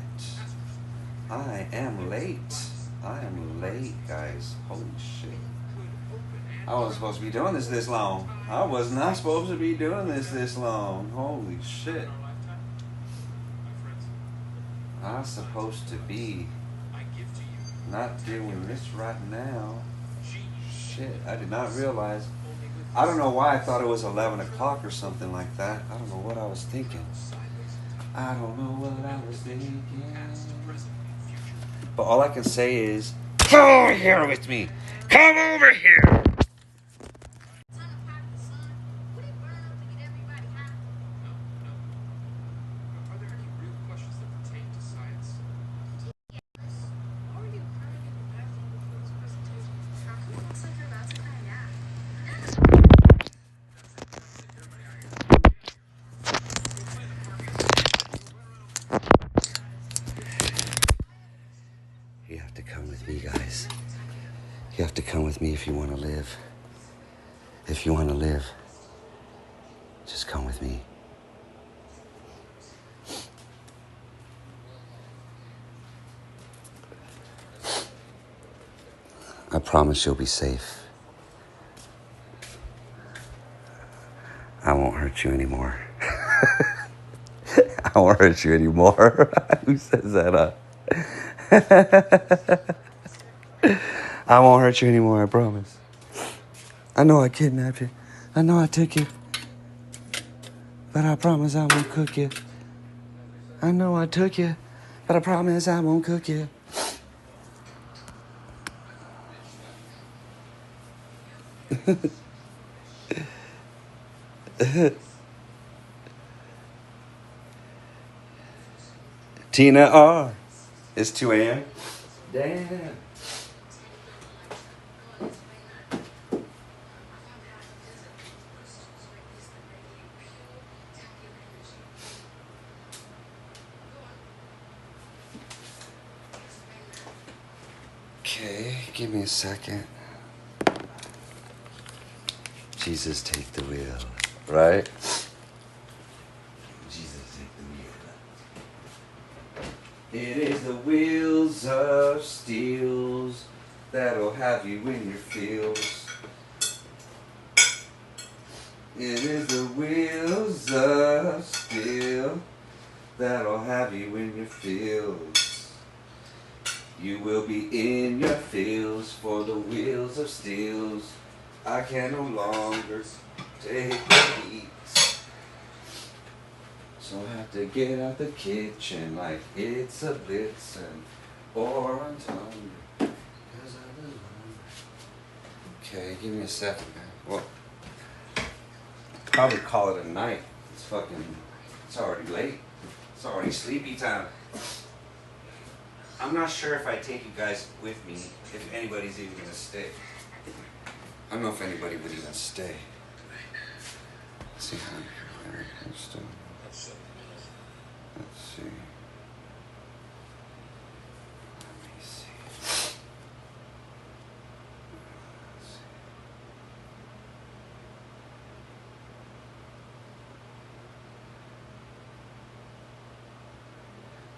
I am late. I am late, guys. Holy shit. I wasn't supposed to be doing this long. I was not supposed to be doing this long. Holy shit. I was supposed to be not doing this right now. Shit, I did not realize. I don't know why I thought it was 11 o'clock or something like that. I don't know what I was thinking. I don't know what I was thinking. But all I can say is, come over here with me. Come over here. You have to come with me, guys. You have to come with me if you want to live. If you want to live, just come with me. I promise you'll be safe. I won't hurt you anymore. I won't hurt you anymore. Who says that? I won't hurt you anymore, I promise. I know I kidnapped you. I know I took you. But I promise I won't cook you. I know I took you. But I promise I won't cook you. Tina R. It's 2 a.m. Damn. Okay, give me a second. Jesus, take the wheel, right? Jesus, take the wheel. It is the wheels of steels that'll have you in your feels. It is the wheels of steel that'll have you in your feels. You will be in your feels for the wheels of steels. I can no longer take the heat. So I have to get out the kitchen like it's a blitzing or I'm hungry. 'Cause I was hungry. Okay, give me a second, man. Well, probably call it a night. It's already late. It's already sleepy time. I'm not sure if I take you guys with me, if anybody's even gonna stay. I don't know if anybody would even stay. Let's see how let's see. Let me see.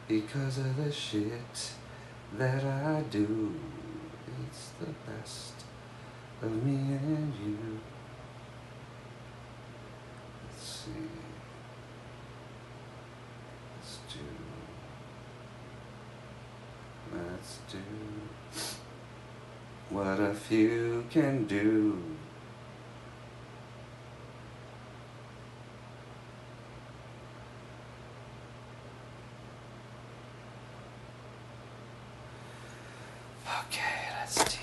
Because of the shit that I do, it's the best of me and you. Let's see. Let's do what a few can do. Okay, let's see.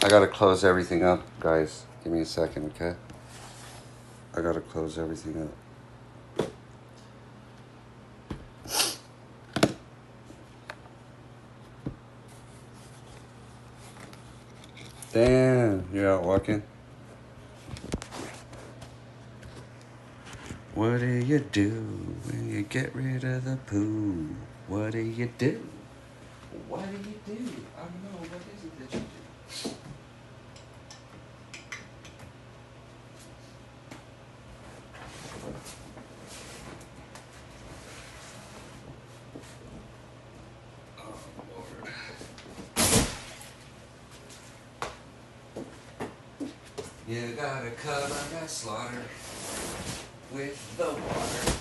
I gotta close everything up, guys. Give me a second, okay? I gotta close everything up. Damn, you're out walking. What do you do when you get rid of the poo? What do you do? What do you do? I don't know. What is it that you do? Oh, Lord. You gotta cover that slaughter with the water.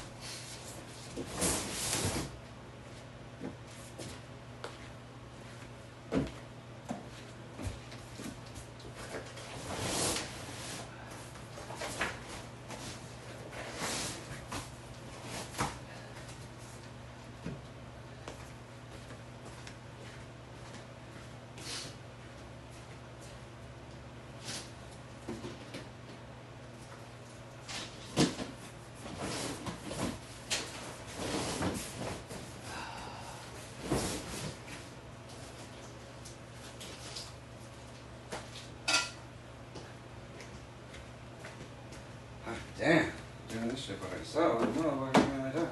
Damn, doing this shit by myself. I don't know what I'm gonna do.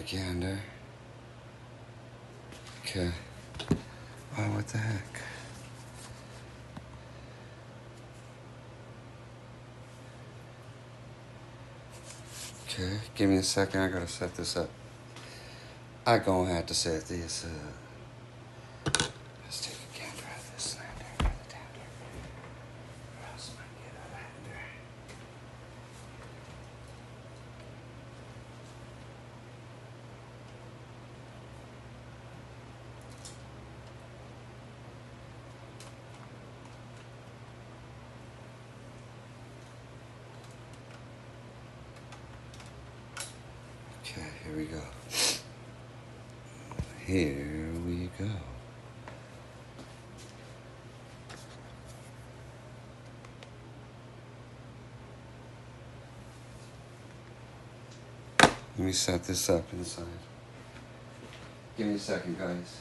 gander. Okay. Oh, what the heck? Okay, give me a second. I gotta set this up. I gonna have to set this up. Let's take a gander at this lander. The dander. Where else might get a lander? Okay, here we go. Here we go. Let me set this up inside. Give me a second, guys.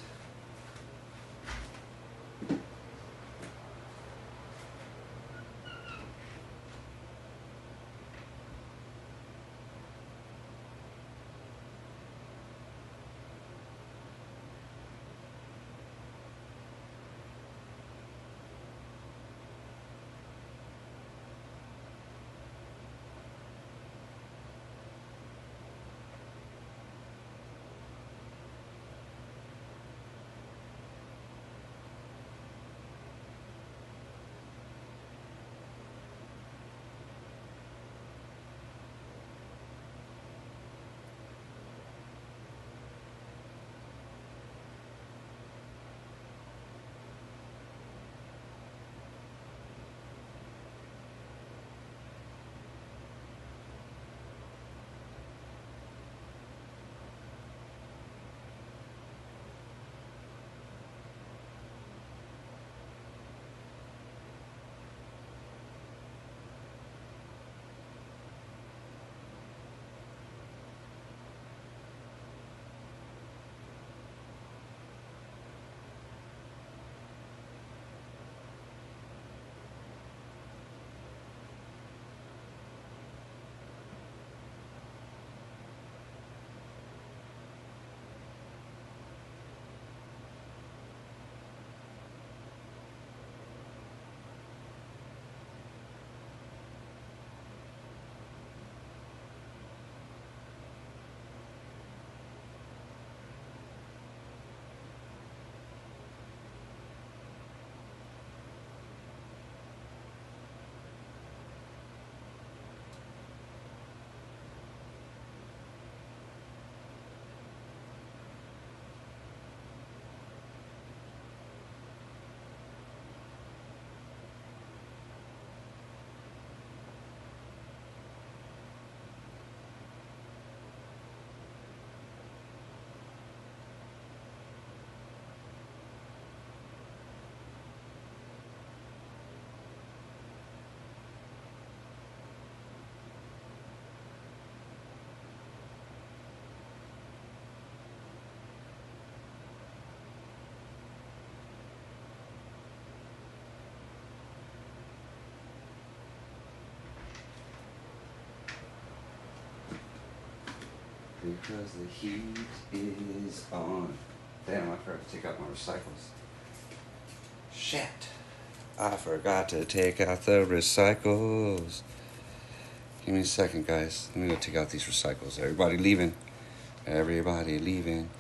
Because the heat is on. Damn, I forgot to take out my recycles. Shit. I forgot to take out the recycles. Give me a second, guys. Let me go take out these recycles. Everybody leaving. Everybody leaving.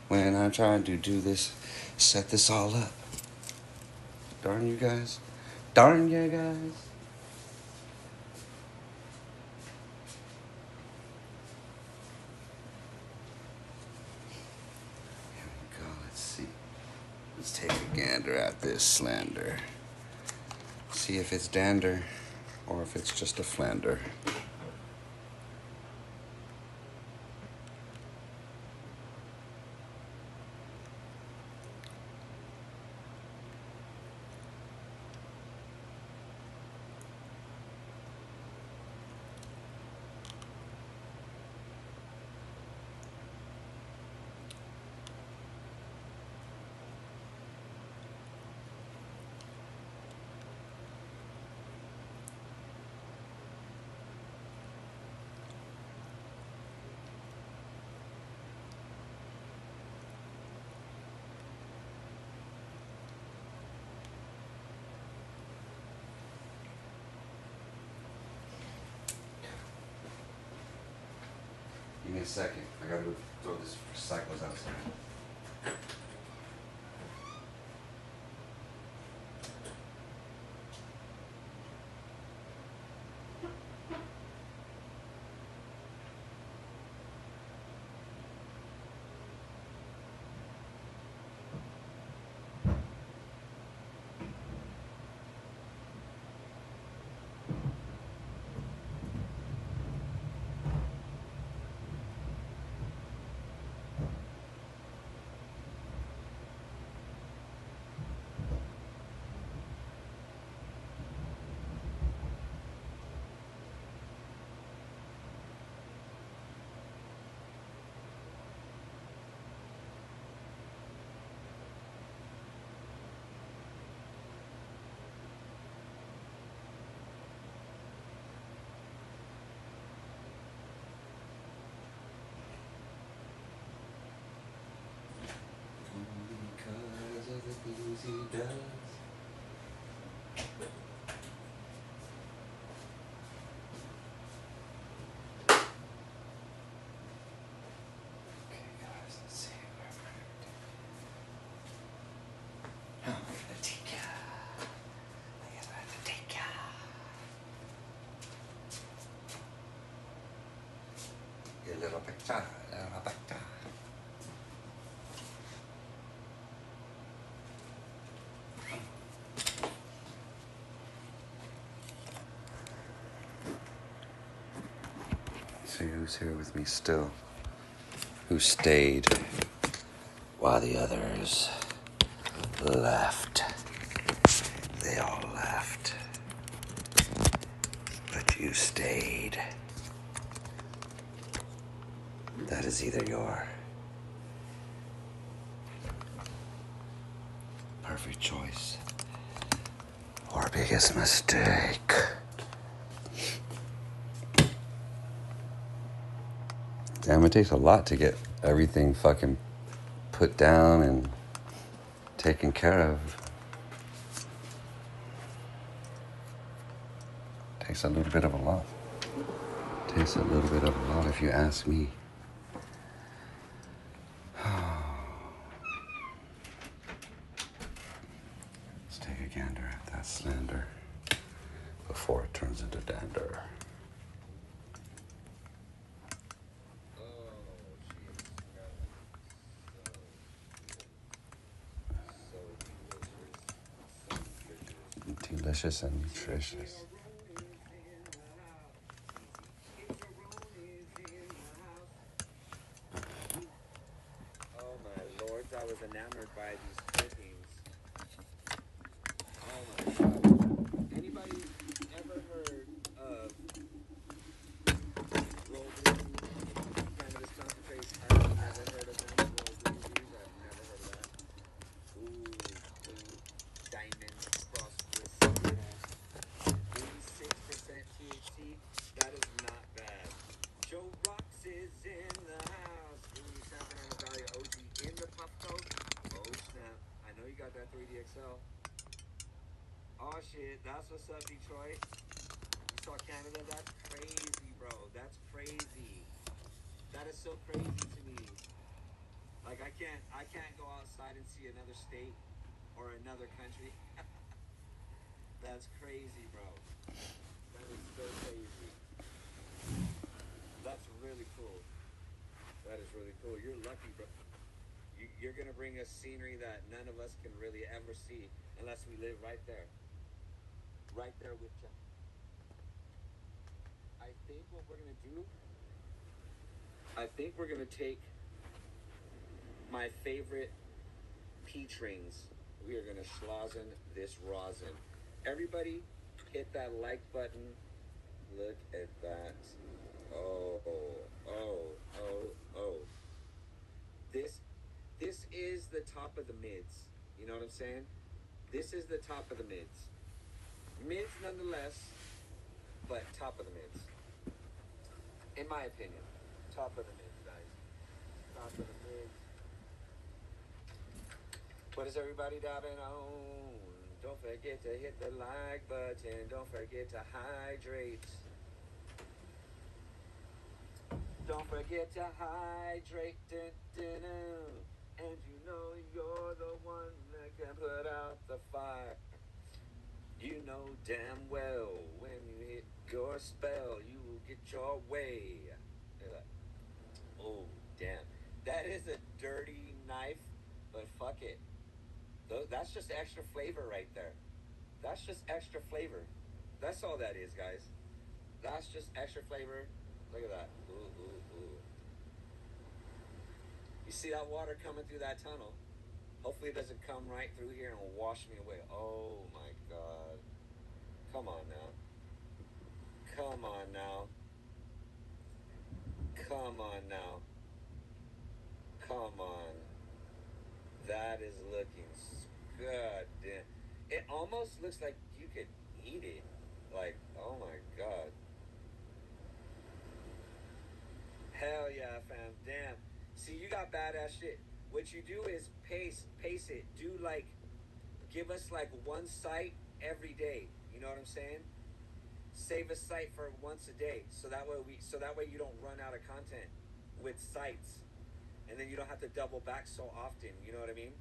When I'm trying to do this, set this all up. Darn you guys. Darn you guys. Let's take a gander at this slander. See if it's dander or if it's just a flander. me a second. I gotta go throw this cycles outside. Because of the things he does. Okay, guys, let's see where we're at. I'm gonna take ya. I guess I have to take ya. Your little picture, little picture. See who's here with me still. Who stayed while the others left. They all left. But you stayed. That is either your perfect choice or biggest mistake. Damn, it takes a lot to get everything fucking put down and taken care of. Takes a little bit of a lot. Takes a little bit of a lot if you ask me. Let's take a gander at that slander before it turns into dander. Delicious and nutritious. Oh my lords, I was enamored by these proteins. Oh my god. Anybody ever heard of rolled cannabis concentrates? I've never heard of them. Rolled blueberries, I've never heard of that. Ooh, diamond prosperous. 86% THC. That is not bad. Joe Rocks is in the house. Ooh, San Fernando Valley OG in the puff coat. Oh snap. I know you got that 3DXL. Oh shit, that's what's up, Detroit. You saw Canada? That's crazy, bro. That's crazy. That is so crazy to me. Like I can't go outside and see another state or another country. That's crazy, bro. That is so crazy. That's really cool. That is really cool. You're lucky, bro. You're gonna bring us scenery that none of us can really ever see unless we live right there. Right there with you. I think what we're gonna do, I think we're gonna take my favorite peach rings. We are gonna schlozen this rosin. Everybody hit that like button. Look at that. Oh, oh, oh, oh. This is the top of the mids. You know what I'm saying? This is the top of the mids. Mids nonetheless, but top of the mids. In my opinion. Top of the mids, guys. Top of the mids. What is everybody dabbing on? Don't forget to hit the like button. Don't forget to hydrate. Don't forget to hydrate. Dun, dun, dun. And you know you're the one that can put out the fire. You know damn well when you hit your spell, you will get your way. Like, oh, damn. That is a dirty knife, but fuck it. That's just extra flavor right there. That's just extra flavor. That's all that is, guys. That's just extra flavor. Look at that. Ooh, ooh, ooh. You see that water coming through that tunnel? Hopefully it doesn't come right through here and wash me away. Oh my God. Come on now. Come on now. Come on now. Come on. That is looking good. Damn. It almost looks like you could eat it. Like, oh my God. Hell yeah, fam. Damn. See, you got badass shit. What you do is pace it. Do like, give us like one site every day. You know what I'm saying? Save a site for once a day, so that way you don't run out of content with sites, and then you don't have to double back so often. You know what I mean?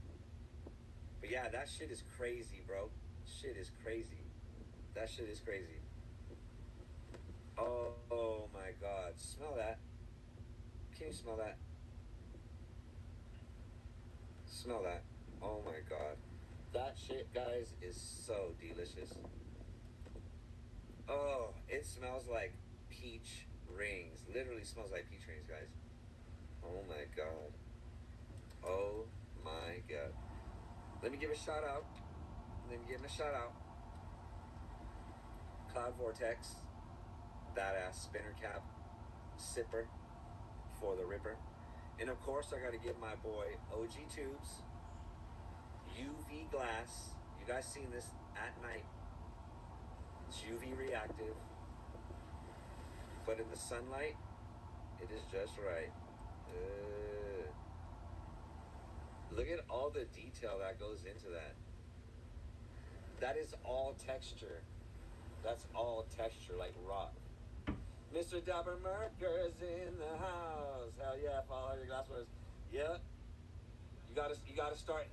But yeah, that shit is crazy, bro. Shit is crazy. That shit is crazy. Oh my God. Smell that. Can you smell that? Smell that. Oh my God. That shit, guys, is so delicious. Oh, it smells like peach rings. Literally smells like peach rings, guys. Oh my God. Oh my God. Let me give a shout out. Let me give him a shout out. Cloud Vortex. Badass spinner cap. Sipper. For the Ripper. And of course, I got to give my boy OG Tubes. UV glass. You guys seen this at night. It's UV reactive. But in the sunlight, it is just right. Look at all the detail that goes into that. That is all texture. That's all texture, like rock. Mr. Dabber Merker's in the house. Hell yeah, follow your glass words. Yep. You gotta start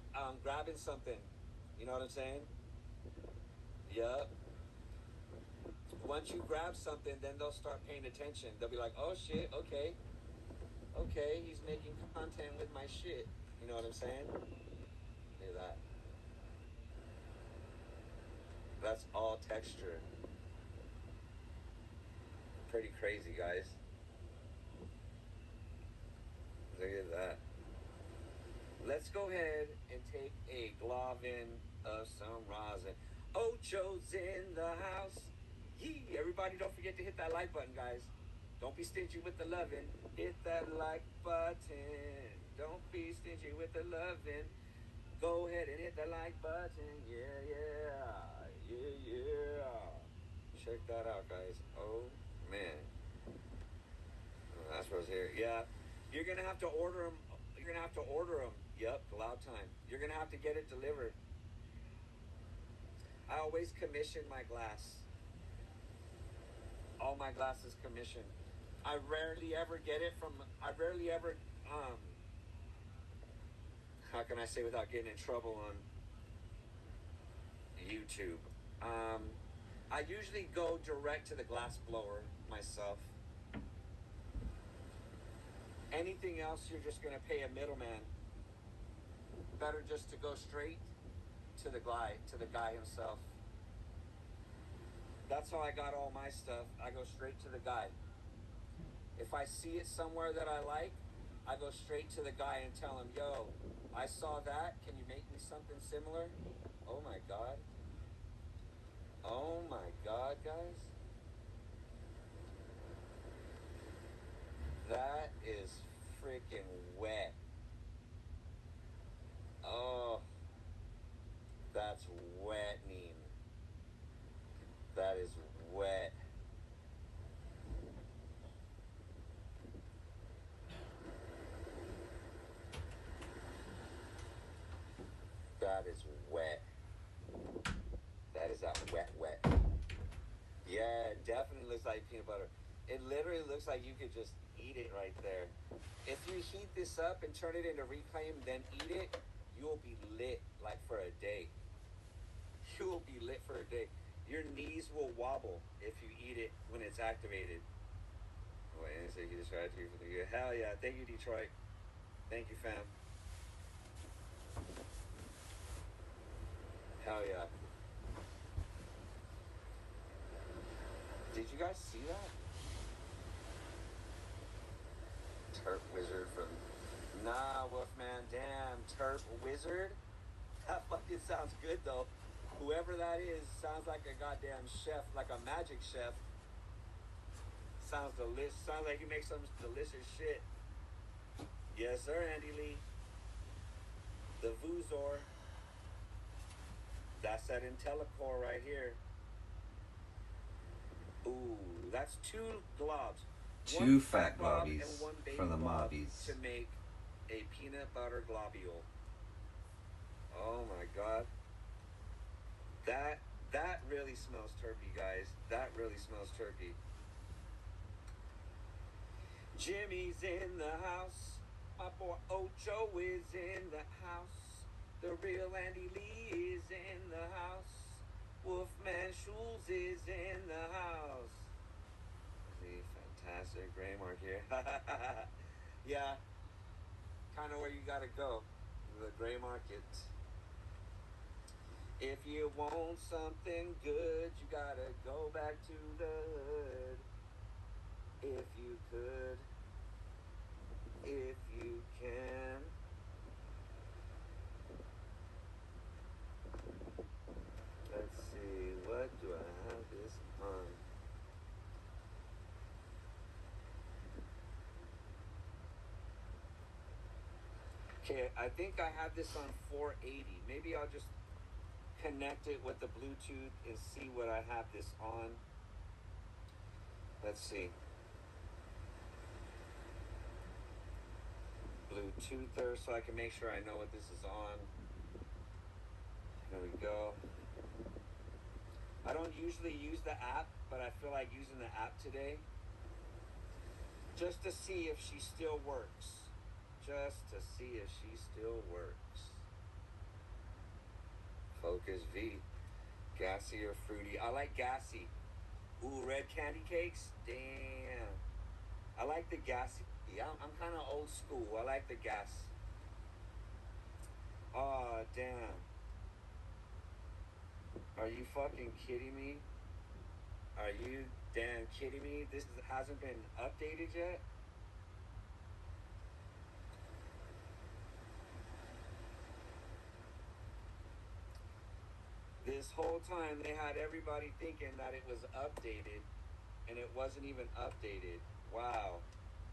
grabbing something. You know what I'm saying? Yep. Once you grab something, then they'll start paying attention. They'll be like, oh shit, okay. Okay, he's making content with my shit. You know what I'm saying? Look at that. That's all texture. Pretty crazy, guys. Look at that. Let's go ahead and take a glovin of some rosin. Ocho's in the house. Yee! Everybody don't forget to hit that like button, guys. Don't be stingy with the lovin'. Hit that like button. Don't be stingy with the lovin'. Go ahead and hit the like button. Yeah, yeah. Yeah, yeah. Check that out, guys. Oh, man. Oh, that's what's here. Yeah. You're going to have to order them. You're going to have to order them. Yep, Loud Time. You're going to have to get it delivered. I always commission my glass. All my glass is commissioned. I rarely ever get it from, how can I say without getting in trouble on YouTube? I usually go direct to the glass blower myself. Anything else, you're just going to pay a middleman. Better just to go straight to the guy himself. That's how I got all my stuff. I go straight to the guy. If I see it somewhere that I like, I go straight to the guy and tell him, yo, I saw that. Can you make me something similar? Oh my God. Oh my God, guys. That is freaking wet. Oh, that's wetting. That is wet. That is wet. That is that wet. Yeah, it definitely looks like peanut butter. It literally looks like you could just eat it right there. If you heat this up and turn it into reclaim, then eat it, you'll be lit like for a day. You will be lit for a day. Your knees will wobble if you eat it when it's activated. Wait, and so you described to you for the year. Hell yeah. Thank you, Detroit. Thank you, fam. Hell yeah. Did you guys see that? Terp Wizard from... Nah, Wolfman. Damn, Terp Wizard? That fucking sounds good, though. Whoever that is sounds like a goddamn chef, like a magic chef. Sounds delicious. Sounds like you make some delicious shit. Yes, sir, Andy Lee. The Vuzor. That's that IntelliCore right here. Ooh, that's 2 globs. 2 fat glob and globbies 1 baby for the glob mobbies. to make a peanut butter globule. Oh my god. That really smells turkey, guys. That really smells turkey. Jimmy's in the house. My boy Ocho is in the house. The real Andy Lee is in the house. Wolfman Schulz is in the house. The fantastic gray mark here. Yeah. Kind of where you gotta go. The gray market. If you want something good, you gotta go back to the hood. If you could, if you can. Let's see, what do I have this on? Okay, I think I have this on 480. Maybe I'll just connect it with the Bluetooth and see what I have this on. Let's see. Bluetoother, so I can make sure I know what this is on. There we go. I don't usually use the app, but I feel like using the app today just to see if she still works. Just to see if she still works. Focus V. Gassy or fruity? I like gassy. Ooh, red candy cakes? Damn. I like the gassy. I'm kind of old school. I like the gas. Oh, damn. Are you fucking kidding me? Are you damn kidding me? This hasn't been updated yet? This whole time they had everybody thinking that it was updated, and it wasn't even updated. Wow.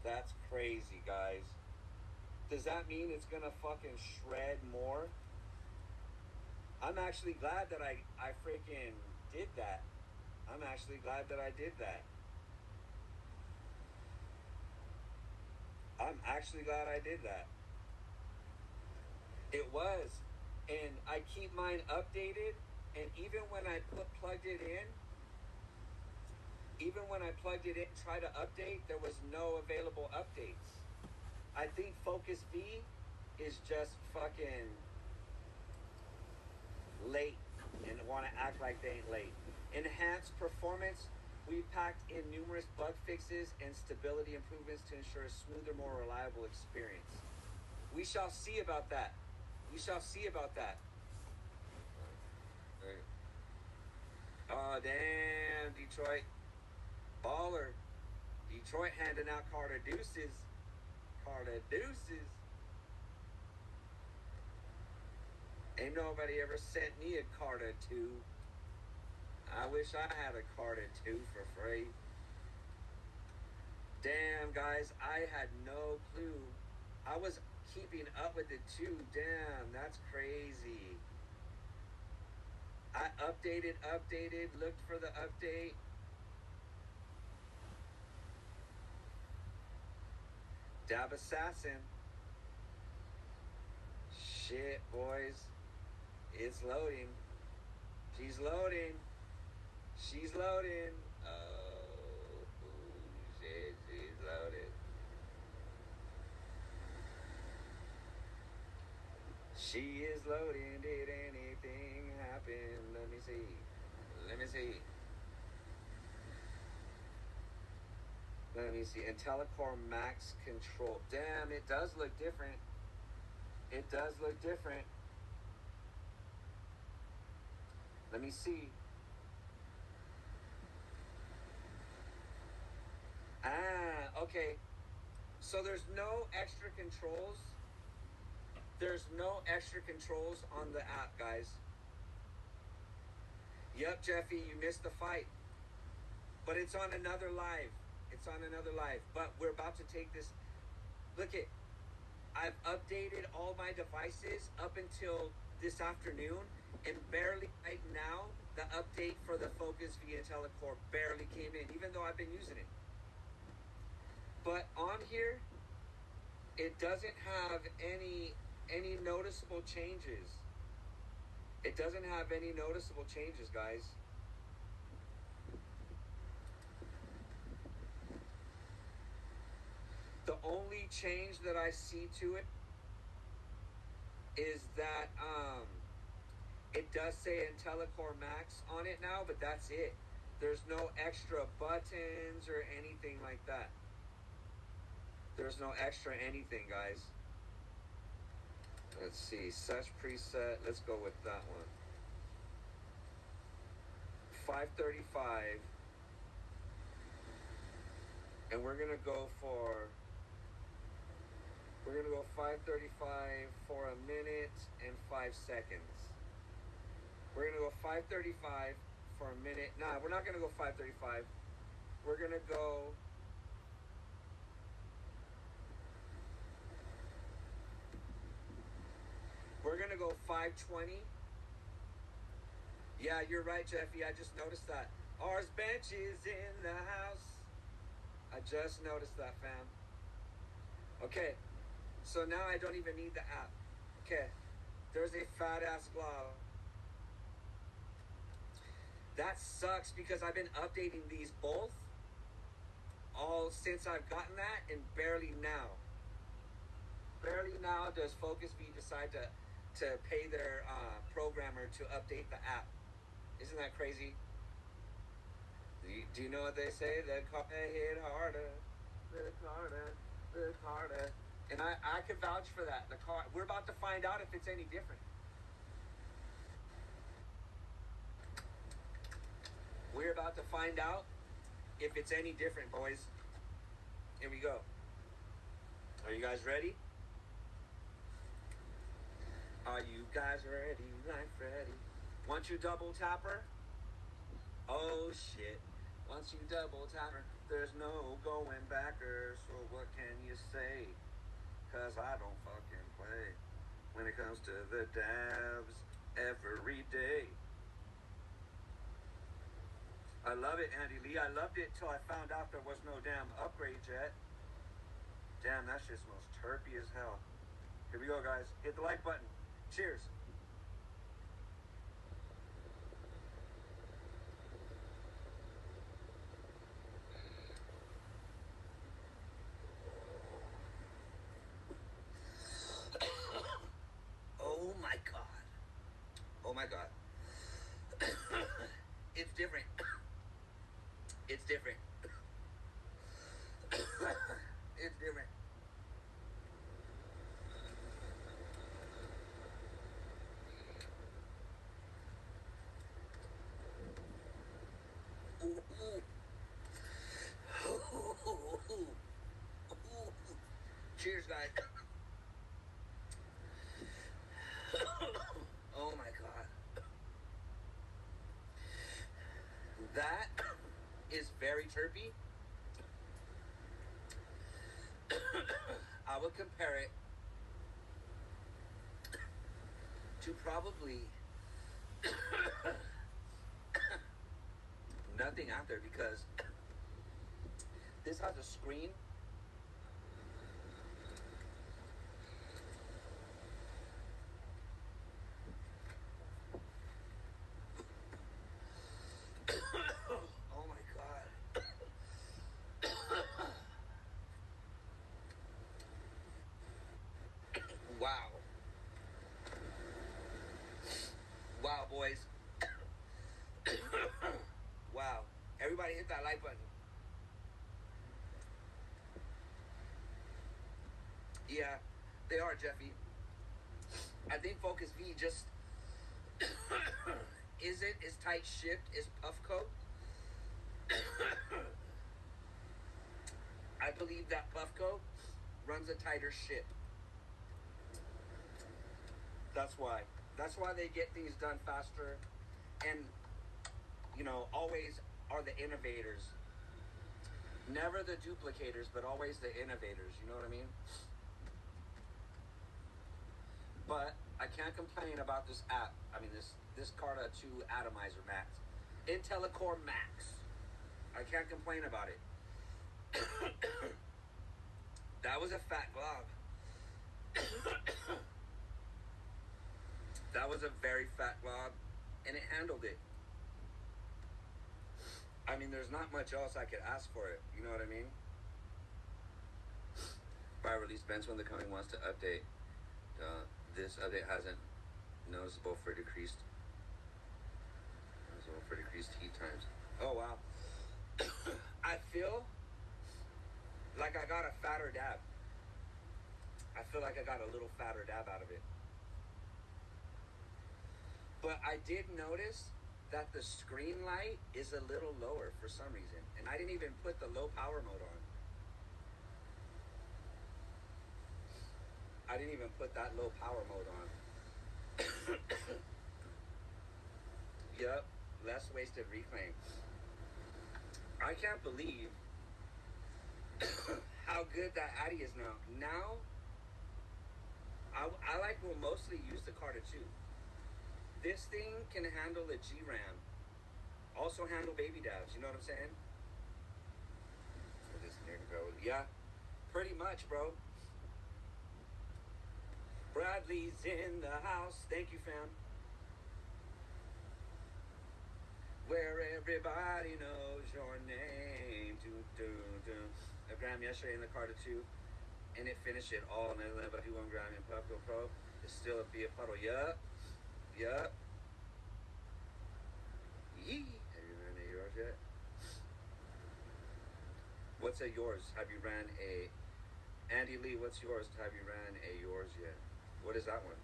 That's crazy, guys. Does that mean it's gonna fucking shred more? I'm actually glad that I freaking did that. I'm actually glad that I did that. I'm actually glad I did that. It was. And I keep mine updated, and even when I plugged it in, try to update, there was no available updates. I think Focus V is just fucking late and want to act like they ain't late. Enhanced performance. We've packed in numerous bug fixes and stability improvements to ensure a smoother, more reliable experience. We shall see about that. We shall see about that. Oh, damn, Detroit. Baller. Detroit handing out Carter Deuces. Carter Deuces. Ain't nobody ever sent me a Carter 2. I wish I had a Carter 2 for free. Damn, guys, I had no clue. I was keeping up with it too. Damn, that's crazy. I updated, looked for the update. Dab Assassin. Shit, boys. It's loading. She's loading. She's loading. Oh, She is loading. Did anything happen? Let me see. Let me see. Let me see. IntelliCore Max Control. Damn, it does look different. It does look different. Let me see. Ah, okay. So there's no extra controls. There's no extra controls on the app, guys. Yep, Jeffy, you missed the fight. But it's on another live. It's on another live. But we're about to take this. Look it. I've updated all my devices up until this afternoon, and barely right now, the update for the Focus via IntelliCore barely came in, even though I've been using it. But on here, it doesn't have any noticeable changes. It doesn't have any noticeable changes, guys. The only change that I see to it is that it does say IntelliCore Max on it now, but that's it. There's no extra buttons or anything like that. There's no extra anything, guys. Let's see, such preset. Let's go with that one. 535. And we're gonna go 535 for a minute and 5 seconds. We're gonna go 535 for a minute. Nah, we're not gonna go 535. We're gonna go. We're gonna go 520. Yeah, you're right, Jeffy. I just noticed that. Ours bench is in the house. I just noticed that, fam. Okay, so now I don't even need the app. Okay, there's a fat ass glove. That sucks because I've been updating these both all since I've gotten that, and barely now does Focus V decide to pay their programmer to update the app. Isn't that crazy? Do you know what they say? The car hit harder, look harder, look harder. And I can vouch for that. The car. We're about to find out if it's any different. We're about to find out if it's any different, boys. Here we go. Are you guys ready? Are you guys ready? Like Freddy. Once you double tap her. Oh shit. Once you double tap her, there's no going backer. So what can you say? Cause I don't fucking play when it comes to the dabs every day. I love it, Andy Lee. I loved it till I found out there was no damn upgrade yet. Damn, that shit smells terpy as hell. Here we go, guys. Hit the like button. Cheers. Oh my god. Oh my god. It's different. It's different. It's different. Ooh, ooh. Ooh, ooh, ooh. Cheers, guys. Oh my god. That is very terpy. I would compare it to probably nothing out there, because this has a screen. Oh my god. Wow. Yeah, they are, Jeffy. I think Focus V just isn't as tight shipped as Puffco. I believe that Puffco runs a tighter ship. That's why. That's why they get things done faster, and you know, always are the innovators. Never the duplicators, but always the innovators. You know what I mean? But I can't complain about this app. I mean, this Carta 2 Atomizer Max, IntelliCore Max. I can't complain about it. That was a fat glob. That was a very fat glob, and it handled it. I mean, there's not much else I could ask for it. You know what I mean? By release Benz when the company wants to update. This update hasn't noticeable for decreased heat times. Oh wow. I feel like I got a fatter dab. I feel like I got a little fatter dab out of it. But I did notice that the screen light is a little lower for some reason. And I didn't even put the low power mode on. I didn't even put that low power mode on. Yep, less wasted reclaim. I can't believe how good that Addy is now. Now, I like will mostly use the Carta 2. This thing can handle a G-Ram. Also handle baby dabs, you know what I'm saying? Yeah, pretty much, bro. Bradley's in the house. Thank you, fam. Where everybody knows your name. I grammed yesterday in the Carta 2, and it finished it all. And then but he won't gram in Puffco Pro. It's still be a puddle. Yup. Yup. Yee. Have you ran a yours yet? What's a yours? Have you ran a Andy Lee? What's yours? Have you ran a yours yet? What is that one?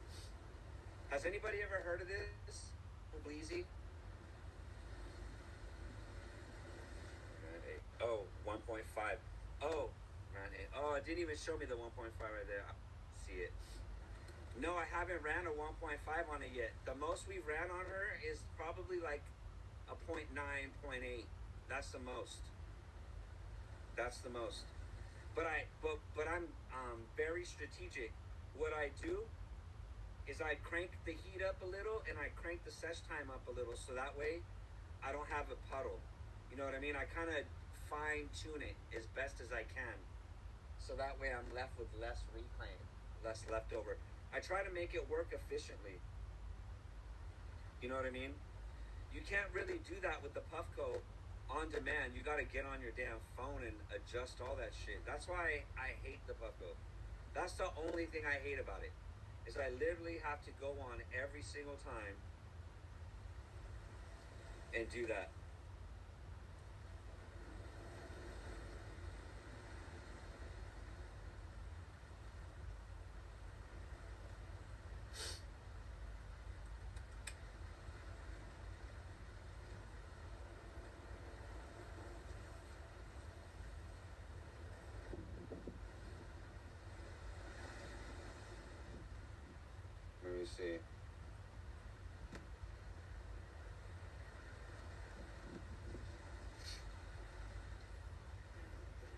Has anybody ever heard of this? Bleezy? Oh, 1.5. Oh, ran a. Oh, it didn't even show me the 1.5 right there. I see it. No, I haven't ran a 1.5 on it yet. The most we've ran on her is probably like a 0.9, 0.8. That's the most. That's the most. But I'm very strategic. What I do is I crank the heat up a little and I crank the sesh time up a little, so that way I don't have a puddle. You know what I mean? I kind of fine tune it as best as I can, so that way I'm left with less reclaim, less leftover. I try to make it work efficiently. You know what I mean? You can't really do that with the Puffco on demand. You got to get on your damn phone and adjust all that shit. That's why I hate the Puffco. That's the only thing I hate about it, is I literally have to go on every single time and do that. Let me see.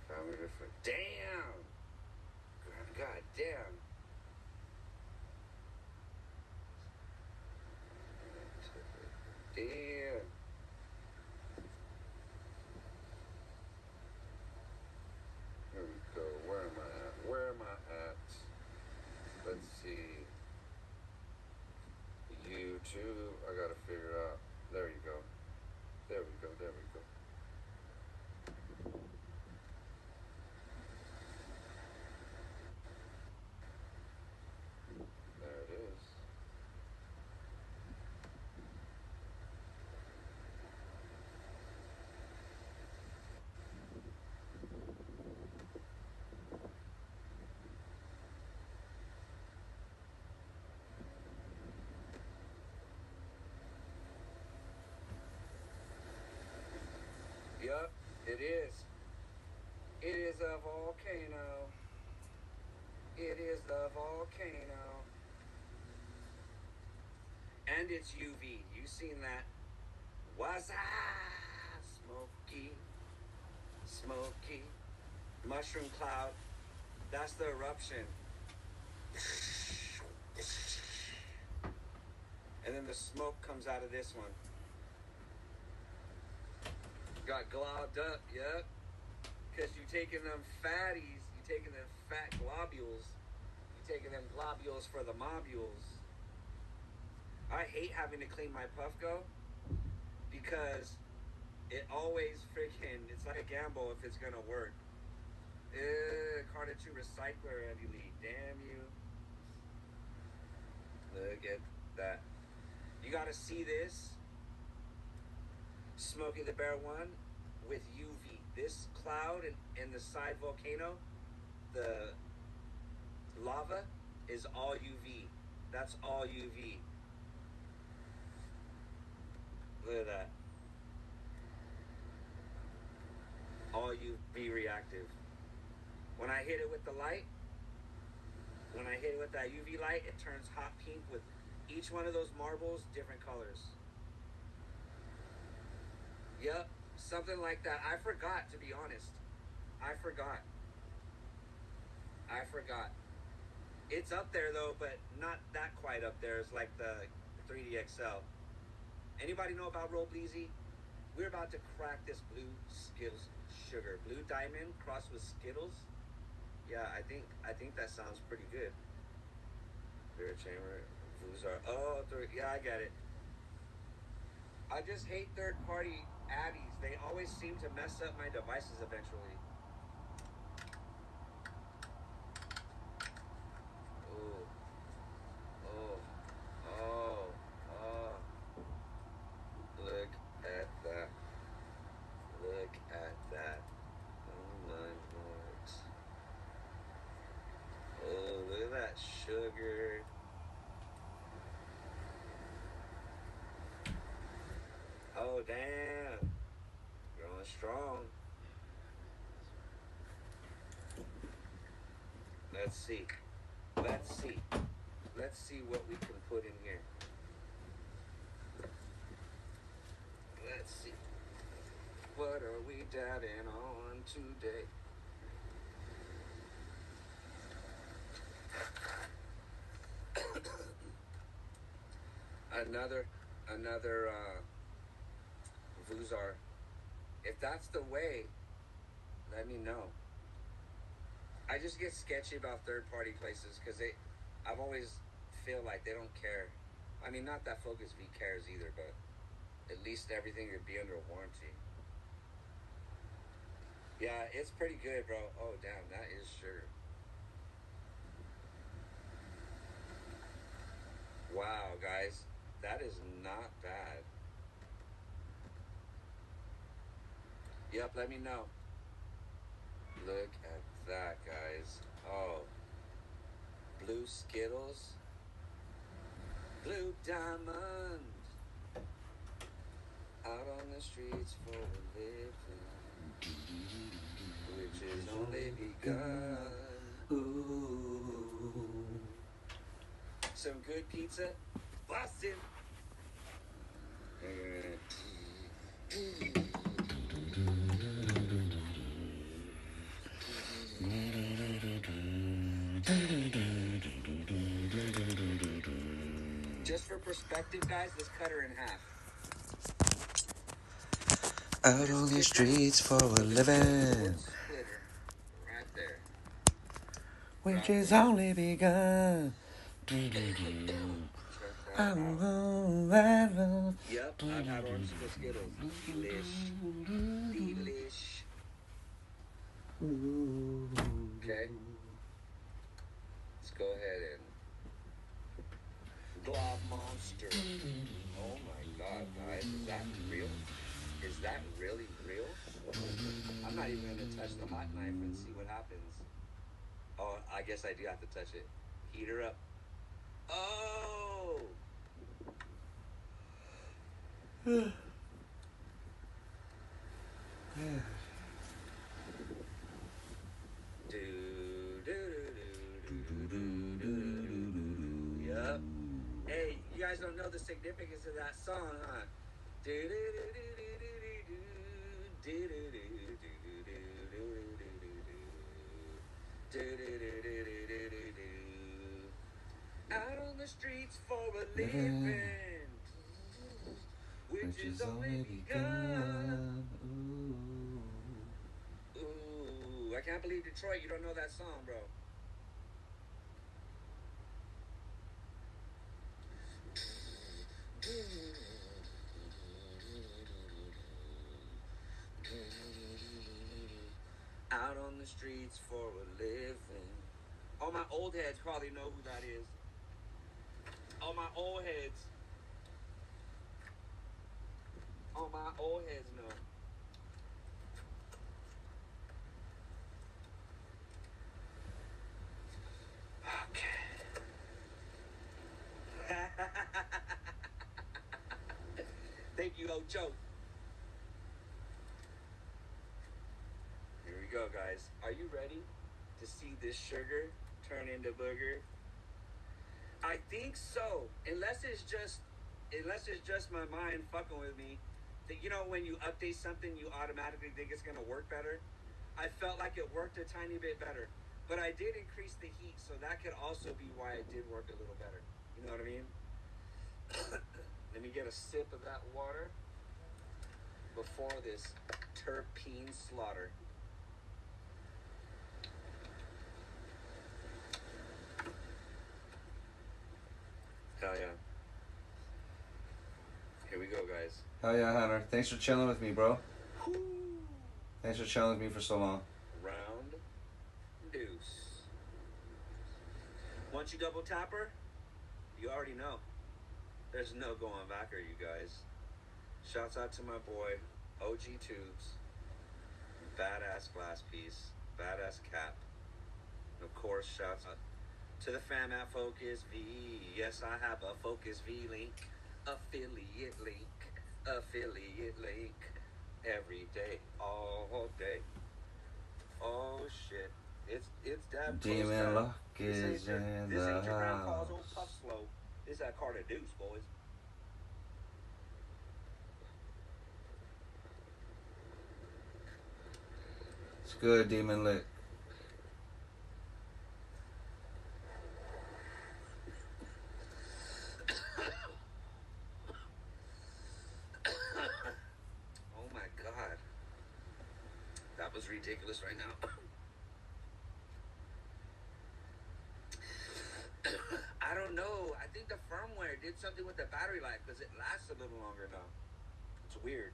Family different. Damn! God damn. Damn. Here we go. Where am I at? Where am I at? Let's see. YouTube. I gotta figure it out. There you go. There we go. There we go. It is. It is a volcano. It is the volcano. And it's UV. You seen that? What's up? Smoky. Smoky. Mushroom cloud. That's the eruption. And then the smoke comes out of this one. Got globbed up, yep. Because you're taking them fatties, you're taking them fat globules, you're taking them globules for the mobules. I hate having to clean my Puffco because it always freaking, it's like a gamble if it's gonna work. Carter 2 recycler heavily, damn you. Look at that. You gotta see this. Smokey the Bear 1 with UV. This cloud and the side volcano, the lava is all UV. That's all UV. Look at that. All UV reactive. When I hit it with the light, when I hit it with that UV light, it turns hot pink with each one of those marbles, different colors. Yep, something like that. I forgot, to be honest. I forgot. It's up there though, but not that quite up there. It's like the 3D XL. Anybody know about Roll Bleezy? We're about to crack this blue Skittles sugar. Blue Diamond crossed with Skittles. Yeah, I think that sounds pretty good. Spirit Chamber, Vuzar. Oh, yeah, I get it. I just hate third-party Abbeys. They always seem to mess up my devices eventually. Oh. Look at that. Look at that. Oh my lord. Oh, look at that sugar. Oh, damn. Growing strong. Let's see. Let's see what we can put in here. Let's see. What are we dabbing on today? Another Vuzar. If that's the way, let me know. I just get sketchy about third-party places because I've always feel like they don't care. I mean, not that Focus V cares either, but at least everything would be under warranty. Yeah, it's pretty good, bro. Oh, damn, that is sugar. Wow, guys, that is not bad. Yep, let me know. Look at that, guys. Oh, blue Skittles, blue diamond, out on the streets for a living, which is only begun. Ooh. Some good pizza, Boston. Just for perspective, guys, let's cut her in half. Out on the streets for a living, right there. which is only begun. Yep, I've had orange Skittles. Delish. Okay. Let's go ahead and Glob Monster. Oh my god, guys. Is that real? Is that really real? I'm not even gonna touch the hot knife and see what happens. Oh, I guess I do have to touch it. Heat her up. Oh! significance of that song, huh? Out on the streets for a living, which is only begun. Ooh, I can't believe Detroit, you don't know that song, bro. Out on the streets for a living. All my old heads probably know who that is. All my old heads. All my old heads know. Okay. Thank you, Ocho. Here we go, guys. Are you ready to see this sugar turn into booger? I think so. Unless it's just my mind fucking with me. That, you know, when you update something, you automatically think it's gonna work better. I felt like it worked a tiny bit better, but I did increase the heat, so that could also be why it did work a little better. You know what I mean? Let me get a sip of that water before this terpene slaughter. Hell yeah. Here we go, guys. Hell yeah, Hunter. Thanks for chilling with me, bro. Whoo. Thanks for chilling with me for so long. Round deuce. Once you double tap her, you already know. There's no going back here, you guys. Shouts out to my boy, OG Tubes. Badass glass piece. Badass cap. And of course, shouts out to the fam at Focus V. Yes, I have a Focus V link. Affiliate link. Affiliate link. Every day. All day. Oh, shit. It's that Demon Luck is in this the ain't your grandpa's old house. puff slow. This is that Carter Deuce, boys. It's good, Demon Lick. Oh my god. That was ridiculous right now. I don't know. I think the firmware did something with the battery life because it lasts a little longer now. It's weird.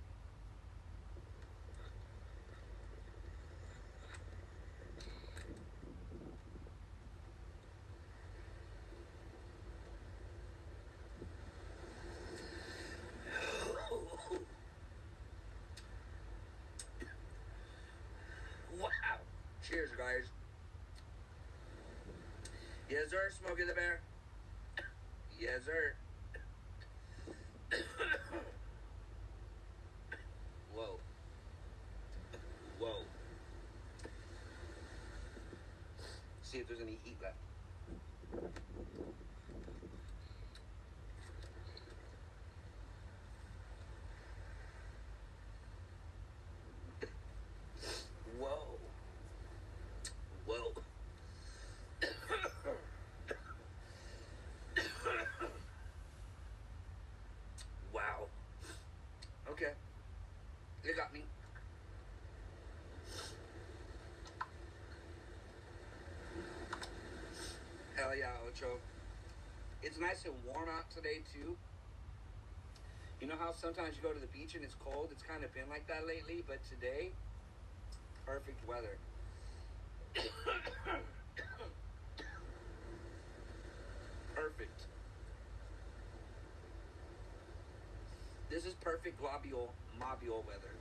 Wow. Cheers, guys. Yes, sir, Smokey the Bear. Yes, sir. Whoa. Whoa. See if there's any heat left. Whoa. Whoa. Wow. Okay. It got me. Hell yeah, Ocho. It's nice and warm out today, too. You know how sometimes you go to the beach and it's cold? It's kind of been like that lately, but today, perfect weather. Perfect. This is perfect globule, mobule weather.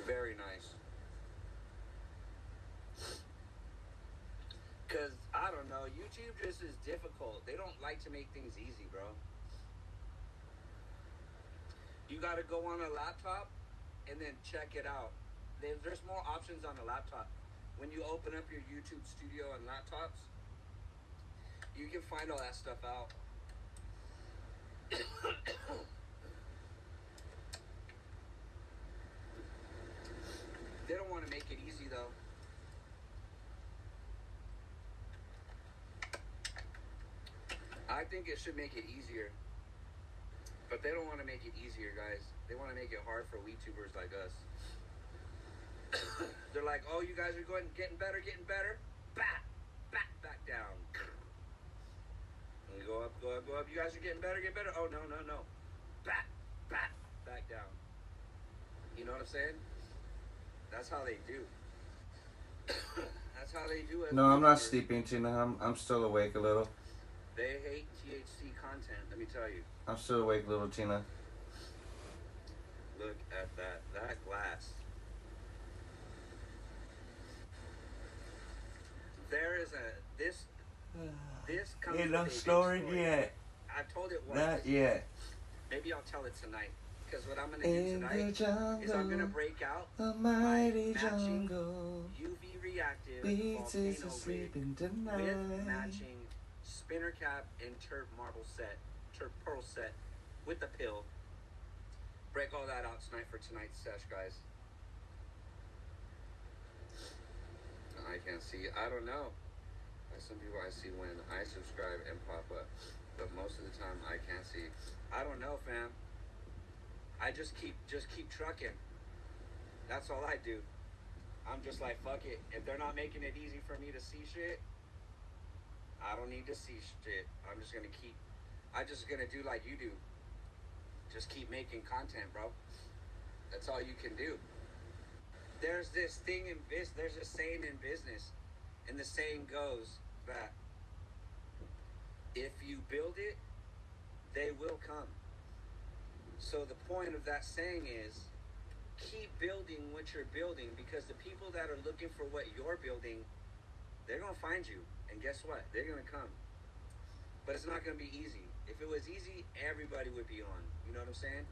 Very nice. Because YouTube just is difficult. They don't like to make things easy, bro. You got to go on a laptop and then check it out. There's more options on a laptop. When you open up your YouTube studio on laptops, you can find all that stuff out. They don't want to make it easy, though. I think it should make it easier. But they don't want to make it easier, guys. They want to make it hard for WeTubers like us. They're like, oh, you guys are getting better. Back down. And go up. You guys are getting better. Oh, no. Back down. You know what I'm saying? That's how they do. That's how they do it. No, I'm not sleeping, Tina. I'm still awake a little. They hate THC content, let me tell you. I'm still awake, little Tina. Look at that glass. There is this comes Ain't with no a big story story. yet. I've told it once. Not yet. Maybe I'll tell it tonight. Because what I'm going to do In tonight the jungle, is I'm going to break out a my mighty matching jungle. UV reactive Beats is volcano sleeping rig tonight. with matching spinner cap and terp pearl set with the pill. Break all that out tonight for tonight's sesh, guys. I can't see. I don't know. Some people I see when I subscribe and pop up, but most of the time I can't see. I don't know, fam. I just keep trucking. That's all I do. I'm just like, fuck it. If they're not making it easy for me to see shit, I don't need to see shit. I'm just gonna do like you do. Just keep making content, bro. That's all you can do. There's this thing in business, there's a saying in business, and the saying goes that if you build it, they will come. So the point of that saying is, keep building what you're building, because the people that are looking for what you're building, they're going to find you. And guess what? They're going to come. But it's not going to be easy. If it was easy, everybody would be on. You know what I'm saying?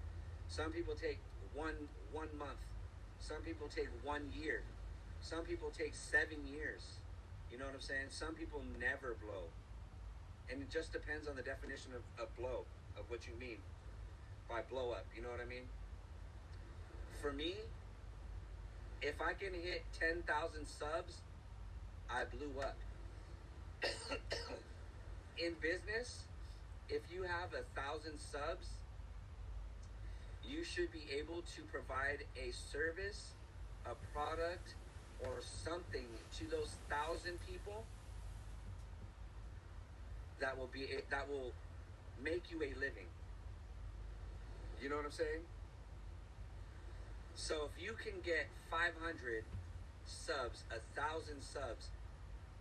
Some people take one month. Some people take 1 year. Some people take 7 years. You know what I'm saying? Some people never blow. And it just depends on the definition of blow, of what you mean by blow up. You know what I mean? For me, if I can hit 10,000 subs, I blew up. In business, if you have 1,000 subs, you should be able to provide a service, a product, or something to those 1,000 people that will make you a living. You know what I'm saying? So if you can get 500 subs, 1,000 subs,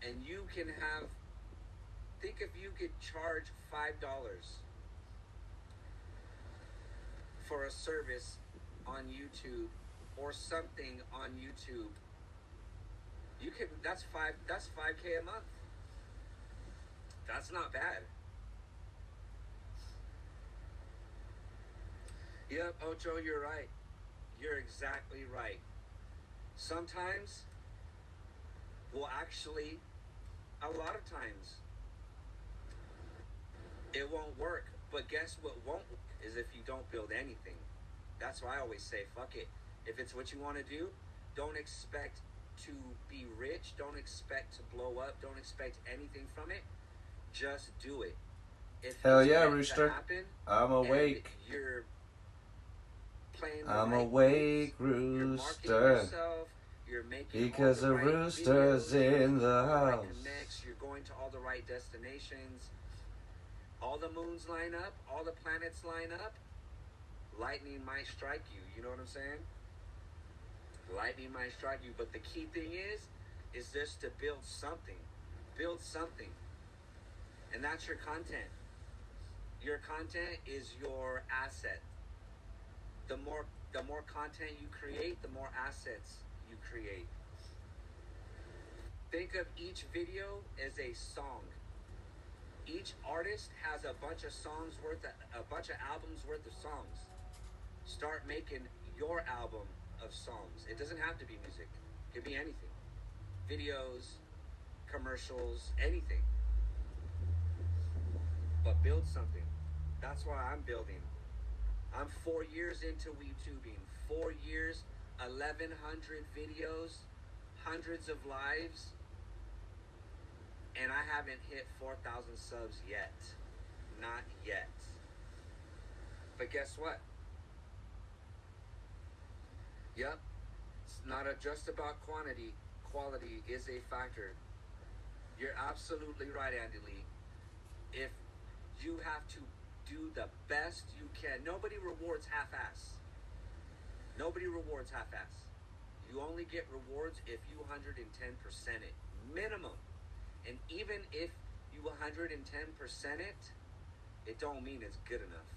and you can have, think if you could charge $5 for a service on YouTube or something on YouTube, you can, that's 5K a month. That's not bad. Yep, Ocho, you're right. You're exactly right. Sometimes, well, actually, a lot of times, it won't work. But guess what won't work is if you don't build anything. That's why I always say, fuck it. If it's what you want to do, don't expect to be rich. Don't expect to blow up. Don't expect anything from it. Just do it. If Hell it's yeah, meant to Rooster. happen, I'm awake. and you're playing the I'm right awake, moves, you're marketing Rooster. yourself, you're making Because all the a right rooster's videos, you're in making the all right house. connects, you're going to all the right destinations. All the moons line up, all the planets line up, lightning might strike you. You know what I'm saying? Lightning might strike you. But the key thing is just to build something. Build something. And that's your content. Your content is your asset. The more content you create, the more assets you create. Think of each video as a song. Each artist has a bunch of songs worth of, a bunch of albums worth of songs. Start making your album of songs. It doesn't have to be music. It could be anything. Videos, commercials, anything. But build something. That's why I'm building. I'm 4 years into YouTubing. 4 years, 1,100 videos, hundreds of lives, and I haven't hit 4,000 subs yet. Not yet. But guess what? Yep. It's not just about quantity. Quality is a factor. You're absolutely right, Andy Lee. If you have to do the best you can, nobody rewards half-ass. Nobody rewards half-ass. You only get rewards if you 110% it. Minimum. And even if you 110% it, it don't mean it's good enough.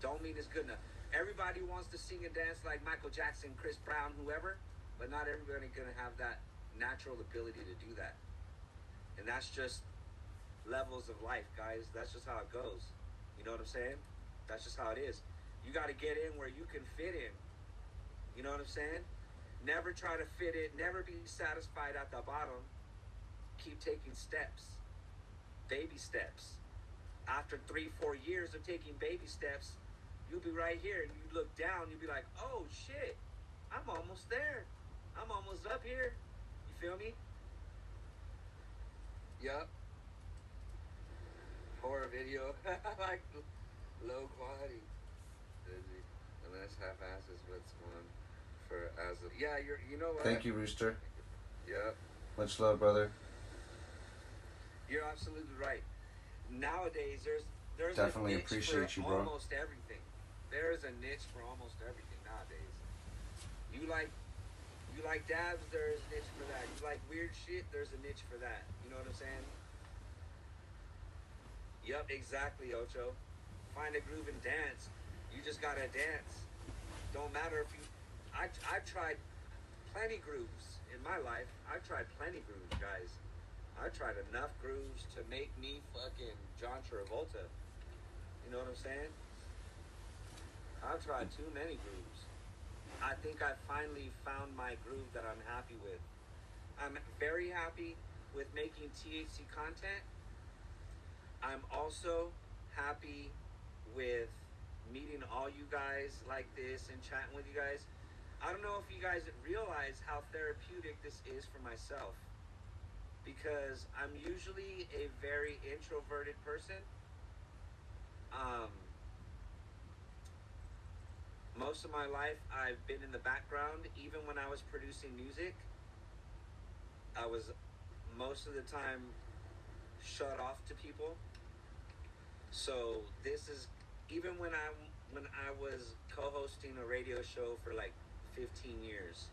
Don't mean it's good enough. Everybody wants to sing and dance like Michael Jackson, Chris Brown, whoever, but not everybody gonna have that natural ability to do that. And that's just levels of life, guys. That's just how it goes. You know what I'm saying? That's just how it is. You got to get in where you can fit in. You know what I'm saying? Never try to fit in. Never be satisfied at the bottom. Keep taking steps. Baby steps. After 3-4 years of taking baby steps, you'll be right here and you look down, you'll be like, oh shit, I'm almost there. I'm almost up here. You feel me? Yup. Horror video. Like low quality. Unless half-ass is what's one for as a, yeah, you know what? Thank you, Rooster. Yep. Much love, brother. You're absolutely right. Nowadays, there's Definitely a niche appreciate for you, bro. almost everything. There is a niche for almost everything nowadays. You like dabs, there's a niche for that. You like weird shit, there's a niche for that. You know what I'm saying? Yep, exactly, Ocho. Find a groove and dance. You just gotta dance. Don't matter if you. I've tried plenty grooves in my life. I've tried plenty grooves, guys. I've tried enough grooves to make me fucking John Travolta. You know what I'm saying? I've tried too many grooves. I think I finally found my groove that I'm happy with. I'm very happy with making THC content. I'm also happy with meeting all you guys like this and chatting with you guys. I don't know if you guys realize how therapeutic this is for myself, because I'm usually a very introverted person. Most of my life I've been in the background. Even when I was producing music, I was most of the time shut off to people. So this is, even when I was co-hosting a radio show for like 15 years,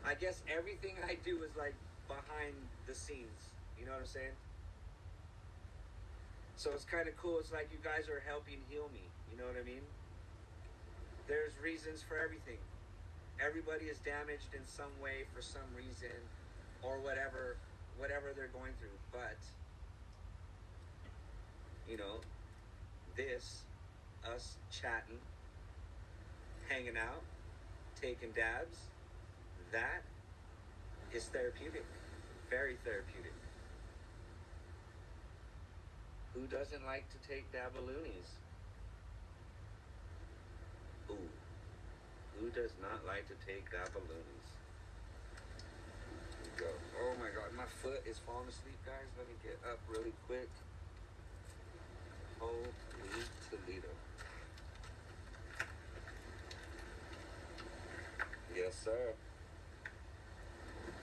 I guess everything I do is like behind the scenes. You know what I'm saying? So it's kind of cool. It's like you guys are helping heal me. You know what I mean? There's reasons for everything. Everybody is damaged in some way for some reason, or whatever they're going through. But you know, us chatting, hanging out, taking dabs, that is therapeutic. Very therapeutic. Who doesn't like to take dabaloonies? Ooh. Who does not like to take dabaloonies? Here we go. Oh my god, my foot is falling asleep, guys. Let me get up really quick. Holy Toledo. Yes, sir.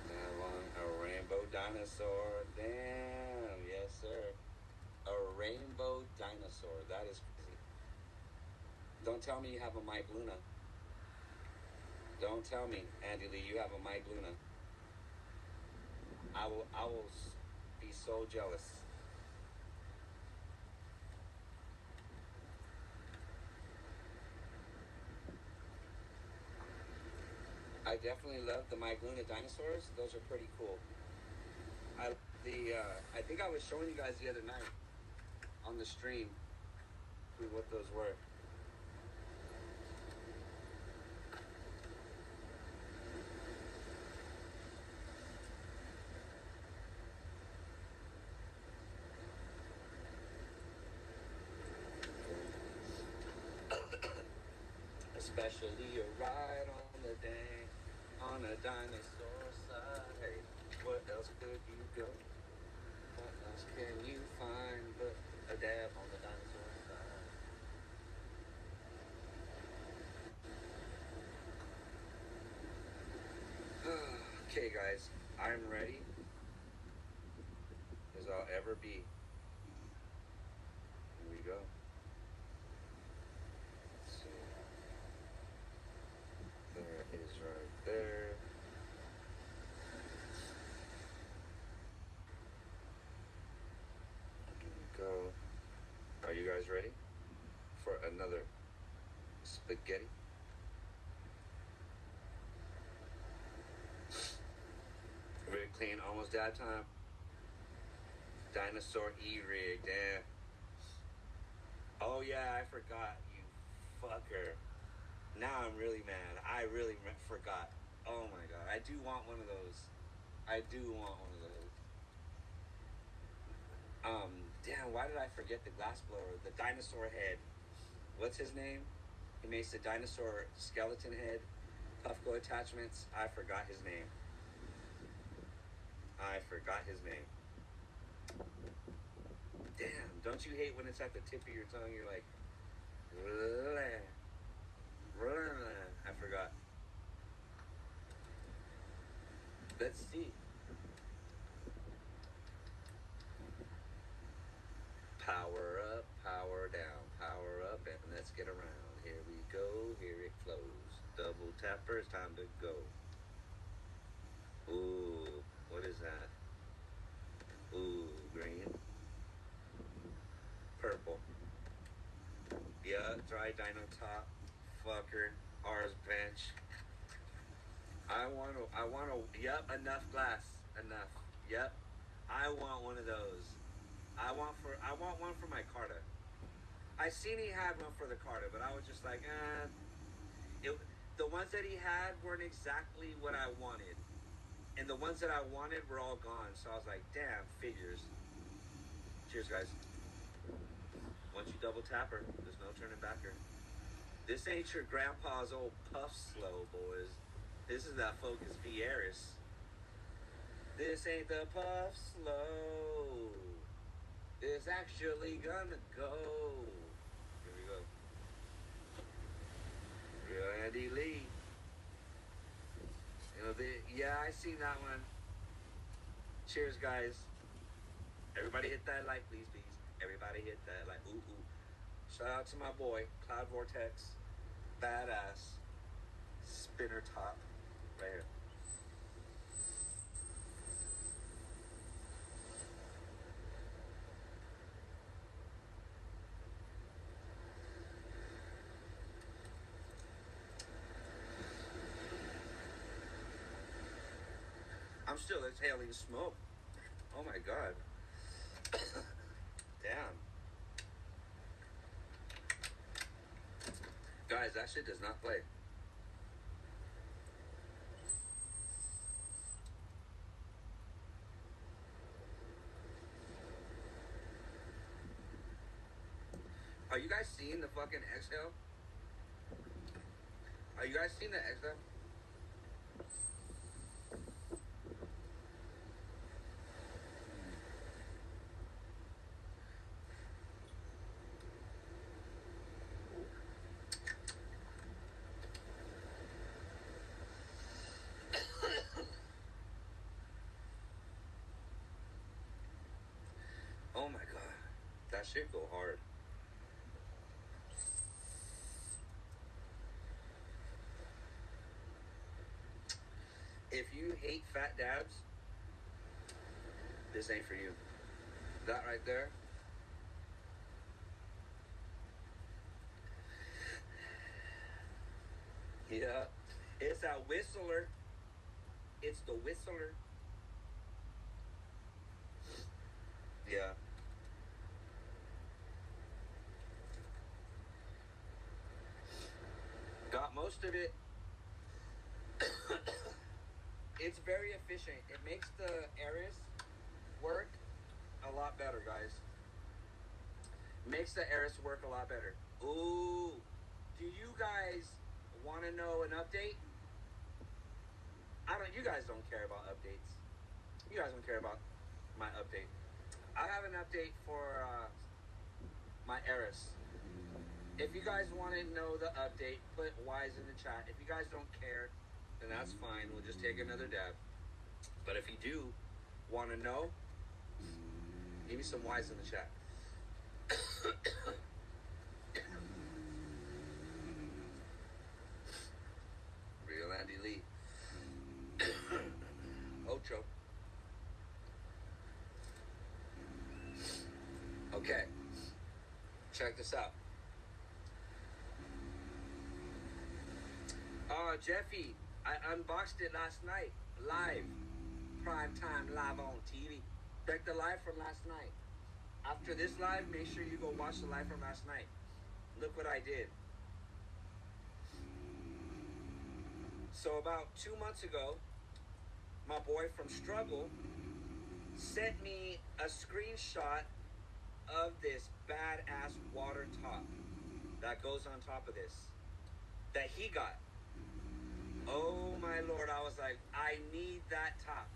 I want a rainbow dinosaur. Damn, yes, sir. A rainbow dinosaur. That is crazy. Don't tell me you have a Mike Luna. Don't tell me, Andy Lee, you have a Mike Luna. I will be so jealous. I definitely love the Mike Luna dinosaurs. Those are pretty cool. I like I think I was showing you guys the other night on the stream what those were. Especially a ride on the day on a dinosaur side. What else could you go? What else can you find but a dab on the dinosaur side? Okay, guys, I'm ready as I'll ever be. Here we go. Let's see. There it is right there. Here we go. Are you guys ready for another spaghetti? Very clean, almost dad time. Dinosaur E-rig, damn. Oh yeah, I forgot, you fucker. Now I'm really mad. I really forgot. Oh my god, I do want one of those. I do want one of those. Damn, why did I forget the glass blower? The dinosaur head. What's his name? He makes the dinosaur skeleton head. Puffco attachments. I forgot his name. I forgot his name. Damn, don't you hate when it's at the tip of your tongue? You're like, I forgot. Let's see. Power up, power down, power up, and let's get around. Here we go, here it flows. Double tapper, it's time to go. Ooh, what is that? Ooh, green. Purple. Yeah, dry dino top. Fucker. R's bench. I want to, yep, enough glass. Enough. Yep. I want one of those. I want one for my Carta. I seen he had one for the Carta, but I was just like, the ones that he had weren't exactly what I wanted. And the ones that I wanted were all gone. So I was like, damn, figures. Cheers, guys. Once you double tap her, there's no turning back her. This ain't your grandpa's old puff slow, boys. This is that Focus Vieras. This ain't the puff slow. It's actually gonna go. Here we go. Real Andy Lee. You know, yeah, I seen that one. Cheers, guys. Everybody hit that like, please, please. Everybody hit that like. Ooh, ooh. Shout out to my boy, Cloud Vortex. Badass. Spinner top. Right here. I'm still exhaling smoke. Oh my god. Damn. Guys, that shit does not play. Are you guys seeing the fucking exhale? Are you guys seeing the exhale? Oh my god, that shit go hard. If you hate fat dabs, this ain't for you. That right there. Yeah, it's a whistler. It's the whistler. Yeah. Got most of it. It's very efficient. It makes the Aris work a lot better, guys. Makes the Aris work a lot better. Ooh. Do you guys want to know an update? You guys don't care about updates. You guys don't care about my update. I have an update for my Aris. If you guys want to know the update, put Y's in the chat. If you guys don't care, then that's fine. We'll just take another dab. But if you do want to know, give me some Y's in the chat. Real Andy Lee. Ocho. Okay. Check this out. Jeffy, I unboxed it last night. Live. Prime time live on TV. Check the live from last night. After this live, make sure you go watch the live from last night. Look what I did. So about 2 months ago, my boy from Struggle sent me a screenshot of this badass water top that goes on top of this that he got. Oh my Lord, I was like, I need that top.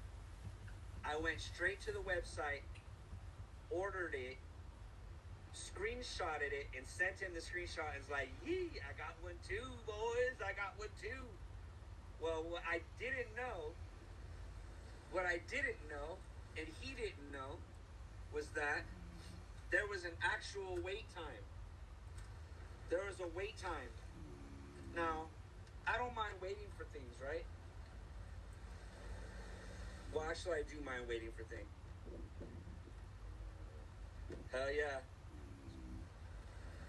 I went straight to the website, ordered it, screenshotted it, and sent him the screenshot and was like, yee, I got one too, boys, I got one too. Well, what I didn't know, and he didn't know, was that there was an actual wait time. There was a wait time. Now, I don't mind waiting for things, right? Well, actually, I do mind waiting for things. Hell yeah.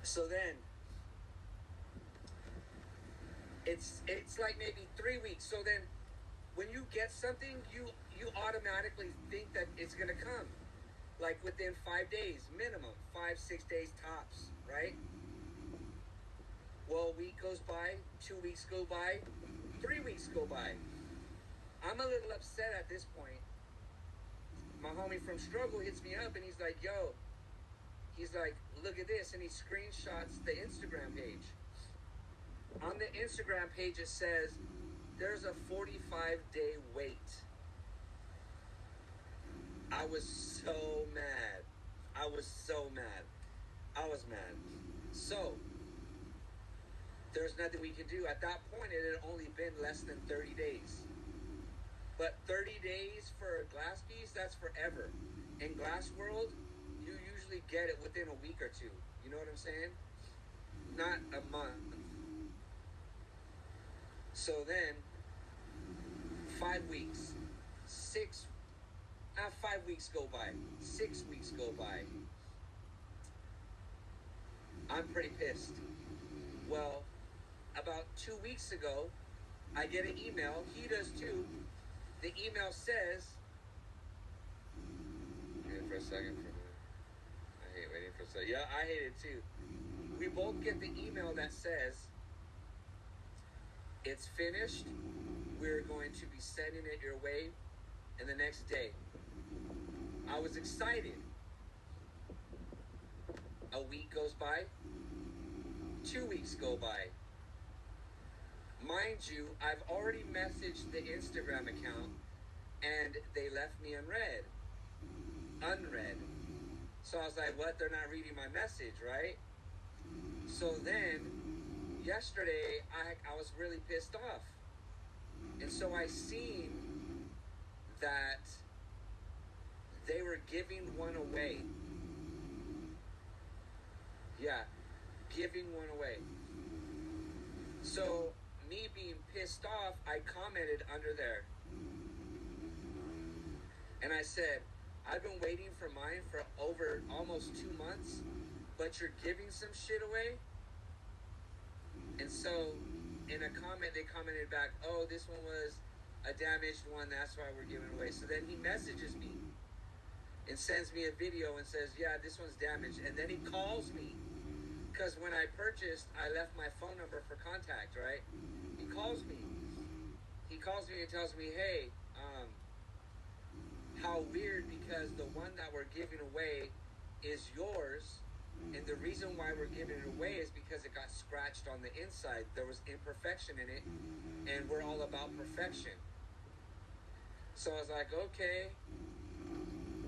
So then, it's like maybe 3 weeks. So then, when you get something, you automatically think that it's gonna come, like within 5 days minimum, 5-6 days tops, right? Well, a week goes by, 2 weeks go by, 3 weeks go by. I'm a little upset at this point. My homie from Struggle hits me up and he's like, yo, he's like, look at this, and he screenshots the Instagram page. On the Instagram page, it says, there's a 45-day wait. I was so mad. I was mad. So, there's nothing we can do. At that point, it had only been less than 30 days. But 30 days for a glass piece, that's forever. In Glass World, you usually get it within a week or two. You know what I'm saying? Not a month. So then, 5 weeks. 5 weeks go by. 6 weeks go by. I'm pretty pissed. Well, about 2 weeks ago, I get an email. He does too. The email says, wait for a second. I hate waiting for a second. Yeah, I hate it too. We both get the email that says, it's finished. We're going to be sending it your way in the next day. I was excited. A week goes by. 2 weeks go by. Mind you, I've already messaged the Instagram account and they left me unread. So I was like, what? They're not reading my message, right? So then, yesterday, I was really pissed off. And so I seen that they were giving one away. Yeah, giving one away. So, me being pissed off, I commented under there. And I said, I've been waiting for mine for over almost 2 months, but you're giving some shit away? And so, in a comment, they commented back, oh, this one was a damaged one, that's why we're giving it away. So then he messages me. and sends me a video and says, yeah, this one's damaged. And then he calls me, because when I purchased, I left my phone number for contact, right? He calls me. He calls me and tells me, hey, how weird, because the one that we're giving away is yours, and the reason why we're giving it away is because it got scratched on the inside. There was imperfection in it, and we're all about perfection. So I was like, okay,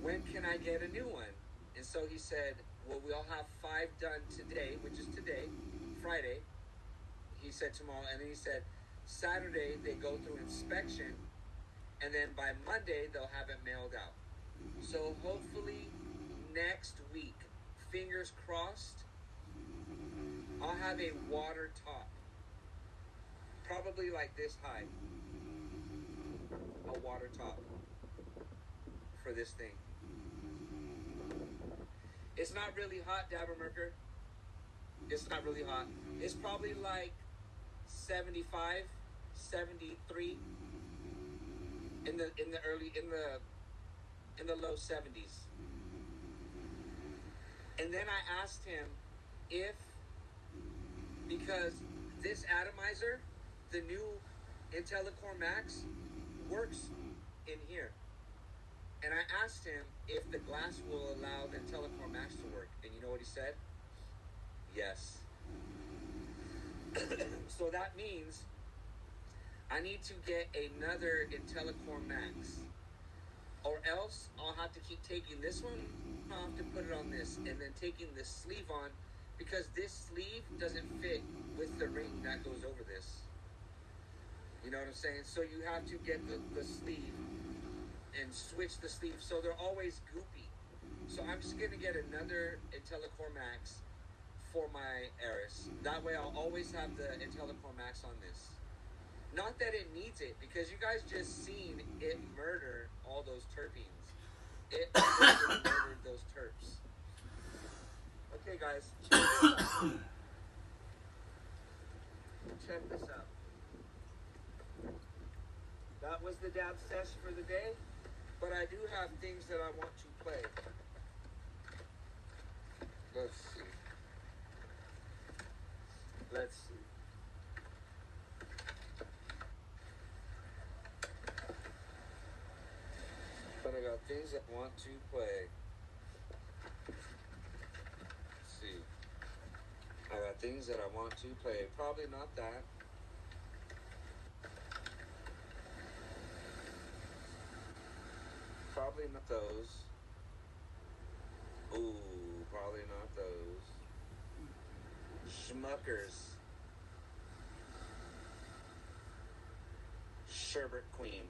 when can I get a new one? And so he said, well, we'll have 5 done today, which is today, Friday. He said tomorrow, and then he said Saturday they go through inspection, and then by Monday they'll have it mailed out. So hopefully next week, fingers crossed, I'll have a water top, probably like this high, a water top for this thing. It's not really hot, Dabber Merker. It's not really hot. It's probably like 75, 73 in the low 70s. And then I asked him if, because this atomizer, the new IntelliCore Max, works in here. And I asked him if the glass will allow the IntelliCore Max to work. And you know what he said? Yes. So that means I need to get another IntelliCore Max. Or else I'll have to keep taking this one off to put it on this. And then taking this sleeve on, because this sleeve doesn't fit with the ring that goes over this. You know what I'm saying? So you have to get the sleeve and switch the sleeve, so they're always goopy. So I'm just gonna get another IntelliCore Max for my Eris. That way I'll always have the IntelliCore Max on this. Not that it needs it, because you guys just seen it murder all those terpenes. It murdered those terps. Okay guys, check this out. Check this out. That was the dab sesh for the day. But I do have things that I want to play. Let's see. Let's see. But I got things that I want to play. Let's see. I got things that I want to play. Probably not that. Probably not those. Ooh, probably not those. Schmuckers. Sherbet Queen.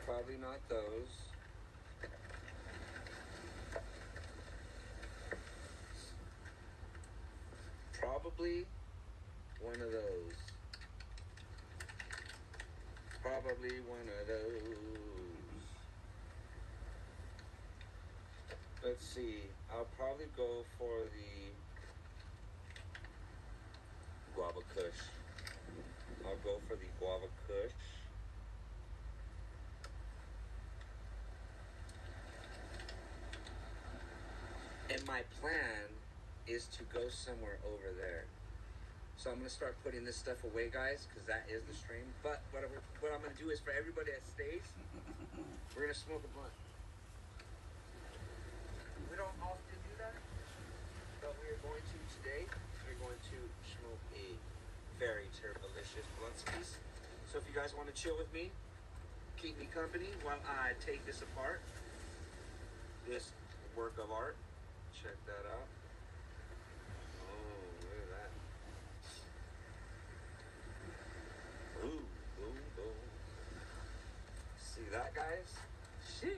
Probably not those. Probably one of those. Probably one of those. Let's see, I'll probably go for the Guava Kush. I'll go for the Guava Kush. And my plan is to go somewhere over there. So I'm going to start putting this stuff away, guys, because that is the stream. But what I'm going to do is, for everybody that stays, we're going to smoke a blunt. We don't often do that, but we are going to today. We're going to smoke a very delicious blunt piece. So if you guys want to chill with me, keep me company while I take this apart. This work of art. Check that out. Oh, look at that. Ooh, boom, boom. See that, guys? Sheesh.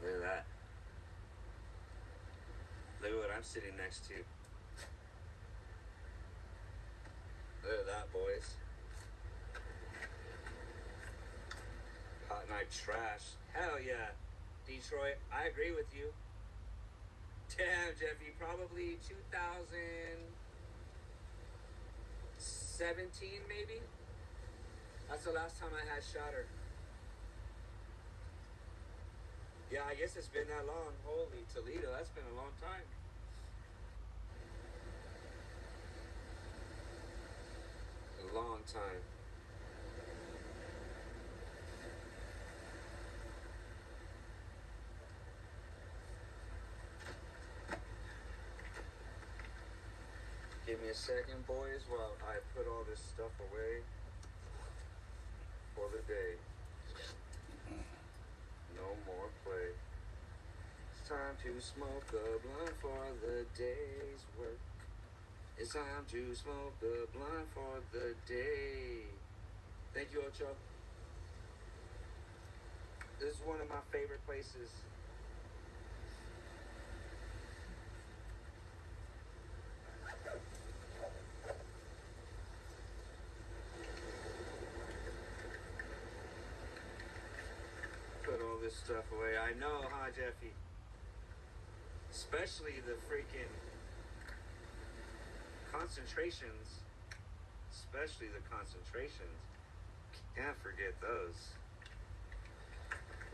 Look at that. Look at what I'm sitting next to. Look at that, boys. Hot night trash. Hell yeah. Detroit, I agree with you. Damn, Jeffy, probably 2017, maybe? That's the last time I had shatter. Yeah, I guess it's been that long. Holy Toledo, that's been a long time. A long time. Give me a second, boys, while I put all this stuff away for the day. No more play. It's time to smoke a blunt for the day's work. It's time to smoke a blunt for the day. Thank you, Ocho. This is one of my favorite places. Put all this stuff away. I know, huh, Jeffy? Especially the freaking concentrations. Especially the concentrations. Can't forget those.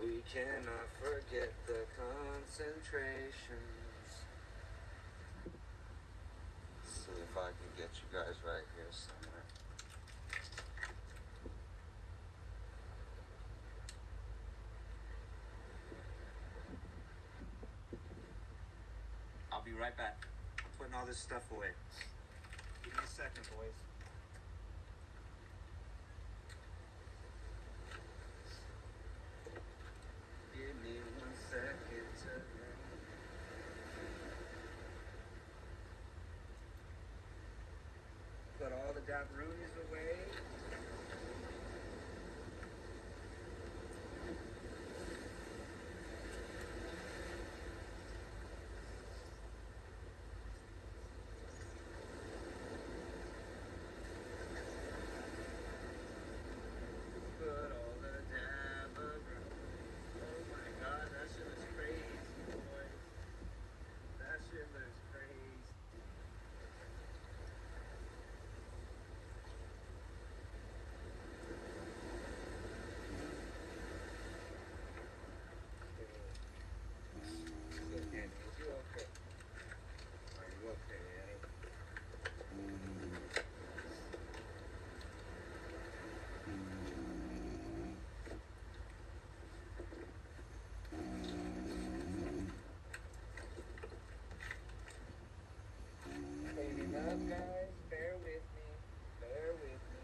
We cannot forget the concentrations. Let's see if I can get you guys right here somewhere. I'll be right back. I'm putting all this stuff away. Give me a second, boys. Give me 1 second to put all the dabberoonies away. Put all the dabber. Oh my God, that shit looks crazy, boys. That shit looks crazy. Annie, is you okay? Are you okay, Annie? Cleaning up, guys. Bear with me. Bear with me.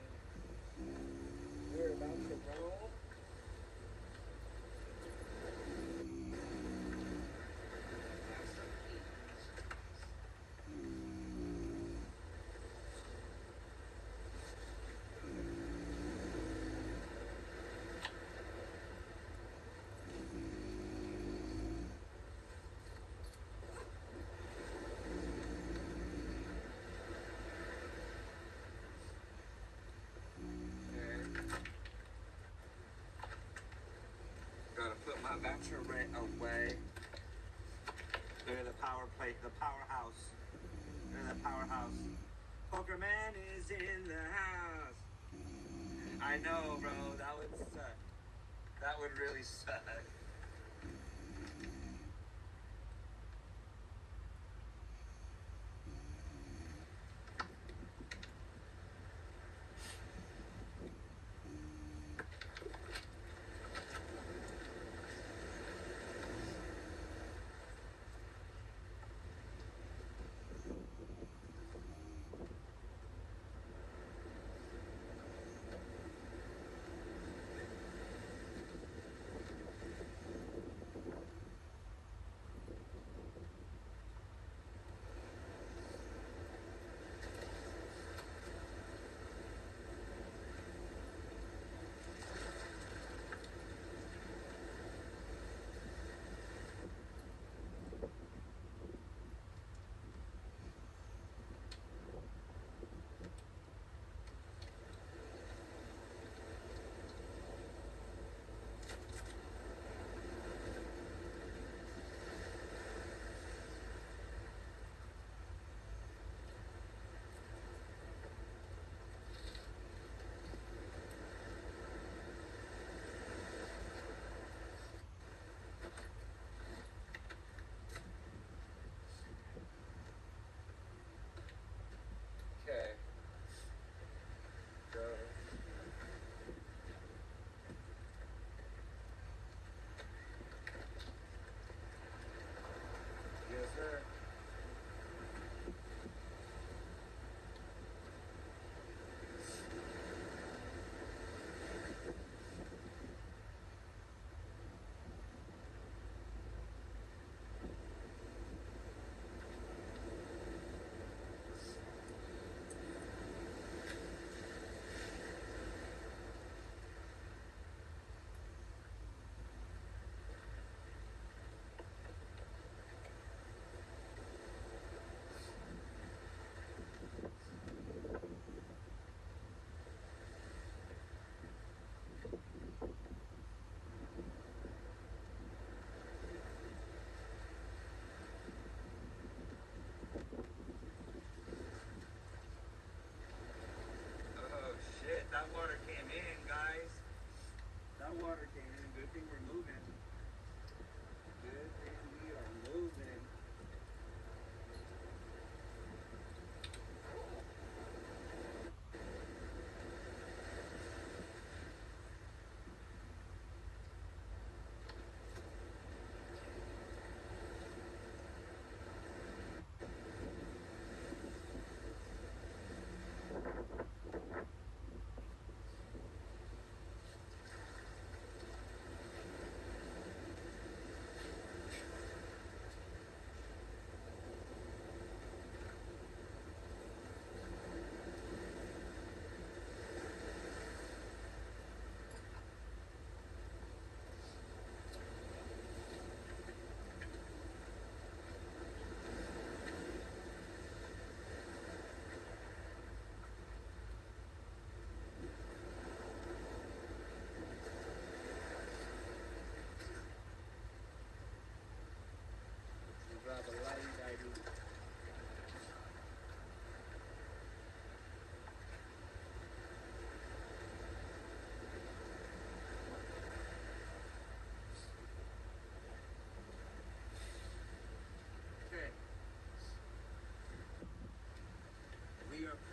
We're about to roll. Have some heat. Gotta put my Vatra away. Look at the power plate, the powerhouse. Look at the powerhouse. Poker Man is in the house. I know, bro. That would suck. That would really suck.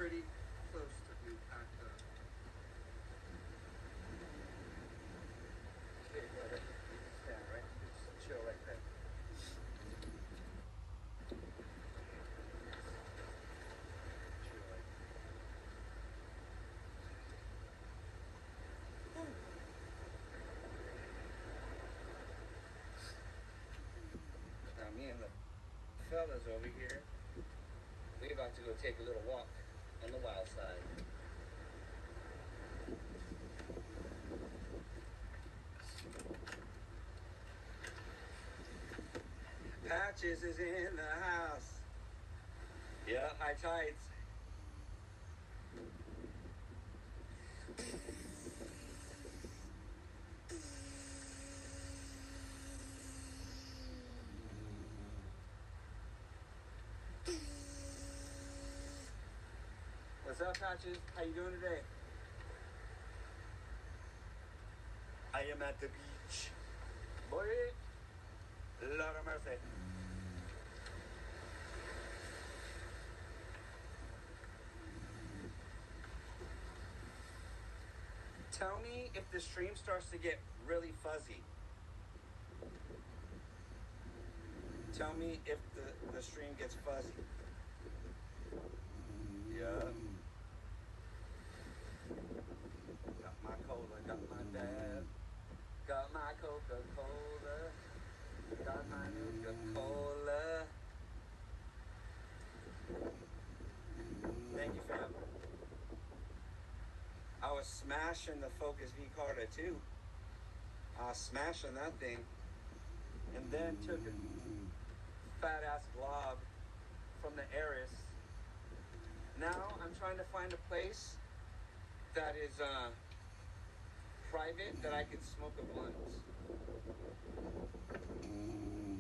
pretty close to being packed up. Okay, brother, you can stand right. Just chill right there. Chill right there. Now me and the fellas over here, we about to go take a little walk on the wild side. Patches is in the house. Yeah, high tides. What's up, Patches? How you doing today? I am at the beach. Boy, Lord of mercy. Tell me if the stream starts to get really fuzzy. Tell me if the stream gets fuzzy. Yeah. Got my cola, got my dab, got my Coca-Cola, got my Nuka-Cola. Thank you, fam. I was smashing the Focus V Carta too. I was smashing that thing, and then took a fat ass glob from the Eris. Now I'm trying to find a place that is private that I can smoke a blunt.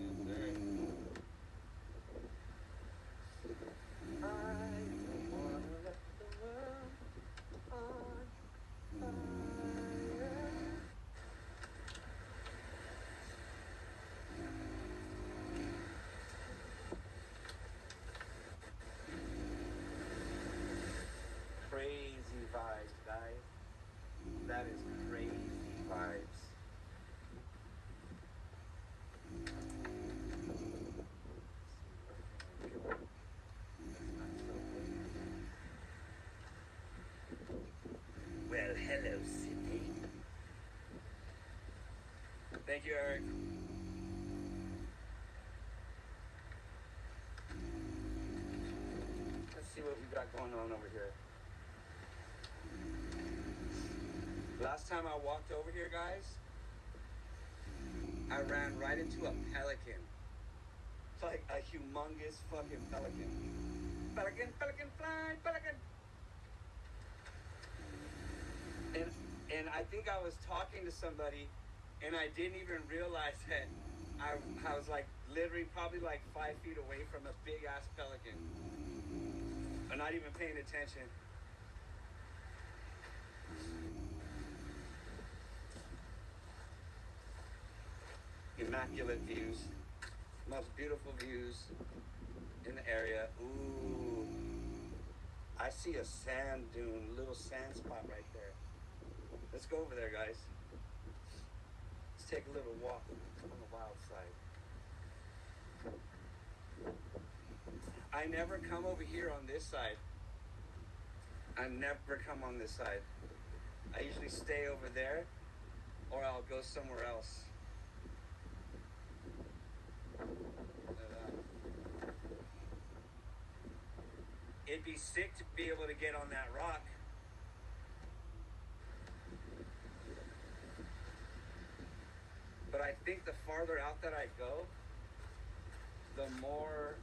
Yes, sir. I don't wanna let the world on fire. Crazy vibes, guys. That is crazy vibes. Well, hello, Sydney. Thank you, Eric. Let's see what we got going on over here. Last time I walked over here, guys, I ran right into a pelican. It's like a humongous fucking pelican. Pelican, pelican, fly, pelican. And I think I was talking to somebody, and I didn't even realize that I was like literally probably like 5 feet away from a big ass pelican. I'm not even paying attention. Immaculate views. Most beautiful views in the area. Ooh. I see a sand dune, little sand spot right there. Let's go over there, guys. Let's take a little walk on the wild side. I never come over here on this side. I never come on this side. I usually stay over there, or I'll go somewhere else. It'd be sick to be able to get on that rock. But I think the farther out that I go, the more,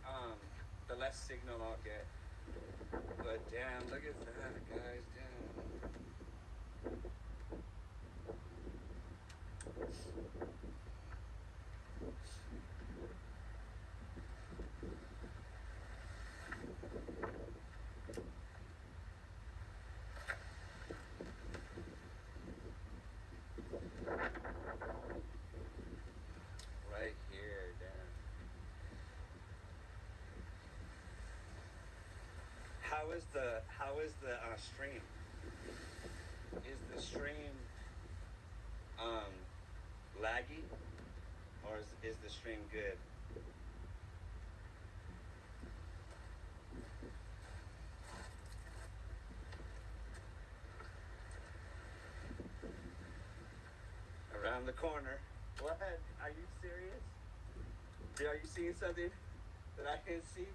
the less signal I'll get. But damn, look at that, guys, damn. Right here, damn. How How is the stream? Is the stream laggy, or is the stream good? Around the corner. What? Are you serious? Are you seeing something that I can't see?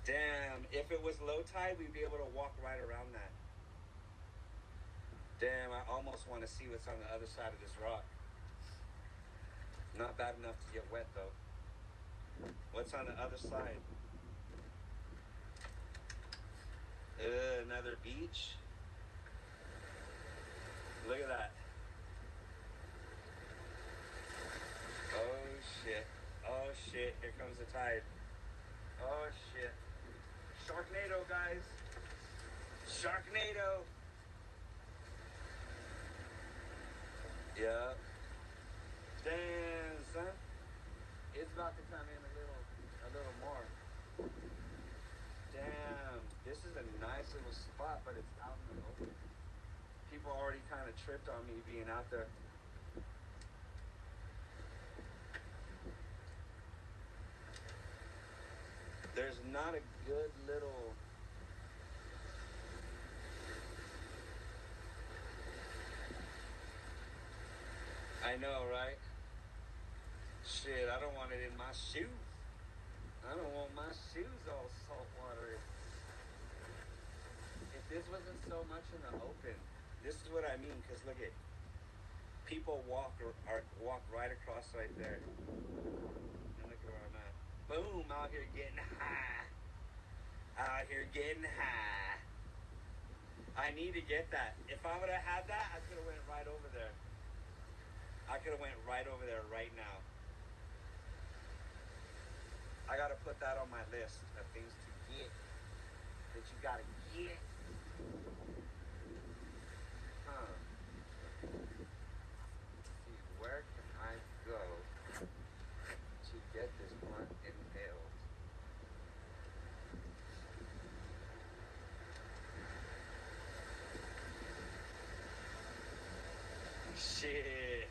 Damn, if it was low tide, we'd be able to walk right around that. Damn, I almost want to see what's on the other side of this rock. Not bad enough to get wet, though. What's on the other side? Another beach. Look at that. Oh, shit. Oh, shit. Here comes the tide. Oh, shit. Sharknado, guys. Sharknado. Yeah. Damn, son. It's about to come in a little more. Damn. This is a nice little spot, but it's out in the open. People already kind of tripped on me being out there. There's not a good little... I know, right? Shit, I don't want it in my shoes. I don't want my shoes all saltwater. If this wasn't so much in the open, this is what I mean, because look at, people walk right across right there. And look at where I'm at. Boom, out here getting high. Out here getting high. I need to get that. If I would have had that, I could have went right over there. I could have went right over there right now. I got to put that on my list of things to get. That you got to get. Huh. Let's see, where can I go to get this blunt impaled? Shit.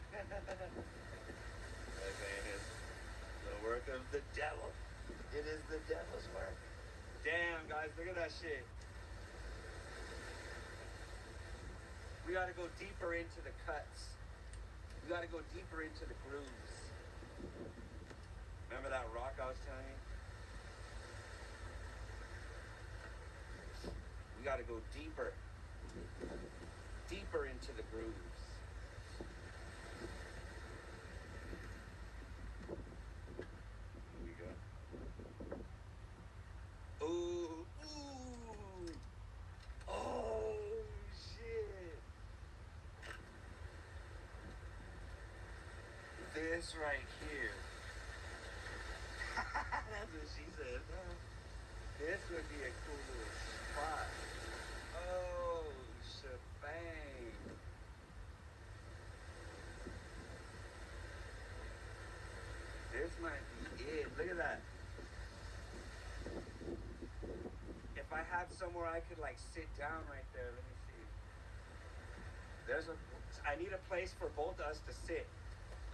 It's the work of the devil. It is the devil's work. Damn, guys, look at that shit. We gotta go deeper into the cuts. We gotta go deeper into the grooves. Remember that rock I was telling you? We gotta go deeper. Deeper into the grooves. Here we go. Ooh, ooh. Oh, shit. This right here. That's what she said. This would be a cool little spot. Oh, shebang. This might be it. Look at that. If I had somewhere I could like sit down right there, let me see. I need a place for both of us to sit.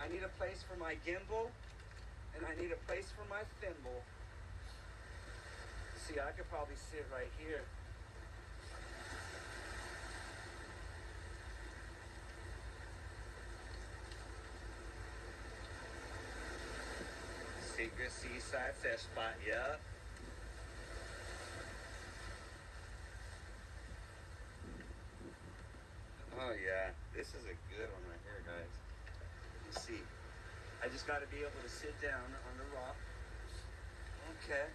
I need a place for my gimbal, and I need a place for my thimble. See, I could probably sit right here. Secret seaside fish spot, yeah. Oh yeah, this is a good one right here, guys. Let me see. I just got to be able to sit down on the rock. Okay.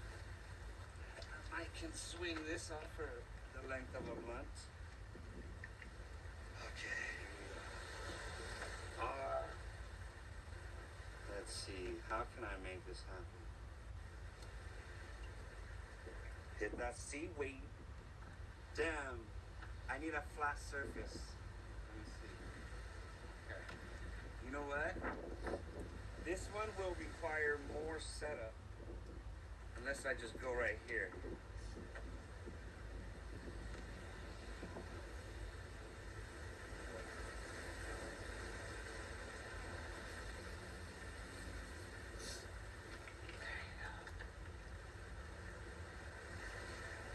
I can swing this off for the length of a blunt. Okay. Let's see. How can I make this happen? Hit that seaweed. Damn. I need a flat surface. Let me see. Okay. You know what? This one will require more setup. Unless I just go right here.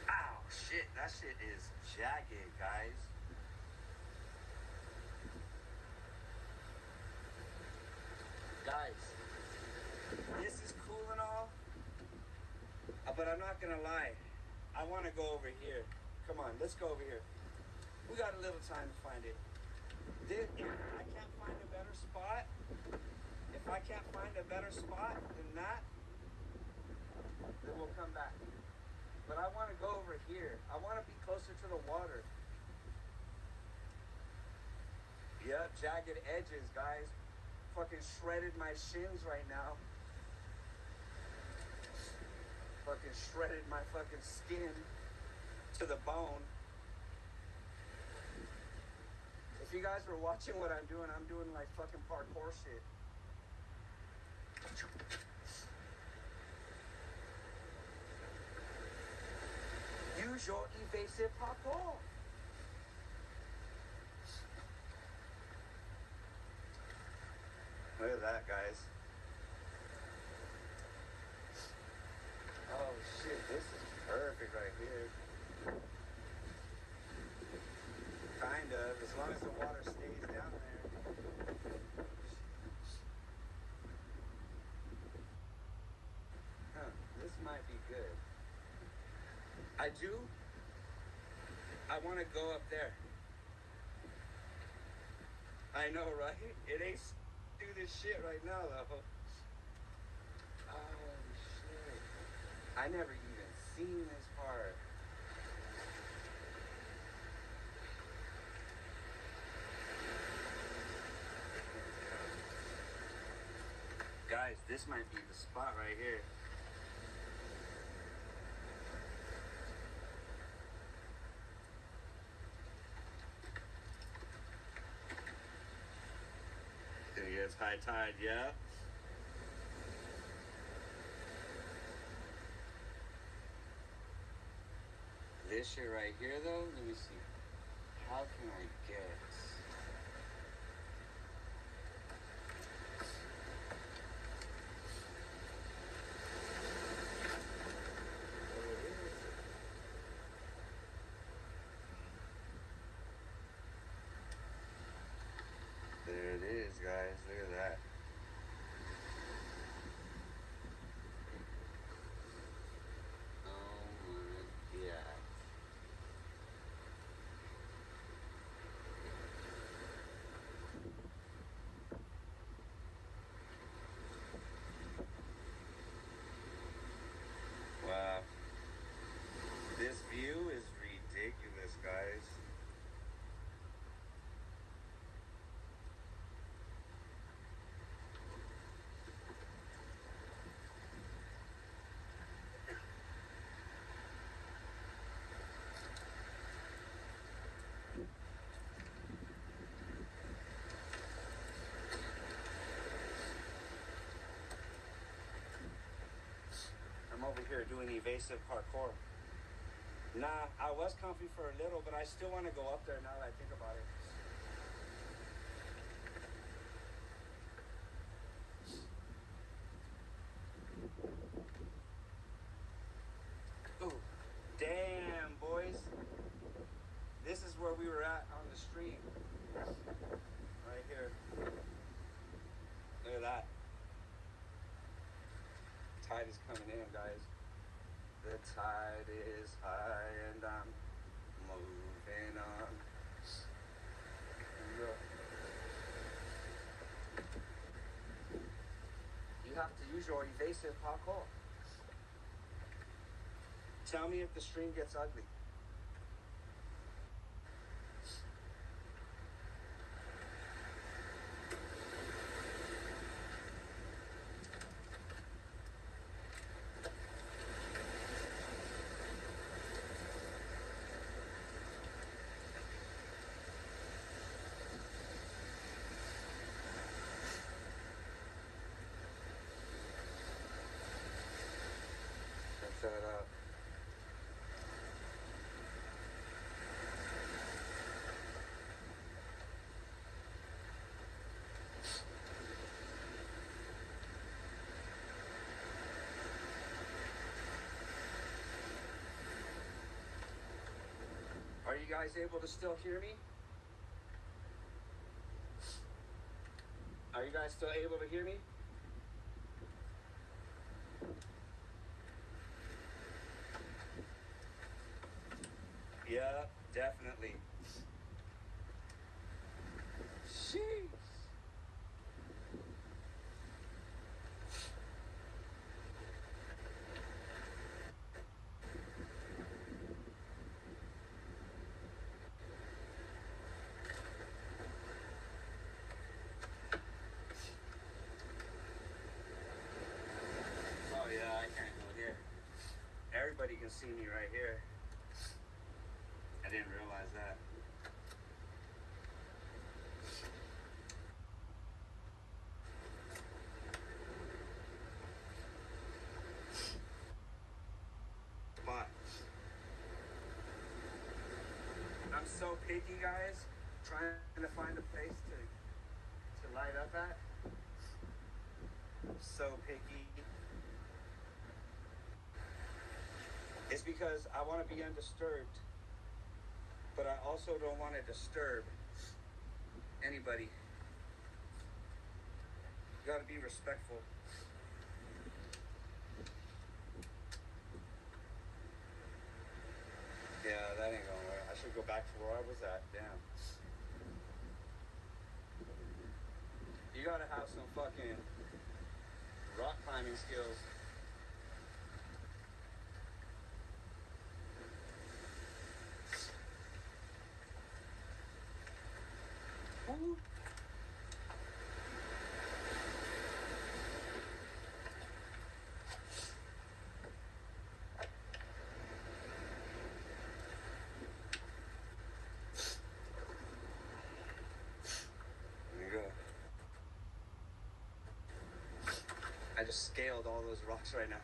Ow, shit, that shit is jagged, guys. Guys, this is cool and all, but I'm not gonna lie. I want to go over here. Come on, let's go over here. We got a little time to find it. If I can't find a better spot, than that, then we'll come back. But I want to go over here. I want to be closer to the water. Yep, jagged edges, guys. Fucking shredded my shins right now. Fucking shredded my fucking skin to the bone. If you guys were watching what I'm doing like fucking parkour shit. Use your evasive parkour. Look at that, guys. Oh shit, this is perfect right here. Kind of, as long as the water stays down there. Huh, this might be good. I want to go up there. I know, right? It ain't do this shit right now, though. Oh, shit. I never even seen this part. Guys, this might be the spot right here. It's high tide, yeah. This shit right here, though, let me see. How can I get? There it is, guys. Look at that. Oh my God. Wow. This view is ridiculous, guys. I'm over here doing evasive parkour. Nah, I was comfy for a little, but I still want to go up there now that I think about it. Ooh, damn, boys. This is where we were at on the stream. Right here. Look at that. Tide is coming in, guys. The tide is high and I'm moving on. You have to use your evasive parkour. Tell me if the stream gets ugly. guys able to still hear me? Are you guys still able to hear me? Yeah, definitely. Sheesh. Oh yeah, I can't go here. Everybody can see me right here. I didn't realize that. But I'm so picky, guys, trying to find a place to light up at. So picky. It's because I want to be undisturbed, but I also don't want to disturb anybody. You gotta be respectful. Yeah, that ain't gonna work. I should go back to where I was at. Damn. You gotta have some fucking rock climbing skills. Woo. There you go. I just scaled all those rocks right now.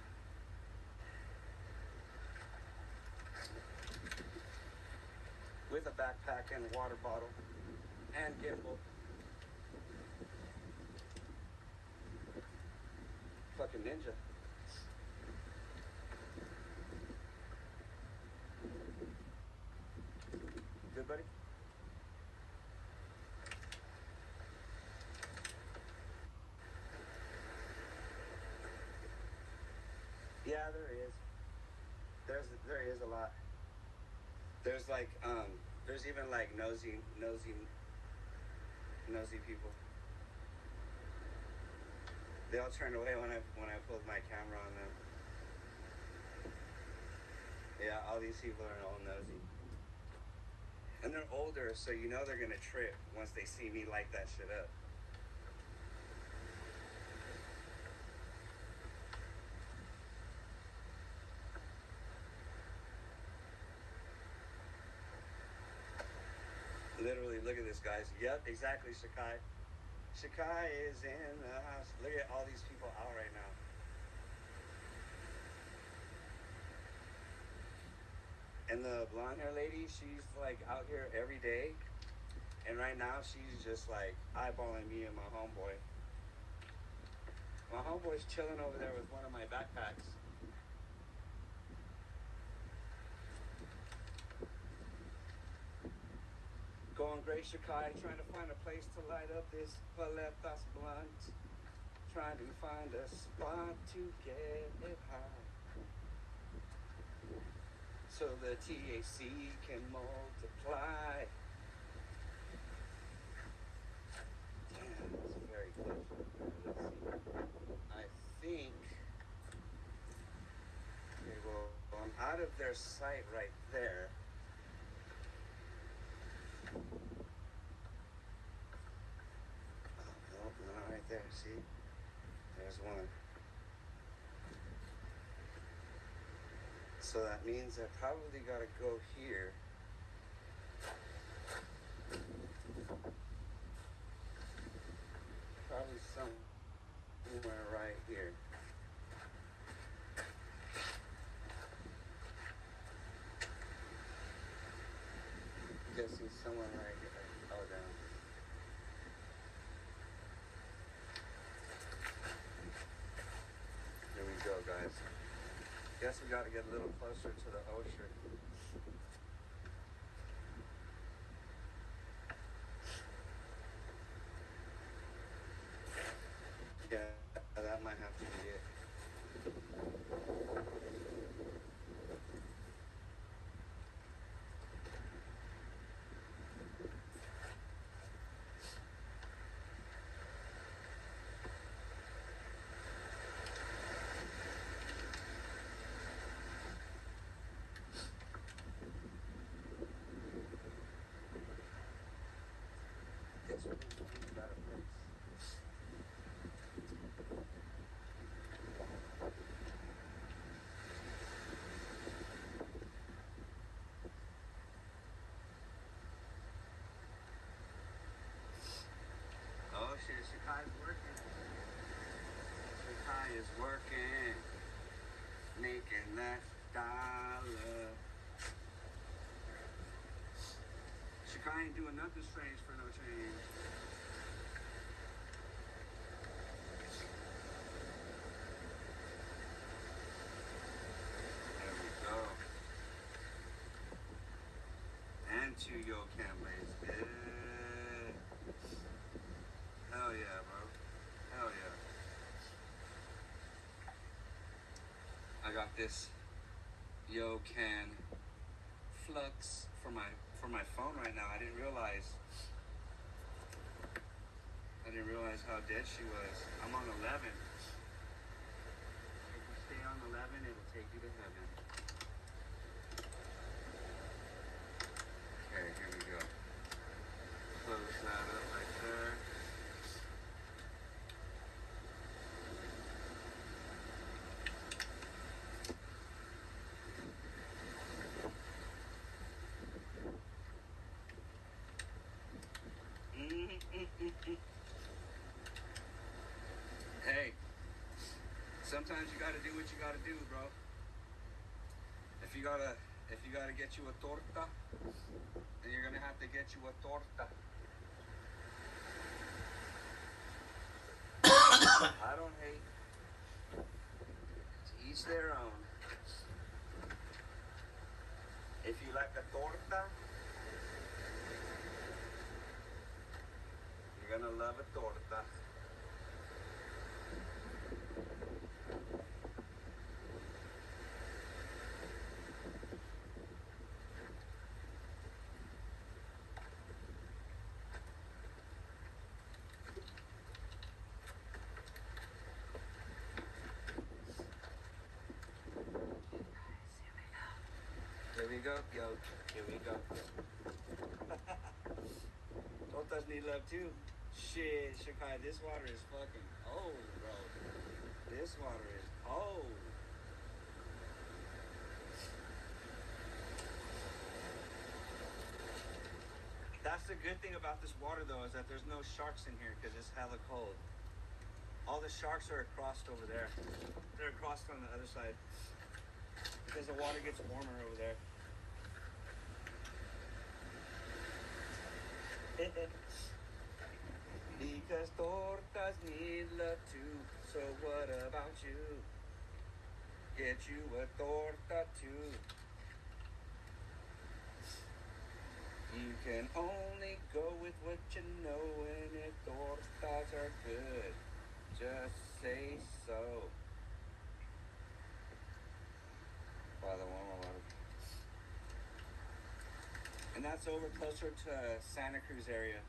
With a backpack and a water bottle and gimbal. Fucking ninja. Good, buddy? Yeah, there is. There is a lot. There's like there's even like nosy people. They all turned away when I pulled my camera on them. Yeah, all these people are all nosy. And they're older, so you know they're gonna trip once they see me light that shit up. Literally, look at this, guys. Yep, exactly, Shakai. Shakai is in the house. Look at all these people out right now. And the blonde hair lady, she's like out here every day. And right now, she's just like eyeballing me and my homeboy. My homeboy's chilling over there with one of my backpacks. Going great, Shakai, trying to find a place to light up this paletas blunt. Trying to find a spot to get it high. So the THC can multiply. Damn, that's very close. Let's see. I think. Okay, well, I'm out of their sight right there. Oh, no, not right there. See? There's one. So that means I probably gotta go here. Probably somewhere right here. Guessing someone right here. Oh, down. Here we go, guys. Guess we gotta get a little closer to the ocean. Oh shit, Shikai's working. Shikai is working. Making that dollar. Shikai ain't doing nothing strange for no change. There we go. And 2 Yocan blades. Yeah. Hell yeah, bro. Hell yeah. I got this Yocan Flux for my phone right now. I didn't realize how dead she was. I'm on 11. If you stay on 11, it'll take you to heaven. Okay, here we go. Close that up right there. Hey, sometimes you gotta do what you gotta do, bro. If you gotta get you a torta, then you're gonna have to get you a torta. I don't hate. To each their own. If you like a torta, you're gonna love a torta. Here we go, yo. Here we go. Tortas need love too. Shit, Shikai, this water is fucking cold, bro. This water is cold. That's the good thing about this water, though, is that there's no sharks in here because it's hella cold. All the sharks are across over there. They're across on the other side because the water gets warmer over there. Because tortas need love too. So what about you? Get you a torta too. You can only go with what you know, and if tortas are good, just say so. Father, one more. And that's over closer to Santa Cruz area.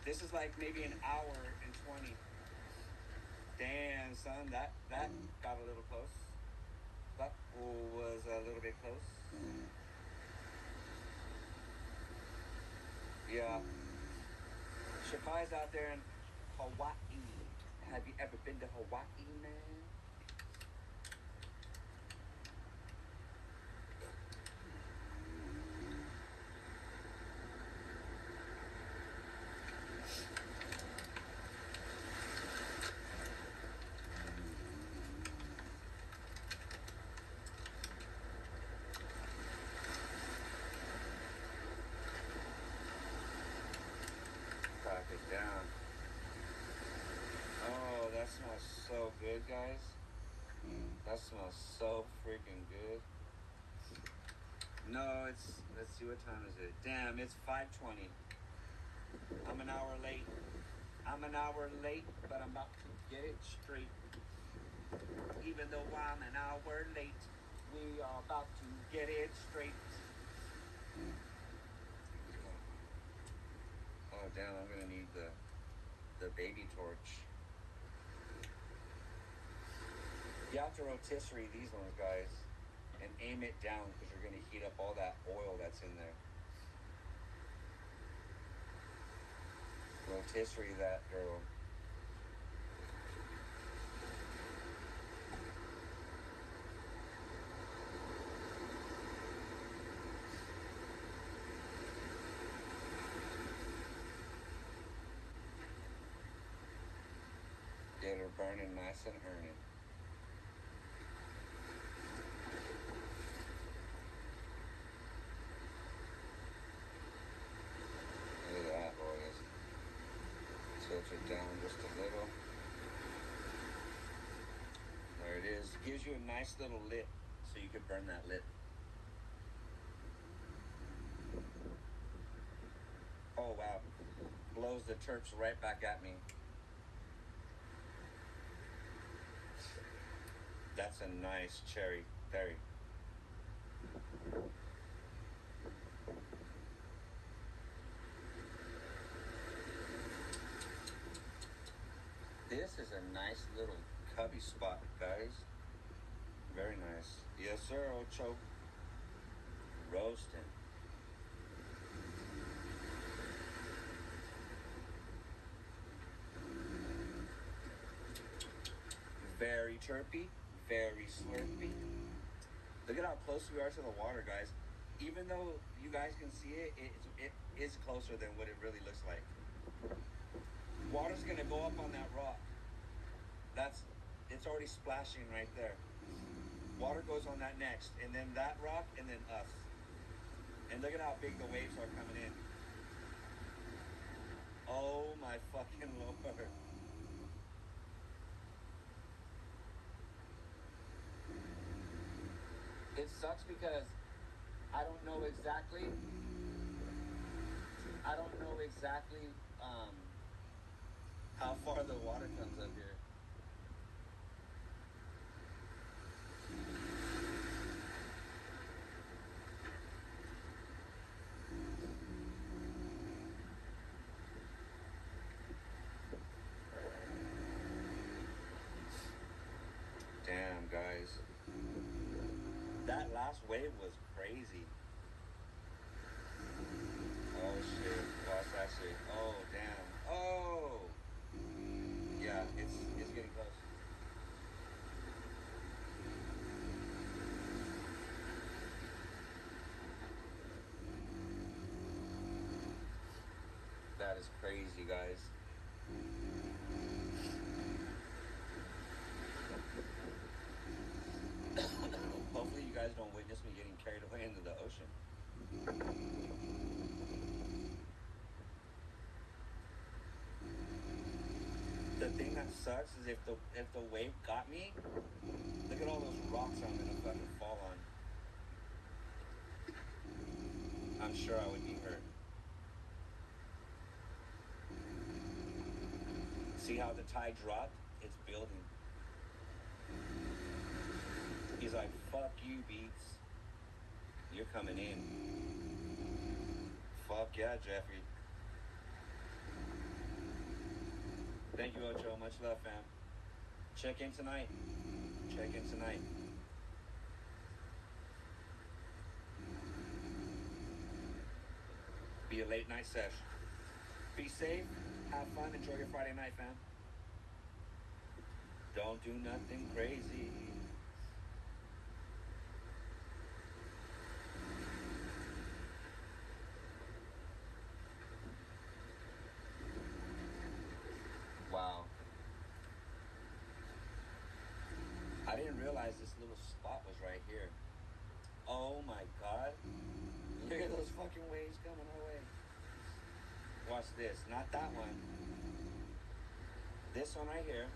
This is like maybe an hour and 20. Damn, son, that got a little close. That was a little bit close. Yeah. Shakai's out there in Hawaii. Have you ever been to Hawaii, man? It down. Oh, that smells so good, guys. That smells so freaking good. No, let's see, what time is it? Damn, it's 5:20. I'm an hour late. But I'm about to get it straight. Even though I'm an hour late, we are about to get it straight. Oh damn, I'm gonna need the baby torch. You have to rotisserie these ones, guys, and aim it down because you're gonna heat up all that oil that's in there. Rotisserie that girl. Get her burning nice and earning. Look at that, boys. Tilt it down just a little. There it is. Gives you a nice little lip so you can burn that lip. Oh wow. Blows the terps right back at me. That's a nice cherry berry. This is a nice little cubby spot, guys. Very nice. Yes, sir, Ocho. Roasting. Very terpy, very slurpy. Look at how close we are to the water, guys. Even though you guys can see it, it is closer than what it really looks like. Water's gonna go up on that rock. It's already splashing right there. Water goes on that next, and then that rock, and then us. And look at how big the waves are coming in. Oh my fucking Lord. It sucks because I don't know exactly how far the water comes up here. Damn, guys. That last wave was crazy. Oh shit. Watch that shit. Oh damn. Oh. Yeah, it's getting close. That is crazy, guys. Hopefully you guys don't witness me getting carried away into the ocean. The thing that sucks is if the wave got me, look at all those rocks I'm gonna fucking fall on. I'm sure I would be hurt. See how the tide dropped? It's building. He's like, fuck you, Beats. You're coming in. Fuck yeah, Jeffrey. Thank you, Ocho. Much love, fam. Check in tonight. Check in tonight. Be a late night sesh. Be safe. Have fun. Enjoy your Friday night, fam. Don't do nothing crazy. Wow. I didn't realize this little spot was right here. Oh my god. Look at those fucking waves coming our way. Watch this. Not that one. This one right here.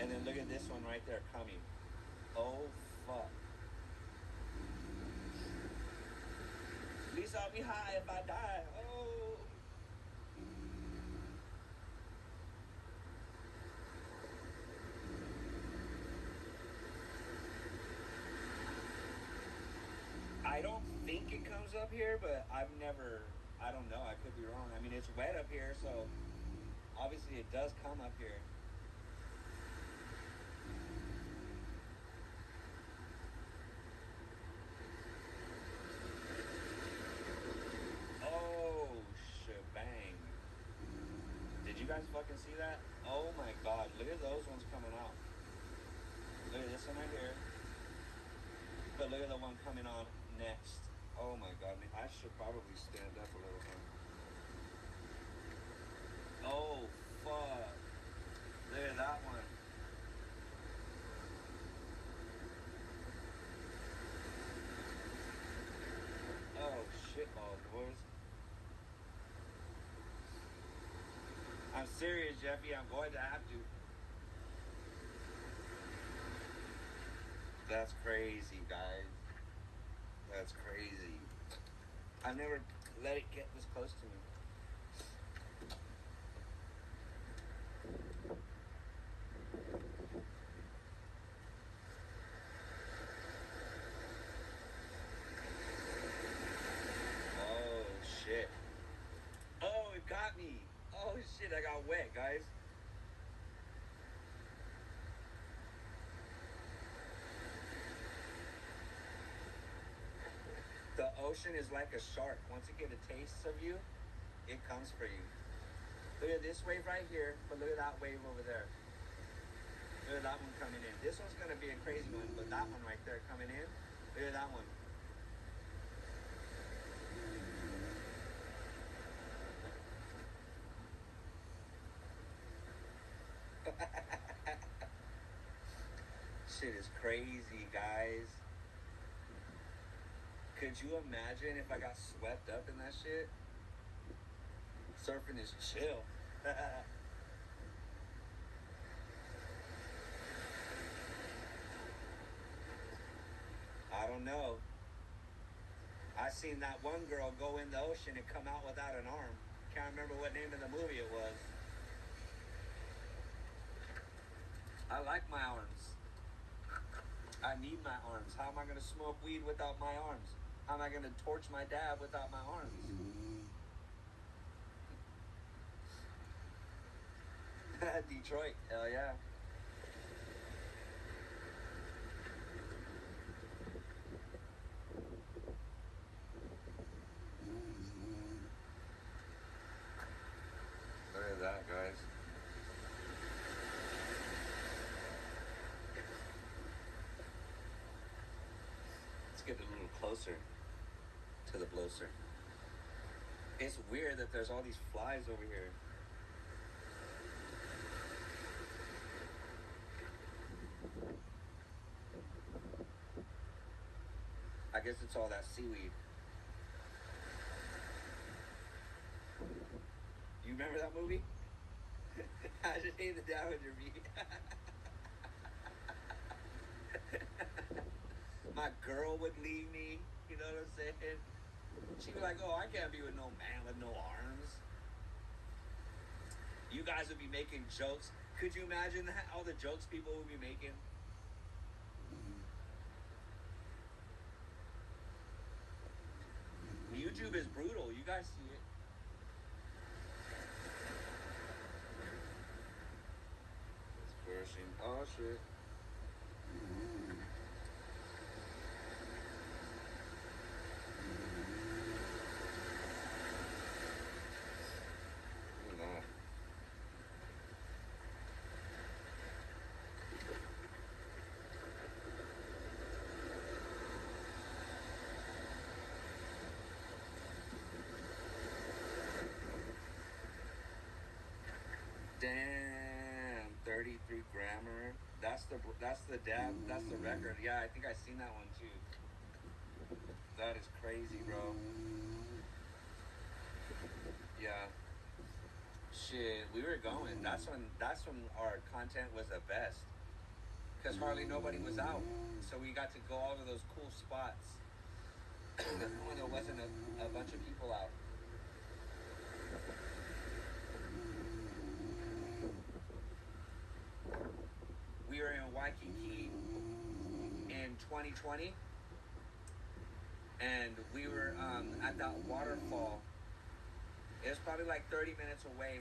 And then look at this one right there coming. Oh fuck. Please help me high if I die. Oh. I don't think it comes up here, but I don't know, I could be wrong. I mean, it's wet up here, so obviously it does come up here. Oh, shebang. guys fucking see that? Oh my god, look at those ones coming out. Look at this one right here. But look at the one coming on next. Oh my god, I should probably stand up a little bit. Oh fuck. Look at that one. Oh shit balls, boys. I'm serious, Jeffy. I'm going to have to. That's crazy, guys. That's crazy. I never let it get this close to me. Oh shit. Oh, it got me. Oh shit, I got wet, guys. The ocean is like a shark. Once it gets a taste of you, it comes for you. Look at this wave right here, but look at that wave over there. Look at that one coming in. This one's gonna be a crazy one, but that one right there coming in, look at that one. Shit is crazy, guys. Could you imagine if I got swept up in that shit? Surfing is chill. I don't know. I seen that one girl go in the ocean and come out without an arm. Can't remember what name of the movie it was. I like my arms. I need my arms. How am I going to smoke weed without my arms? How am I going to torch my dad without my arms? Detroit, hell yeah. Look at that, guys. Let's get a little closer to the blower. It's weird that there's all these flies over here. I guess it's all that seaweed. You remember that movie? I just hate the Dowager beat. My girl would leave me, you know what I'm saying? She'd be like, oh, I can't be with no man with no arms. You guys would be making jokes. Could you imagine that? All the jokes people would be making? YouTube is brutal. You guys see it. It's pushing. Oh, shit. Look at that. Damn, 33 grammar. That's the record. Yeah, I think I seen that one too. That is crazy, bro. Yeah. Shit, we were going. That's when our content was the best. Cause hardly nobody was out, so we got to go all to those cool spots when there wasn't a bunch of people out. We were in Waikiki in 2020, and we were at that waterfall. It was probably like 30 minutes away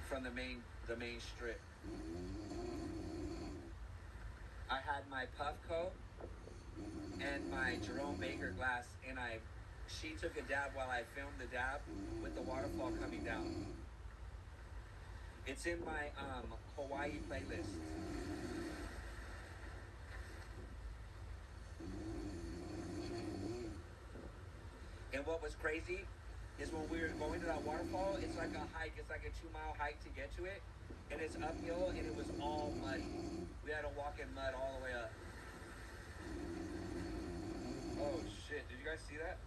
from the main strip. I had my puff coat and my Jerome Baker glass, and I She took a dab while I filmed the dab with the waterfall coming down. It's in my Hawaii playlist. And what was crazy is when we were going to that waterfall, it's like a hike. It's like a 2-mile hike to get to it. And it's uphill, and it was all muddy. We had to walk in mud all the way up. Oh, shit. Did you guys see that?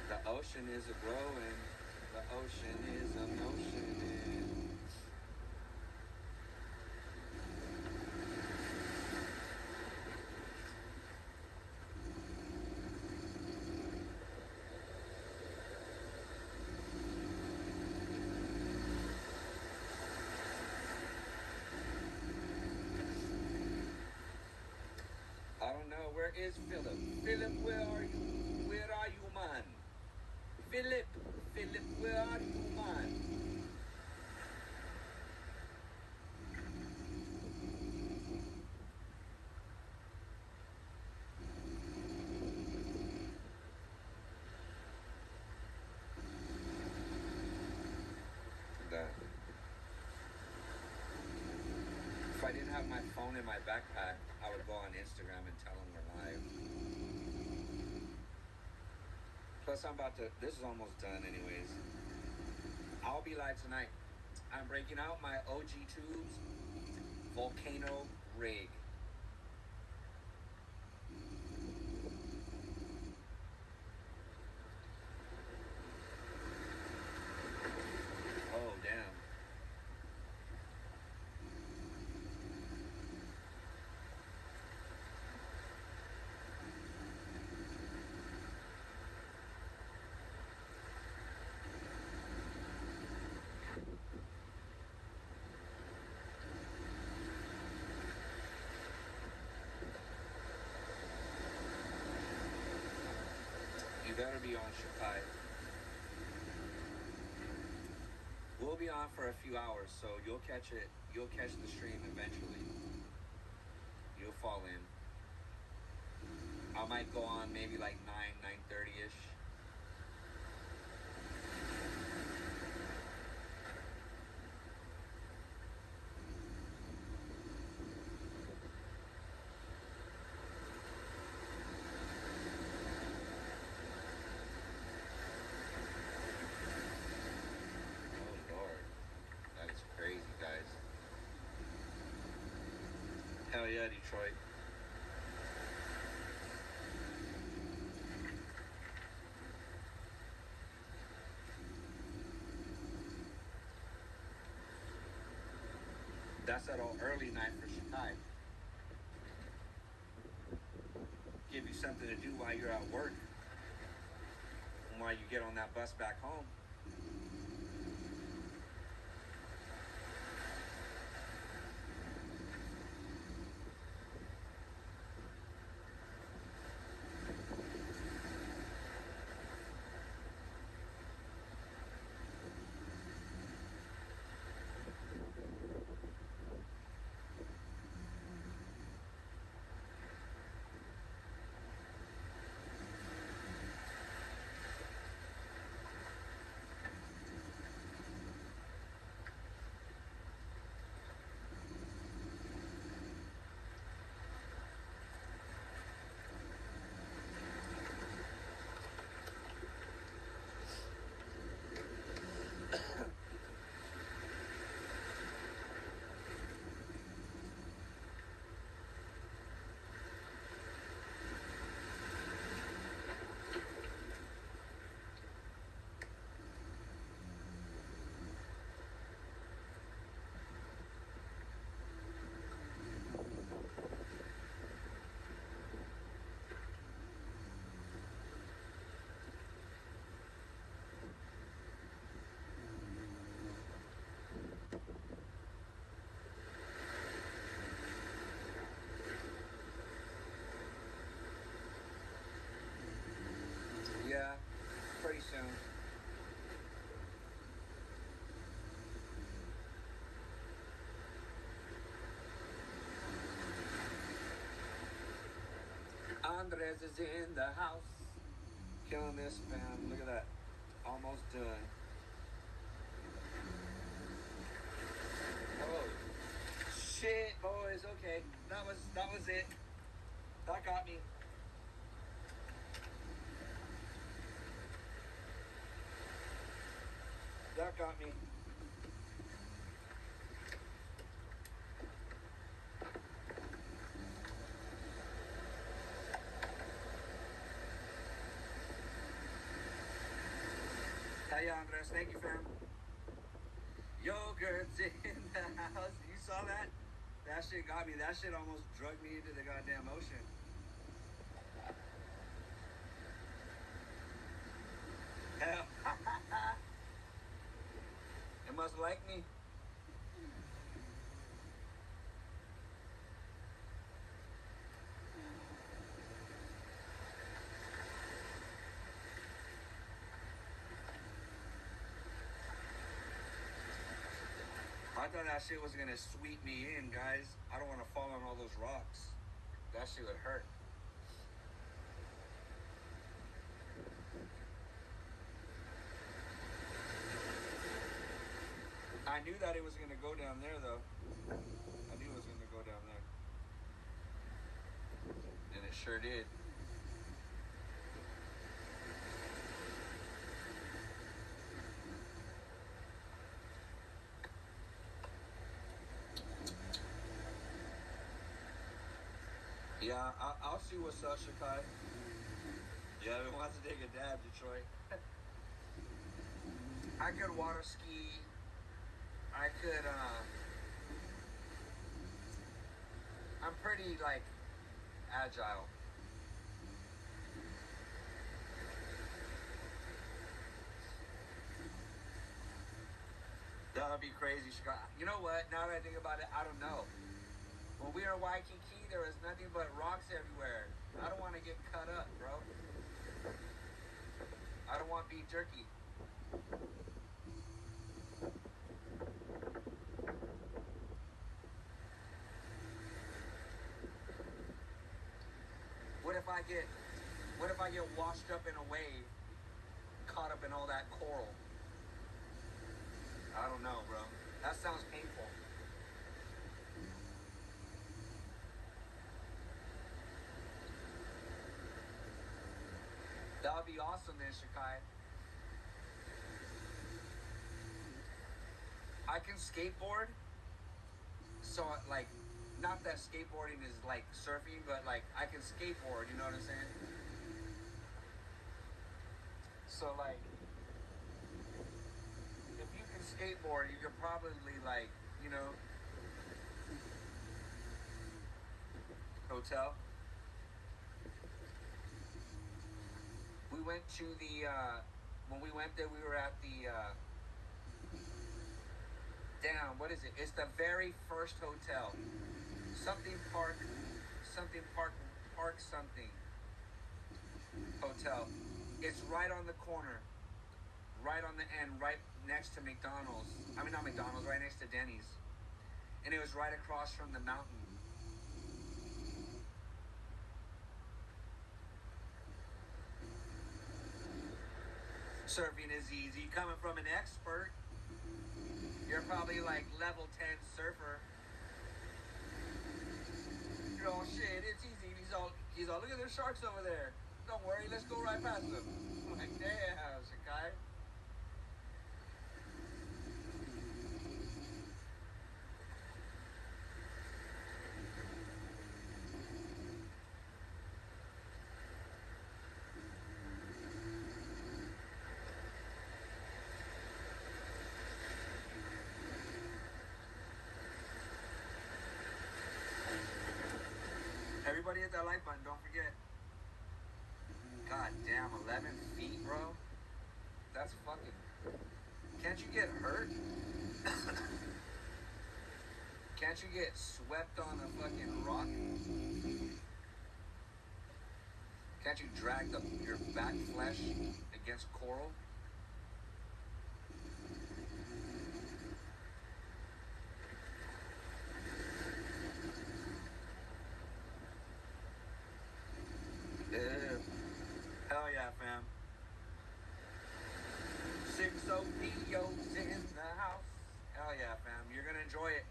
The ocean is a growing. The ocean is a motioning. I don't know. Where is Philip? Philip, where are you? Where are you, man? Philip, where are you, man? If I didn't have my phone in my backpack, I would go on Instagram and tell them we're live. Plus, this is almost done anyways. I'll be live tonight. I'm breaking out my OG Tubes Volcano rig. Oh, damn. You better be on, Shakai. We'll be on for a few hours, so you'll catch it. You'll catch the stream eventually. You'll fall in. I might go on maybe like 9:30-ish. Hell yeah, Detroit. That's at all early night for Chicago. Give you something to do while you're at work and while you get on that bus back home. soon. Andres is in the house. Killing this, man. Look at that. Almost done. Oh shit, boys. Okay, that was it. That got me. That got me. Hey, Andres. Thank you, fam. Yogurt's in the house. You saw that? That shit got me. That shit almost drugged me into the goddamn ocean. Hell. It must like me. I thought that shit was gonna sweep me in, guys. I don't want to fall on all those rocks. That shit would hurt. I knew that it was gonna go down there, though. I knew it was gonna go down there. And it sure did. Yeah, I'll see what's up, Shakai. Yeah, if it wants to take a dab, Detroit. I could water ski. I could, I'm pretty, like, agile. That would be crazy, Shakai. You know what? Now that I think about it, I don't know. When we were in Waikiki, there was nothing but rocks everywhere. I don't want to get cut up, bro. I don't want beef jerky. What if I get washed up in a wave, caught up in all that coral? I don't know, bro. That sounds painful. That would be awesome then, Shakai. I can skateboard. So, like, not that skateboarding is like surfing, but like I can skateboard, you know what I'm saying? So, like, if you can skateboard, you could probably, like, you know, hotel. We went to the, when we went there, we were at the, damn, what is it? It's the very first hotel. Something Park something hotel. It's right on the corner. Right on the end, right next to McDonald's. I mean, not McDonald's, right next to Denny's. And it was right across from the mountain. Surfing is easy. Coming from an expert, you're probably like level 10 surfer. You know, shit, it's easy. He's all, look at those sharks over there. Don't worry, let's go right past them. I'm like, damn, Shakai. Everybody hit that like button, don't forget. God damn, 11 feet, bro. That's fucking... Can't you get hurt? Can't you get swept on a fucking rock? Can't you drag your back flesh against coral? yeah, fam. 6 OPOs in the house. Hell yeah, fam. You're gonna enjoy it.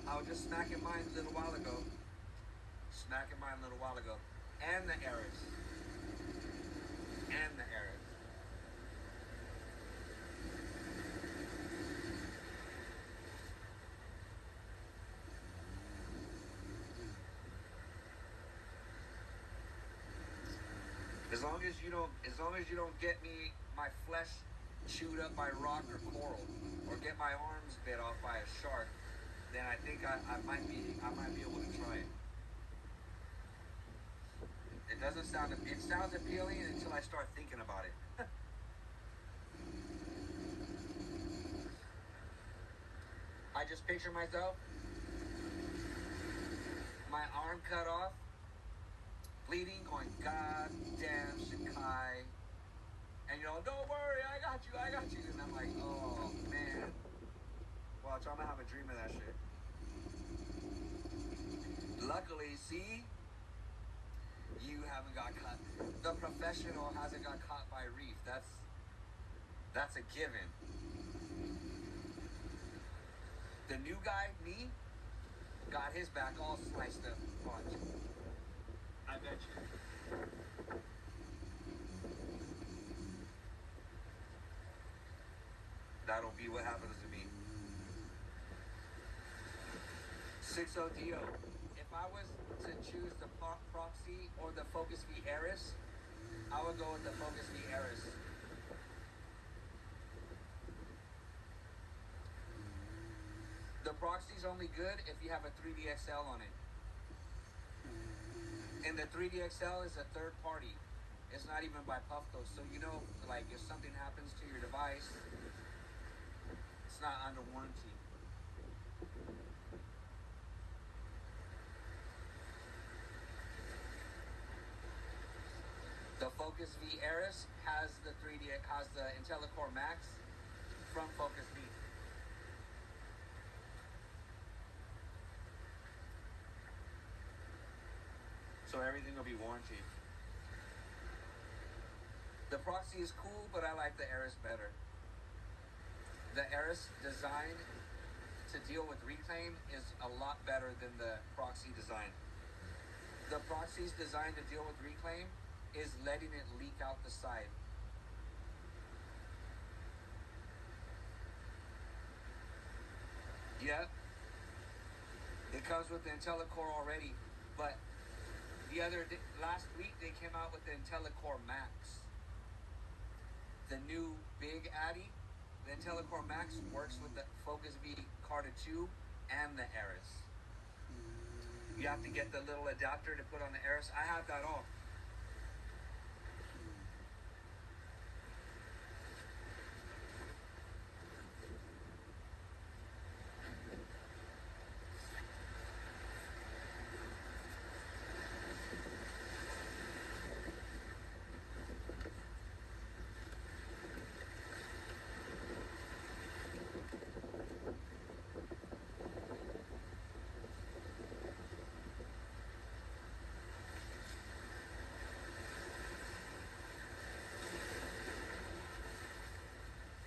I was just smacking mine a little while ago. Smacking mine a little while ago. And the Eris. And the Eris. As long as you don't get me my flesh chewed up by rock or coral, or get my arms bit off by a shark, then I think I might be able to try it. It doesn't sound, it sounds appealing until I start thinking about it. I just picture myself, my arm cut off, bleeding, going, God damn, Shikai. And you know, don't worry, I got you. And I'm like, oh, man. Watch, I'm gonna have a dream of that shit. Luckily, see, you haven't got caught. The professional hasn't got caught by reef. That's a given. The new guy, me, got his back all sliced up. Watch. I bet you. That'll be what happens to me. 60DO. If I was to choose the Proxy or the Focus V Eris, I would go with the Focus V Eris. The Proxy's only good if you have a 3DXL on it. And the 3DXL is a third party. It's not even by Puffco. So you know, like if something happens to your device, it's not under warranty. The Focus V Eris has the 3D, has the IntelliCore Max from Focus V. So everything will be warranty. The Proxy is cool, but I like the Eris better. The Eris design to deal with reclaim is a lot better than the Proxy design. The Proxy's design to deal with reclaim is letting it leak out the side. Yep. It comes with the IntelliCore already, but last week they came out with the IntelliCore Max. The new big Addy, the IntelliCore Max works with the Focus V Carta 2 and the Eris. You have to get the little adapter to put on the Eris. I have that all.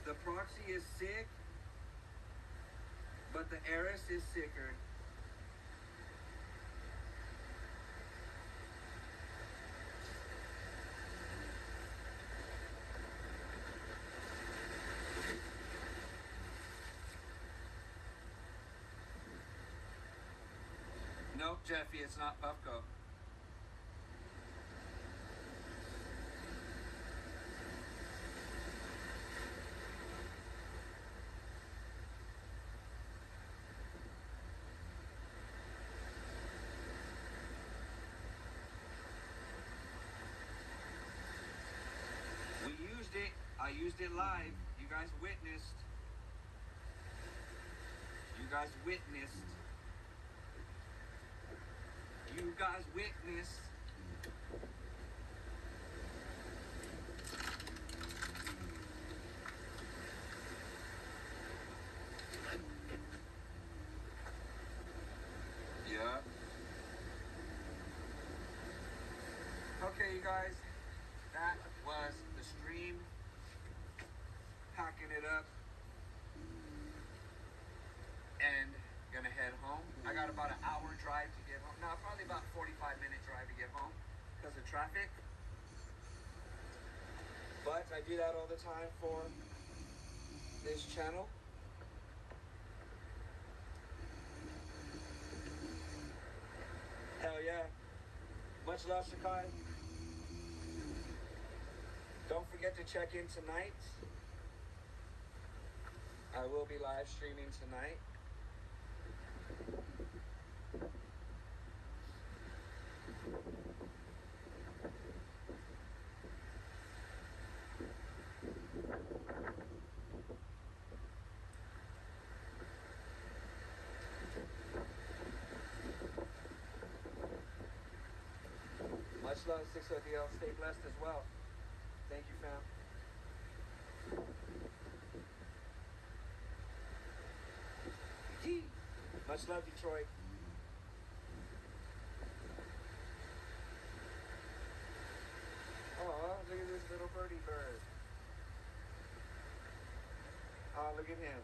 The Proxy is sick, but the Eris is sicker. Nope, Jeffy, it's not Puffco. We used it. I used it live. You guys witnessed. You guys witnessed. You guys witnessed. Yeah. Okay, you guys. That was packing it up and gonna head home. I got about an hour drive to get home. No, probably about 45-minute drive to get home because of traffic. But I do that all the time for this channel. Hell yeah. Much love, Sakai. Don't forget to check in tonight. I will be live streaming tonight. Much love, 6ODL. Stay blessed as well. Thank you, fam. Yee. Much love, Detroit. Oh, look at this little birdie bird. Oh, look at him.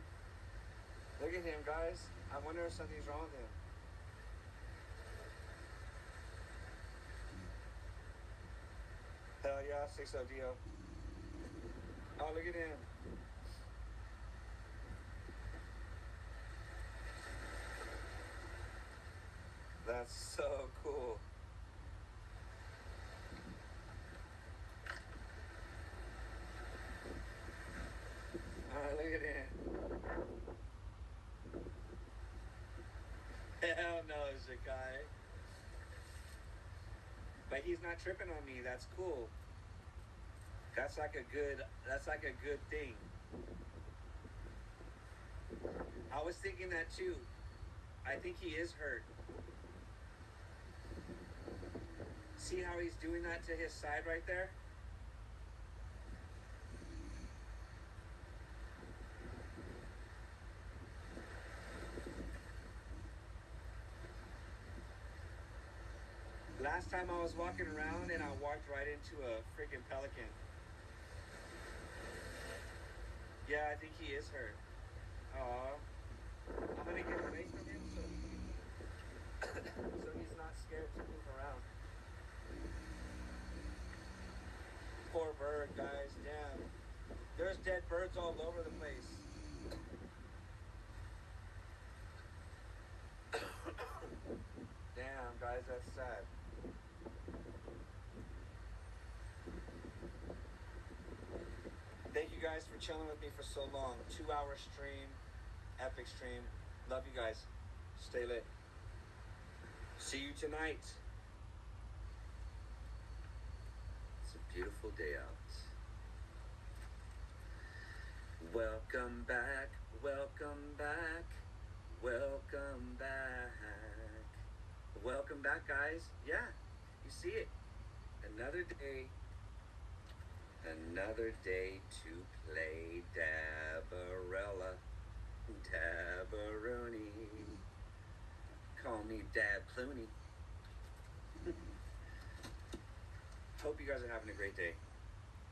Look at him, guys. I wonder if something's wrong with him. Hell yeah, 6ODO. Oh, look at him. That's so cool. Alright, look at him. Hell no, Zakai. But he's not tripping on me. That's cool. That's like a good thing. I was thinking that too. I think he is hurt. See how he's doing that to his side right there? Last time I was walking around and I walked right into a freaking pelican. Yeah, I think he is hurt. Aw. I'm gonna get away from him so he's not scared to move around. Poor bird, guys. Damn. There's dead birds all over the place. Damn, guys, that's sad. Thank you guys for chilling with me for so long. 2-hour stream, epic stream. Love you guys. Stay lit. See you tonight. It's a beautiful day out. Welcome back, welcome back, welcome back. Welcome back, guys. Yeah, you see it. Another day. Another day to play Dabberella. Dabberoni. Call me Dad Clooney. Hope you guys are having a great day.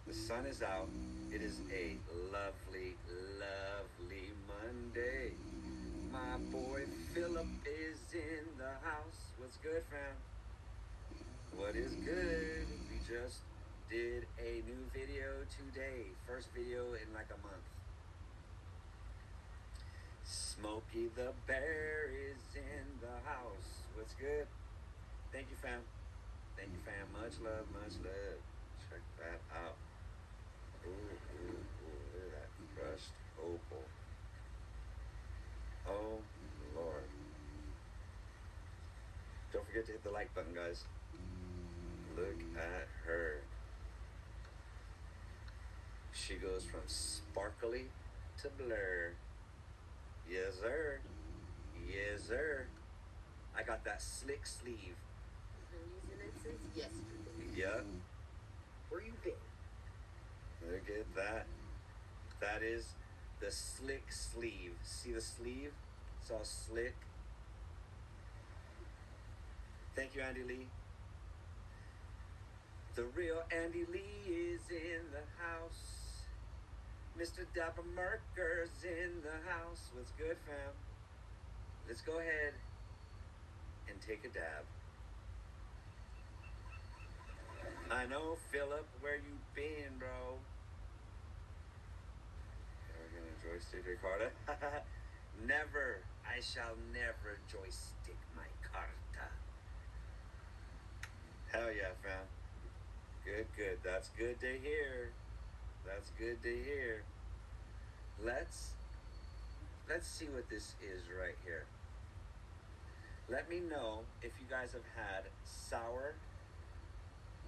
The sun is out. It is a lovely, lovely Monday. My boy Philip is in the house. What's good, fam? What is good? We just did a new video today. First video in like a month. Smokey the Bear is in the house. What's good? Thank you, fam. Thank you, fam. Much love, much love. Check that out. Ooh, ooh, ooh. Look at that crushed opal. Oh, Lord. Don't forget to hit the like button, guys. Look at her. She goes from sparkly to blur. Yes, sir. Yes, sir. I got that slick sleeve. I've been using it since yesterday. Yep. Where you been? Look at that. That is the slick sleeve. See the sleeve? It's all slick. Thank you, Andy Lee. The real Andy Lee is in the house. Mr. Dabber Merker's in the house. What's good, fam? Let's go ahead and take a dab. I know, Philip, where you been, bro? Ever gonna joystick your carta? Never. I shall never joystick my carta. Hell yeah, fam. Good, good. That's good to hear. That's good to hear. Let's see what this is right here. Let me know if you guys have had sour,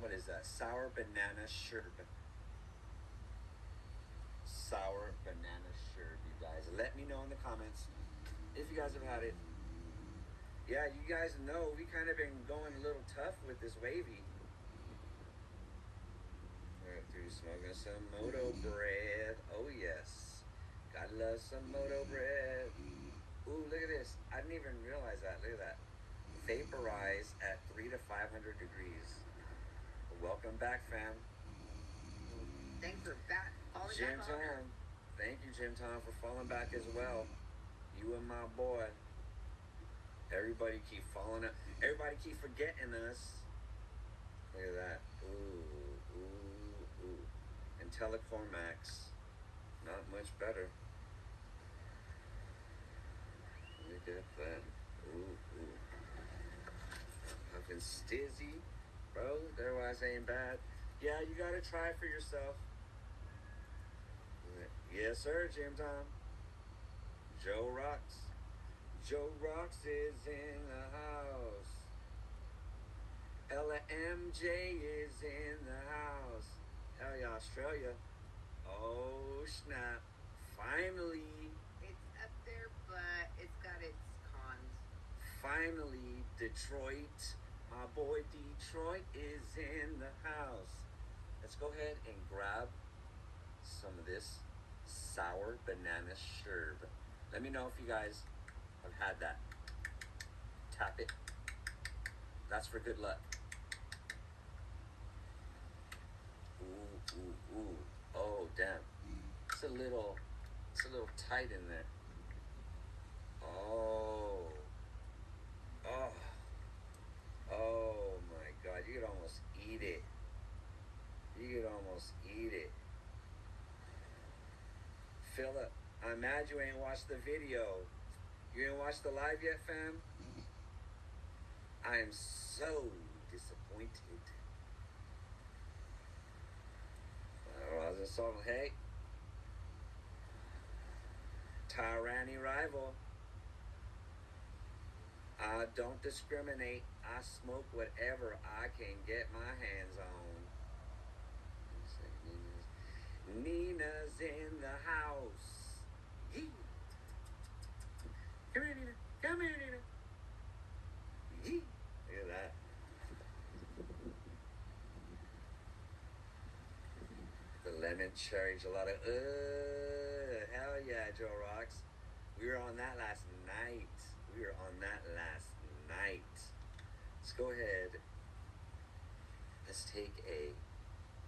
what is that? Sour banana sherbet. Sour banana sherbet, you guys. Let me know in the comments if you guys have had it. Yeah, you guys know we kind of been going a little tough with this wavy. Right through smoking some moto bread. Oh yes, gotta love some moto bread. Ooh, look at this. I didn't even realize that. Look at that. Vaporize at 300 to 500 degrees. Welcome back, fam. Thanks for falling Jim back on her. Tom. Thank you, Jim Tom, for falling back as well. You and my boy. Everybody keep falling up. Everybody keep forgetting us. Look at that. Ooh, ooh, ooh. And Telecormax. Not much better. Look at that. Ooh, ooh. Fucking stizzy. Bro, their wise ain't bad. Yeah, you gotta try it for yourself. Yes, sir, Jim Tom. Joe Rocks. Joe Rocks is in the house. Ella MJ is in the house. Hell yeah, Australia. Oh, snap. Finally. It's up there, but it's got its cons. Finally, Detroit. My boy Detroit is in the house. Let's go ahead and grab some of this sour banana sherbet. Let me know if you guys have had that. Tap it. That's for good luck. Ooh, ooh, ooh. Oh, damn. It's a little tight in there. Oh. Oh. Oh my God. You could almost eat it. You could almost eat it. Philip, I'm mad you ain't watched the video. You ain't watched the live yet, fam? I am so disappointed. I was insulted. Hey, tyranny rival. I don't discriminate. I smoke whatever I can get my hands on. Nina's in the house. Yee. Come here, Nina. Come here, Nina. Yee. Look at that. The lemon cherry gelato. Hell yeah, Joe Rocks. We were on that last night. Let's go ahead. Let's take a...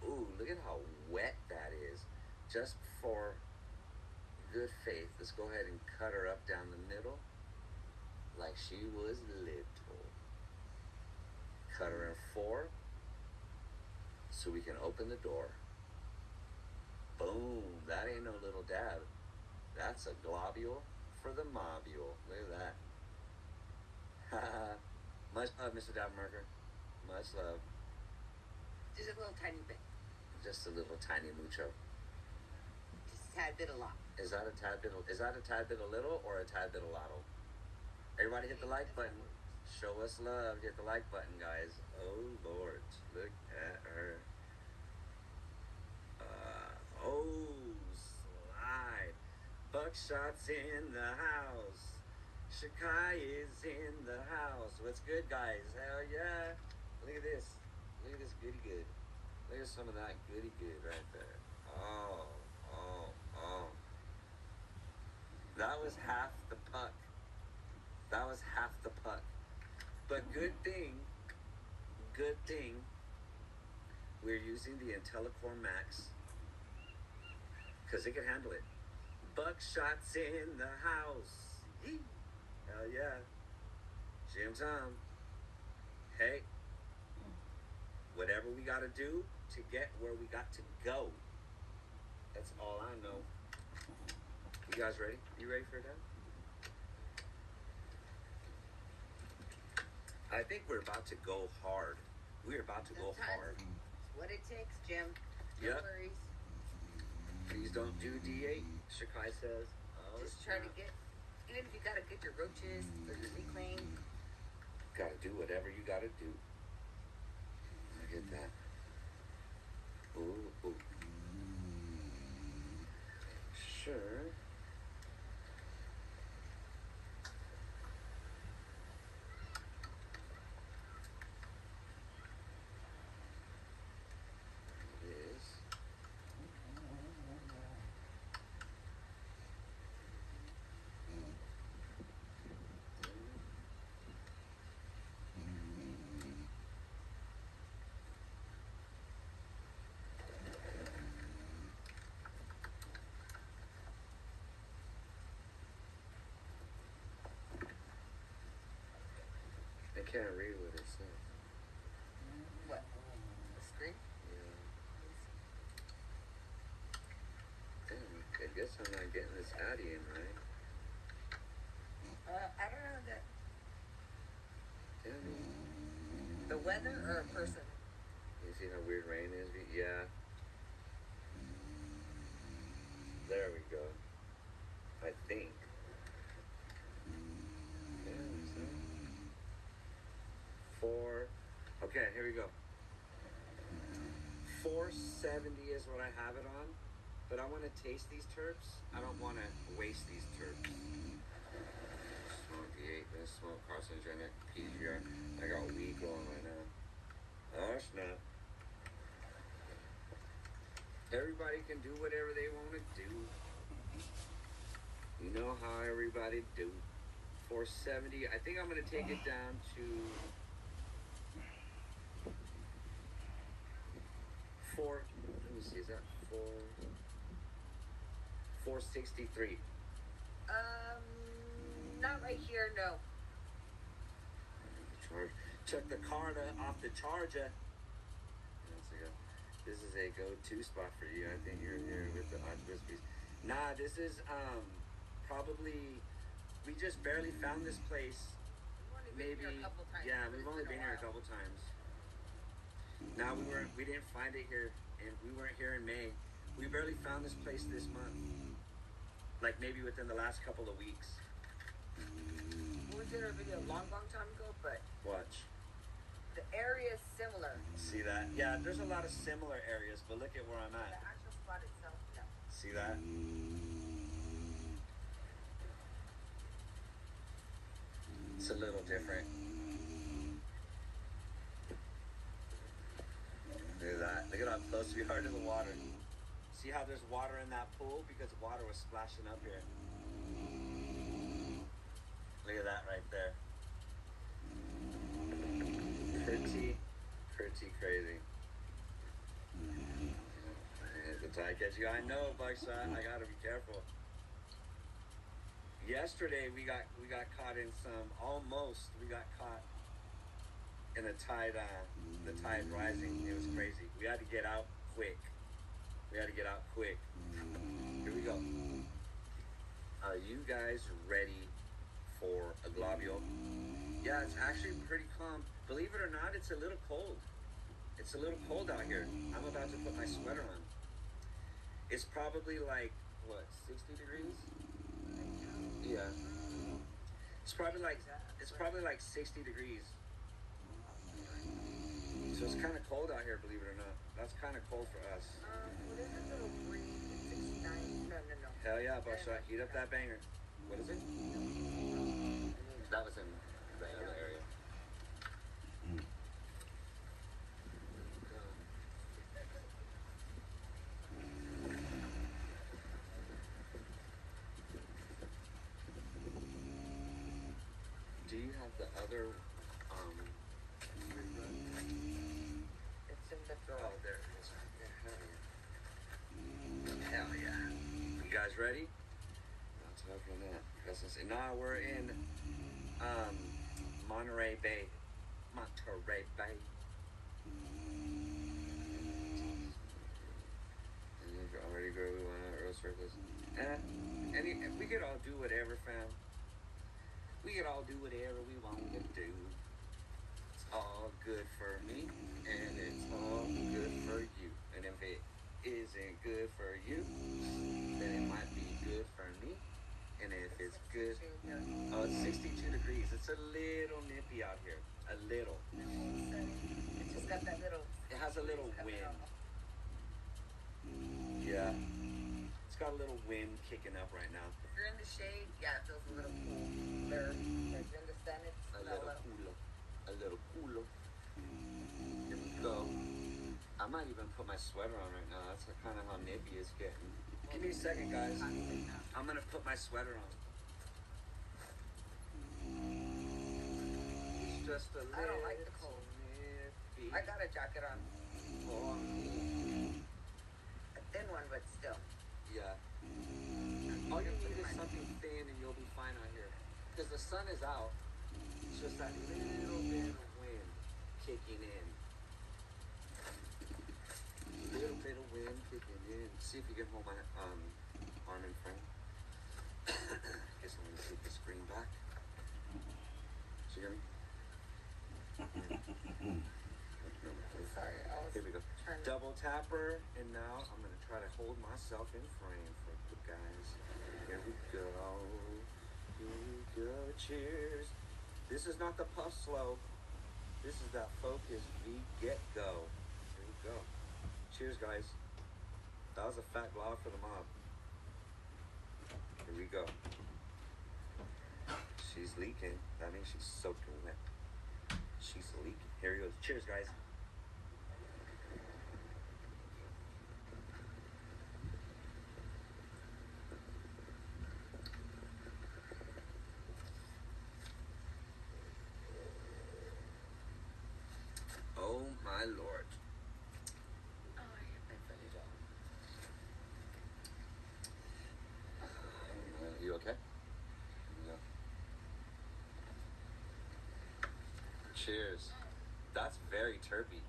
Ooh, look at how wet that is. Just for good faith, let's go ahead and cut her up down the middle like she was little. Cut her in 4 so we can open the door. Boom. That ain't no little dab. That's a globule for the mobule. Look at that. Much love, Mr. Dabbermerker. Much love. Just a little tiny bit. Just a little tiny mucho. Just a tad bit a lot. Is that a tad bit a little or a tad bit a lotto? Everybody hit the like button. Show us love. Hit the like button, guys. Oh, Lord. Look at her. Oh, slide. Buckshot's in the house. Shakai is in the house. What's good, guys? Hell yeah. Look at this. Look at this goody good. Look at some of that goody good right there. Oh, oh, oh. That was half the puck. That was half the puck. But good thing, we're using the IntelliCore Max. because it can handle it. Buckshots in the house. Yee. Hell yeah. Jim Tom. Hey, whatever we got to do to get where we got to go. That's all I know. You guys ready? You ready for that? I think we're about to go hard. We're about to go hard. It's what it takes, Jim. No Yep. worries. Please don't do D8, Shakai says. Oh, Just try to get, even if you gotta get your roaches or your reclaim. Gotta do whatever you gotta do. I get that. Ooh, ooh. Sure. It is. I can't read what it says. What? The screen? Yeah. Damn, I guess I'm not getting this Addy in right. I don't know that. Damn it. The weather or a person? You see how weird rain is? Yeah. There we go. I think. Yeah, so. 4. Okay, here we go. 470 is what I have it on, but I want to taste these terps. I don't want to waste these terps. Smoke the 8, then smoke carcinogenic PGR. I got weed going right now. Oh snap. Everybody can do whatever they want to do. You know how everybody do. 470. I think I'm going to take it down to 4. Let me see. Is that 463? Not right here, no. Charge. Check the card off the charger. This is a go-to spot for you. I think you're here with the Auntie Beats. Nah, this is probably, we just barely found this place. We've only been Maybe, here a couple times. yeah, but we've it's only been been here a couple times. Now we didn't find it here, and we weren't here in May. We barely found this place this month. Like maybe within the last couple of weeks. We did our video a long time ago, but Watch. the area is similar. See that? Yeah, there's a lot of similar areas, but look at where I'm The at. actual spot itself, no. See that? It's a little different. Look at that. Look at how close we are to the water. See how there's water in that pool? Because the water was splashing up here. Look at that right there. Pretty crazy. The tide catch you. I know, Buckshot. I gotta be careful. Yesterday we got caught in some. We got caught in a tide. The tide rising. It was crazy. We had to get out quick. Here we go. Are you guys ready for a globule? Yeah, it's actually pretty calm. Believe it or not, it's a little cold. It's a little cold out here. I'm about to put my sweater on. It's probably like, what, 60 degrees? Yeah. It's probably like 60 degrees. So it's kind of cold out here, believe it or not. That's kind of cold for us. What is it, little breeze? It's 69? No. Hell yeah, Buckshot. Heat up that banger. What is it? That was in the other area. Do you have the other, It's in the drawer. oh, there it is. Hell yeah. guys ready? Not talking that. Now we're in Monterey Bay. Monterey Bay. And you already go Earl Circus. And we could all do whatever, fam. We could all do whatever we want to do. It's all good for me, and it's all good for you. And if it isn't good for you, then it might be good for me. And if it's good, oh, it's 62 degrees. It's a little nippy out here. A little. It just got that little. It has a little wind. Yeah. It's got a little wind kicking up right now. If you're in the shade, yeah, it feels a little cool. If you're in the sun, it's A little cooler. A little cooler. Here we go. I might even put my sweater on right now. That's kind of how nippy it's getting. Give me a second, guys. I'm gonna put my sweater on. It's just a little. I don't like the cold. Nippy. I got a jacket on. Oh, A thin one, but still. yeah. All you need is something thin and you'll be fine out here. Because the sun is out. It's just that little bit of wind kicking in. A little bit of wind kicking in. See if you can hold my arm in front. Guess I'm going to take the screen back. So you hear me? Sorry, I was Here we go. trying to. Double tapper, and now I'm going to try to hold myself in frame for you guys. Here we go. Here we go. Cheers. This is not the puff slow. This is that focus V get go. Here we go. Cheers, guys. That was a fat blow for the mob. Here we go. She's leaking. That means she's soaking wet. She's leaking. Here he goes. Cheers, guys. Oh my lord. Oh, I finished off. You okay? No. Cheers. That's very terpy.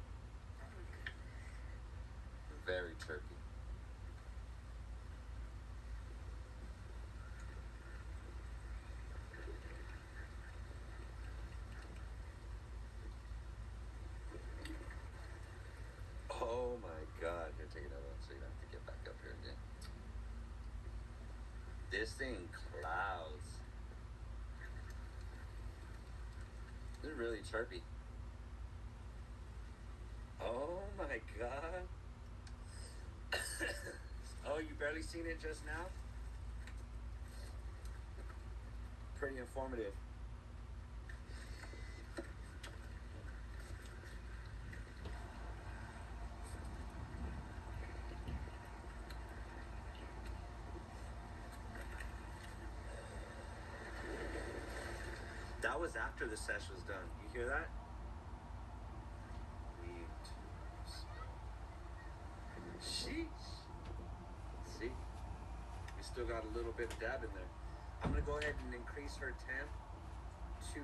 Very terpy. Oh my god. Here, take another one so you don't have to get back up here again. This thing clouds. This is really chirpy. Oh my god. Oh, you barely seen it just now? Pretty informative. That was after the sesh was done. You hear that? Sheesh. See? We still got a little bit of dab in there. I'm going to go ahead and increase her temp to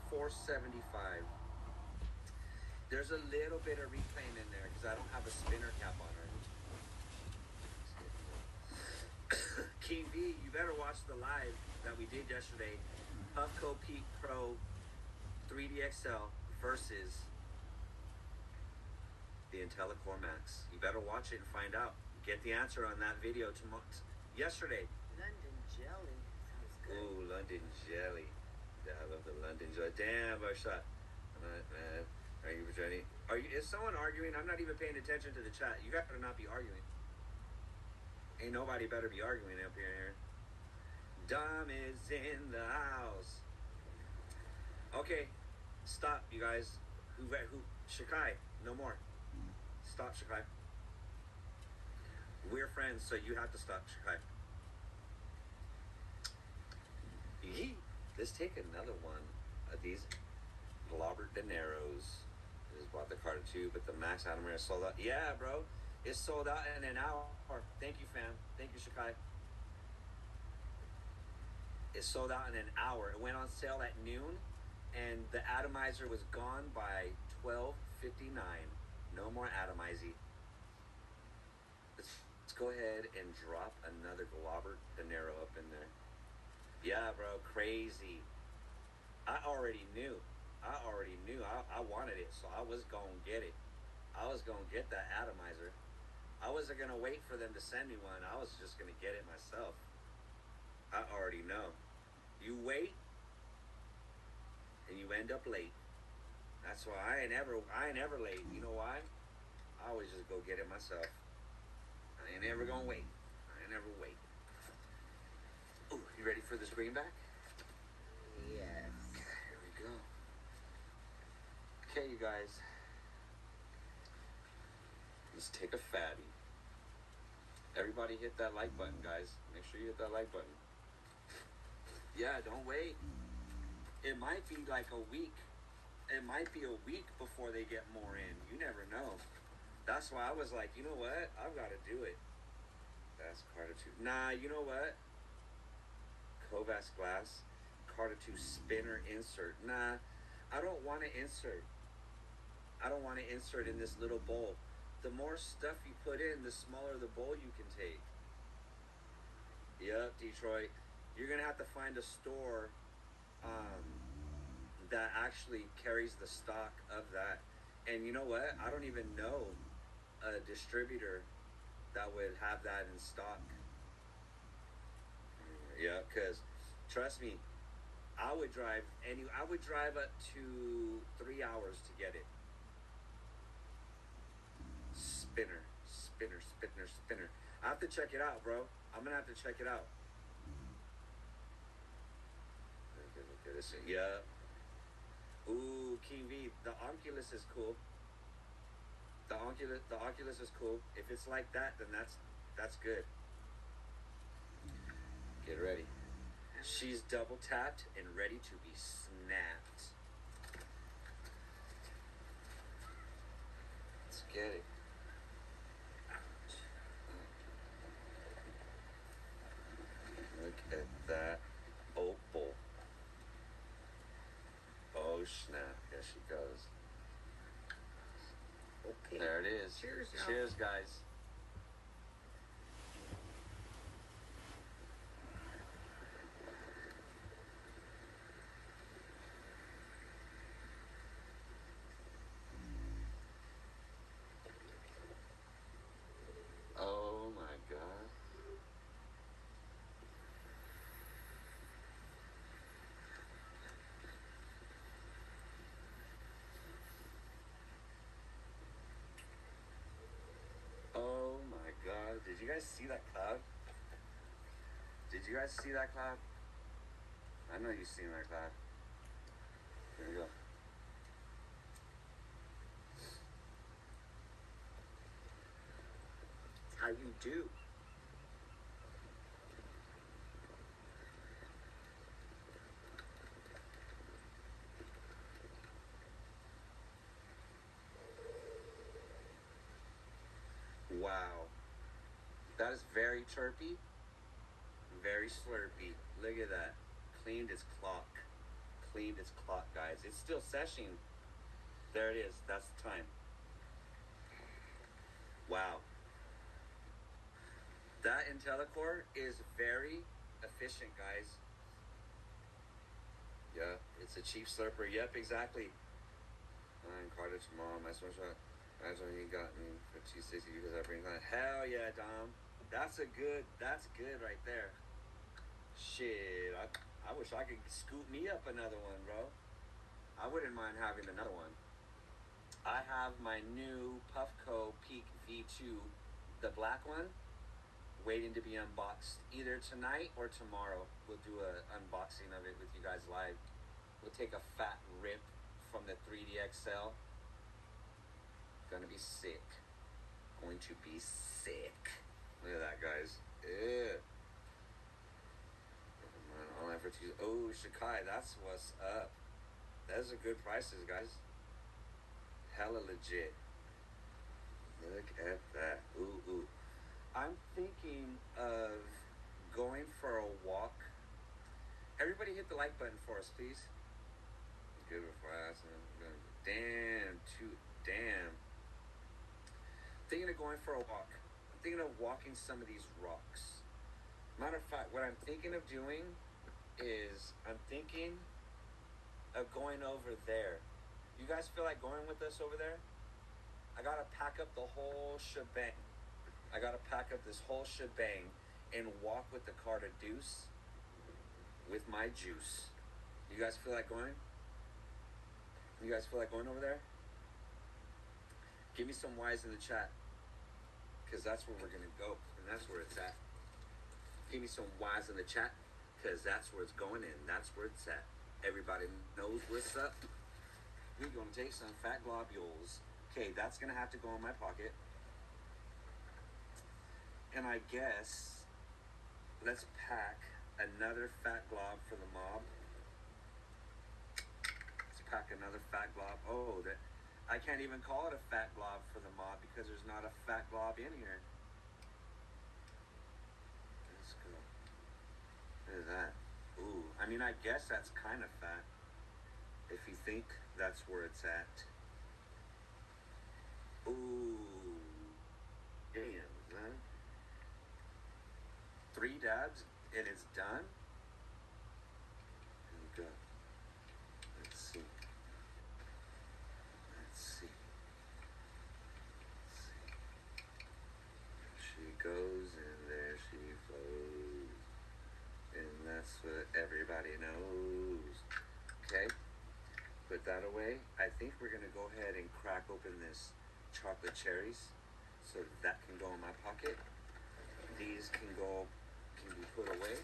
475. There's a little bit of reclaim in there because I don't have a spinner cap on her. King V, you better watch the live that we did yesterday. Puffco Peak Pro 3D XL versus the IntelliCore Max. You better watch it and find out. Get the answer on that video tomorrow. Yesterday. London jelly. Sounds good. Ooh, London jelly. Yeah, I love the London jelly. Damn, I shot. Man. Are you ready? Is someone arguing? I'm not even paying attention to the chat. You guys better not be arguing. Ain't nobody better be arguing up here. Dom is in the house. Okay, stop, you guys. Who? Shikai, no more. Stop, Shikai. We're friends, so you have to stop, Shikai. Yee. Let's take another one of these Robert De Niro's. Just bought the card too, but the Max Admiral sold out. Yeah, bro. It's sold out in an hour. Thank you, fam. Thank you, Shakai. It sold out in an hour. It went on sale at noon, and the atomizer was gone by 12:59. No more atomizing. Let's go ahead and drop another Globber Dinero up in there. Yeah, bro, crazy. I already knew. I wanted it, so I was gonna get it. I was gonna get that atomizer. I wasn't gonna wait for them to send me one. I was just gonna get it myself. I already know. You wait, and you end up late. That's why I ain't ever late. You know why? I always just go get it myself. I ain't never gonna wait. I ain't never wait. Ooh, you ready for this greenback? Yes. Here we go. Okay, you guys. Let's take a fatty. Everybody hit that like button, guys. Make sure you hit that like button. Yeah, don't wait. It might be like a week. It might be a week before they get more in. You never know. That's why I was like, you know what? I've got to do it. That's Carter 2. Nah, you know what? Kovacs glass. Carter 2 spinner insert. Nah, I don't want to insert. I don't want to insert in this little bowl. The more stuff you put in, the smaller the bowl you can take. Yep, Detroit. You're going to have to find a store that actually carries the stock of that. And you know what? I don't even know a distributor that would have that in stock. Yeah, because trust me, I would drive up to 3 hours to get it. Spinner. I have to check it out, bro. I'm gonna have to check it out. Look at this. Yeah. Ooh, King V. The Oculus is cool. The Oculus is cool. If it's like that, then that's good. Get ready. She's double tapped and ready to be snapped. Let's get it. Look at that opal. Oh snap! Here she goes. Okay. There it is. Cheers, y'all. Cheers, guys. Oh my God. Oh my God. Did you guys see that cloud? Did you guys see that cloud? I know you've seen that cloud. Here we go. It's how you do. Wow. That is very chirpy. Very slurpy. Look at that. Cleaned its clock. Cleaned its clock, guys. It's still seshing. There it is. That's the time. Wow. That IntelliCore is very efficient, guys. Yeah, it's a cheap slurper. Yep, exactly. I'm Carter's mom. My swim shot. That's when he got me for 260 because I bring that. Hell yeah, Dom. That's good right there. Shit, I wish I could scoop me up another one, bro. I wouldn't mind having another one. I have my new Puffco Peak V2, the black one, waiting to be unboxed either tonight or tomorrow. We'll do an unboxing of it with you guys live. We'll take a fat rip from the 3D XL. Gonna be sick. Going to be sick. Look at that, guys. Ew. Online for Tuesday. Oh, Shakai, that's what's up. Those are good prices, guys. Hella legit. Look at that. Ooh, ooh. I'm thinking of going for a walk. Everybody hit the like button for us, please. Good before I ask them. Damn. Thinking of going for a walk. I'm thinking of walking some of these rocks. Matter of fact, what I'm thinking of doing is I'm thinking of going over there. You guys feel like going with us over there? I gotta pack up the whole shebang. I gotta pack up this whole shebang and walk with the car to Deuce with my juice. You guys feel like going? You guys feel like going over there? Give me some Y's in the chat, because that's where we're gonna go, and that's where it's at. Give me some Y's in the chat, because that's where it's going, and that's where it's at. Everybody knows what's up. We're gonna take some fat globules. Okay, that's gonna have to go in my pocket. And I guess let's pack another fat glob for the mob. Let's pack another fat glob. Oh, that I can't even call it a fat glob for the mob because there's not a fat glob in here. Let's go. Look at that. Ooh, I mean, I guess that's kind of fat. If you think that's where it's at. Ooh. Damn, man. 3 dabs and it's done? Here we go. Let's see. There she goes and there she flows. And that's what everybody knows. Okay? Put that away. I think we're gonna go ahead and crack open this chocolate cherries so that can go in my pocket. These can be put away.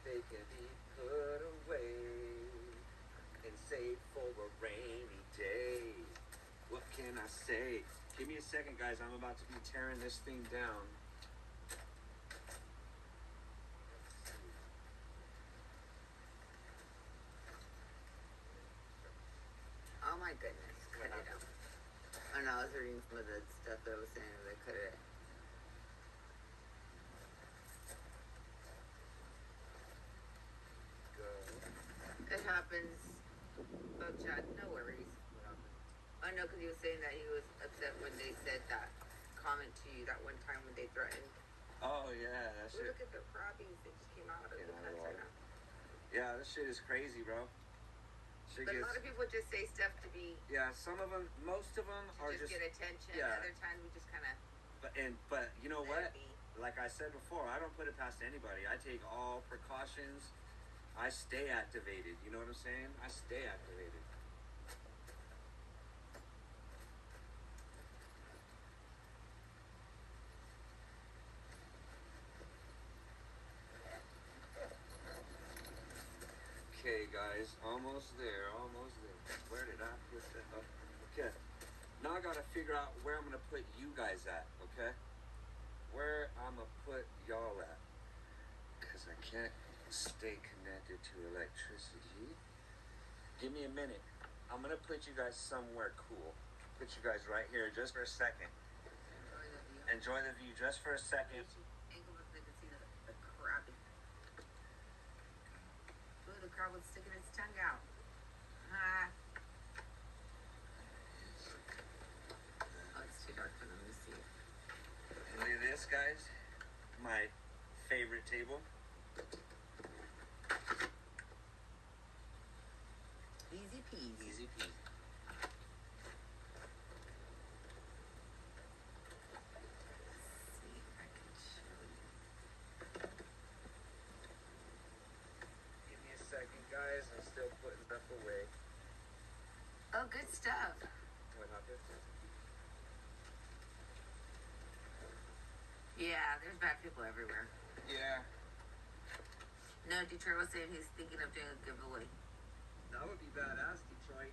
They can be put away and saved for a rainy day. What can I say? Give me a second, guys. I'm about to be tearing this thing down. Oh my goodness, cut it out. Oh no, I was reading some of the stuff that I was saying that I cut it. Go. It happens. Oh, Chad, no worries. I know, because he was saying that he was upset when they said that comment to you that one time when they threatened. Oh yeah, that Ooh, shit. look at the crabbies that just came out of the cuts right now. Yeah, this shit is crazy, bro. Shit But a gets, lot of people just say stuff to be yeah, some of them, most of them are just just. get attention. yeah. Other times we just kind of But you know what? let it be. Like I said before, I don't put it past anybody. I take all precautions. I stay activated. You know what I'm saying? I stay activated. Okay, guys, almost there, almost there. Where did I put that up? Okay, now I gotta figure out where I'm gonna put you guys at, okay? Where I'm gonna put y'all at. Because I can't stay connected to electricity. Give me a minute. I'm gonna put you guys somewhere cool. Put you guys right here just for a second. Enjoy the view. Enjoy the view just for a second. Angle so they can see the crab. Ooh, the crab was sticking its tongue out. Ah. Oh, it's too dark for them to see. And look at this, guys. My favorite table. Easy peasy. Easy peasy. See if I can show you. Give me a second, guys. I'm still putting stuff away. Oh, good stuff. What happened? Yeah, there's bad people everywhere. Yeah, No, Detroit was saying he's thinking of doing a giveaway. that would be badass, Detroit.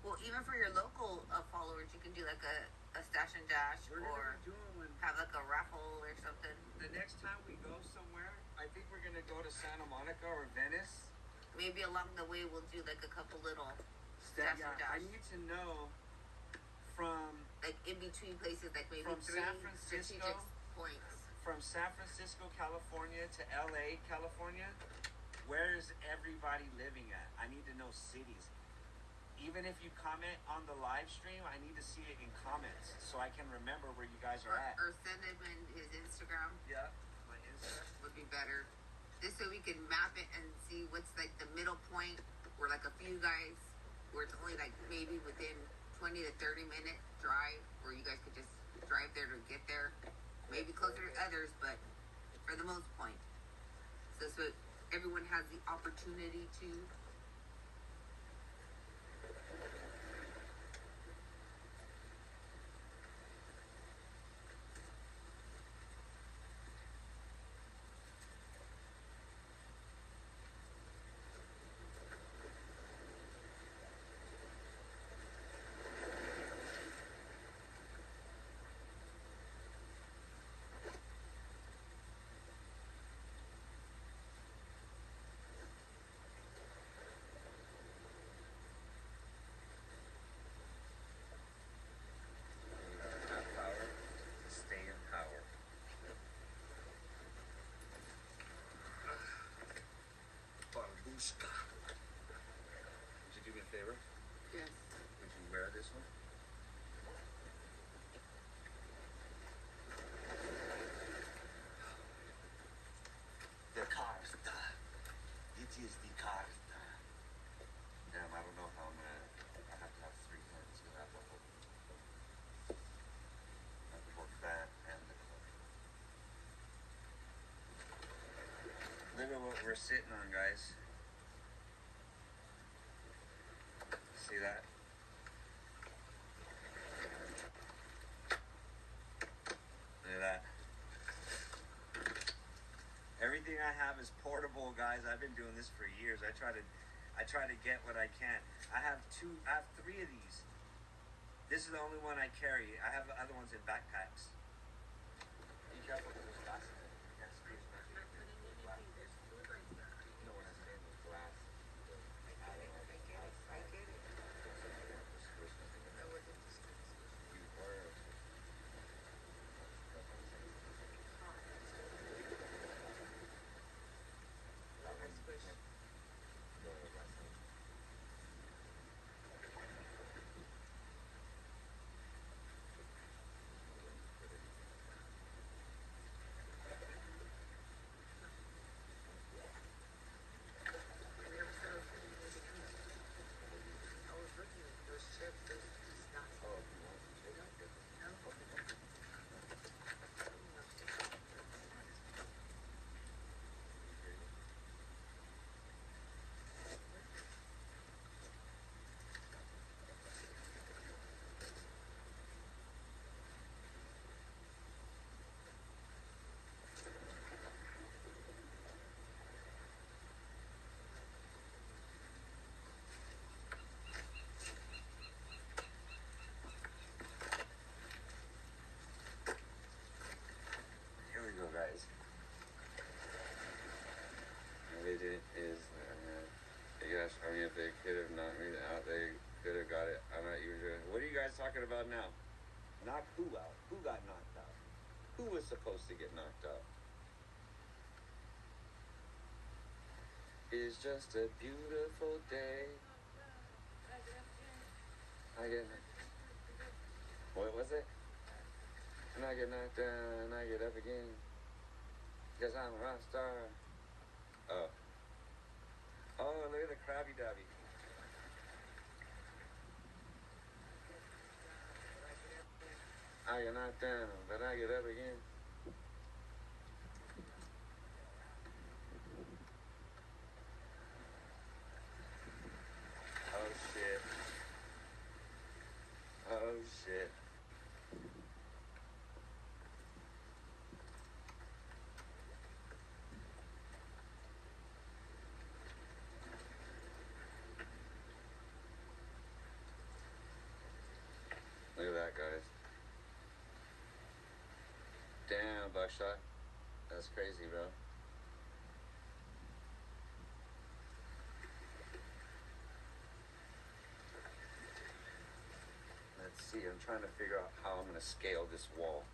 Well, even for your local followers, you can do like a stash and dash We're or gonna be doing one. have like a raffle or something. The next time we go somewhere, I think we're gonna go to Santa Monica or Venice, maybe along the way we'll do like a couple little That, dash and yeah, I dash. need to know from Like in between places, like maybe From 3 San Francisco? strategic points. San Francisco, California to LA, California. Where is everybody living at? I need to know cities. Even if you comment on the live stream, I need to see it in comments so I can remember where you guys are at. Or send him in his Instagram Yeah, my Instagram. would be better. Just so we can map it and see what's like the middle point where like a few guys where it's only like maybe within 20 to 30 minute drive where you guys could just drive there to get there. Maybe closer to others, but for the most point. So everyone has the opportunity to. Have power, stay in power. Babushka. Would you do me a favor? Yes. Would you wear this one? The carta. It is the carta. Damn, I don't know how I'm gonna. I have to have 3 hands. I have to work that and the club. Look at what we're sitting on, guys. See that? Look at that. Everything I have is portable, guys. I've been doing this for years. I try to get what I can. I have 3 of these. This is the only one I carry. I have the other ones in backpacks. Be careful because there's glass in it. You can't squeeze it. You know what I'm saying? There's glass. I get it. You were. Here we go, guys. They did is, gosh, I mean, if they could have knocked me out, they could have got it. I'm not even sure. What are you guys talking about now? Knock who out? Who got knocked out? Who was supposed to get knocked out? It's just a beautiful day. I get. What was it? And I get knocked down, I get up again. Because I'm a rock star. Oh. Oh, look at the Krabby Dabby. I get knocked down, but I get up again. Oh shit. Oh shit. Look at that, guys. Damn, Buckshot. That's crazy, bro. see. I'm trying to figure out how I'm gonna scale this wall.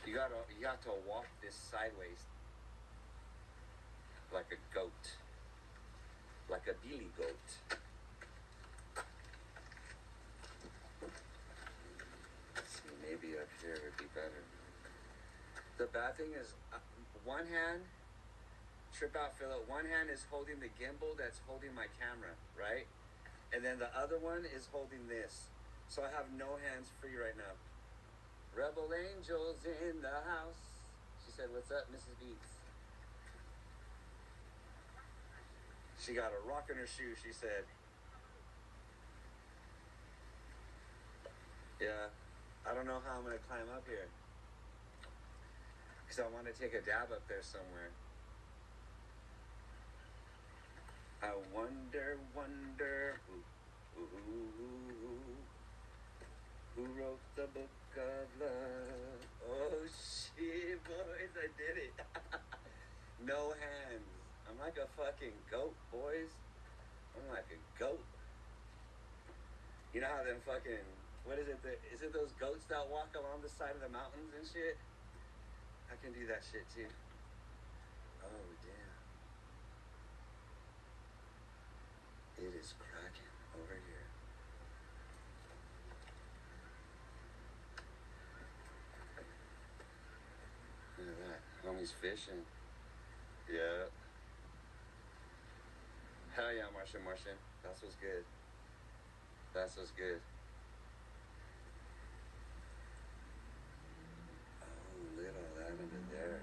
You got to walk this sideways like a goat, like a billy goat. Let's see, maybe up here would be better. The bad thing is, one hand, trip out, Philip. One hand is holding the gimbal that's holding my camera, right? And then the other one is holding this. So I have no hands free right now. Rebel Angels in the house. She said, "What's up, Mrs. Beats?" She got a rock in her shoe, she said. Yeah, I don't know how I'm going to climb up here. Because I want to take a dab up there somewhere. I wonder who wrote the book of love. Oh shit, boys, I did it. No hands. I'm like a fucking goat, boys. I'm like a goat. You know how them fucking, what is it? Is it those goats that walk along the side of the mountains and shit? I can do that shit too. Oh damn. It is cracking over here. Look at that. Homie's fishing. Yeah. Hell yeah, Martian. That's what's good. That's what's good. Oh, look at all that under there.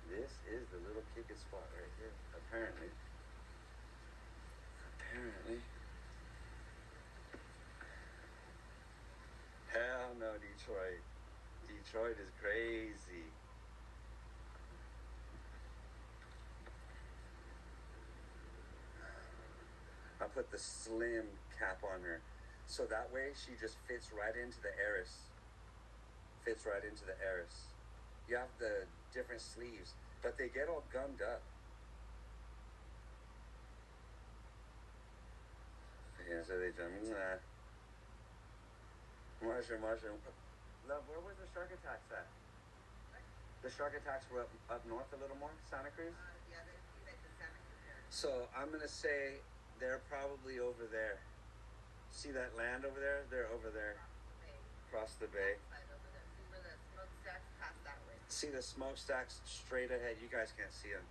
This is the little kicking spot right here, apparently. Hell no, Detroit. Detroit is crazy. I put the slim cap on her. So that way she just fits right into the Eris. Fits right into the Eris. You have the different sleeves, but they get all gummed up. Yeah, so they jump. Nah. Martian. Love, where was the shark attacks at? The shark attacks were up north a little more, Santa Cruz? Yeah, they see like the Santa Cruz area. So I'm gonna say they're probably over there. See that land over there? They're over there. Across the bay. Side over there. See where the smokestacks pass that way. See the smokestacks straight ahead. You guys can't see them.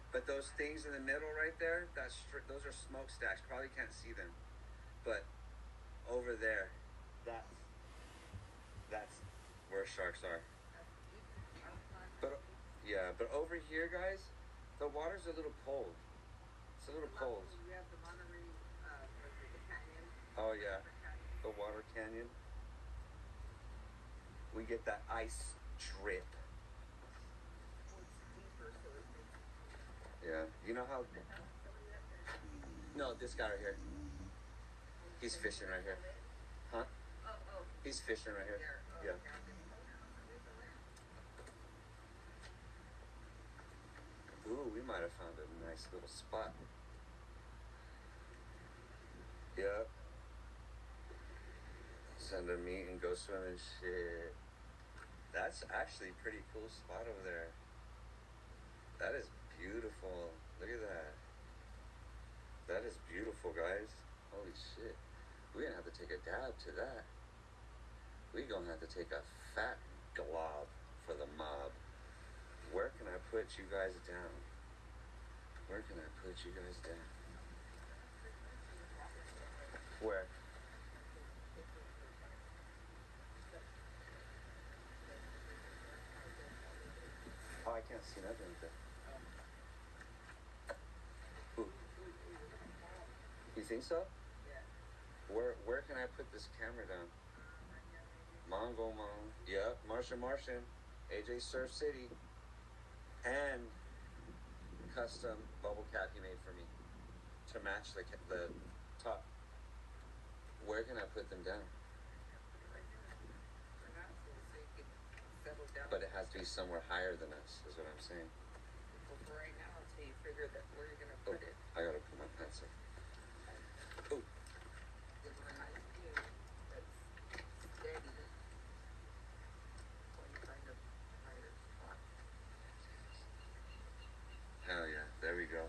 But those things in the middle right there, those are smokestacks. Probably can't see them. But over there, that's where sharks are. But yeah, but over here, guys, the water's a little cold. It's a little cold. We have the Monterey, the canyon. Oh yeah, the water canyon. We get that ice drip. Yeah, you know how? No, this guy right here. He's fishing right here. Huh? Oh. He's fishing right here. Yeah. Ooh, we might have found a nice little spot. Yep. Send a meet and go swimming. Shit. That's actually a pretty cool spot over there. That is beautiful. Look at that. That is beautiful, guys. Holy shit. We're gonna have to take a dab to that. We're gonna have to take a fat glob for the mob. Where can I put you guys down? Where can I put you guys down? Where? Oh, I can't see nothing with that. Who? You think so? Where can I put this camera down? Mongo Mong. Yep, Martian. AJ Surf City. And custom bubble cap he made for me to match the top. Where can I put them down? So you could set level down. But it has to be somewhere higher than us, is what I'm saying. Well, for right now, until you figure that where you're gonna Oh, put it. I gotta put my pants in. Oh, There's a high view that's steady when you find a higher spot. hell yeah. There we go.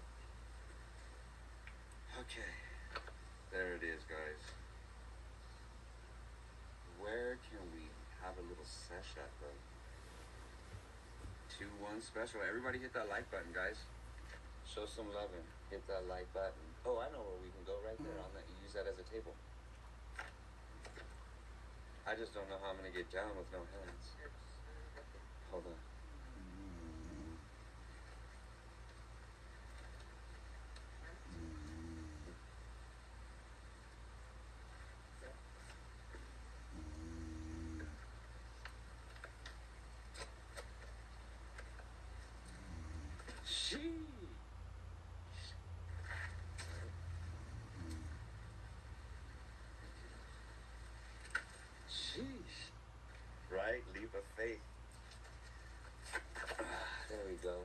Okay. There it is, guys. Where can we have a little sesh at, though? 2-1 special. Everybody hit that like button, guys. Show some loving. Hit that like button. Oh, I know where we can go right there on that. Use that as a table. I just don't know how I'm gonna get down with no hands. Hold on. Sheesh. Right? Leap of faith. There we go.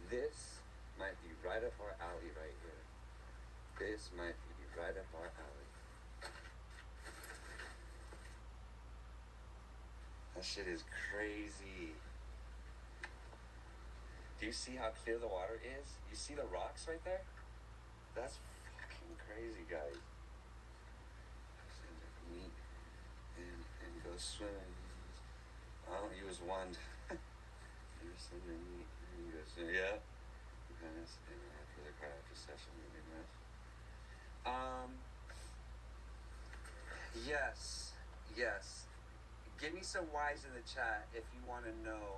This might be right up our alley right here. This might be right up our alley. That shit is crazy. Do you see how clear the water is? You see the rocks right there? That's fucking crazy, guys. Meet and go swimming. I don't use one. You're swimming, meet and go swimming. Yeah. And it's after the crowd after session, really nice. Yes. Yes. Give me some whys in the chat if you want to know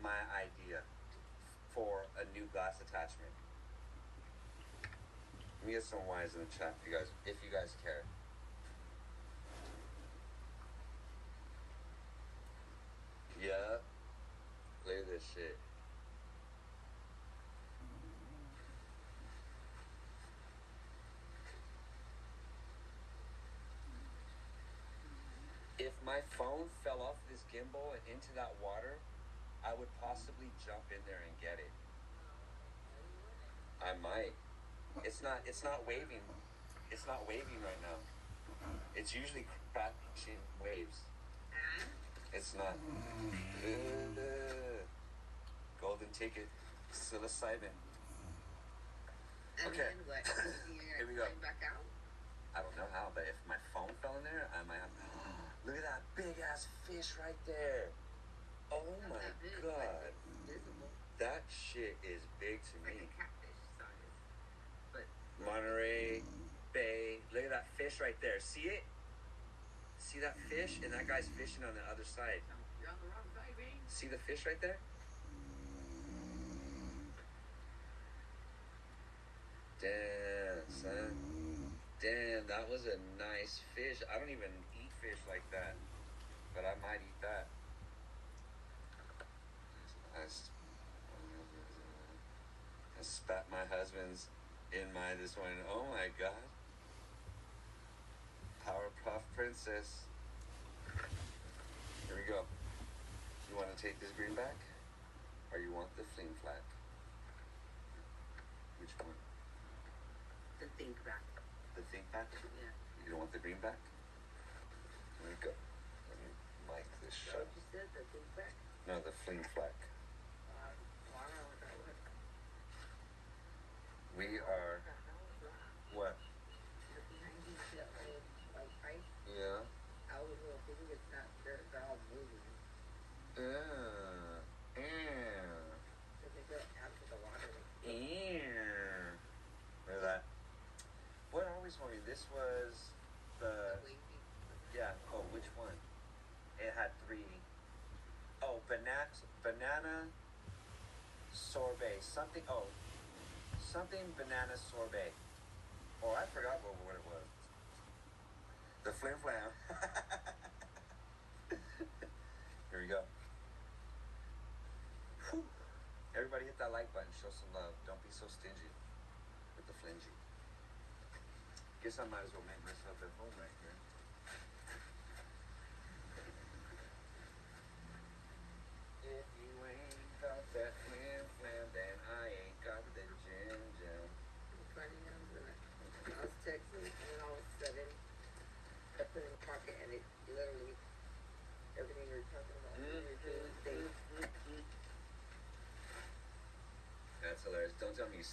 my idea for a new glass attachment. Let me get some whys in the chat, if you guys care. Yeah. Look at this shit. If my phone fell off this gimbal and into that water, I would possibly jump in there and get it. I might. It's not waving. It's not waving right now. It's usually crashing waves. And It's not. Golden ticket. Psilocybin. Okay. then what? Here we go. Climb back out? I don't know how, but if my phone fell in there, I might have. Look at that big ass fish right there. Oh Not my that big, god. but it's visible. That shit is big to It's like me. a catfish size. But Monterey Bay. Look at that fish right there. See it? See that fish? And that guy's fishing on the other side. you're on the wrong side, babe. See the fish right there? Damn, son. Damn, that was a nice fish. I don't even eat fish like that, but I might eat that. I spat my husband's in my this one. Oh my god. Powerpuff Princess. Here we go. You want to take this green back? Or you want the fling flag? Which one? The think back. The think back? Yeah. You don't want the green back? Here we go. Let me mic this Is that shut. what you said? The think back? No, the fling flag. I don't know what that was. We are what? The 90s that old, like, ice. Yeah. I was a little thinking it's not, they're all moving. Yeah. So they go out to the water. Yeah. Look at that. What are we smoking? This was the. Wavy. Yeah. Oh, which one? It had 3. Oh, banana sorbet. Something. Oh, something banana sorbet. Oh, I forgot what it was. The flim flam. Here we go. Whew. Everybody hit that like button. Show some love. Don't be so stingy with the flingy. Guess I might as well make myself at home right here.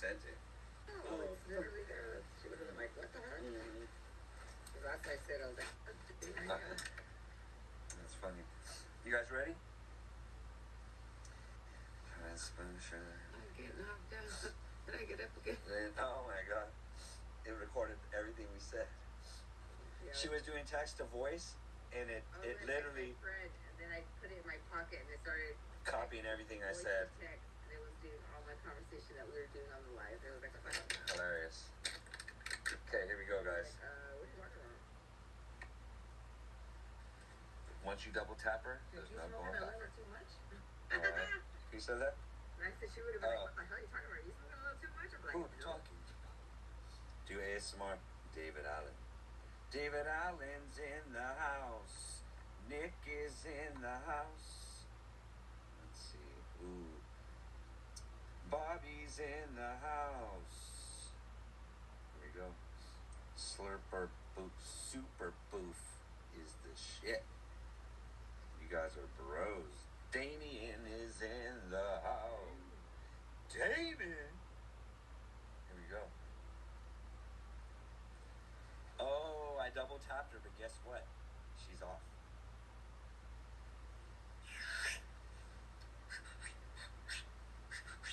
sent it. Oh, it's literally there. She would have been like, what the heck? Because last I said, I was like, That's funny. You guys ready? Spoon sugar. I get knocked down. Then I get up again. Then, oh my god. It recorded everything we said. Yeah. She was doing text to voice, and it literally Friend, and then I put it in my pocket, and it started copying everything I voice said. to text, and it was doing all my conversation that we were doing on the live. It was like, Hilarious. Okay, here we go, guys. what are you talking about? Once you double tap her, Did there's you no smoke going a back. little too much? Alright. You said that? And I said she would have been like, what the hell are you talking about? Are you smoking a little too much? I'm like, Who no. talking? Do ASMR. David Allen. David Allen's in the house. Nick is in the house. Let's see. Ooh. Bobby's in the house. Here we go. Slurper Boof. Super Boof is the shit. You guys are bros. Damien is in the house. Damien! Here we go. Oh, I double tapped her, but guess what? She's off.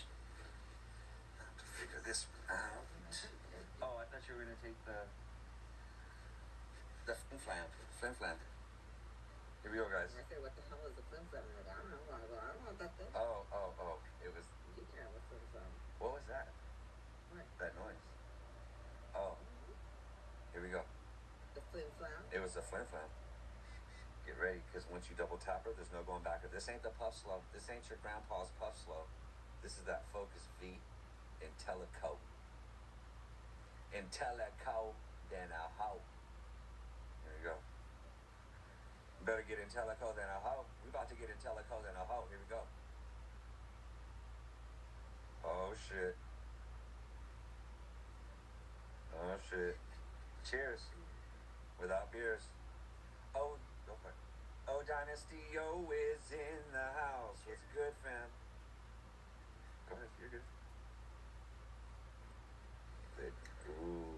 I have to figure this out. Oh, I thought you were gonna take the flim flam. Here we go, guys. And I said, what the hell is a flim flam? Like, I don't know. I go, I don't know what that thing. Oh. It was. You can have a flim flam. What was that? What? That noise. Oh. Here we go. The flim flam? It was a flim flam. Get ready, because once you double tap her, there's no going back. This ain't the puff slow. This ain't your grandpa's puff slow. This is that Focus V Intellico. Intellico than a hoe. Here we go. Better get Intellico than a hoe. We about to get Intellico than a hoe. Here we go. Oh shit. Oh shit. Cheers. Without beers. Oh, go for it. Oh, Dynasty O is in the house. What's good, fam? Go ahead, you're good. Good. Ooh.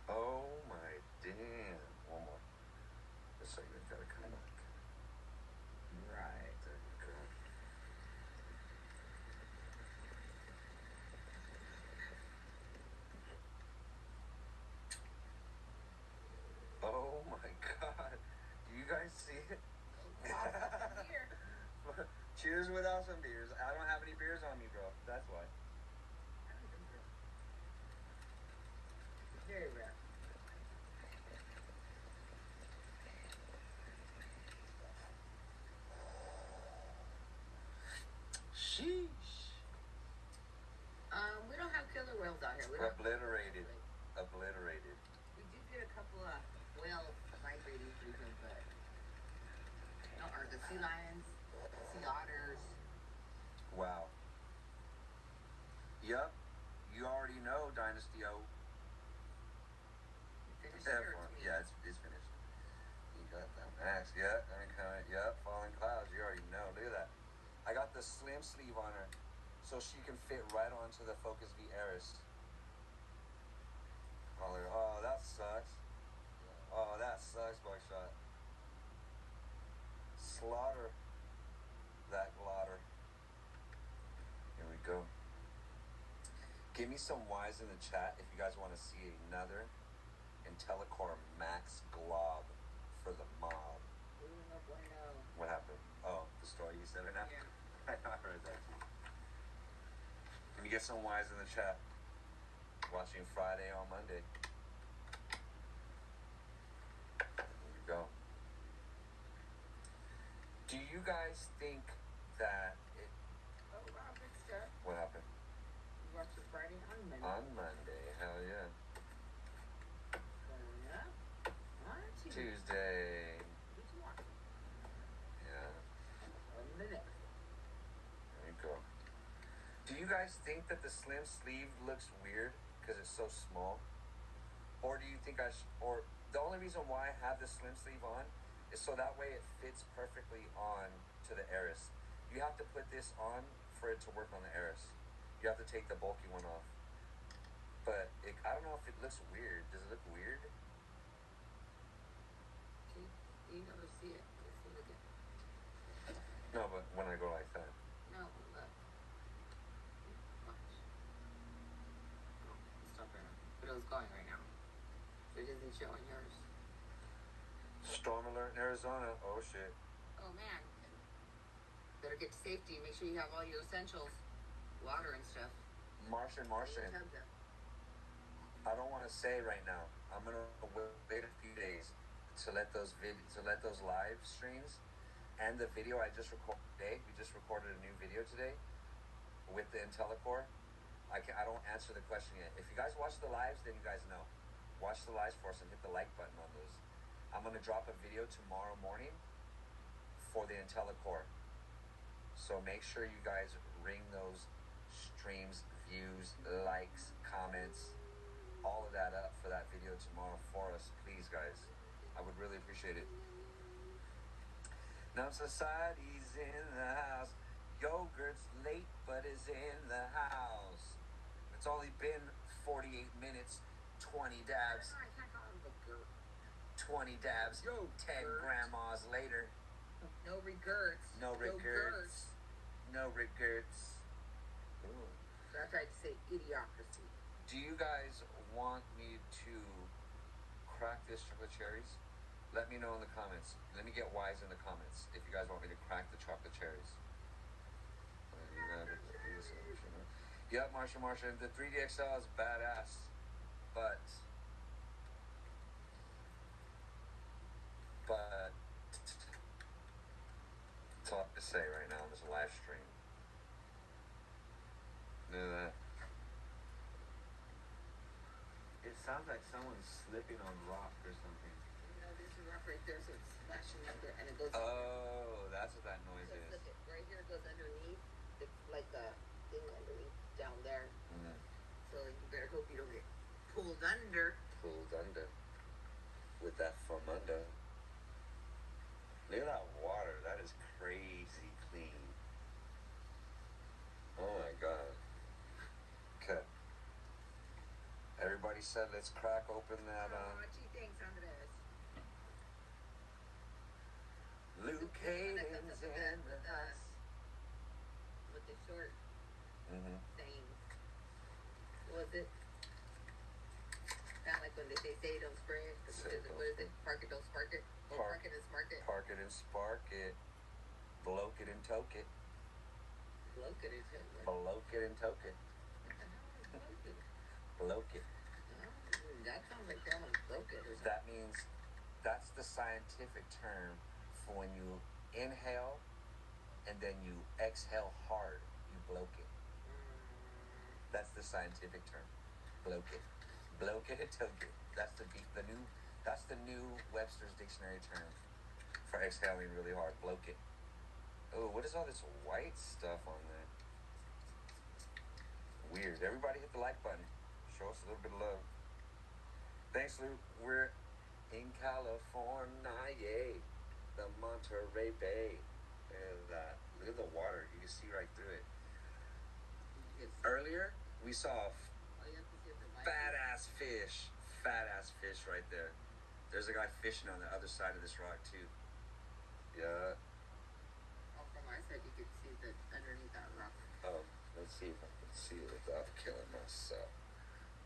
Oh my damn. One more. This segment gotta come back. Right, there you go. Oh my god. Do you guys see it? Here. Cheers without some beers. I don't have any beers on me, bro. That's why. Very rare. Sheesh. We don't have killer whales out here. We don't. Obliterated. Obliterated. We do get a couple of whale migrating through here, but no, or the sea lions, sea otters. Wow. Yup. You already know, Dynasty O. Finished Yeah, here, fun. it's me. Yeah, it's finished. You got that max. Yeah, I mean, kind of, yep, falling clouds. You already know. Look at that. I got the slim sleeve on her so she can fit right onto the Focus V Eris. Oh, that sucks. Oh, that sucks, Buckshot. Slaughter that glotter. Here we go. Give me some Y's in the chat if you guys want to see another IntelliCore Max Glob for the mob. Ooh, no bueno. What happened? Oh, the story you said it now? Yeah. I know, I heard that. Can you get some Y's in the chat? Watching Friday on Monday. Here we go. Do you guys think that it... Oh, wow, good stuff. What happened? You watch the Friday on Monday. On Monday, hell yeah. Going up on Tuesday. What you watch? Yeah, 1 minute. there you go. Do you guys think that the slim sleeve looks weird because it's so small? Or do you think The only reason why I have this slim sleeve on is so that way it fits perfectly on to the Aris. You have to put this on for it to work on the Aris. You have to take the bulky one off. But I don't know if it looks weird. Does it look weird? You never see it. Just look at it. No, but when I go like that. No, look. Watch. Oh, stop it. But it was going right now. So it isn't showing yours. Storm alert in Arizona. Oh shit. Oh man. Better get to safety. Make sure you have all your essentials. Water and stuff. Martian. I don't want to say right now. I'm gonna wait a few days to let those live streams and the video I just recorded today. We just recorded a new video today with the IntelliCore. I don't answer the question yet. If you guys watch the lives, then you guys know. Watch the lives for us and hit the like button on those. I'm gonna drop a video tomorrow morning for the IntelliCore. So make sure you guys ring those streams, views, likes, comments, all of that up for that video tomorrow for us, please, guys. I would really appreciate it. Now society's in the house. Yogurt's late, but is in the house. It's only been 48 minutes, 20 dabs. I can't call him the girl. 20 dabs, 10 grandmas later. No regrets. No regrets. No regrets. Ooh. So I tried to say idiocracy. Do you guys want me to crack this chocolate cherries? Let me know in the comments. Let me get wise in the comments if you guys want me to crack the chocolate cherries. Yep, Marsha. The 3DXL is badass, but it's all I have to say right now on this live stream. Look at that. It sounds like someone's slipping on rock or something. You know, there's a rock right there, so it's splashing under, and it goes. Oh, that's what that noise Look, is. look, right here it goes underneath. It's like a thing underneath down there. Mm-hmm. So you better hope you don't get pulled under. Pulled under. With that Famunda. Look at that water. That is crazy clean. Oh my god. Okay. Everybody said let's crack open that Gee, thanks, Andres. Luke Hayden's in the house. With the short things. What was it? Kind of like when they say don't spray it. What is it? Park it, don't spark it. Or park it and spark it. Park it and spark it. Bloke it and toke it. Bloke it and toke it. Bloke it and toke it. Bloke it. That sounds like that one broke it or something. That means that's the scientific term for when you inhale and then you exhale hard. You bloke it. That's the scientific term. Bloke it. Bloke it and toke it. That's the new Webster's dictionary term for exhaling really hard. Bloke it. Oh, what is all this white stuff on there? Weird. Everybody hit the like button. Show us a little bit of love. Thanks, Luke. We're in California, yay. The Monterey Bay. And look at the water. You can see right through it. Earlier, we saw fat ass fish right there. There's a guy fishing on the other side of this rock too. Yeah. Oh, from my side you could see the underneath that rock. Oh, let's see if I can see it without killing myself.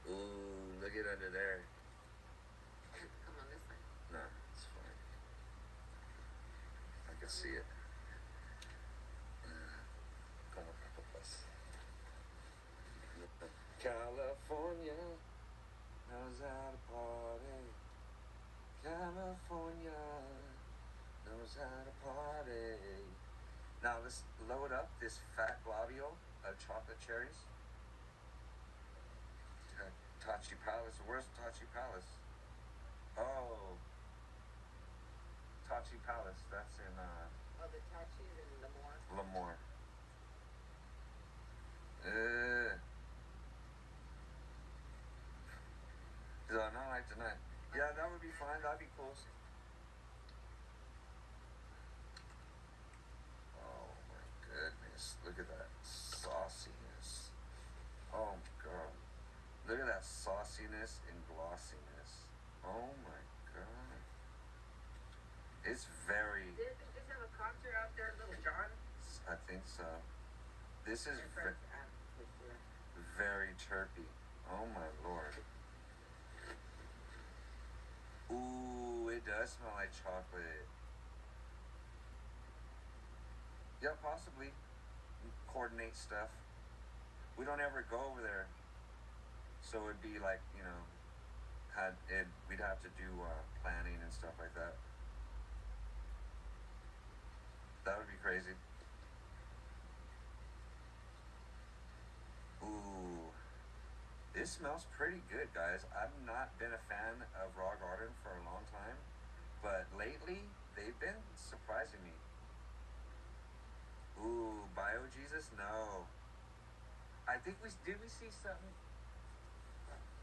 Ooh, look at under there. Come on this side. No, it's fine. I can see it. California knows how to party. California knows how to party. Now let's load up this fat globule of chocolate cherries. Tachi Palace. Where's Tachi Palace? Oh, Tachi Palace. That's in Oh, the Tachi's in Lemoore. Lemoore. So not like tonight. Yeah, that would be fine. That'd be cool. Oh my goodness. Look at that sauciness. Oh my god. Look at that sauciness and glossiness. Oh my god. It's very... Did they just have a concert out there, Little John? I think so. This is My friends asked me to. very chirpy. Oh my lord. Ooh, it does smell like chocolate. Yeah, possibly. Coordinate stuff. We don't ever go over there. So it'd be like, you know, we'd have to do planning and stuff like that. That would be crazy. Ooh. This smells pretty good, guys. I've not been a fan of Raw Garden for a long time, but lately they've been surprising me. Ooh, Bio Jesus? No. I think we see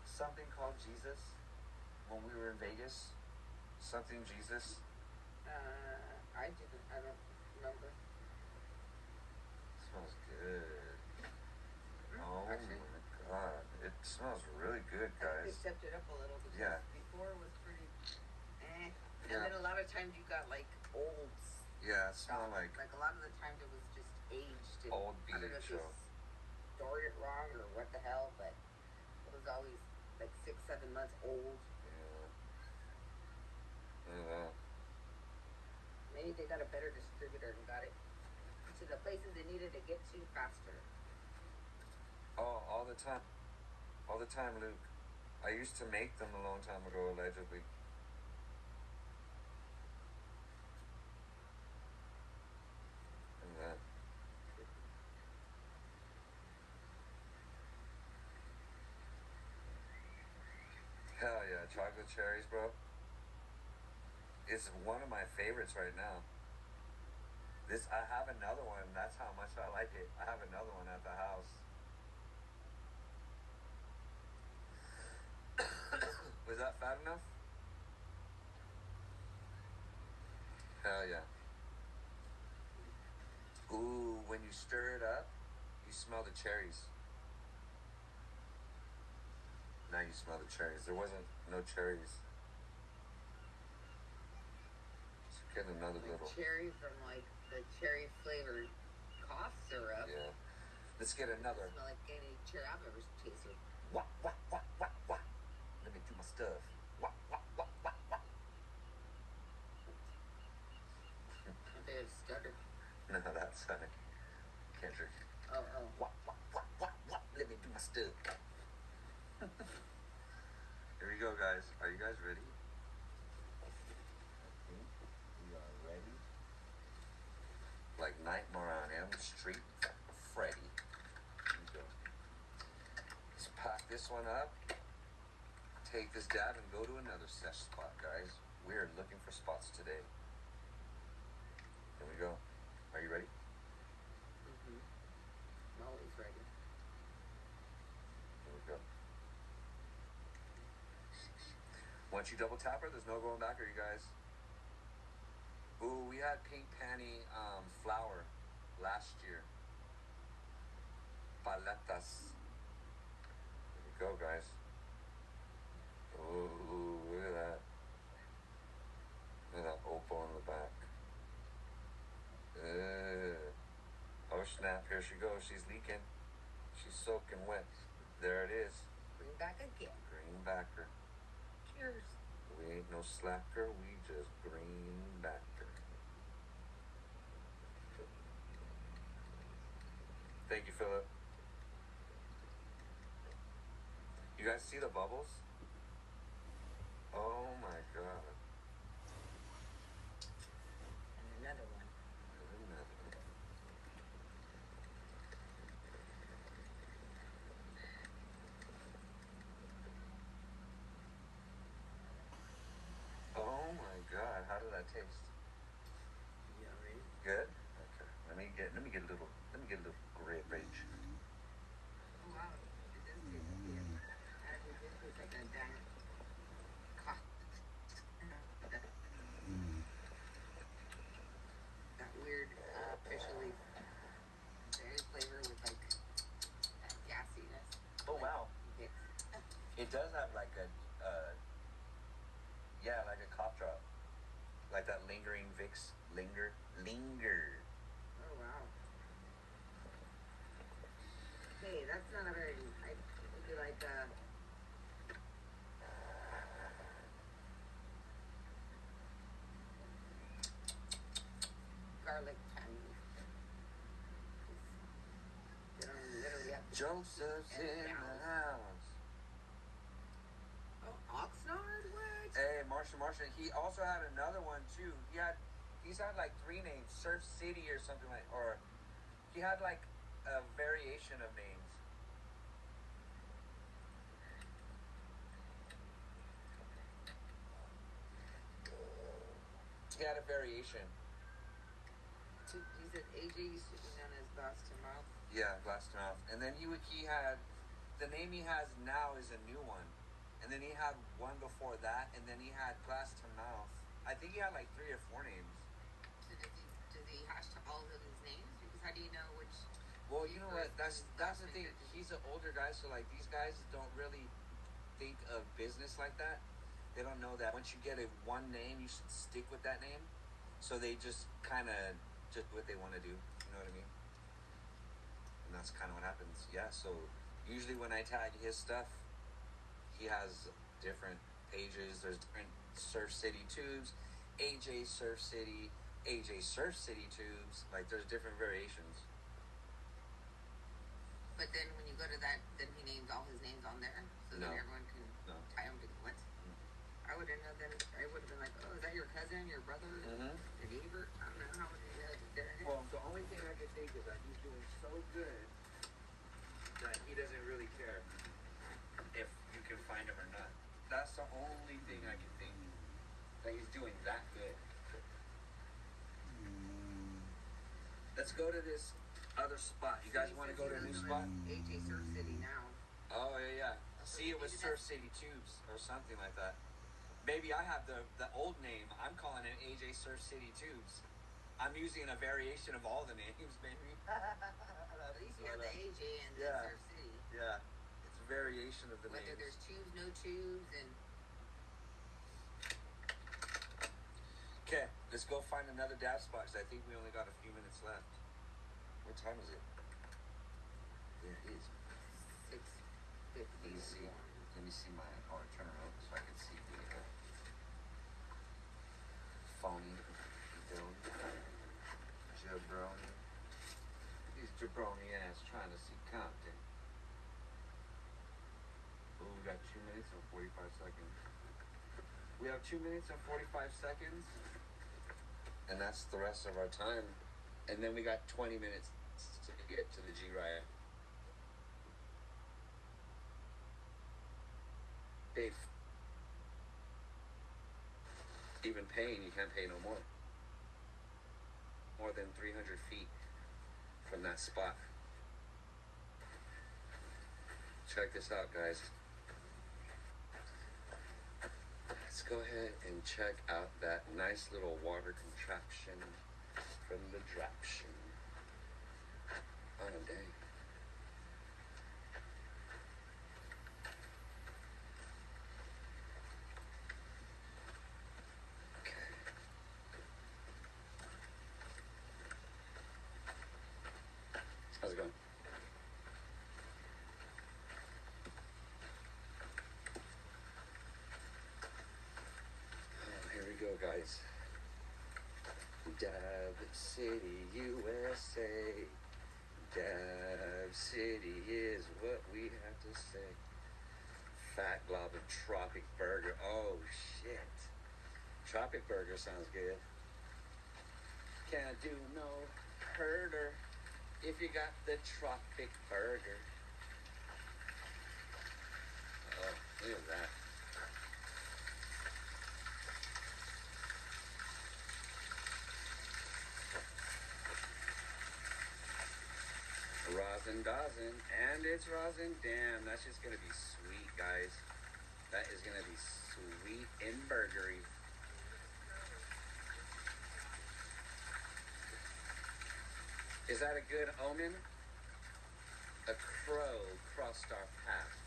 something called Jesus when we were in Vegas. Something Jesus. I didn't. I don't remember. Smells good. Oh Actually, my god. It smells really good, I think guys. they stepped it up a little because Yeah. before it was pretty eh. And Yeah. then a lot of times you got like old Yeah, it stuff. smelled like a lot of the times it was just aged and old I don't know if beach. they stored it wrong or what the hell, but it was always like 6-7 months old. Yeah. Look at that. Maybe they got a better distributor and got it to the places they needed to get to faster. Oh, all the time. All the time, Luke. I used to make them a long time ago, allegedly. Look at that. Hell yeah, chocolate cherries, bro. It's one of my favorites right now. I have another one. That's how much I like it. I have another one at the house. Was that fat enough? Hell yeah. Ooh, when you stir it up, you smell the cherries. Now you smell the cherries. There wasn't no cherries. Let's get another Like little. cherry from like the cherry flavored cough syrup. Yeah. Let's get another. Doesn't smell like any cherry I've ever tasted. Wah, wah, wah, wah, wah. Let me do my stuff. Wah, wah, wah, wah, wah. I think it's stuttered. No, that's Kendrick. Oh. Wah, wah, wah, wah, wah. Let me do my stuff. Here we go, guys. Are you guys ready? I think we are ready. Like Nightmare on Elm Street, Freddy. Here we go. Let's pack this one up. Take this dab and go to another sesh spot, guys. We are looking for spots today. Here we go. Are you ready? Mm-hmm. I'm always ready. Here we go. Once you double tap her, there's no going back, you guys. Ooh, we had pink panty flour last year. Paletas. Here we go, guys. Ooh, look at that. Look at that opal in the back. Oh snap, here she goes. She's leaking. She's soaking wet. There it is. Bring back again. Greenbacker. Cheers. We ain't no slacker, we just greenbacker. Thank you, Philip. You guys see the bubbles? Oh my god. And another one. Oh my god, how did that taste? Yummy. Good? Okay. Let me get a little grape rage. Oh, wow. It does taste good. Actually, this tastes like a diet coffee. Linger. Oh wow. Hey, that's not a very. I would be like garlic patty. They don't literally have to. Joseph's in the house. Oh, Oxnard? What? Hey, Martian. He also had another one too. He's had like 3 names, Surf City or something like, or he had like a variation of names. He had a variation. You said AJ used to be known as Glass to Mouth. Yeah, Glass to Mouth. And then he had the name he has now is a new one. And then he had one before that, and then he had Glass to Mouth. I think he had like 3 or 4 names. So does he hash to all of his names? Because how do you know which? Well, you know what? That's the thing. He's an older guy, so like these guys don't really think of business like that. They don't know that once you get one name, you should stick with that name. So they just kind of just what they want to do. You know what I mean? And that's kind of what happens. Yeah. So usually when I tag his stuff, he has different pages. There's different Surf City tubes, AJ Surf City, AJ Surf City tubes. Like there's different variations. But then when you go to that, then he names all his names on there, so then everyone can tie them to what? I would have known then. I would have been like, oh, is that your cousin, your brother, your neighbor? I don't know how would you know that. Well, the only thing I can think is that he's doing so good that he doesn't really care if you can find him or not. That's the only thing I can think, that he's doing that good. Let's go to this other spot. You guys want to go to a new spot? AJ Surf City now. Oh, yeah. See, it was Surf City Tubes or something like that. Maybe I have the old name. I'm calling it AJ Surf City Tubes. I'm using a variation of all the names, maybe. At least you have the AJ and the Surf City. Yeah. It's a variation of the names. Whether there's tubes, no tubes, and... Okay, let's go find another dab spot, because I think we only got a few minutes left. What time is it? There it is. 6:50. Let me see my turn around so I can see the phony build. Jabroni. These jabroni ass trying to see Compton. Oh, we got 2 minutes and 45 seconds. We have 2 minutes and 45 seconds. And that's the rest of our time. And then we got 20 minutes to get to the G-Riot. Dave, even paying, you can't pay no more. More than 300 feet from that spot. Check this out, guys. Let's go ahead and check out that nice little water contraption from the Draption. Oh, dang. How's it going? Oh, here we go, guys. Dab City, USA. Dab City is what we have to say. Fat Glob and Tropic Burger. Oh, shit. Tropic Burger sounds good. Can't do no herder if you got the Tropic Burger. Oh, look at that. Rosin Dosin, and it's rosin. Damn, that's just gonna be sweet, guys. That is gonna be sweet and burgery. Is that a good omen? A crow crossed our path.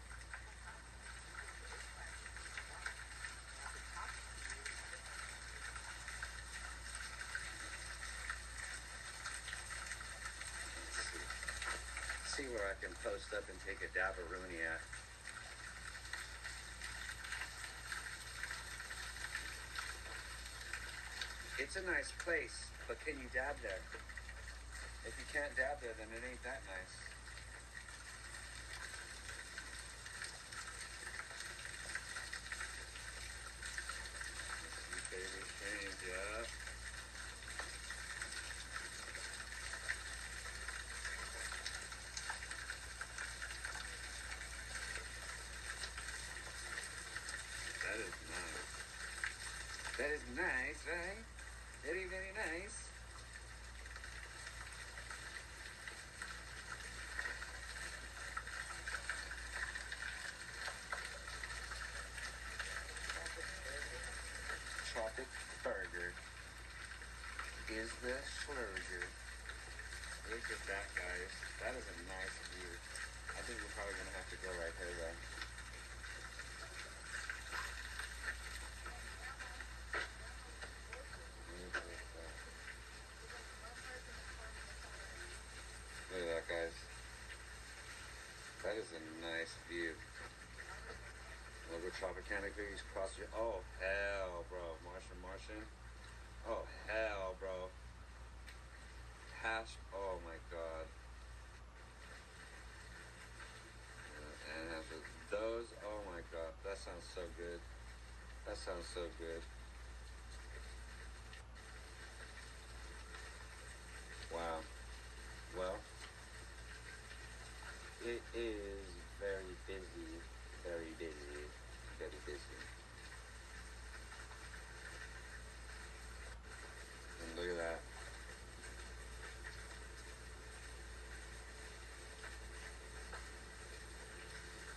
see where I can post up and take a dabber Rooney at. It's a nice place, but can you dab there? If you can't dab there, then it ain't that nice. Favorite change, yeah. That is nice. That is nice, right? Very, very nice. Tropic burger is the slurger. Look at that, guys. That is a nice view. I think we're probably gonna have to go right here, though. Look at that, guys. That is a nice view. Look at Tropicana Views across your. Oh, hell, bro. Martian. Oh, hell, bro. Hash. Oh, my God. And after those. Oh, my God. That sounds so good. That sounds so good. Wow. Well, it is very busy. Very busy. Very busy. And look at that.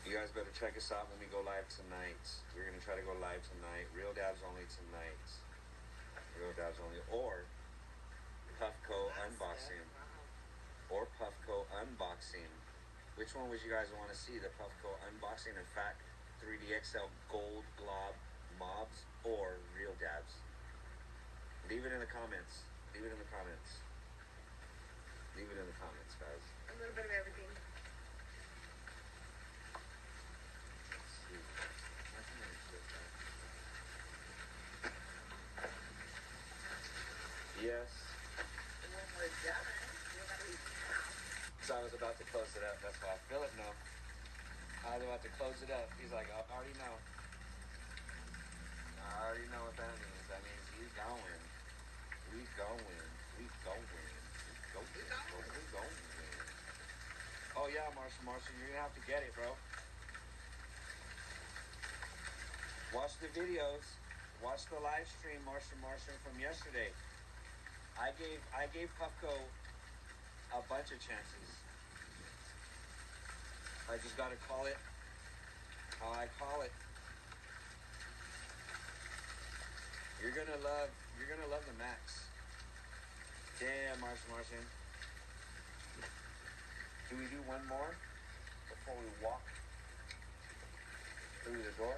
You guys better check us out when we go live tonight. We're going to try to go live tonight. Real dabs only tonight. Real dabs only. Or Puffco unboxing. Or Puffco unboxing. Which one would you guys want to see? The Puffco unboxing and Fat 3DXL Gold Glob Mobs or Real Dabs? Leave it in the comments. Leave it in the comments. Leave it in the comments, guys. A little bit of everything. Let's see. I can really flip that. Yes. When we're done, we're gonna be So I was about to close it up. That's why. Philip, no. I was about to close it up. He's like, I already know. I already know what that means. That means he's going. We going. We going. We going. We going. Oh yeah, Marshall, you're gonna have to get it, bro. Watch the videos. Watch the live stream, Marshall, from yesterday. I gave Puffco a bunch of chances. I just gotta call it how I call it. You're gonna love the Max. Damn, Martian. Do we do one more before we walk through the door?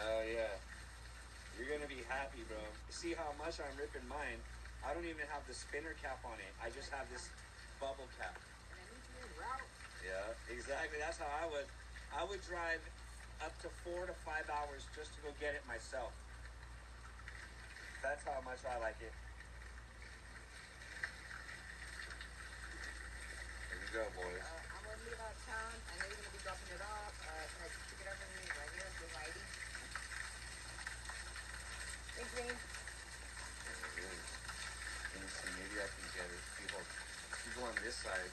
Oh yeah, you're gonna be happy, bro. See how much I'm ripping mine? I don't even have the spinner cap on it. I just have this bubble cap. Yeah, exactly. That's how I would. I would drive up to 4 to 5 hours just to go get it myself. That's how much I like it. Here we go, boys. I'm gonna leave out of town. I know you're gonna be dropping it off. Can I just pick it up from you right here? Your ID. Thanks, Wayne. Let me see. Maybe I can get it. If you go on this side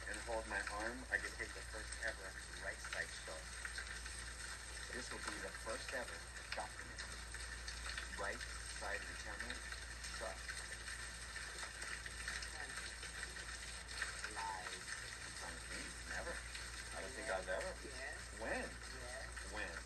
and hold my arm, I can take the first ever right side shot. This will be the first ever documented right side of the camera shot. Live. Never. I don't think I've ever. Yes. When? Yes. When?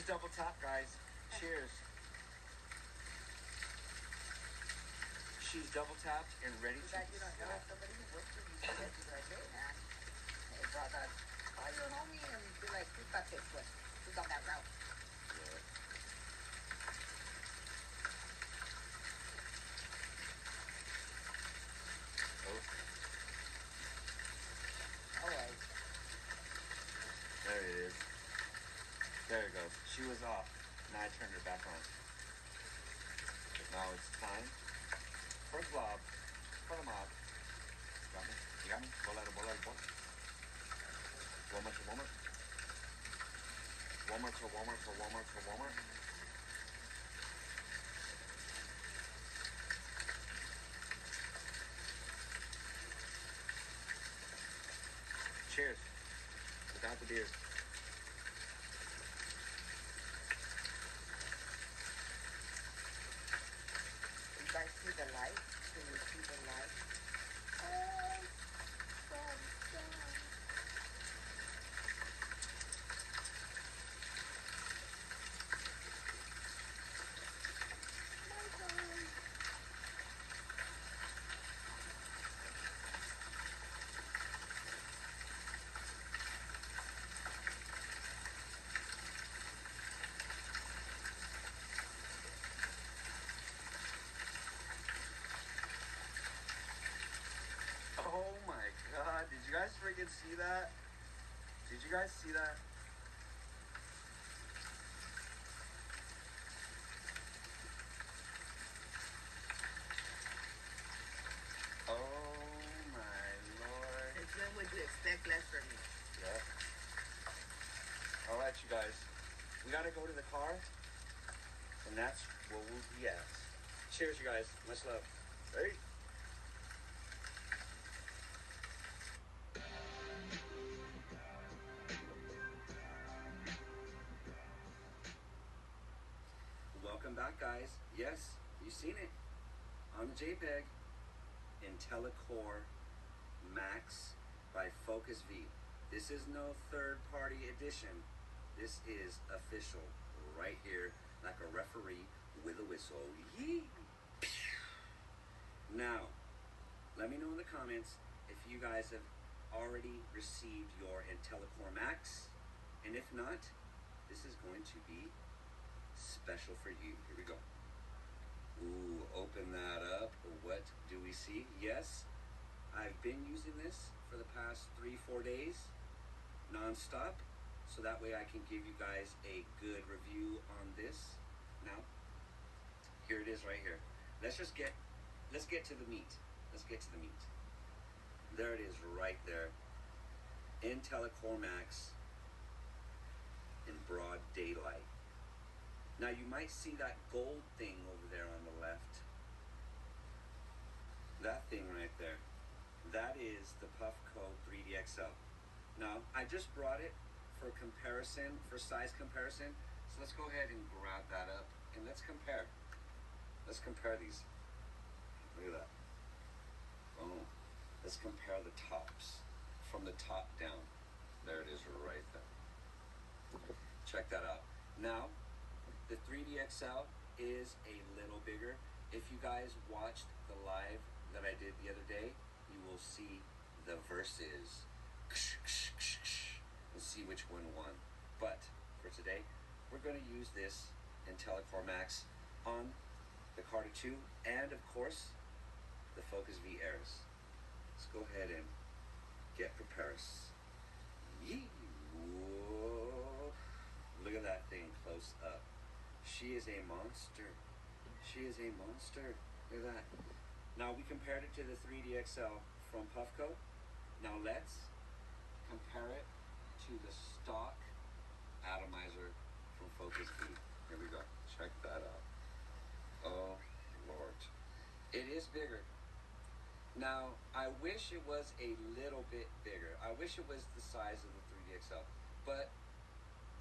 double tapped, guys. Cheers. She's double tapped and ready to. That you don't know somebody who works for you, so you're like, hey man, hey brother, call your homie and be like, who's got this one? Who's on that route? Yeah. Oh, Alright. there it is. There it goes. She was off. Now I turned her back on. Now it's time for glob. For the mob. Got me? You got me? One more. One more. Cheers. Without the beer. You guys see the light? Can you see the light? Oh my god, did you guys freaking see that? Did you guys see that? Oh my lord. Since when would you expect less from me? Yeah. Alright, you guys. We gotta go to the car. And that's what we'll be at. Cheers, you guys. Much love. Hey. Welcome back, guys. Yes, you've seen it on the JPEG. IntelliCore Max by Focus V. This is no third-party edition. This is official right here, like a referee with a whistle. Yee! Now, let me know in the comments if you guys have already received your IntelliCore Max, and if not, this is going to be special for you. Here we go. Ooh, open that up. What do we see? Yes, I've been using this for the past 3-4 days, non-stop, so that way I can give you guys a good review on this. Now, here it is right here. Let's get to the meat. Let's get to the meat. There it is right there. IntelliCore Max in broad daylight. Now you might see that gold thing over there on the left. That thing right there. That is the Puffco 3D XL. Now, I just brought it for comparison, for size comparison. So let's go ahead and grab that up and let's compare. Let's compare these. Look at that. Oh, let's compare the tops from the top down. There it is right there. Check that out. Now, the 3D XL is a little bigger. If you guys watched the live that I did the other day, you will see the verses and see which one won. But for today, we're going to use this IntelliCore Max on the Carter 2 and, of course, the Focus V Airs. Let's go ahead and get prepared. Yee! Whoa. Look at that thing close up. She is a monster. She is a monster. Look at that. Now we compared it to the 3D XL from Puffco. Now let's compare it to the stock atomizer from Focus V. Here we go. Check that out. Oh Lord. It is bigger. Now I wish it was a little bit bigger. I wish it was the size of the 3D XL. But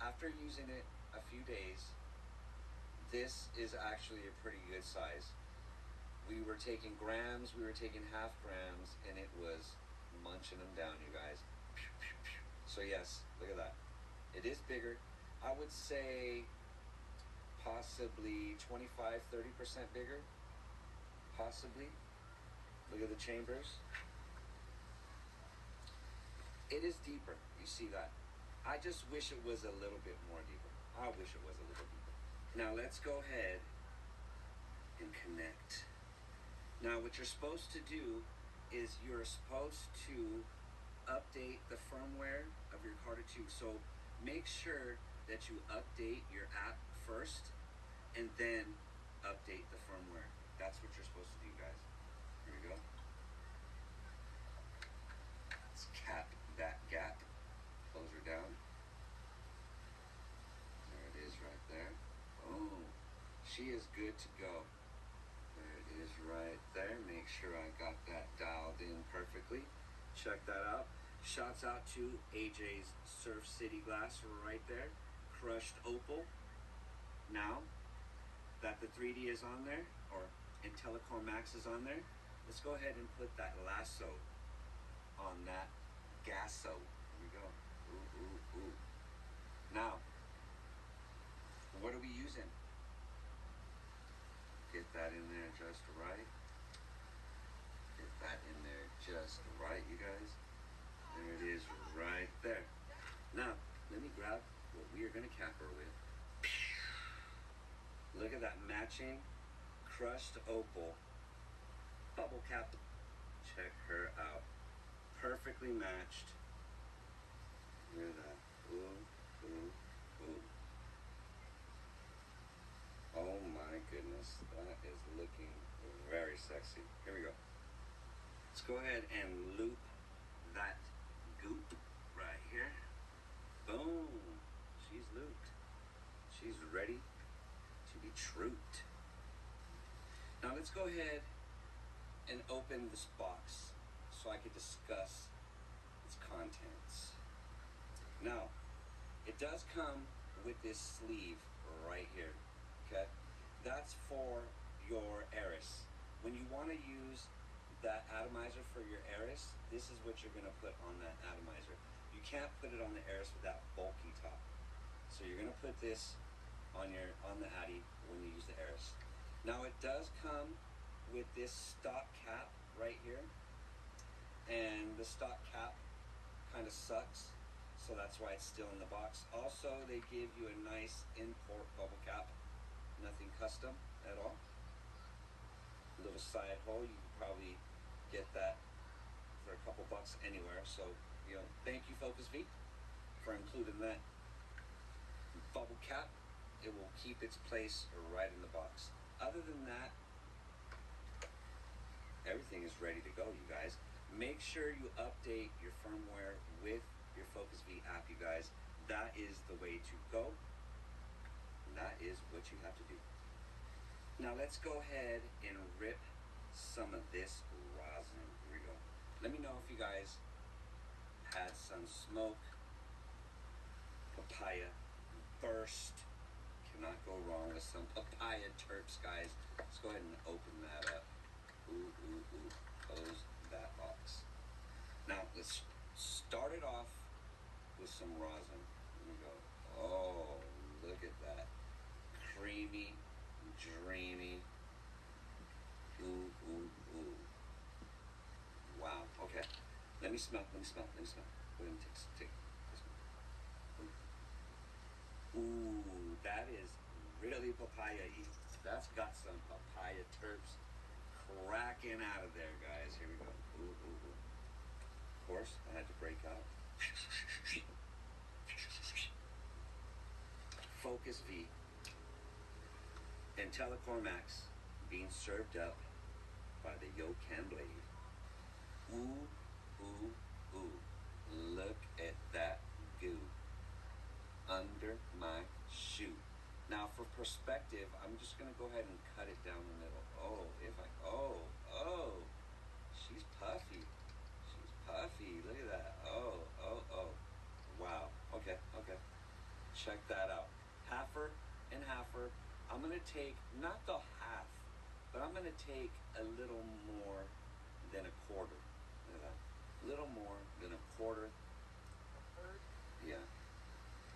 after using it a few days, this is actually a pretty good size. We were taking grams, we were taking half grams, and it was munching them down, you guys. So yes, look at that. It is bigger. I would say possibly 25, 30% bigger, possibly. Look at the chambers. It is deeper, you see that. I just wish it was a little bit more deeper. I wish it was a little deeper. Now let's go ahead and connect. Now what you're supposed to do is you're supposed to update the firmware of your Carter 2. So make sure that you update your app first and then update the firmware. That's what you're supposed to do, guys. Here we go. Let's cap that gap. Close her down. There it is right there. Oh, she is good to go. There it is right there. Make sure I got that dialed in perfectly. Check that out. Shouts out to AJ's Surf City glass right there. Crushed opal. Now that the 3D is on there, or IntelliCore Max is on there, let's go ahead and put that lasso on that gasso. Here we go. Ooh, ooh, ooh. Now, what are we using? Get that in there just right. Get that in there just right, you guys. There it is right there. Now, let me grab what we are going to cap her with. Look at that matching crushed opal bubble cap. Check her out. Perfectly matched. Look at that. Ooh, ooh, ooh. Oh my goodness. That is looking very sexy. Here we go. Let's go ahead and loop that goop right here. Boom. She's looped. She's ready to be trooped. Now let's go ahead and open this box so I can discuss its contents. Now, it does come with this sleeve right here, okay? That's for your Eris. When you want to use that atomizer for your Eris, this is what you're going to put on that atomizer. You can't put it on the Eris with that bulky top. So you're going to put this on the Addy when you use the Eris. Now it does come with this stock cap right here, and the stock cap kind of sucks, so that's why it's still in the box. Also, they give you a nice import bubble cap, nothing custom at all. A little side hole, you can probably get that for a couple bucks anywhere. So, you know, thank you Focus V for including that bubble cap. It will keep its place right in the box. Other than that, everything is ready to go, you guys. Make sure you update your firmware with your Focus V app, you guys. That is the way to go. That is what you have to do. Now let's go ahead and rip some of this rosin. Here we go. Let me know if you guys had some smoke, papaya burst. Cannot go wrong with some papaya terps, guys. Let's go ahead and open that up. Ooh, ooh, ooh. Close that box. Now, let's start it off with some rosin. Here we go. Oh, look at that. Creamy, dreamy. Ooh, ooh, ooh. Wow. Okay. Let me smell. Go ahead and take this one. Ooh, that is really papaya-y. That's got some papaya terps cracking out of there, guys. Here we go. Ooh, ooh, ooh. Of course, I had to break out. Focus V. IntelliCore Max being served up by the Yocan blade. Ooh, ooh, ooh. Look at that goo under my shoe. Now for perspective, I'm just gonna go ahead and cut it down the middle. Oh, she's puffy. She's puffy, look at that. Oh. Wow, okay. Check that out. Halfer and halfer. I'm gonna take, not the half, but I'm gonna take a little more than a quarter. Look at that. Little more than a quarter. A third? Yeah.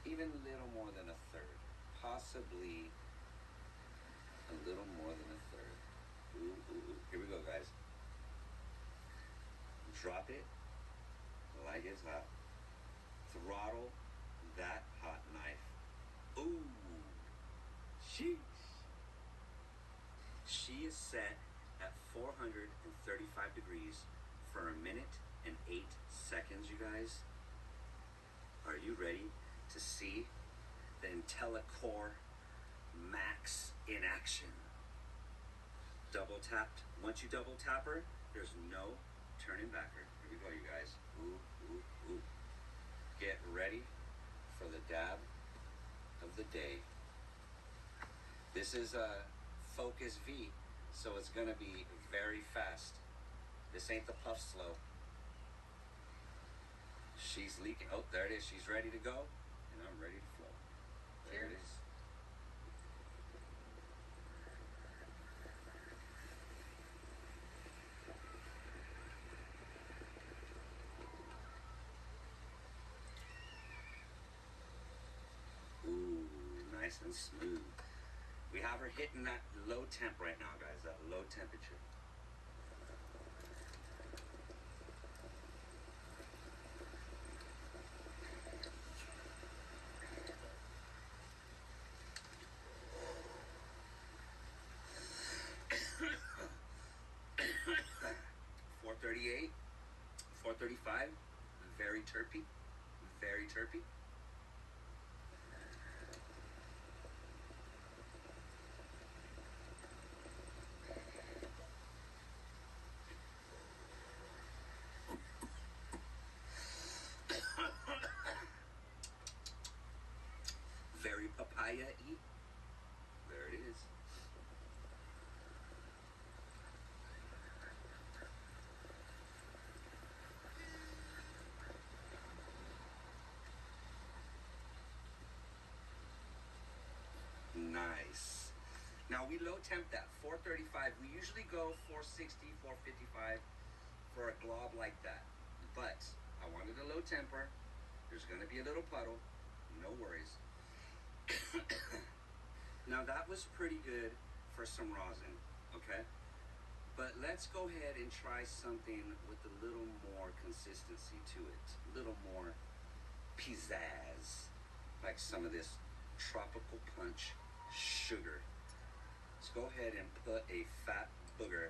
Even a little more than a third. Possibly A little more than a third. Ooh, ooh, ooh. Here we go, guys. Drop it like it's hot. Throttle that hot knife. Ooh. Sheesh. She is set at 435 degrees for 1 minute and 8 seconds, you guys. Are you ready to see the IntelliCore Max in action? Double tapped. Once you double tap her, there's no turning back her. Here we go, you guys. Ooh, ooh, ooh. Get ready for the dab of the day. This is a Focus V, so it's gonna be very fast. This ain't the puff slow. She's leaking. Oh, there it is. She's ready to go, and I'm ready to flow. There it is. Ooh, nice and smooth. We have her hitting that low temp right now, guys, that low temperature. .438, 435, very terpy, very terpy. Very papaya-y. There it is. Nice. Now we low temp that 435. We usually go 460, 455 for a glob like that. But I wanted a low temper. There's gonna be a little puddle. No worries. Now that was pretty good for some rosin, okay? But let's go ahead and try something with a little more consistency to it. A little more pizzazz. Like some of this tropical punch sugar. Let's go ahead and put a fat booger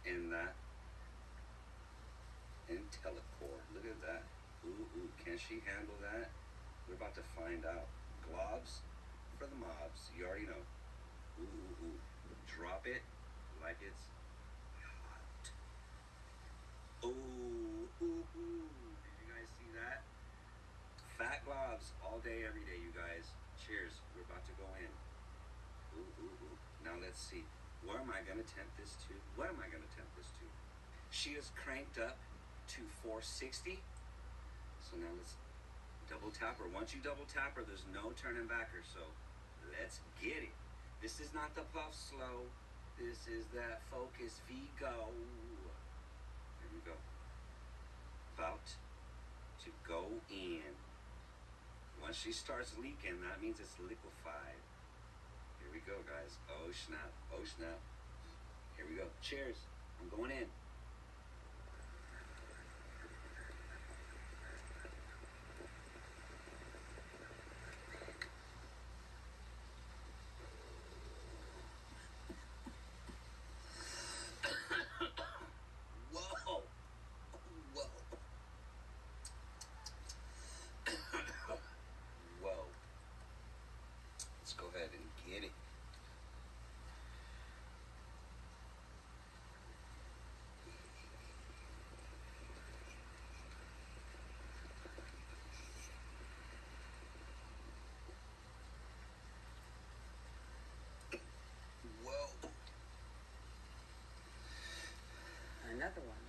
in that IntelliCore. Look at that. Ooh, ooh, can she handle that? We're about to find out. Globs for the mobs. You already know. Ooh, ooh, ooh. Drop it like it's hot. Ooh, ooh, ooh. Did you guys see that? Fat globs all day, every day, you guys. Cheers. We're about to go in. Ooh, ooh, ooh. Now let's see. Where am I going to temp this to? What am I going to temp this to? She is cranked up to 460. So now let's double tap her. Once you double tap her, there's no turning back her. So let's get it. This is not the puff slow. This is that Focus V go. Here we go. About to go in. Once she starts leaking, that means it's liquefied. Here we go, guys. Oh, snap. Oh, snap. Here we go. Cheers. I'm going in. Whoa. Whoa. Whoa. Let's go ahead and get it. Whoa. Another one.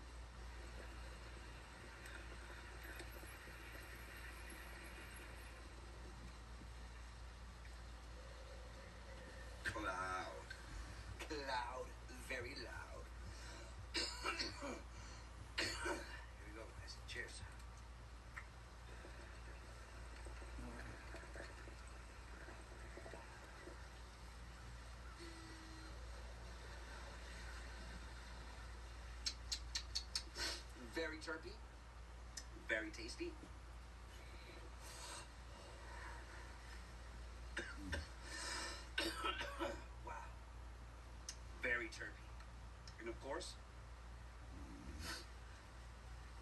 Loud, very loud. Here we go, guys. Cheers. terpy, very tasty. Wow. Very terpy. And of course,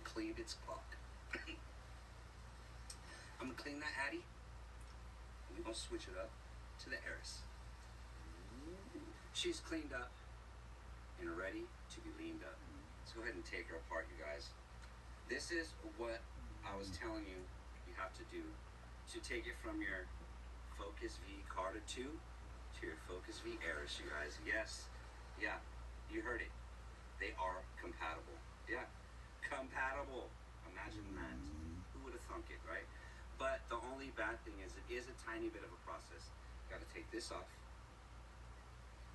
cleaned its clock. I'm gonna clean that Addy. And we're gonna switch it up to the Eris. She's cleaned up and ready to be leaned up. Let's go ahead and take her apart, you guys. This is what I was telling you you have to do to take it from your Focus V Carter 2 to your Focus V Eris, you guys. Yes, yeah, you heard it. They are compatible. Yeah, compatible. Imagine that. Who would have thunk it, right? But the only bad thing is it is a tiny bit of a process. Got to take this off.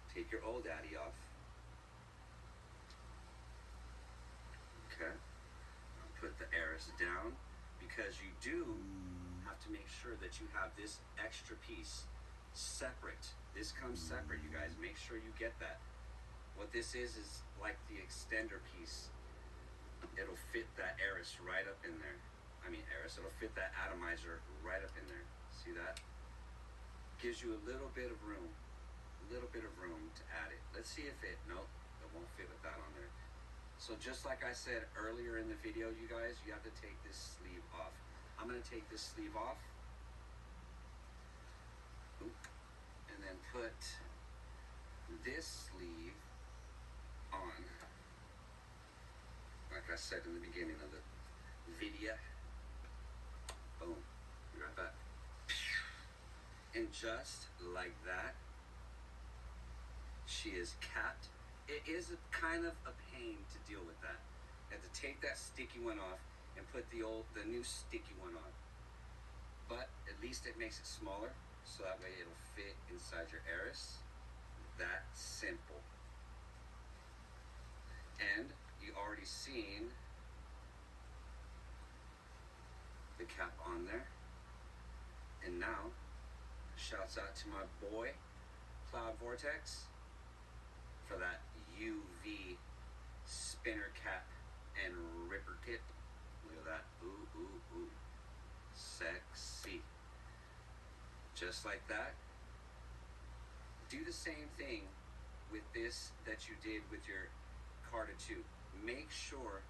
Take your old Addy off. Okay. Put the Eris down, because you do have to make sure that you have this extra piece separate. This comes separate, you guys. Make sure you get that. What this is like the extender piece. It'll fit that Eris right up in there. I mean Eris, it'll fit that atomizer right up in there. See that? Gives you a little bit of room. A little bit of room to add it. Let's see if it, nope, it won't fit with that on there. So just like I said earlier in the video, you guys, you have to take this sleeve off. I'm gonna take this sleeve off. Oop. And then put this sleeve on. Like I said in the beginning of the video. Boom. Be right back. And just like that, she is capped. It is a kind of a pain to deal with that. You have to take that sticky one off and put the new sticky one on. But at least it makes it smaller, so that way it'll fit inside your Eris. That simple. And you already seen the cap on there. And now, shouts out to my boy, Cloud Vortex, for that UV spinner cap and ripper tip. Look at that. Ooh, ooh, ooh. Sexy. Just like that. Do the same thing with this that you did with your Carter 2. Make sure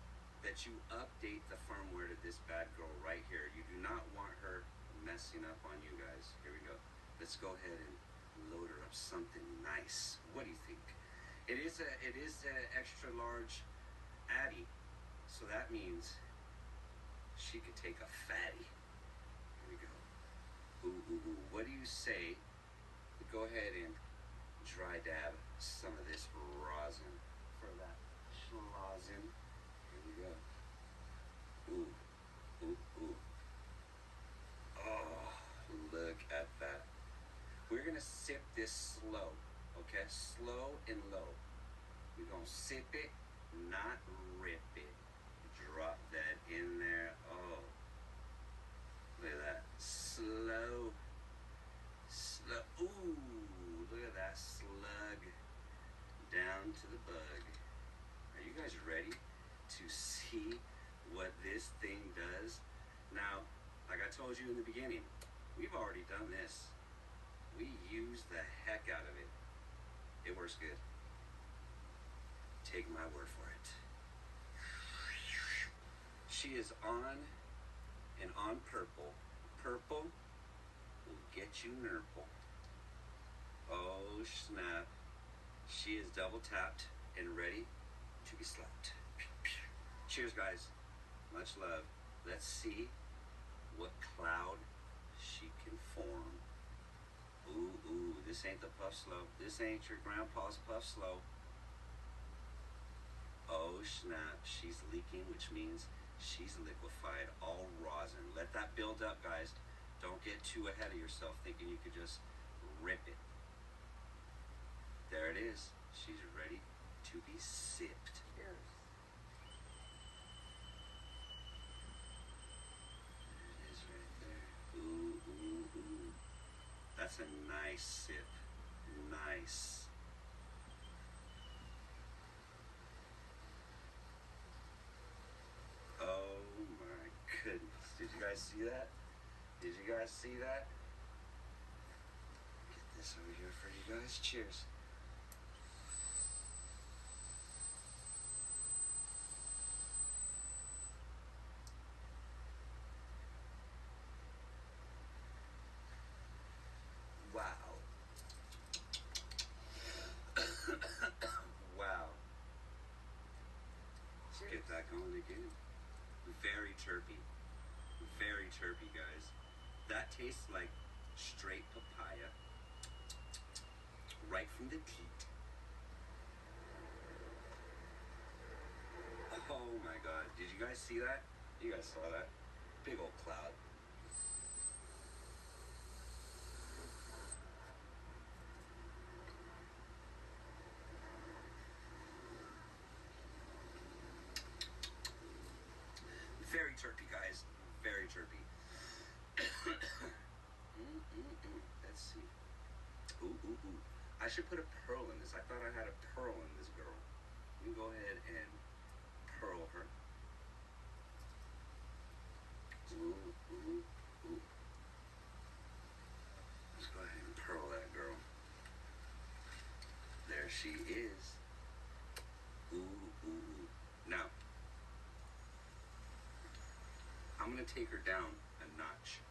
that you update the firmware to this bad girl right here. You do not want her messing up on you guys. Here we go. Let's go ahead and load her up something nice. What do you think? It is an extra large Addy, so that means she could take a fatty. Here we go. Ooh, ooh, ooh. What do you say? Go ahead and dry dab some of this rosin for that schlosin. Here we go. Ooh, ooh, ooh. Oh, look at that. We're gonna sip this slow. Okay, slow and low. We're gonna sip it, not rip it. Drop that in there. Oh, look at that. Slow. Slow. Ooh, look at that slug. Down to the bug. Are you guys ready to see what this thing does? Now, like I told you in the beginning, we've already done this. We use the heck out of it. It works good. Take my word for it. She is on and on purple. Purple will get you nurple. Oh snap. She is double tapped and ready to be slapped. Cheers guys. Much love. Let's see what cloud she can form. Ooh, ooh, this ain't the puff slow. This ain't your grandpa's puff slow. Oh snap, she's leaking, which means she's liquefied, all rosin. Let that build up, guys. Don't get too ahead of yourself thinking you could just rip it. There it is. She's ready to be sipped. Cheers. There it is right there. Ooh, ooh, ooh. That's a nice sip. Nice. see that? Did you guys see that? Get this over here for you guys. Cheers. Wow. Wow. Let's get that going again. Very chirpy. Very chirpy, guys. That tastes like straight papaya. Right from the teat. Oh my god. Did you guys see that? You guys saw that? Big old cloud. Very chirpy, guys. Very chirpy. Let's see. Ooh, ooh, ooh. I should put a pearl in this. I thought I had a pearl in this girl. Let me go ahead and pearl her. Ooh, ooh, ooh. Let's go ahead and pearl that girl. There she is. Ooh, ooh, ooh. Now, I'm gonna take her down a notch.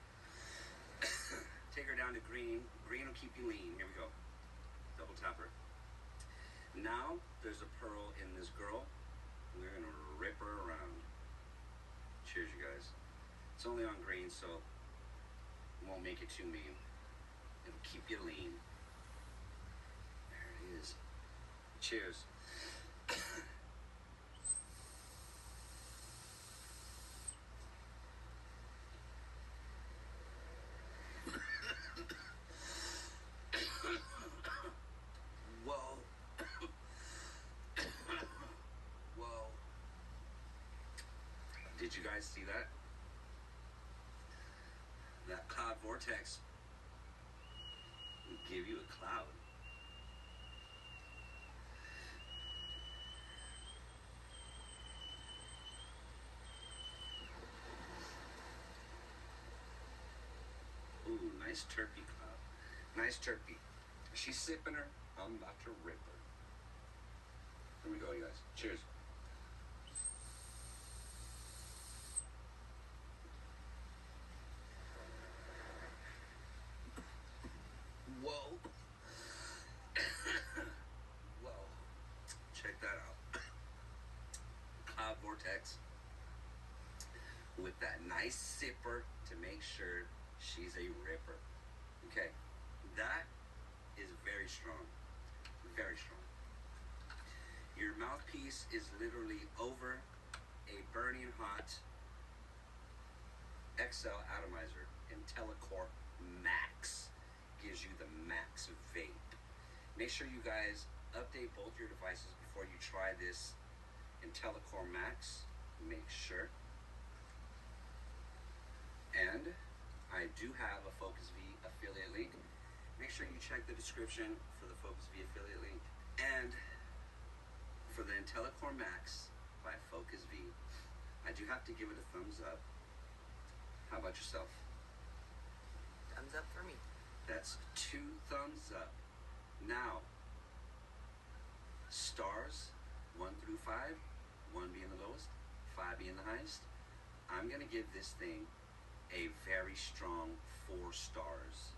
Take her down to green. Green will keep you lean. Here we go. Double tap her. Now there's a pearl in this girl. We're gonna rip her around. Cheers, you guys. It's only on green, so it won't make it too mean. It'll keep you lean. There it is. Cheers. Whoa. Whoa. Did you guys see that? That cloud vortex will give you a cloud. Ooh, nice turkey cloud. Nice turkey. She's sipping her. I'm about to rip her. Here we go, you guys. Cheers. Whoa. Whoa. Check that out. Cloud vortex with that nice sipper to make sure she's a ripper. Okay, that is very strong. Very strong. Your mouthpiece is literally over a burning hot XL atomizer. IntelliCore Max gives you the max vape. Make sure you guys update both your devices before you try this IntelliCore Max. Make sure. And I do have a Focus V affiliate link. Make sure you check the description for the Focus V affiliate link. And for the IntelliCore Max by Focus V, I do have to give it a thumbs up. How about yourself? Thumbs up for me. That's 2 thumbs up. Now, stars 1 through 5, 1 being the lowest, 5 being the highest. I'm gonna give this thing a very strong 4 stars.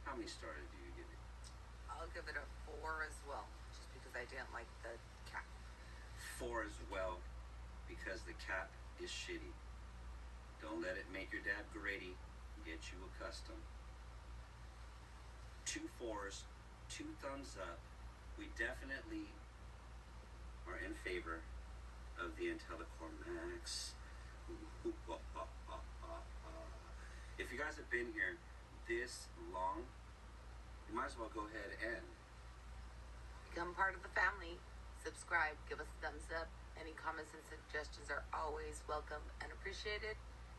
How many stars do you give it? I'll give it a 4 as well, just because I didn't like the cap. 4 as well, because the cap is shitty. Don't let it make your dab gritty and get you accustomed. 2 4s, 2 thumbs up. We definitely are in favor of the IntelliCore Max. If you guys have been here this long, you might as well go ahead and Become part of the family. Subscribe, give us a thumbs up. Any comments and suggestions are always welcome and appreciated.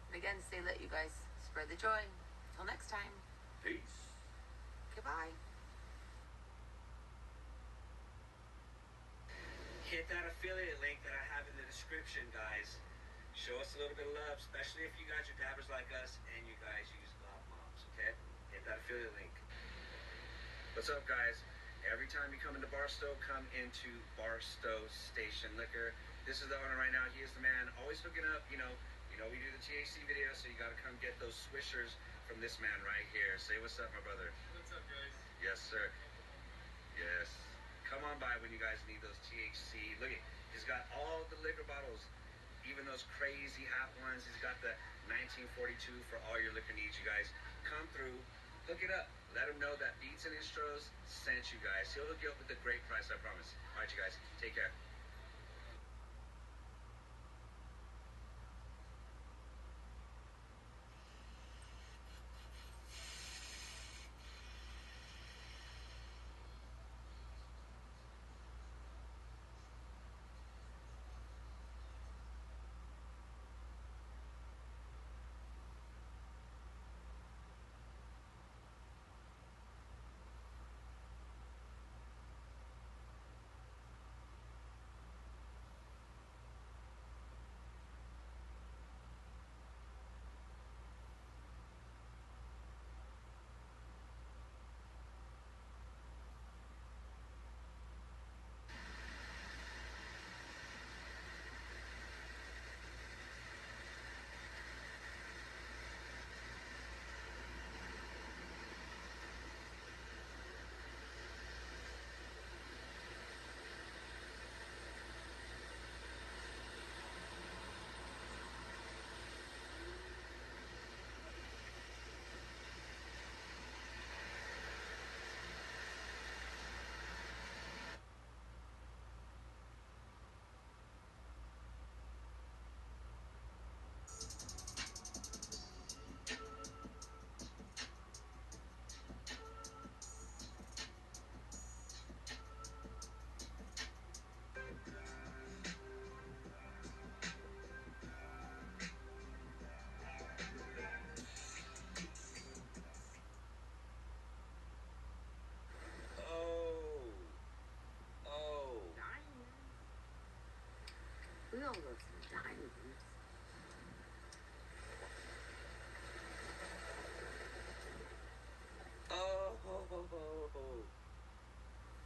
And again, say that you guys spread the joy. Till next time. peace. Goodbye. Hit that affiliate link that I have in the description, guys. Show us a little bit of love, especially if you guys are dabbers like us and you guys use Glob Moms, okay? Hit that affiliate link. What's up, guys? Every time you come into Barstow, come into Barstow Station Liquor. This is the owner right now. He is the man. Always hooking up, you know we do the THC video, so you got to come get those swishers from this man right here. Say what's up, my brother. What's up, guys? Yes, sir. Yes. Come on by when you guys need those THC. Look, he's got all the liquor bottles, even those crazy hot ones. He's got the 1942 for all your liquor needs, you guys. Come through, hook it up. Let him know that Beats and Instros sent you guys. He'll hook you up with a great price, I promise. All right, you guys, take care. We all love some diamonds.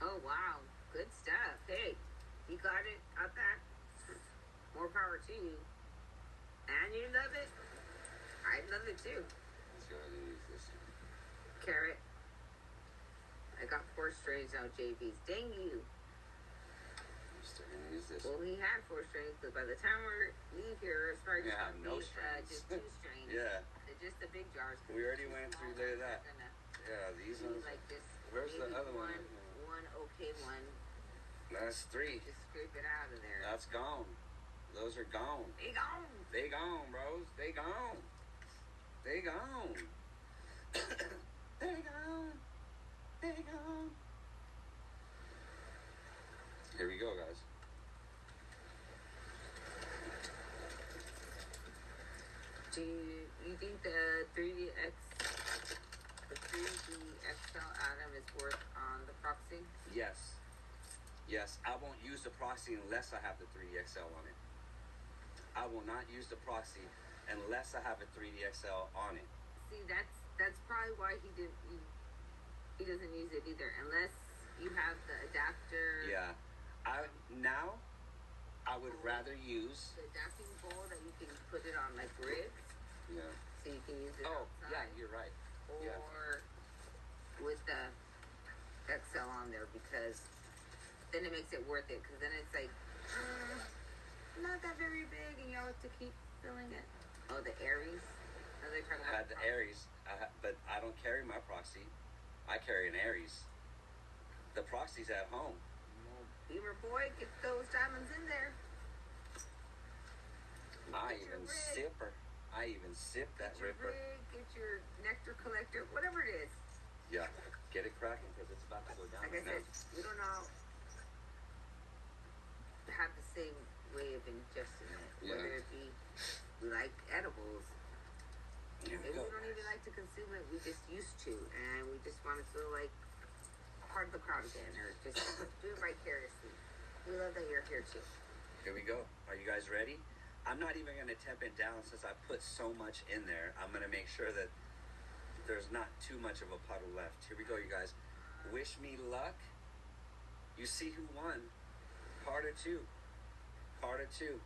Oh, wow. Good stuff. Hey, you got it out that. More power to you. And you love it. I love it too. Let's go ahead and use this. Carrot. I got 4 strains out, JV's. Dang you. I'm still gonna use this. Well, he had 4 strains, but by the time we leave here, it's probably just Yeah, gonna no be strains. just 2 strains. Yeah. Just the big jars. We already went through there, that. Gonna Yeah, these be ones. like just Where's the maybe other one? One okay one. That's 3. Just scrape it out of there. That's gone. Those are gone. They gone. They gone, bros. They gone. They gone. They gone. They gone. Here we go, guys. Do you think the 3D XL Atom is worth on the proxy? Yes. Yes, I won't use the proxy unless I have the 3DXL on it. I will not use the proxy unless I have a 3DXL on it. See, that's probably why he doesn't use it either, unless you have the adapter. Yeah. I would rather use. The adapting bowl that you can put it on like ribs, Yeah. so you can use it Oh, outside. yeah, you're right. Or Yeah. with the XL on there, because then it makes it worth it. Because then it's like not that very big, and you have to keep filling it. Oh, the Aries. Oh, they're talking I about had the Aries, but I don't carry my proxy. I carry an Aries. The proxy's at home. Beaver boy, get those diamonds in there. I Get your even rig. sip her. I even sip that Get your ripper. rig, get your nectar collector, whatever it is. Yeah. Get it cracking because it's about to go down Like I right said, now. we don't all have the same way of ingesting it. Whether Yeah. it be we like edibles, Here we maybe go. we don't even like to consume it. We just used to, and we just want to feel like part of the crowd again, or just do it vicariously. We love that you're here too. Here we go. Are you guys ready? I'm not even going to temp it down since I put so much in there. I'm going to make sure that there's not too much of a puddle left. Here we go, you guys. Wish me luck. You see who won. Carter 2. Carter 2.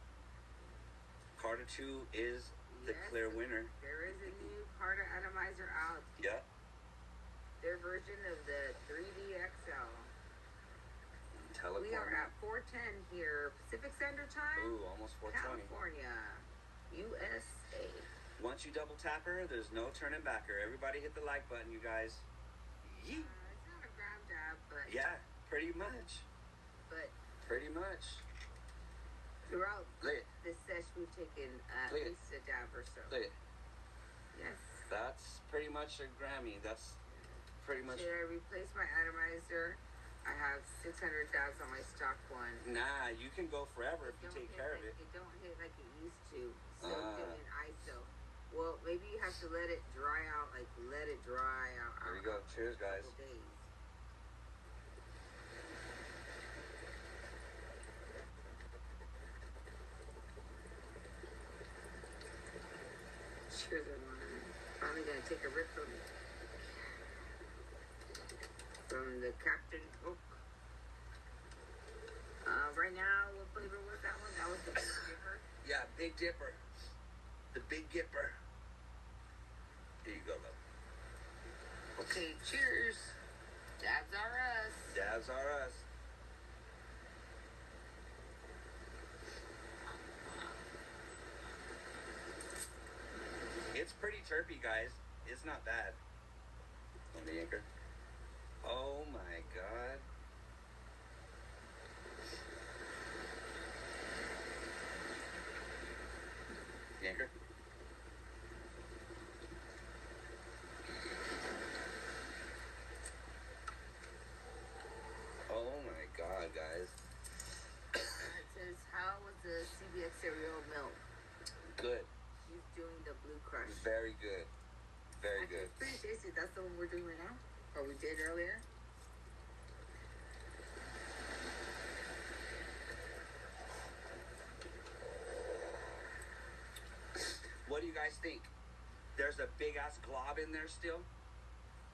Carter 2 is the clear winner. There is a new Carter atomizer out. Yeah. Their version of the 3D XL. Teleport. We are at 4:10 here, Pacific Standard Time. Ooh, almost 4:20. California, USA. Once you double tap her, there's no turning back her. Everybody hit the like button, you guys. Yeet. It's not a grab dab, but Yeah, pretty much. But Pretty much. throughout Look it. this session, we've taken at Look it. least a dab or so. Look it. Yes. That's pretty much a Grammy. That's pretty much. Should I replace my atomizer? I have 600 dabs on my stock one. Nah, you can go forever if you Don't take hit care of like- it. It don't hit like it used to. So Ah. in ISO. Well, maybe you have to let it dry out. Like let it dry out. There you go. Cheers, guys. Couple days. Cheers, everyone. Finally gonna take a rip from the Captain Coke. Right now, what flavor was that one? That was the Big Dipper. Yeah, Big Dipper. The Big Dipper. Here you go, love. Okay, cheers. Dabs are us. Dabs are us. It's pretty terpy, guys. It's not bad. On the Anker. Oh my god. The Anker. Oh my god, guys. It says, how was the CBX cereal milk? Good. He's doing the Blue Crush. Very good. Very Actually, good. it's pretty tasty. That's the one we're doing right now? Or we did earlier? What do you guys think? There's a big ass glob in there still?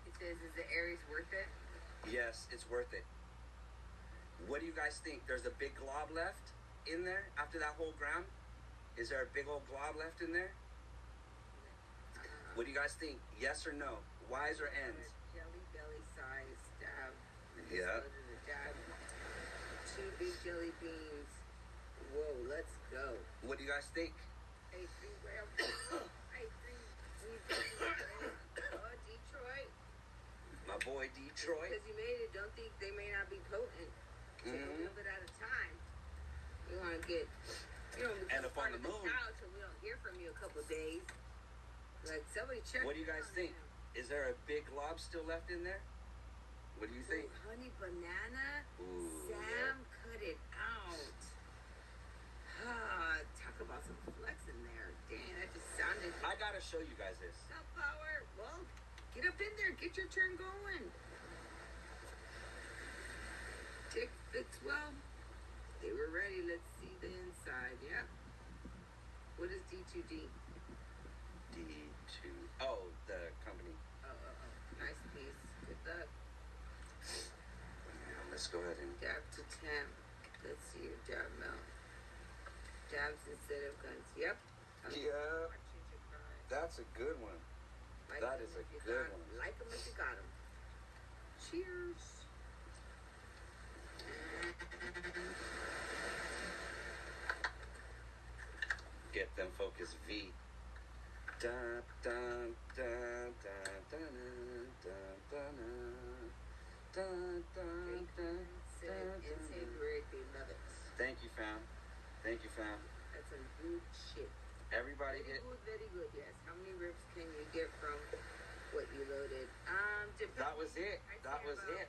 It says, is the Aries worth it? Yes, it's worth it. What do you guys think? There's a big glob left in there after that whole ground? Is there a big old glob left in there? What do you guys think? Yes or no? Y's or N's? Jelly belly size dab. Yeah. Just go to the dab. 2 big jelly beans. Whoa, let's go. What do you guys think? Hey, three well. Hey, Detroit. My boy Detroit. Because you made it, don't think they may not be potent. Take a little bit at a time. You want to get, And up on the moon. couch and we don't hear from you a couple of days. Like, somebody check. What do you guys on think? him. Is there a big glob still left in there? What do you think? Ooh, honey banana. Ooh, Sam cut it out. Ah, talk about some flex in there. Dang, that just sounded. I gotta show you guys this. Sunflower. Well, get up in there. Get your turn going. Tick fits well. They were ready. Let's see the inside. Yeah. What is D2D? D2. Oh, the company. Oh. Nice piece. Good luck. Yeah, let's go ahead and. Dab to temp. Let's see your dab mount. Dabs instead of guns. Yep. Yeah, that's a good one. Like That 'em is a if you good got 'em. one. Like them if you got them. Cheers. Get them focus V. Dun, dun, dun, dun, dun, dun, dun, dun, dun, dun, Insane great. They love it. Thank you, fam. Thank you, fam. That's some good shit. Everybody Very hit. good, very good. Yes. How many rips can you get from what you loaded? Depending. That was it. I'd That say was about- it.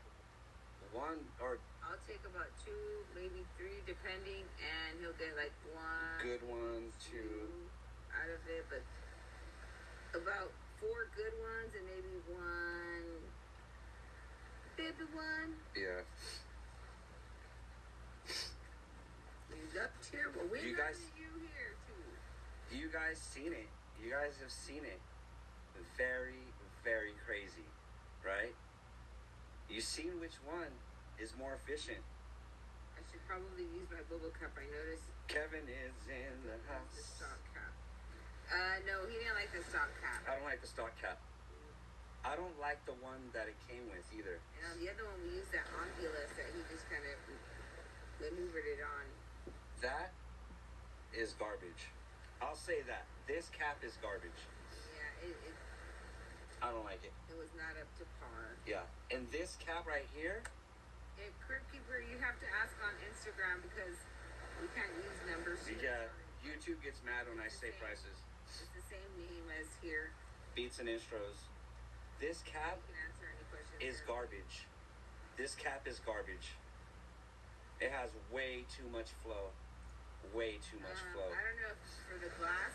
One or I'll take about 2, maybe 3, depending, and he'll get like 1. good one, two. out of it, but about 4 good ones and maybe 1 baby one. Yeah. He's up here. Well, we You got guys- you here too. You guys seen it. You guys have seen it. Very, very crazy, right? You've seen which one is more efficient. I should probably use my bubble cup. I noticed Kevin is in the the house. stock cap. No, he didn't like the stock cap. I don't like the stock cap. I don't like the one that it came with either. And on the other one, we used that Oculus that he just kind of maneuvered it on. That is garbage. I'll say that. This cap is garbage. Yeah, I don't like it. it was not up to par. Yeah. And this cap right here, Crib Keeper, you have to ask on Instagram because we can't use numbers. yeah, YouTube gets mad when I say prices. It's the same name as here. Beats and Instros. This cap You can answer any questions. is there. garbage. This cap is garbage. It has way too much flow. Way too much flow. I don't know if it's for the glass.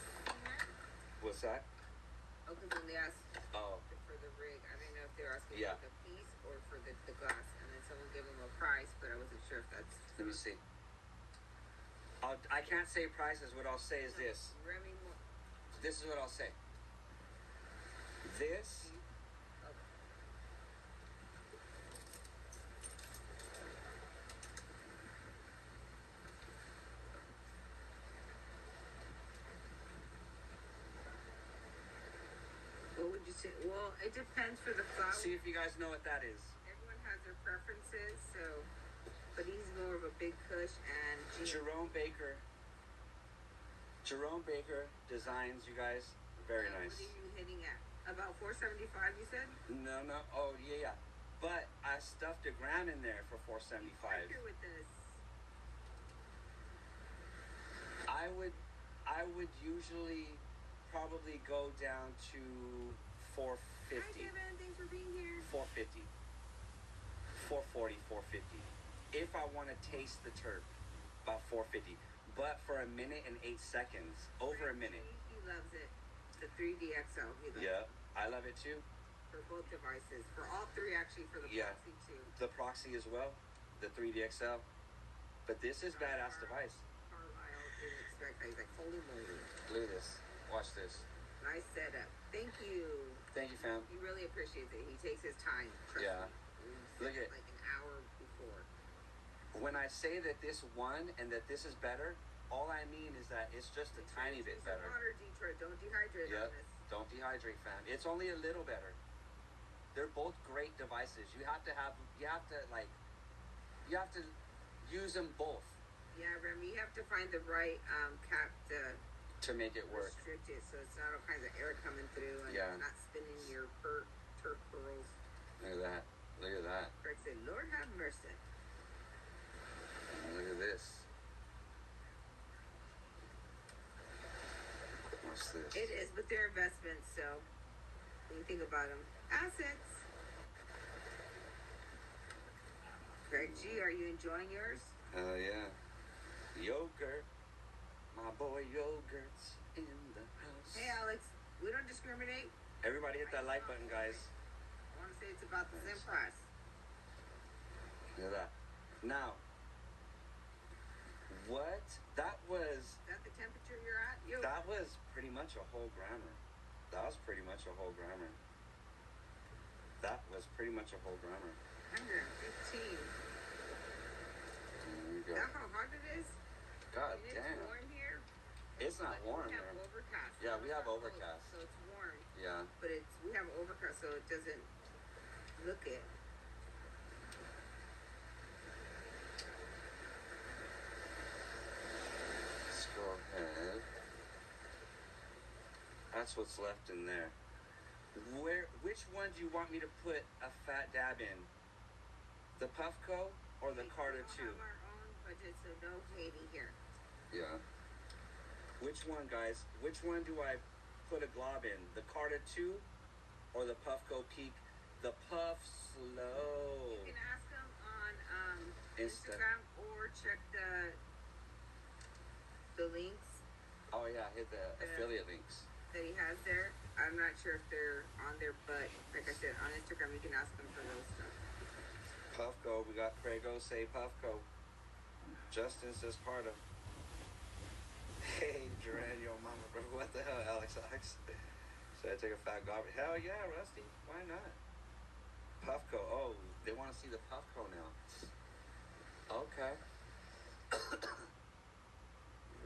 What's that? Oh, because when they asked Oh, for the rig, I didn't know if they were asking Yeah. for the piece or for the glass. And then someone gave them a price, but I wasn't sure if that's. let me see. I can't say prices. What I'll say is this. Remy Moore. This is what I'll say. This What would you say? Well, it depends for the flower. see if you guys know what that is. Everyone has their preferences, so. But he's more of a big kush and Jerome Baker designs, you guys. Very nice. What are you hitting at? About 475, you said? No. Oh, yeah. But I stuffed a gram in there for $4.75. Here with this. I would usually probably go down to Hi, 450. Kevin. Thanks for being here. 450. 440, 450. If I want to taste the turp, about 450. But for a minute and 8 seconds, over a minute. He loves it. The 3D XL. He loves Yeah, it. I love it too. For both devices. For all three, actually. For the Yeah. Proxy, too. The Proxy as well, the 3DXL. But this is badass device. Carlisle didn't expect that. He's like, holy moly. Look at this. Watch this. Nice setup. Thank you. Thank you, fam. He really appreciates it. He takes his time. Trust Yeah. me. He Look said at- like an hour before. When I say that this won and that this is better, all I mean is that it's just a tiny bit Use better. Water, Detroit. Don't dehydrate Yep. on this. Don't dehydrate, fam. It's only a little better. They're both great devices. You have to use them both Yeah, Remy, you have to find the right cap to to make it work. restrict it so it's not all kinds of air coming through and Yeah. not spinning your turf pearls. Look at that. Look at that. Craig said, Lord have mercy. Look at this. What's this? It is, but they're investments, so when you think about them, assets. Greg G, are you enjoying yours? Hell yeah. Yogurt. My boy Yogurt's in the house. Hey, Alex, we don't discriminate. Everybody hit that like button, guys. I want to say it's about the same price. Look at that. Now, what? That was Is that the temperature you're at? Yo, That was pretty much a whole grammar. That was pretty much a whole grammar. That was pretty much a whole grammar. 115. There you Is that go. how hot it is? God And it's damn. warm here. It's not But warm we have there. overcast. Yeah, we have It's not cold, overcast. So it's warm. Yeah. But we have overcast, so it doesn't look it. Let's go ahead. That's what's left in there. Which one do you want me to put a fat dab in? The Puffco or the Carter 2? We don't have our own budget, so no hating here. Yeah. Which one, guys? Which one do I put a glob in? The Carter 2 or the Puffco Peak? The Puff Slow. You can ask them on Insta. Instagram or check the links Oh yeah, hit the affiliate links. that he has there. I'm not sure if they're on there, but like I said, on Instagram you can ask them for those stuff. Puffco, we got Prego say Puffco. Justin says Carter. Hey, Duran, yo, mama, bro. What the hell, Alex? Should I take a fat garbage? Hell yeah, Rusty. Why not? Puffco. Oh, they want to see the Puffco now. Okay.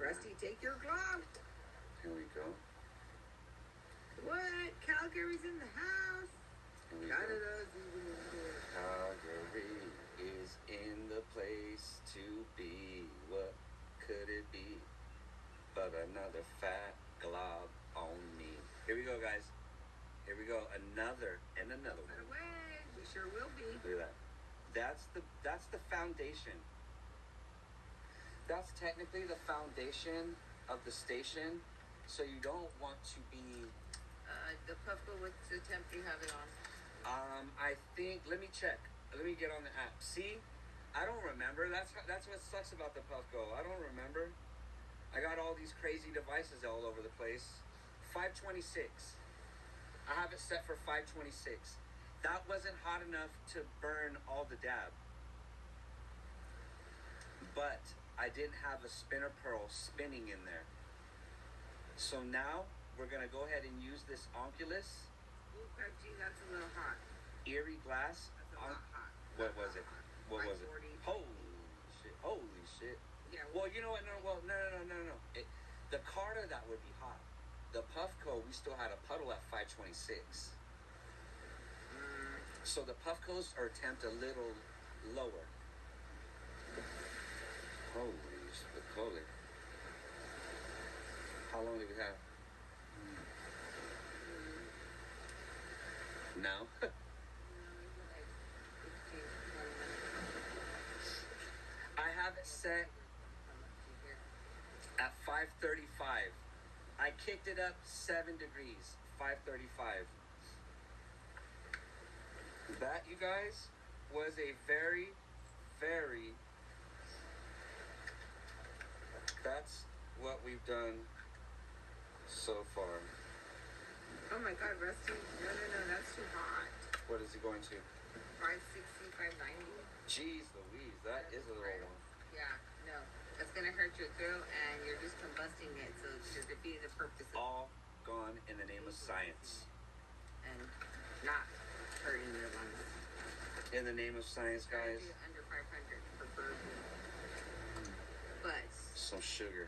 Rusty, take your glove. Here we go. What? Calgary's in the house. Here we Canada's even in there. Calgary is in the place to be. What could it be but another fat glob on me? Here we go, guys. Here we go. Another and another Right one. away. We sure will be. Look at that. That's the foundation. That's technically the foundation of the station. So you don't want to be. The Puffco, what's the temp you have it on? I think. Let me check. Let me get on the app. See, I don't remember. That's what sucks about the Puffco. I don't remember. I got all these crazy devices all over the place. 526. I have it set for 526. That wasn't hot enough to burn all the dab. But I didn't have a spinner pearl spinning in there. So now we're gonna go ahead and use this Onculus Ooh, Pepsi, that's a little hot. Erie glass. That's a lot hot. What was it? What was it? 540. Holy shit. Yeah, Well, you know what? No. The Carter, that would be hot. The Puffco, we still had a puddle at 526. So the Puffcos are temped a little lower. Holy spicoli. How long do we have? Now? I have it set at 535. I kicked it up 7 degrees. 535. That, you guys, was a very, very... That's what we've done so far. Oh my God, Rusty. No, that's too hot. What is he going to? 560, 590. Jeez Louise, that is a little one. Yeah, no. That's going to hurt your throat and you're just combusting it. So you're defeating the purpose of All gone in the name of science. and not hurting your lungs. In the name of science, Try to guys. do under 500 preferably. But, Some sugar.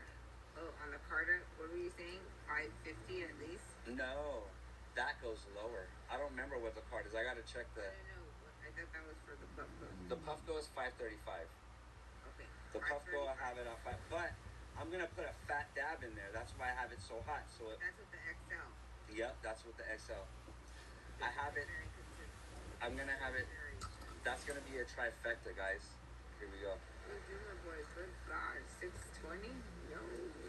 oh, on the Carter, what were you saying? 550 at least? No, that goes lower. I don't remember what the card is. I gotta check I the. don't know. I thought that was for the Puffco. The Puffco is 535. Okay. The Puffco, I have it at 5. But I'm gonna put a fat dab in there. That's why I have it so hot. So it. That's with the XL. Yep, that's with the XL. I have it. Very consistent. I'm gonna have it. Variation. That's gonna be a trifecta, guys. Here we go. Hey, Zoomer boy, good God, 620? No.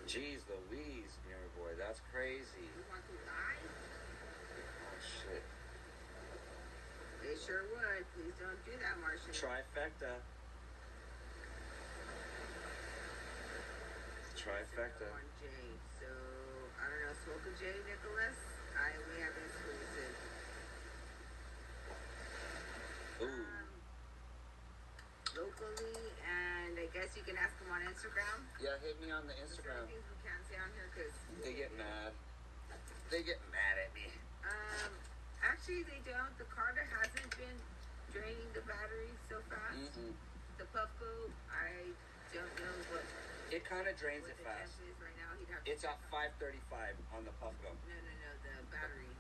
Jeez Louise, Mirror Boy, that's crazy. You want to die? Oh shit. They sure would. Please don't do that, Martian. Trifecta. Trifecta. On J. So, I don't know, smoke a J, Nicholas? We have exclusive. Ooh. Locally, and I guess you can ask them on Instagram. Yeah, hit me on the There's certain Instagram. things we can't say on here because They get mad. They get mad at me. Actually they don't. The Carter hasn't been draining the batteries so fast. Mm-mm. The Puffco, I don't know what It kind of drains what it the fast. temp is right now. He'd have to It's at 535 on the Puffco. No, the battery.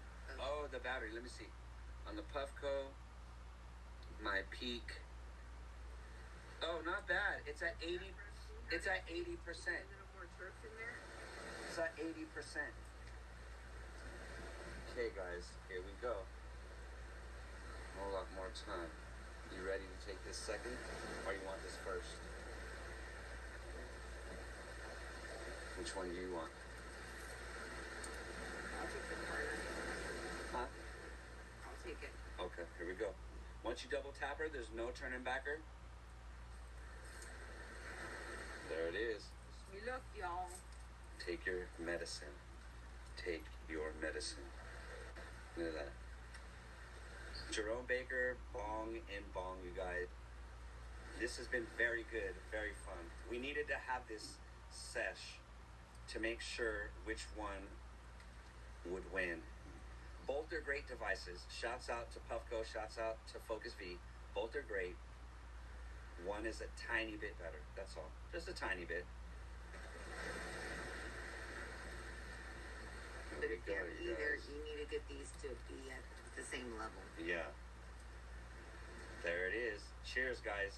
Oh, the battery. Let me see. On the Puffco, my peak. Oh, not bad. It's at 80. It's at 80%. A little more trips in there. It's at 80%. Okay, guys. Here we go. A whole lot more time. You ready to take this second, or you want this first? Which one do you want? I'll take the Carter. Huh? I'll take it. Okay, here we go. Once you double tap her, there's no turning back her. There it is. Wish me luck, y'all. Take your medicine. Take your medicine. Look at that. Jerome Baker, bong and bong, you guys. This has been very good, very fun. We needed to have this sesh to make sure which one would win. Both are great devices. Shouts out to Puffco, shouts out to Focus V. Both are great. One is a tiny bit better, that's all. Just a tiny bit. But if you have either, you need to get these to be at the same level. Yeah. There it is. Cheers, guys.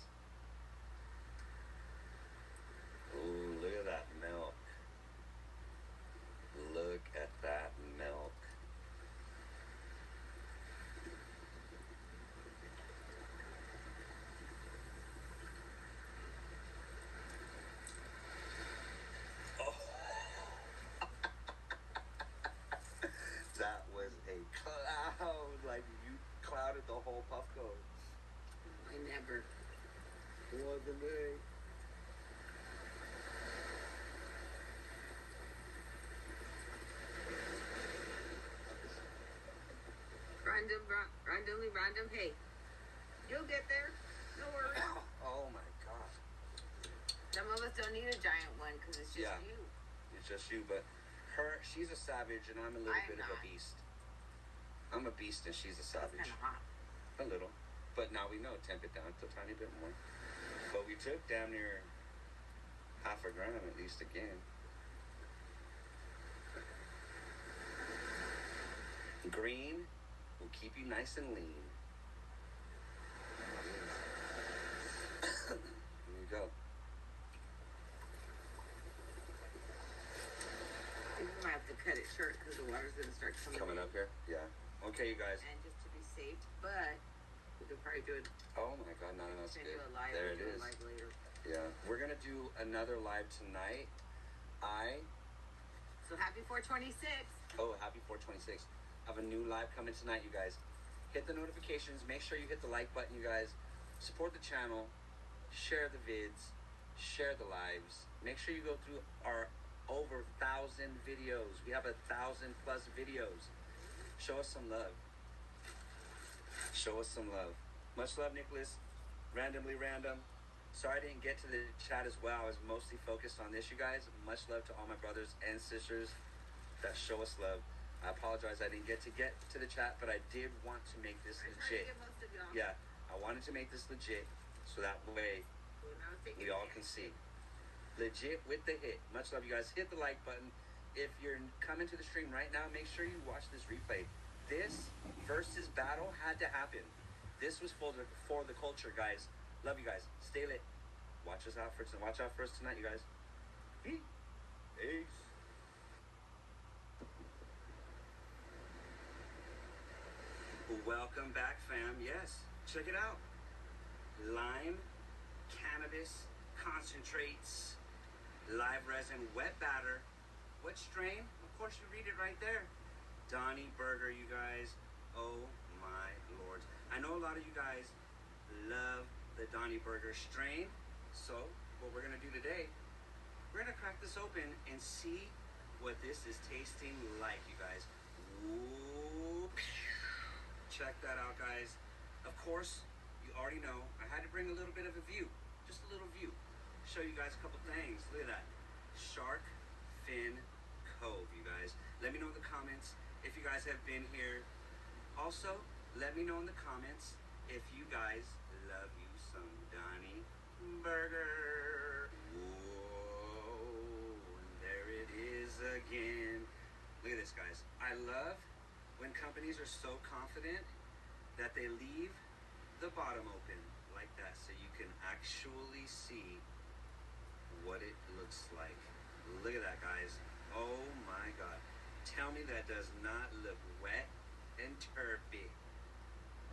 Ooh, look at that milk. Look at that milk. Oh. That was a cloud. Like, you clouded the whole Puffco. I never. Wasn't it? Randomly random. Hey, you'll get there. No worries. Oh my god. Some of us don't need a giant one because it's just Yeah. you. It's just you, but she's a savage and I'm a little bit of a beast. I'm a beast and she's a It's savage. kind of hot. A little. But now we know, temp it down a tiny bit more. But we took damn near half a gram at least again. Green will keep you nice and lean. There you go. I think we might have to cut it short because the water's going to start coming in. Coming up here? Yeah. Okay, you guys. And just to be safe, but we could probably do it. Oh my god, no, that's Can good. do a live. There We'll it do is. a live later. Yeah. We're going to do another live tonight. So happy 426. Oh, happy 426. I have a new live coming tonight, you guys. Hit the notifications. Make sure you hit the like button, you guys. Support the channel. Share the vids. Share the lives. Make sure you go through our over 1,000 videos. We have 1,000+ videos. Show us some love. Show us some love. Much love, Nicholas. Randomly random. Sorry I didn't get to the chat as well. I was mostly focused on this, you guys. Much love to all my brothers and sisters that show us love. I apologize I didn't get to the chat, but I did want to make this I tried to legit. get most of y'all. Yeah, I wanted to make this legit so that way When I was taking we all it. can see. Legit with the hit. Much love, you guys. Hit the like button. If you're coming to the stream right now, make sure you watch this replay. This versus battle had to happen. This was for the culture, guys. Love you guys. Stay lit. Watch us out for us tonight, you guys. Peace. Welcome back, fam. Yes, check it out. Lime, cannabis, concentrates, live resin, wet batter. What strain? Of course, you read it right there. Donnie Burger, you guys. Oh my lords. I know a lot of you guys love the Donnie Burger strain. So, what we're going to do today, we're going to crack this open and see what this is tasting like, you guys. Ooh, check that out, guys. Of course, you already know, I had to bring a little bit of a view. Just a little view. Show you guys a couple things. Look at that. Shark Fin Cove, you guys. Let me know in the comments if you guys have been here. Also, let me know in the comments if you guys love you some Donnie Burger. Whoa, there it is again. Look at this, guys. I love when companies are so confident that they leave the bottom open like that so you can actually see what it looks like. Look at that, guys. Oh my god. Tell me that does not look wet and turpy.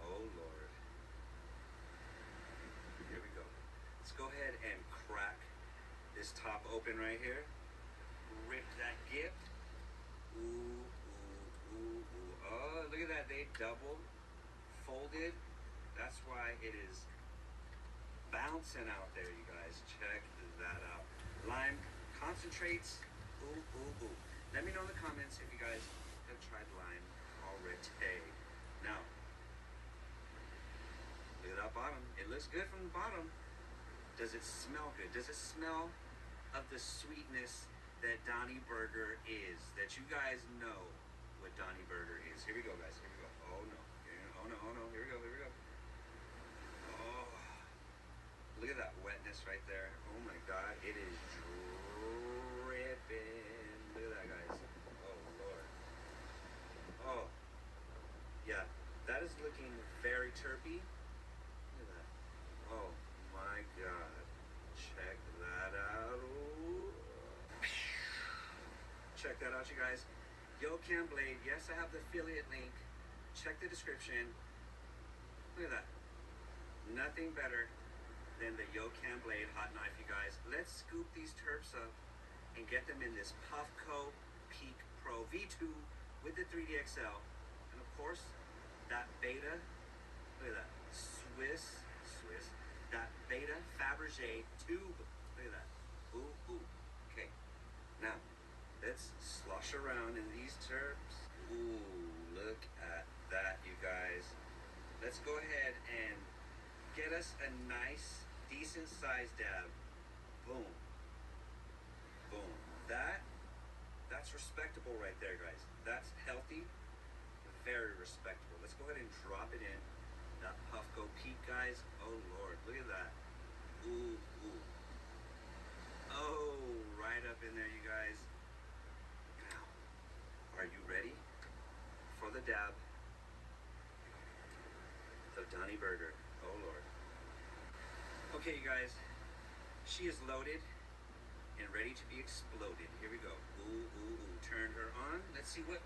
Oh lord. Here we go. Let's go ahead and crack this top open right here. Rip that gift. Ooh, ooh, ooh, ooh. Oh, look at that. They double folded. That's why it is bouncing out there, you guys. Check that out. Lime concentrates. Ooh, ooh, ooh. Let me know in the comments if you guys have tried lime already. Now, look at that bottom. It looks good from the bottom. Does it smell good? Does it smell of the sweetness that Donnie Burger is. That you guys know what Donnie Burger is. Here we go, guys. Here we go. Oh no. Oh no. Oh no. Here we go. Here we go. Oh, look at that wetness right there. Oh my God, it is dripping. Look at that, guys. Oh Lord. Oh, yeah. That is looking very terpy. Look at that. Oh my God. Check that out. Ooh. Check that out, you guys. Yocan blade. Yes, I have the affiliate link. Check the description. Look at that. Nothing better than the Yocan blade hot knife, you guys. Let's scoop these terps up and get them in this Puffco Peak Pro V2 with the 3DXL. And of course, that Beta, look at that, Swiss, that Beta Fabergé tube. Look at that. Ooh, ooh. Okay. Now, let's slosh around in these terps. Ooh, look at that, you guys. Let's go ahead and get us a nice, decent sized dab. Boom. Boom. That's respectable right there, guys. That's healthy. Very respectable. Let's go ahead and drop it in. That Puffco Peak, guys. Oh, Lord. Look at that. Ooh, ooh. Oh, right up in there, you guys. Now, are you ready for the dab of Donnie Burger? Oh, Lord. Okay, you guys. She is loaded and ready to be exploded. Here we go. Ooh, ooh, ooh. Turn her on. Let's see, what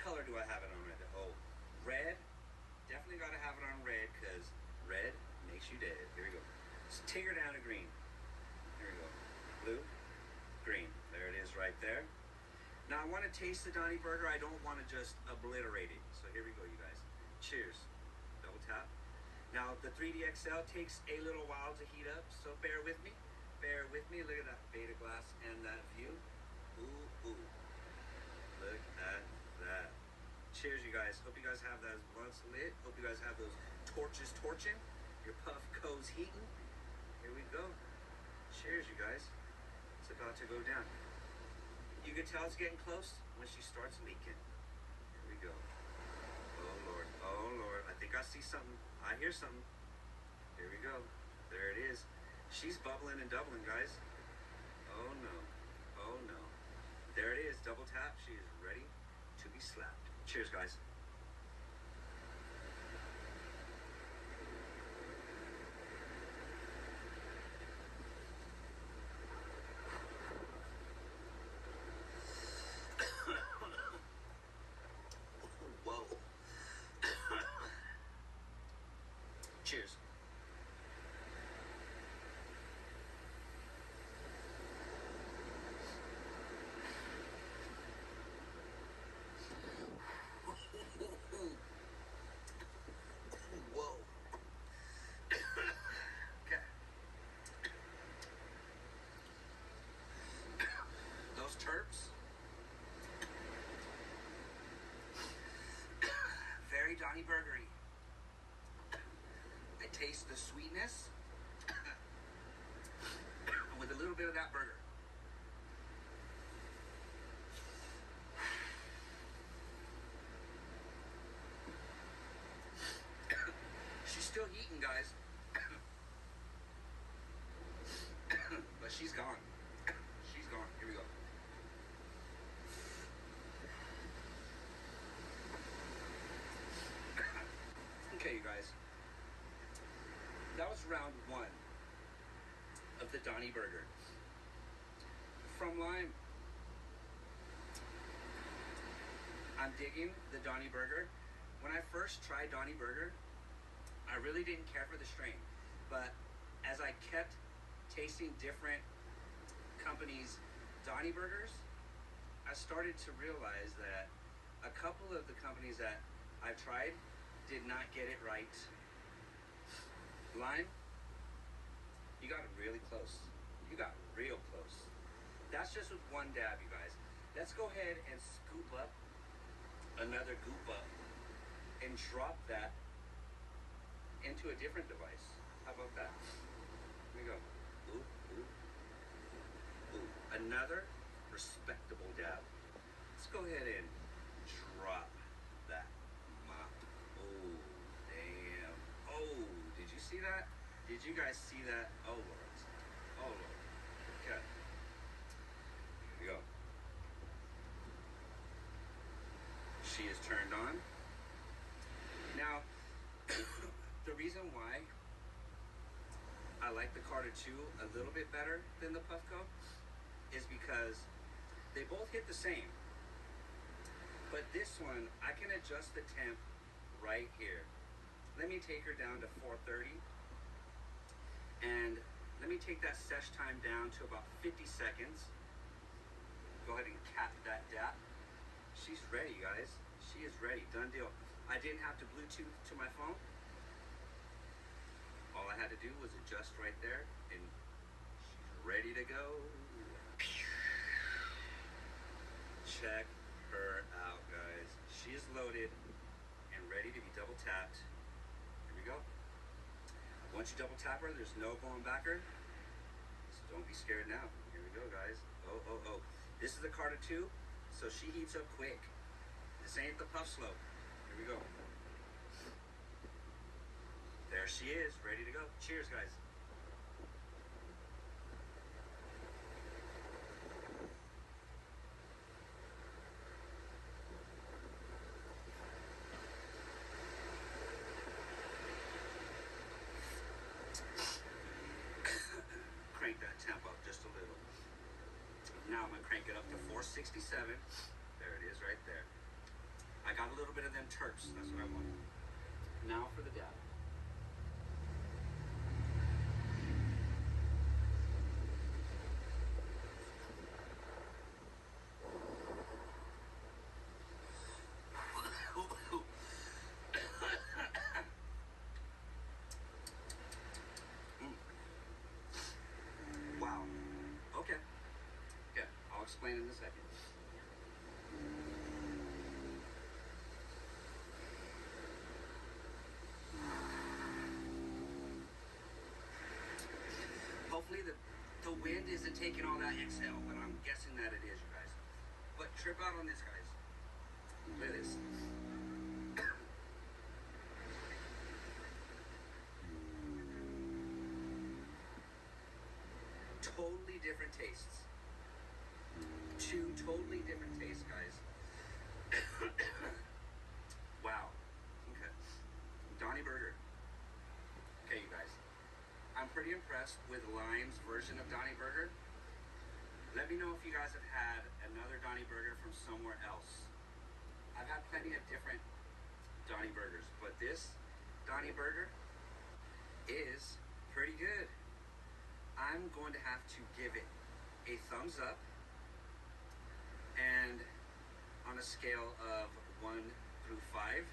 color do I have it on right there? Oh, red. Definitely got to have it on red because red makes you dead. Here we go. Let's take her down to green. Here we go. Blue, green. There it is right there. Now, I want to taste the Donnie Burger. I don't want to just obliterate it. So here we go, you guys. Cheers. Double tap. Now, the 3DXL takes a little while to heat up, so bear with me. Bear with me. Look at that Beta glass and that view. Ooh, ooh. Look at that. Cheers, you guys. Hope you guys have those blunts lit. Hope you guys have those torches torching. Your Puffco's heating. Here we go. Cheers, you guys. It's about to go down. You can tell it's getting close when she starts leaking. Here we go. Oh, Lord. Oh, Lord. I think I see something. I hear something. Here we go. There it is. She's bubbling and doubling, guys. Oh, no. Oh, no. There it is. Double tap. She is ready to be slapped. Cheers, guys. Whoa. Cheers. Whoa. Okay. Those terps. Very Donnie Burgery. I taste the sweetness with a little bit of that burger. She's still heating, guys. But she's gone. She's gone. Here we go. Okay, you guys. That was round one of the Donnie Burger. From Lime, I'm digging the Donnie Burger. When I first tried Donnie Burger, I really didn't care for the strain. But as I kept tasting different companies' Donnie Burgers, I started to realize that a couple of the companies that I've tried did not get it right. Lime, you got really close. You got real close. That's just with one dab, you guys. Let's go ahead and scoop up another goop up and drop that into a different device. How about that? Here we go. Ooh, ooh, ooh. Another respectable dab. Let's go ahead and drop that mop. Oh, damn. Oh, did you see that? Did you guys see that? Oh, Lord. Oh, Lord. Okay. Here we go. She is turned on. Now, the reason why I like the Carter 2 a little bit better than the Puffco is because they both hit the same. But this one, I can adjust the temp right here. Let me take her down to 430. And let me take that sesh time down to about 50 seconds. Go ahead and cap that dap. She's ready, guys. She is ready. Done deal. I didn't have to Bluetooth to my phone. All I had to do was adjust right there, and she's ready to go. Check her out, guys. She is loaded and ready to be double tapped. Here we go. Once you double tap her, there's no going back her. So don't be scared now. Here we go, guys. Oh, oh, oh. This is the Carter 2, so she heats up quick. This ain't the Puff Slow. Here we go. There she is, ready to go. Cheers, guys. Crank that temp up just a little. Now I'm gonna crank it up to 467. There it is right there. I got a little bit of them terps. That's what I want. Now for the dab. Wow. Okay. Okay. I'll explain in a second. Hopefully the wind isn't taking all that exhale, but I'm guessing that it is, you guys. But trip out on this, guys. Look at this. Totally different tastes. Two totally different tastes, guys. Wow. Okay. Donnie Burger. Okay, you guys. I'm pretty impressed with Lime's version of Donnie Burger. Let me know if you guys have had another Donnie Burger from somewhere else. I've had plenty of different Donnie Burgers, but this Donnie Burger is pretty good. I'm going to have to give it a thumbs up, and on a scale of 1 through 5,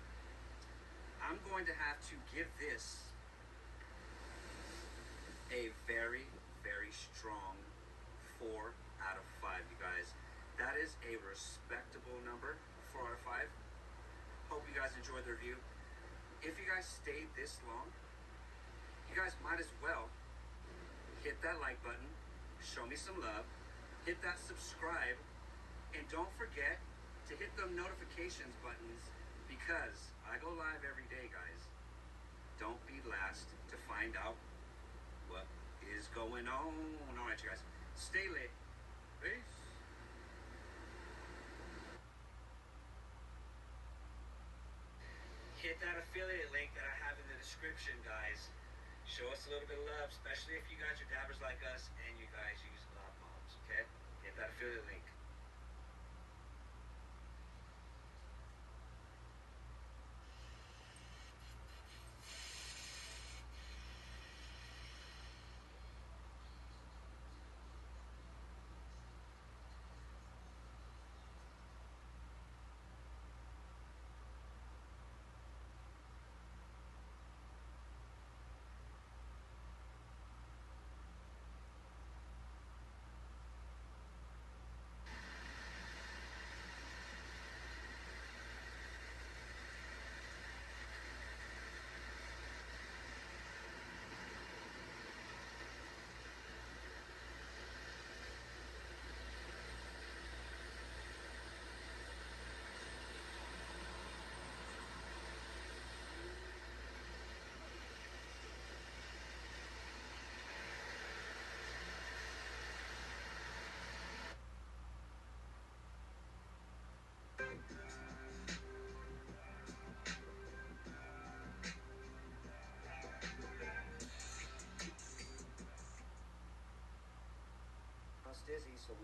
I'm going to have to give this a very, very strong 4 out of 5, you guys. That is a respectable number, 4 out of 5. Hope you guys enjoyed the review. If you guys stayed this long, you guys might as well hit that like button, show me some love, hit that subscribe, and don't forget to hit the notifications buttons because I go live every day, guys. Don't be last to find out what is going on. All right, you guys, stay lit. Peace. Hit that affiliate link that I have in the description, guys. Show us a little bit of love, especially if you guys are dabbers like us and you guys use Lob Moms, okay? Hit that affiliate link.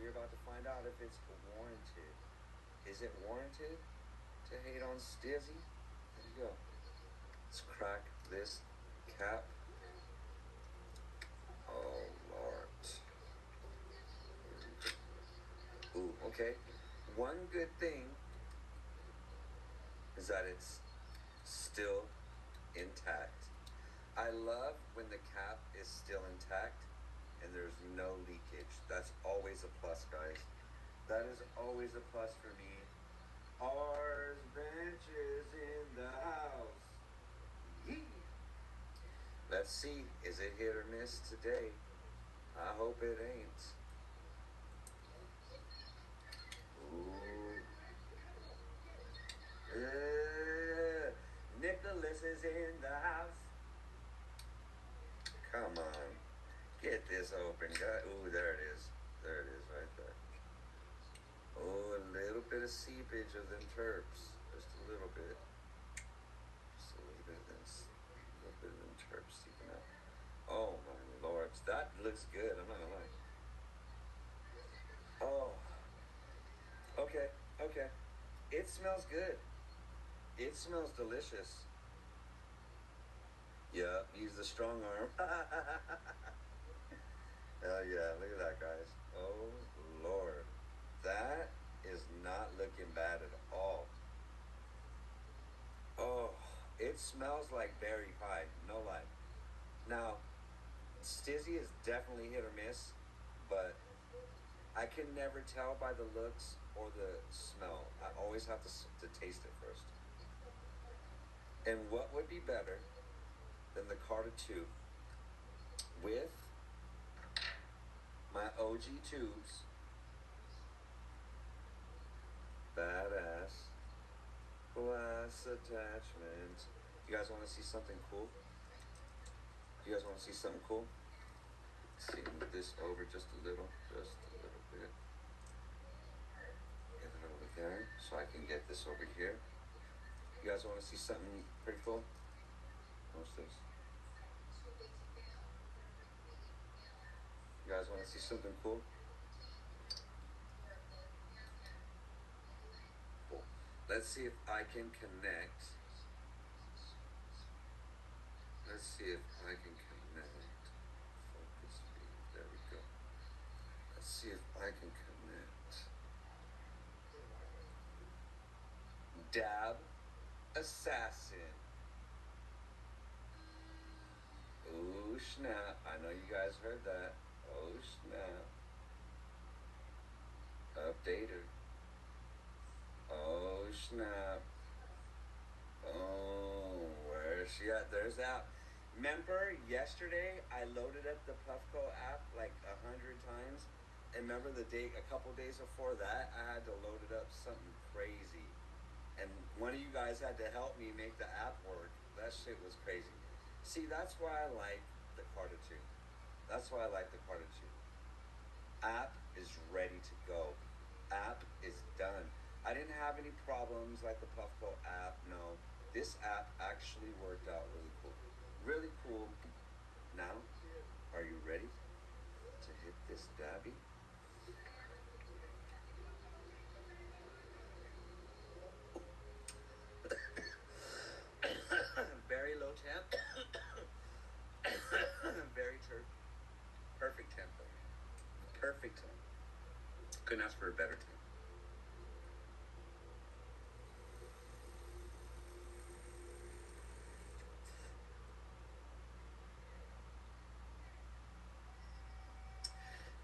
we're about to find out if it's warranted. Is it warranted to hate on Stizzy? There you go. Let's crack this cap. Oh, Lord. Ooh, okay. One good thing is that it's still intact. I love when the cap is still intact and there's no leakage. That's always a plus, guys. That is always a plus for me. Ours benches in the house. Yee. Let's see, is it hit or miss today? I hope it ain't. Ooh. Nicholas is in the house. Come on. Get this open, guy. Ooh, there it is. There it is right there. Oh, a little bit of seepage of them terps. Just a little bit. Just a little bit of this. A little bit of them terps seeping out. Oh, my Lord. That looks good. I'm not gonna lie. Oh. Okay, okay. It smells good. It smells delicious. Yeah, use the strong arm. Hell yeah, look at that, guys. Oh, Lord. That is not looking bad at all. Oh, it smells like berry pie, no lie. Now, Stizzy is definitely hit or miss, but I can never tell by the looks or the smell. I always have to taste it first. And what would be better than the Carter 2 with my OG tubes? Badass glass attachment. You guys want to see something cool? You guys want to see something cool? Let's see, move this over just a little bit. Get it over there so I can get this over here. You guys want to see something pretty cool? What's this? You guys want to see something cool? Cool. Let's see if I can connect. Let's see if I can connect. Focus speed. There we go. Let's see if I can connect. Dab Assassin. Oh snap. I know you guys heard that. Oh snap. Updater. Oh snap. Oh, where is she at? There's that. Remember yesterday I loaded up the Puffco app like 100 times? And remember the day, a couple days before that, I had to load it up something crazy. And one of you guys had to help me make the app work. That shit was crazy. See, that's why I like the Carter 2. That's why I like the Carter 2. App is ready to go. App is done. I didn't have any problems like the Puffco app, no. This app actually worked out really cool. Really cool. Now, are you ready to hit this dabby? Very low temp. Very perfect tempo. Perfect temp. Couldn't ask for a better temp.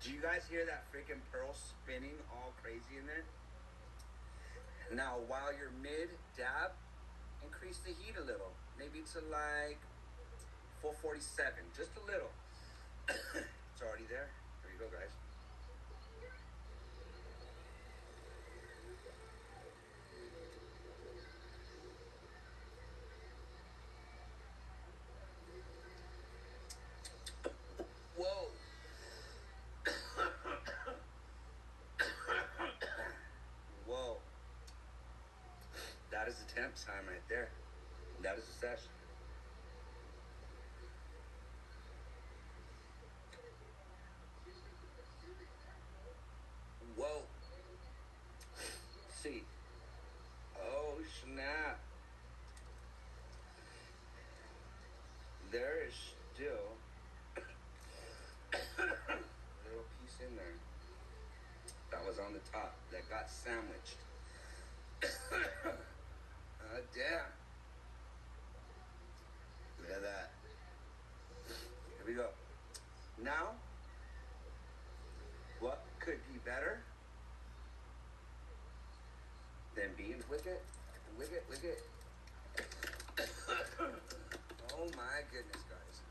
Do you guys hear that freaking pearl spinning all crazy in there? Now, while you're mid-dab, increase the heat a little. Maybe to like 447, just a little. It's already there. There you go, guys. Whoa. Whoa. That is the temp time right there. That is the session. the top that got sandwiched. Damn. Look at that. Here we go. Now, what could be better than being wicked? Oh my goodness, guys.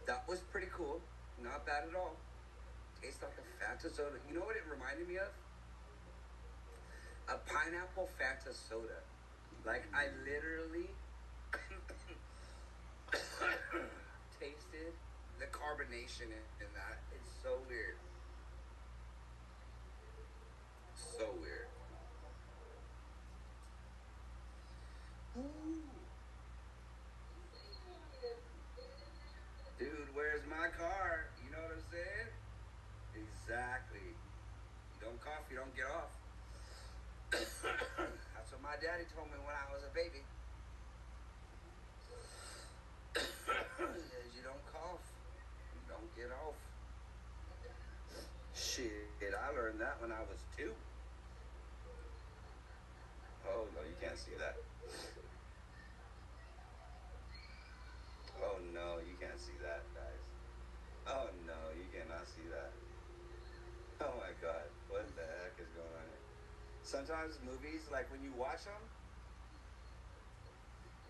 That was pretty cool. Not bad at all. Tastes like a Fanta soda. You know what it reminded me of? A pineapple Fanta soda. Like, I literally tasted the carbonation in that. It's so weird. So weird. Ooh. Dude, where's my car? You know what I'm saying? Exactly. You don't cough, you don't get off. That's what my daddy told me when I was a baby. You don't cough, you don't get off. Shit, I learned that when I was 2. Oh no, you can't see that. Oh no, you can't see that, guys. Oh no, you cannot see that. Oh my god, what the heck is going on here? Sometimes movies, like when you watch them,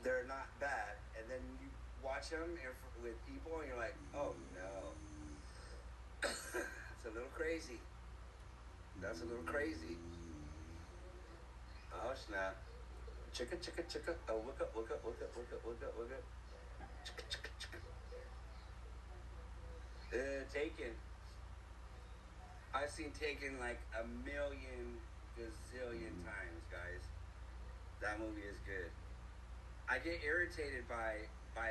they're not bad, and then you watch them with people and you're like, oh no. It's a little crazy. That's a little crazy. Oh snap. Chicka chicka chicka. Oh, look up. Chicka chicka chicka. Taken. I've seen Taken like a million gazillion times, guys. That movie is good. I get irritated by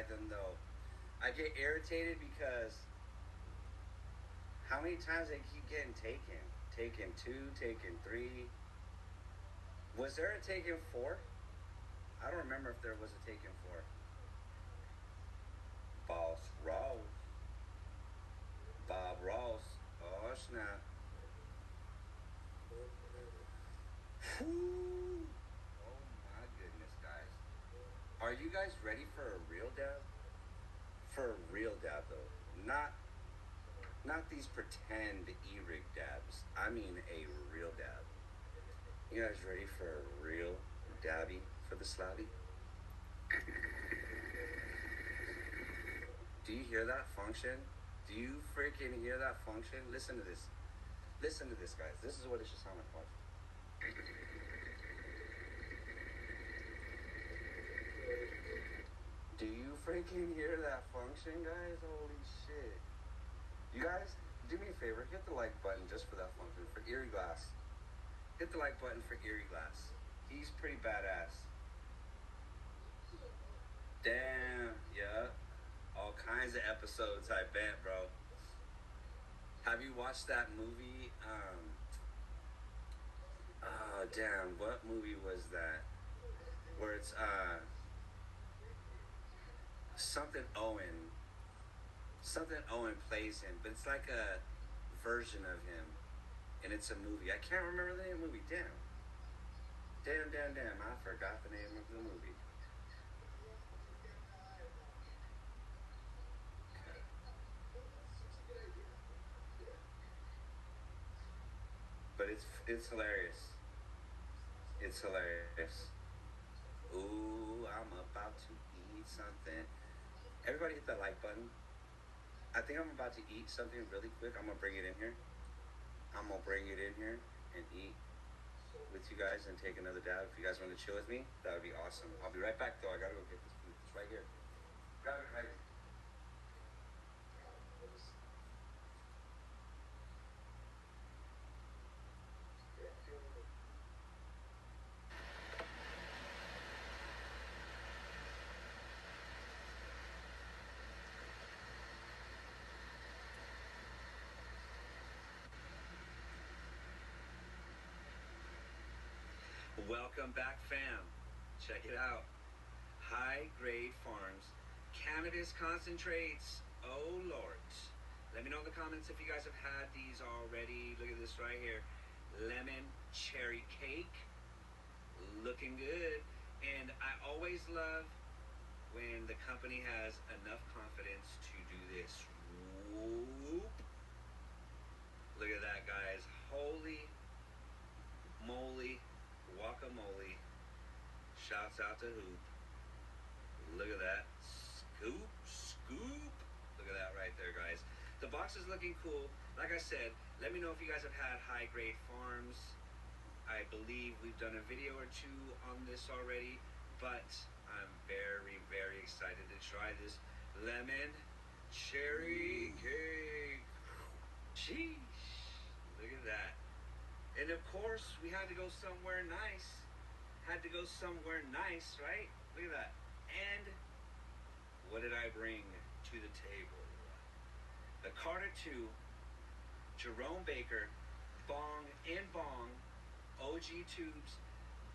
them though. I get irritated because how many times they keep getting taken? Taken 2, Taken 3. Was there a Taken 4? I don't remember if there was a Taken 4. Boss Ross. Bob Ross. Oh snap. Oh my goodness, guys. Are you guys ready for a real dab? For a real dab though. Not these pretend e-rig dabs. I mean a real dab. You guys ready for a real dabby for the slabby? Do you hear that function? Do you freaking hear that function? Listen to this. Listen to this, guys. This is what it should sound like. Watch. Do you freaking hear that function, guys? Holy shit. You guys, do me a favor. Hit the like button just for that function. For Eerie Glass. Hit the like button for Eerie Glass. He's pretty badass. Damn, yeah. All kinds of episodes, I bet, bro. Have you watched that movie? Oh, damn. What movie was that? Where it's, something Owen plays him, but it's like a version of him, and it's a movie. I can't remember the name of the movie. Damn. I forgot the name of the movie. But it's hilarious. It's hilarious. Ooh, I'm about to eat something. Everybody hit that like button. I think I'm about to eat something really quick. I'm gonna bring it in here. I'm gonna bring it in here and eat with you guys and take another dab. If you guys want to chill with me, that would be awesome. I'll be right back though. I gotta go get this food. It's right here. Grab it right here. Welcome back, fam. Check it out. High grade farms, cannabis concentrates. Oh Lord, Let me know in the comments if you guys have had these already. Look at this right here. Lemon cherry cake. Looking good. And I always love when the company has enough confidence to do this. Whoop. Look at that, guys. Holy moly, guacamole. Shouts out to Hoop. Look at that. Scoop, scoop. Look at that right there, guys. The box is looking cool. Like I said, let me know if you guys have had high grade farms. I believe we've done a video or two on this already, but I'm very, very excited to try this lemon cherry cake. Sheesh. Look at that. And of course, we had to go somewhere nice. Had to go somewhere nice, right? Look at that. And what did I bring to the table? The Carter 2, Jerome Baker, Bong and Bong, OG Tubes,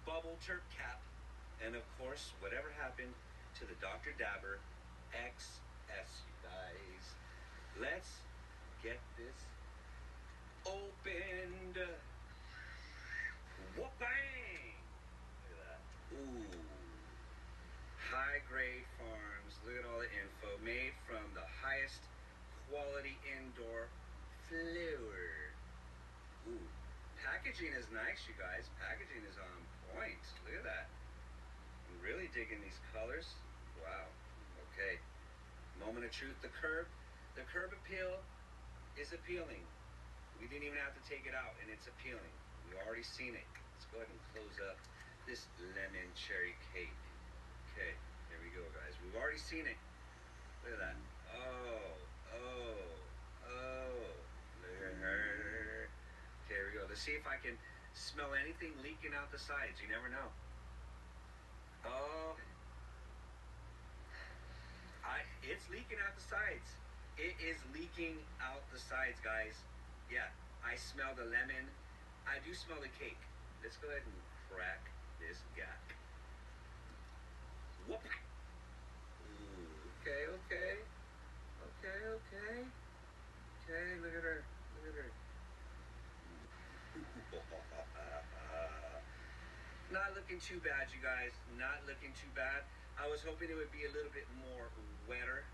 Bubble Turp Cap, and of course, whatever happened to the Dr. Dabber XS, you guys. Let's get this opened. Whoop bang! Look at that. Ooh. High grade farms. Look at all the info. Made from the highest quality indoor flour. Ooh. Packaging is nice, you guys. Packaging is on point. Look at that. I'm really digging these colors. Wow. Okay. Moment of truth. The curb appeal is appealing. We didn't even have to take it out, and it's appealing. We've already seen it. Let's go ahead and close up this lemon cherry cake. Okay, here we go, guys. We've already seen it. Look at that. Oh. Look at her. Okay, here we go. Let's see if I can smell anything leaking out the sides. You never know. Oh. It's leaking out the sides. It is leaking out the sides, guys. Yeah, I smell the lemon. I do smell the cake. Let's go ahead and crack this gack. Whoop. Ooh, okay. Okay, look at her. Not looking too bad, you guys. Not looking too bad. I was hoping it would be a little bit more wetter.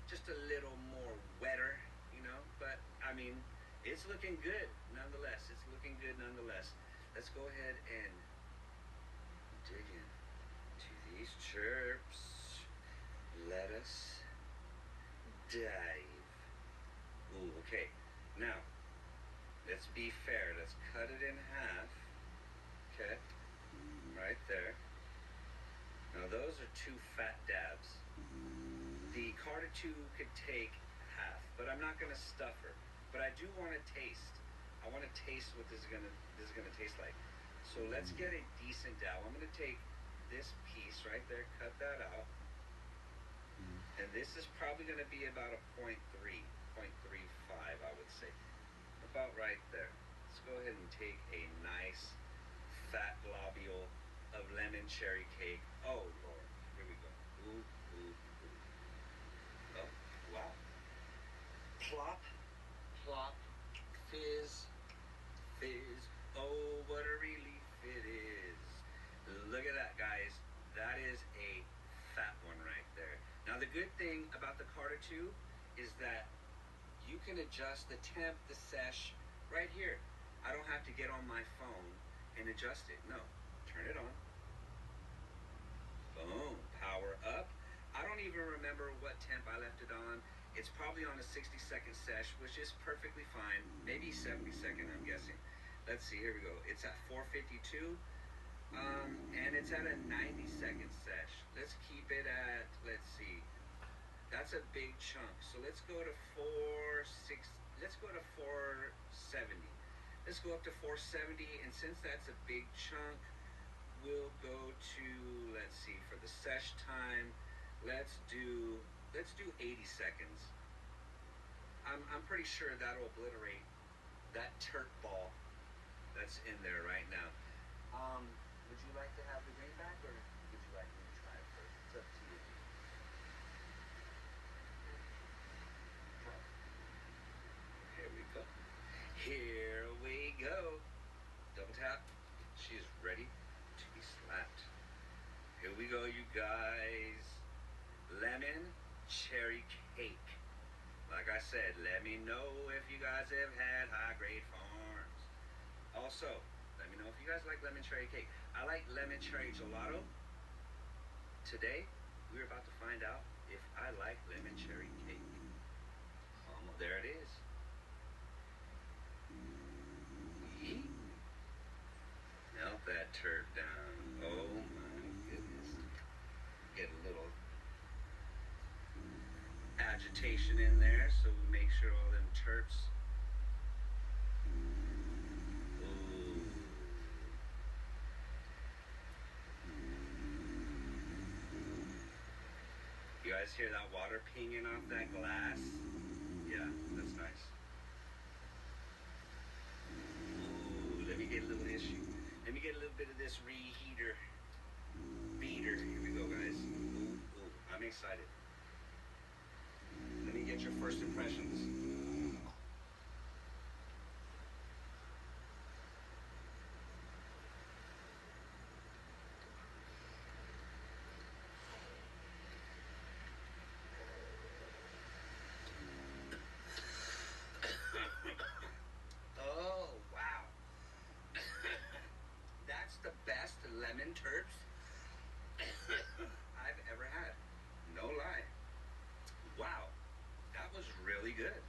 Just a little more wetter, you know. But, I mean, it's looking good nonetheless. It's looking good nonetheless. Let's go ahead and dig in to these chirps. Let us dive. Ooh, okay. Now, let's be fair. Let's cut it in half. Okay. Right there. Now, those are 2 fat dabs. The Carter 2 could take half, but I'm not going to stuff her. But I do want to taste. I want to taste what this is gonna taste like. So let's get a decent dab. I'm gonna take this piece right there, cut that out, and this is probably gonna be about a 0.3, 0.35, I would say, about right there. Let's go ahead and take a nice fat globule of lemon cherry cake. Oh Lord, here we go. Ooh. Oh wow. Plop. Plop, fizz, oh, what a relief it is. Look at that, guys. That is a fat one right there. Now, the good thing about the Carter 2 is that you can adjust the temp, the sesh, right here. I don't have to get on my phone and adjust it. No, turn it on. Boom, power up. I don't even remember what temp I left it on. It's probably on a 60-second sesh, which is perfectly fine. Maybe 70-second, I'm guessing. Let's see, here we go. It's at 452, and it's at a 90-second sesh. Let's keep it at, let's see. That's a big chunk. So let's go to 470. Let's go up to 470, and since that's a big chunk, we'll go to, let's see, for the sesh time, let's do 80 seconds. I'm pretty sure that'll obliterate that turk ball that's in there right now. Would you like to have the greenback, or would you like me to try it first? It's up to you. Here we go. Double tap. She is ready to be slapped. Here we go, you guys. Lemon cherry cake. Like I said, let me know if you guys have had High Grade Farms. Also, let me know if you guys like lemon cherry cake. I like lemon cherry gelato. Today, we're about to find out if I like lemon cherry cake. There it is. Yeet. Melt that turd down. Oh my goodness. Get a little agitation in there so we make sure all them terps. Ooh. You guys hear that water pinging off that glass? Yeah, that's nice. Ooh, let me get a little issue. Let me get a little bit of this reheater beater. Here we go, guys. Ooh, ooh, I'm excited. Let me get your first impressions. Oh, wow. That's the best lemon terps I've ever had. No lie. Wow. That was really good.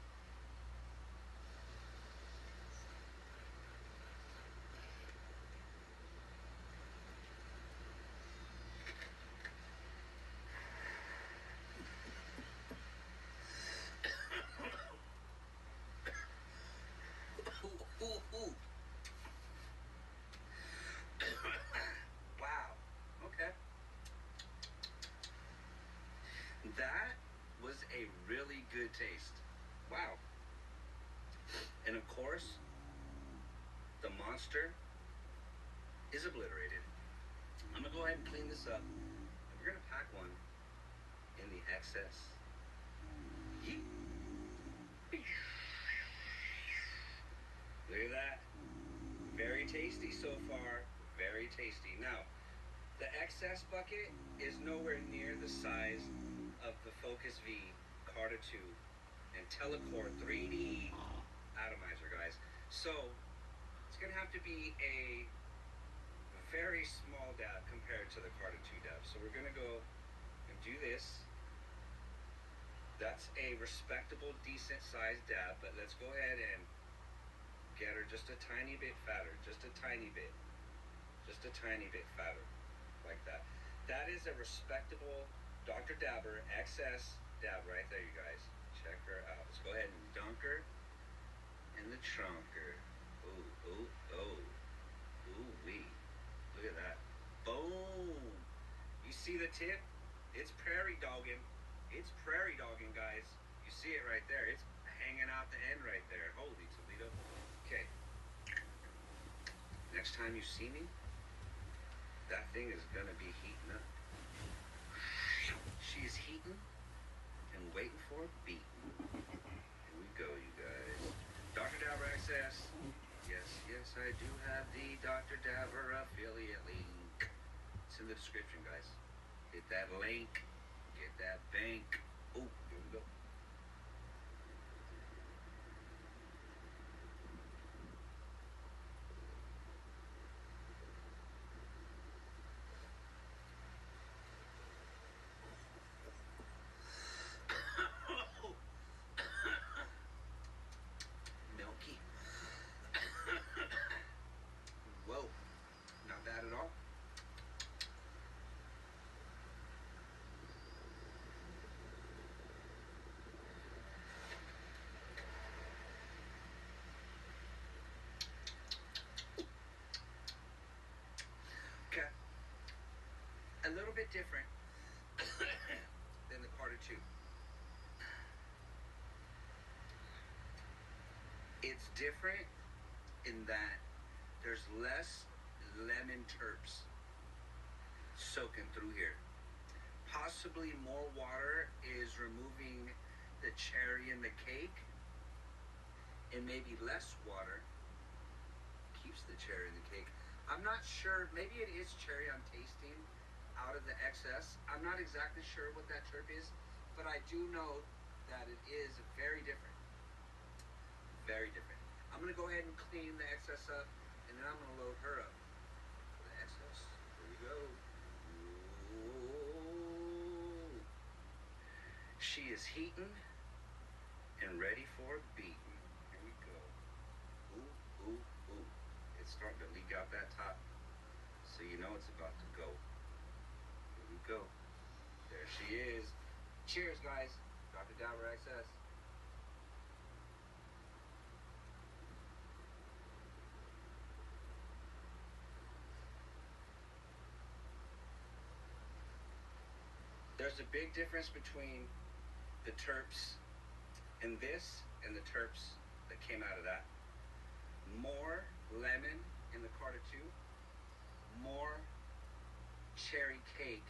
Ooh, ooh, ooh. Wow. Okay. That was a really good taste. Wow. And of course, the monster is obliterated. I'm gonna go ahead and clean this up. And we're gonna pack one in the excess. Yeet. Look at that. Very tasty so far. Very tasty. Now, the excess bucket is nowhere near the size of the Focus V Carta 2 and Telecore 3D atomizer, guys. So, it's going to have to be a very small dab compared to the Carta 2 dab. So we're going to go and do this. That's a respectable, decent sized dab, but let's go ahead and get her just a tiny bit fatter, just a tiny bit fatter, like that. That is a respectable Dr. Dabber XS dab right there, you guys. Check her out. Let's go ahead and dunk her in the trunker. Ooh, ooh, oh. Ooh wee. Look at that. Boom. You see the tip? It's prairie dogging. It's prairie dogging, guys. You see it right there. It's hanging out the end right there. Holy Toledo. Okay. Next time you see me, that thing is gonna be heating up. She's heating and waiting for a beat. Here we go, you guys. Dr. Dabber XS. Yes, yes, I do have the Dr. Dabber affiliate link. It's in the description, guys. Hit that link. Get that bank. Oh, here we go. Milky. Whoa, not bad at all. Okay. A little bit different than the Carta 2. It's different in that there's less lemon terps soaking through here. Possibly more water is removing the cherry in the cake and maybe less water keeps the cherry in the cake. I'm not sure, maybe it is cherry I'm tasting out of the excess. I'm not exactly sure what that chirp is, but I do know that it is very different. Very different. I'm gonna go ahead and clean the excess up, and then I'm gonna load her up for the excess. Here we go. Ooh. She is heating and ready for beating. Here we go. Ooh, ooh, ooh. It's starting to leak out that top, so you know it's about to go. Here we go. There she is. Cheers, guys. Dr. Dabber XS. There's a big difference between the terps in this and the terps that came out of that. More lemon in the Carter 2, more cherry cake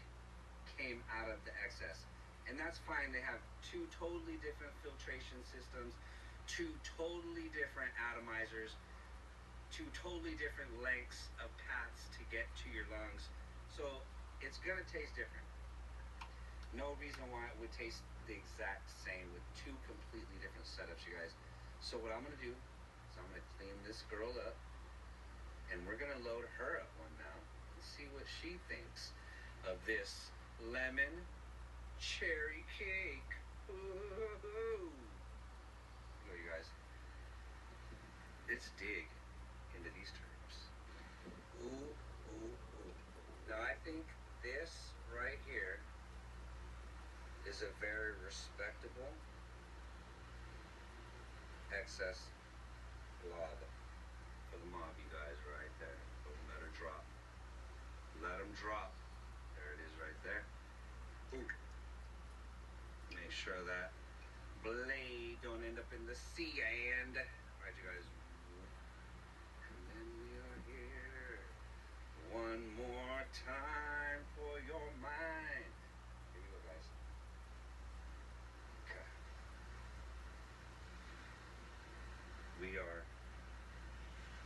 came out of the excess. And that's fine. They have two totally different filtration systems, two totally different atomizers, two totally different lengths of paths to get to your lungs. So it's gonna taste different. No reason why it would taste the exact same with two completely different setups, you guys. So what I'm gonna do is I'm gonna clean this girl up, and we're gonna load her up one now and see what she thinks of this lemon cherry cake. Ooh. Look, you guys. Let's dig into these terms. Ooh, ooh, ooh. Now I think this right here is a very respectable excess blob for the mob, you guys, right there. But let her drop. Let them drop. There it is right there. Ooh. Make sure that blade don't end up in the sea and right, you guys. And then we are here one more time for your mind. Here we go, guys. Okay. We are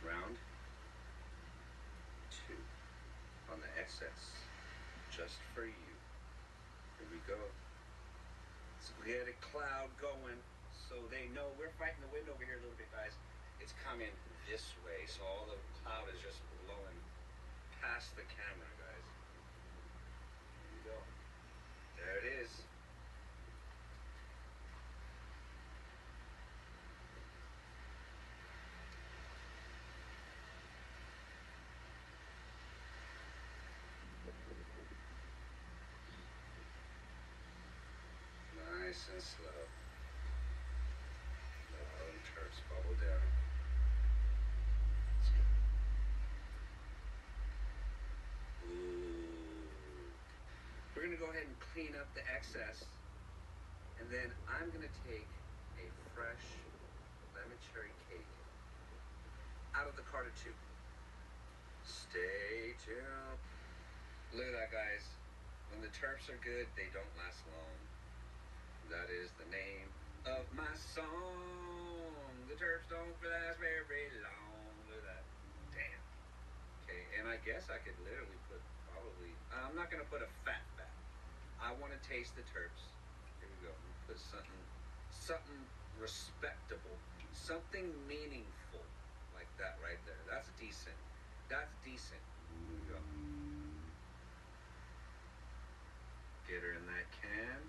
round 2 on the excess, just for you. Here we go. So we get a cloud going, so they know we're fighting the wind over here a little bit, guys. It's coming this way, so all the cloud is just blowing past the camera, guys. Here we go. There it is. Nice and slow. Let all them terps bubble down. Let's go. Ooh. We're gonna go ahead and clean up the excess, and then I'm gonna take a fresh lemon cherry cake out of the Carter 2. Stay tuned. Look at that, guys. When the terps are good, they don't last long. That is the name of my song. The terps don't last very long. Look at that. Damn. Okay, and I guess I could literally put probably, I'm not going to put a fat. I want to taste the terps. Here we go. Put something respectable, something meaningful like that right there. That's decent. That's decent. Here we go. Get her in that can.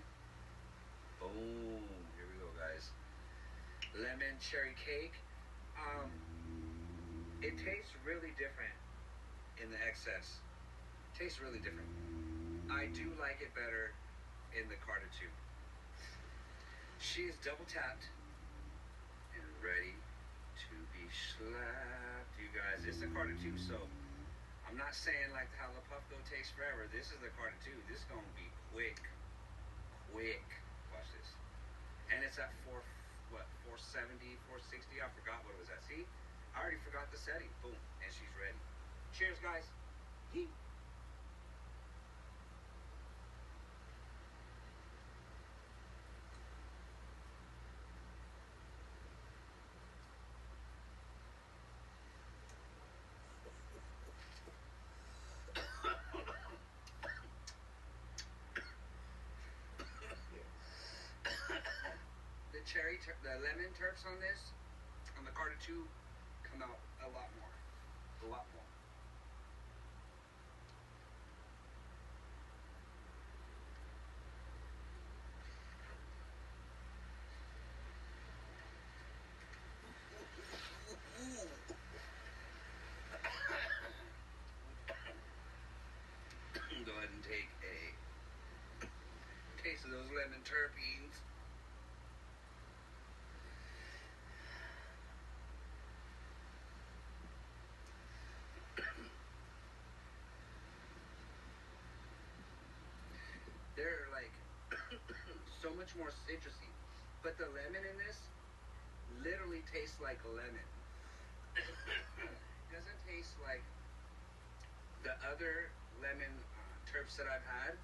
Boom. Here we go, guys. Lemon cherry cake. It tastes really different in the excess. Tastes really different. I do like it better in the Carter 2. She is double tapped and ready to be slapped. You guys, it's the Carter 2, so I'm not saying like how the Puff Go takes forever. This is the Carter 2. This is gonna be quick. Quick. Watch this. And it's at 470, 460. I forgot what it was at. See? I already forgot the setting. Boom. And she's ready. Cheers, guys. Yee. the lemon terps on this, on the Carter 2, come out a lot more. A lot more. Go ahead and take a taste of those lemon terpenes. They're like so much more citrusy, but the lemon in this literally tastes like lemon. Doesn't taste like the other lemon terps that I've had,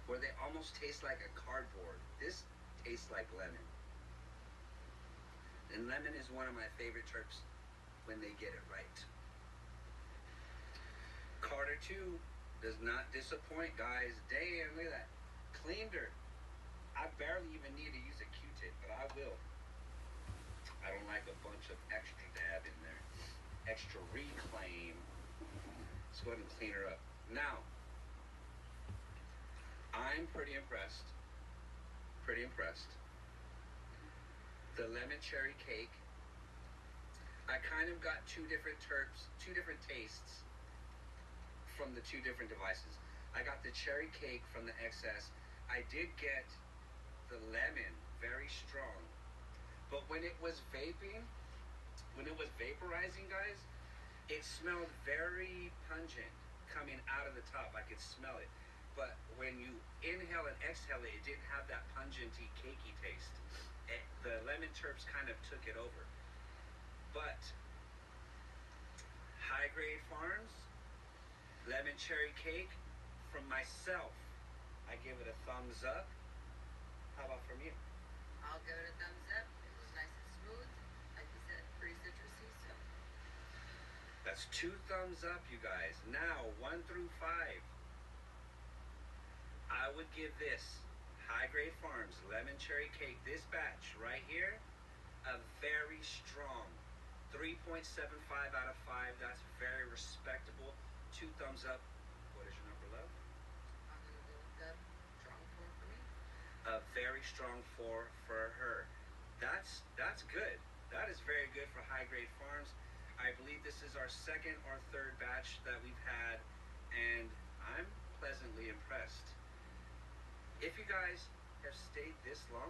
where they almost taste like a cardboard. This tastes like lemon. And lemon is one of my favorite terps when they get it right. Carter 2 does not disappoint, guys. Damn, look at that. Cleaned her. I barely even need to use a Q-tip, but I will. I don't like a bunch of extra dab in there. Extra reclaim. Let's go ahead and clean her up. Now, I'm pretty impressed. Pretty impressed. The lemon cherry cake. I kind of got two different terps, two different tastes from the two different devices. I got the cherry cake from the XS. I did get the lemon, very strong. But when it was vaping, when it was vaporizing, guys, it smelled very pungent coming out of the top. I could smell it. But when you inhale and exhale it, it didn't have that pungenty, cakey taste. The lemon terps kind of took it over. But High Grade Farms, lemon cherry cake, from myself, I give it a thumbs up. How about from you? I'll give it a thumbs up. It was nice and smooth. Like you said, pretty citrusy, so. That's 2 thumbs up, you guys. Now, 1 through 5. I would give this High Grade Farms lemon cherry cake, this batch right here, a very strong 3.75 out of 5. That's very respectable. 2 thumbs up. What is your number, love? I'm gonna go with the strong 4 for me. A very strong 4 for her. That's good. That is very good for High Grade Farms. I believe this is our 2nd or 3rd batch that we've had, and I'm pleasantly impressed. If you guys have stayed this long,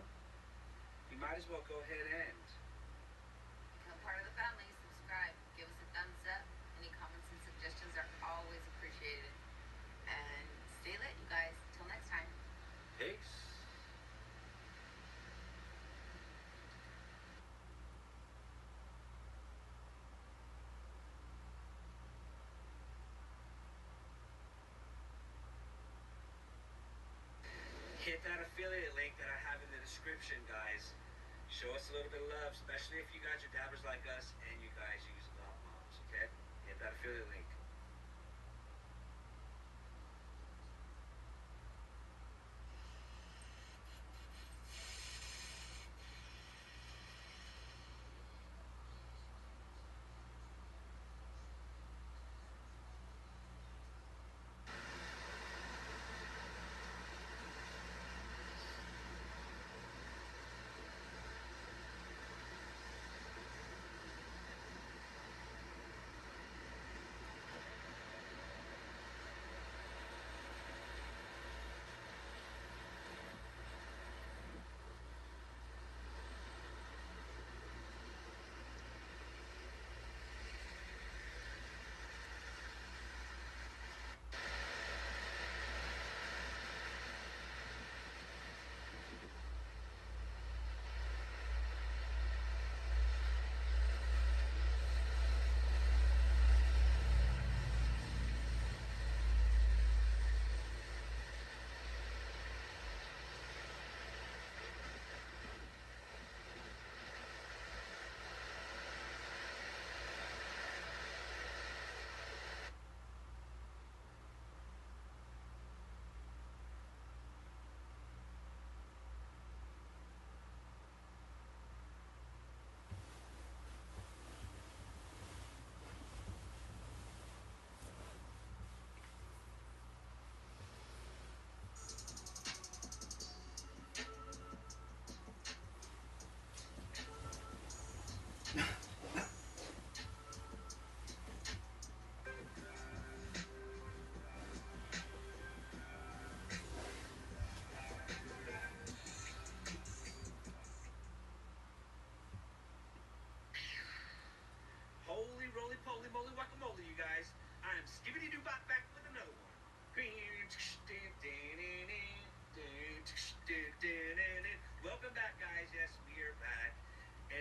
you might as well go ahead and Become part of the family. Subscribe. Give us a thumbs up. Any comments and suggestions are always appreciated. And stay lit, you guys. Till next time. peace. Hit that affiliate link that I have in the description, guys. Show us a little bit of love, especially if you got your dabbers like us and you guys use Dot Moms, okay? Hit that affiliate link.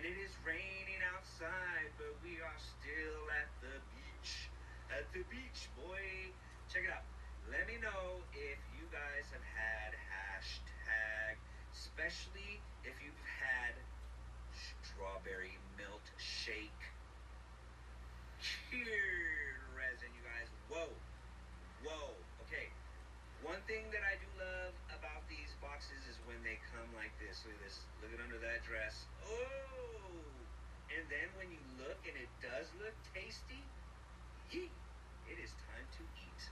And it is raining outside, but we are still at the beach. At the beach, boy. Check it out. Let me know if you guys have had hashtag, especially if you've had strawberry milkshake. Cured resin, you guys. Whoa. Whoa. Okay. One thing that I do love about these boxes is when they come like this. Look at this. Look at under that dress. Oh! And then when you look and it does look tasty, yeet, it is time to eat.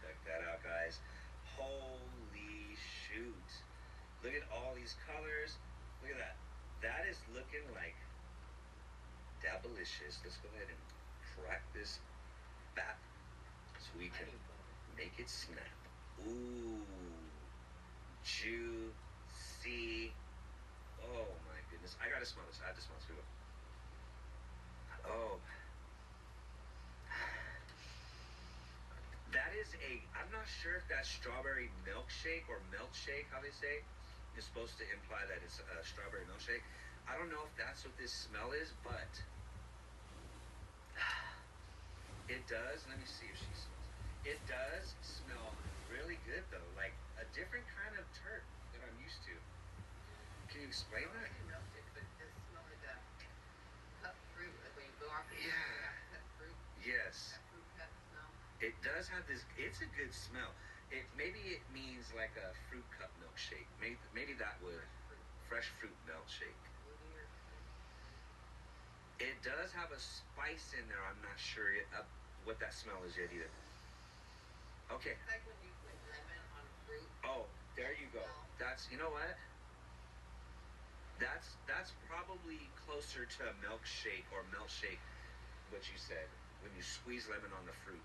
Check that out, guys. Holy shoot. Look at all these colors. Look at that. That is looking like dabblicious. Let's go ahead and crack this back so we can make it snap. Ooh. Juicy. Oh my goodness. I gotta smell this. I have to smell this. Here we go. Oh. That is I'm not sure if that's strawberry milkshake or milkshake, how they say. It's supposed to imply that it's a strawberry milkshake. I don't know if that's what this smell is, but it does. Let me see if she smells. It does smell really good though, like a different kind of tart that I'm used to. Can you explain that? Milkshake, but it does smell like a cut fruit, like when you go off the cut fruit. Yes. That fruit cut smell. It does have this. It's a good smell. Maybe it means like a fruit cup milkshake. Maybe that would fresh fruit milkshake. It does have a spice in there. I'm not sure what that smell is yet either. Okay. It's like when you put lemon on fruit. Oh, there you go. That's, you know what? That's probably closer to a milkshake or milkshake, what you said, when you squeeze lemon on the fruit.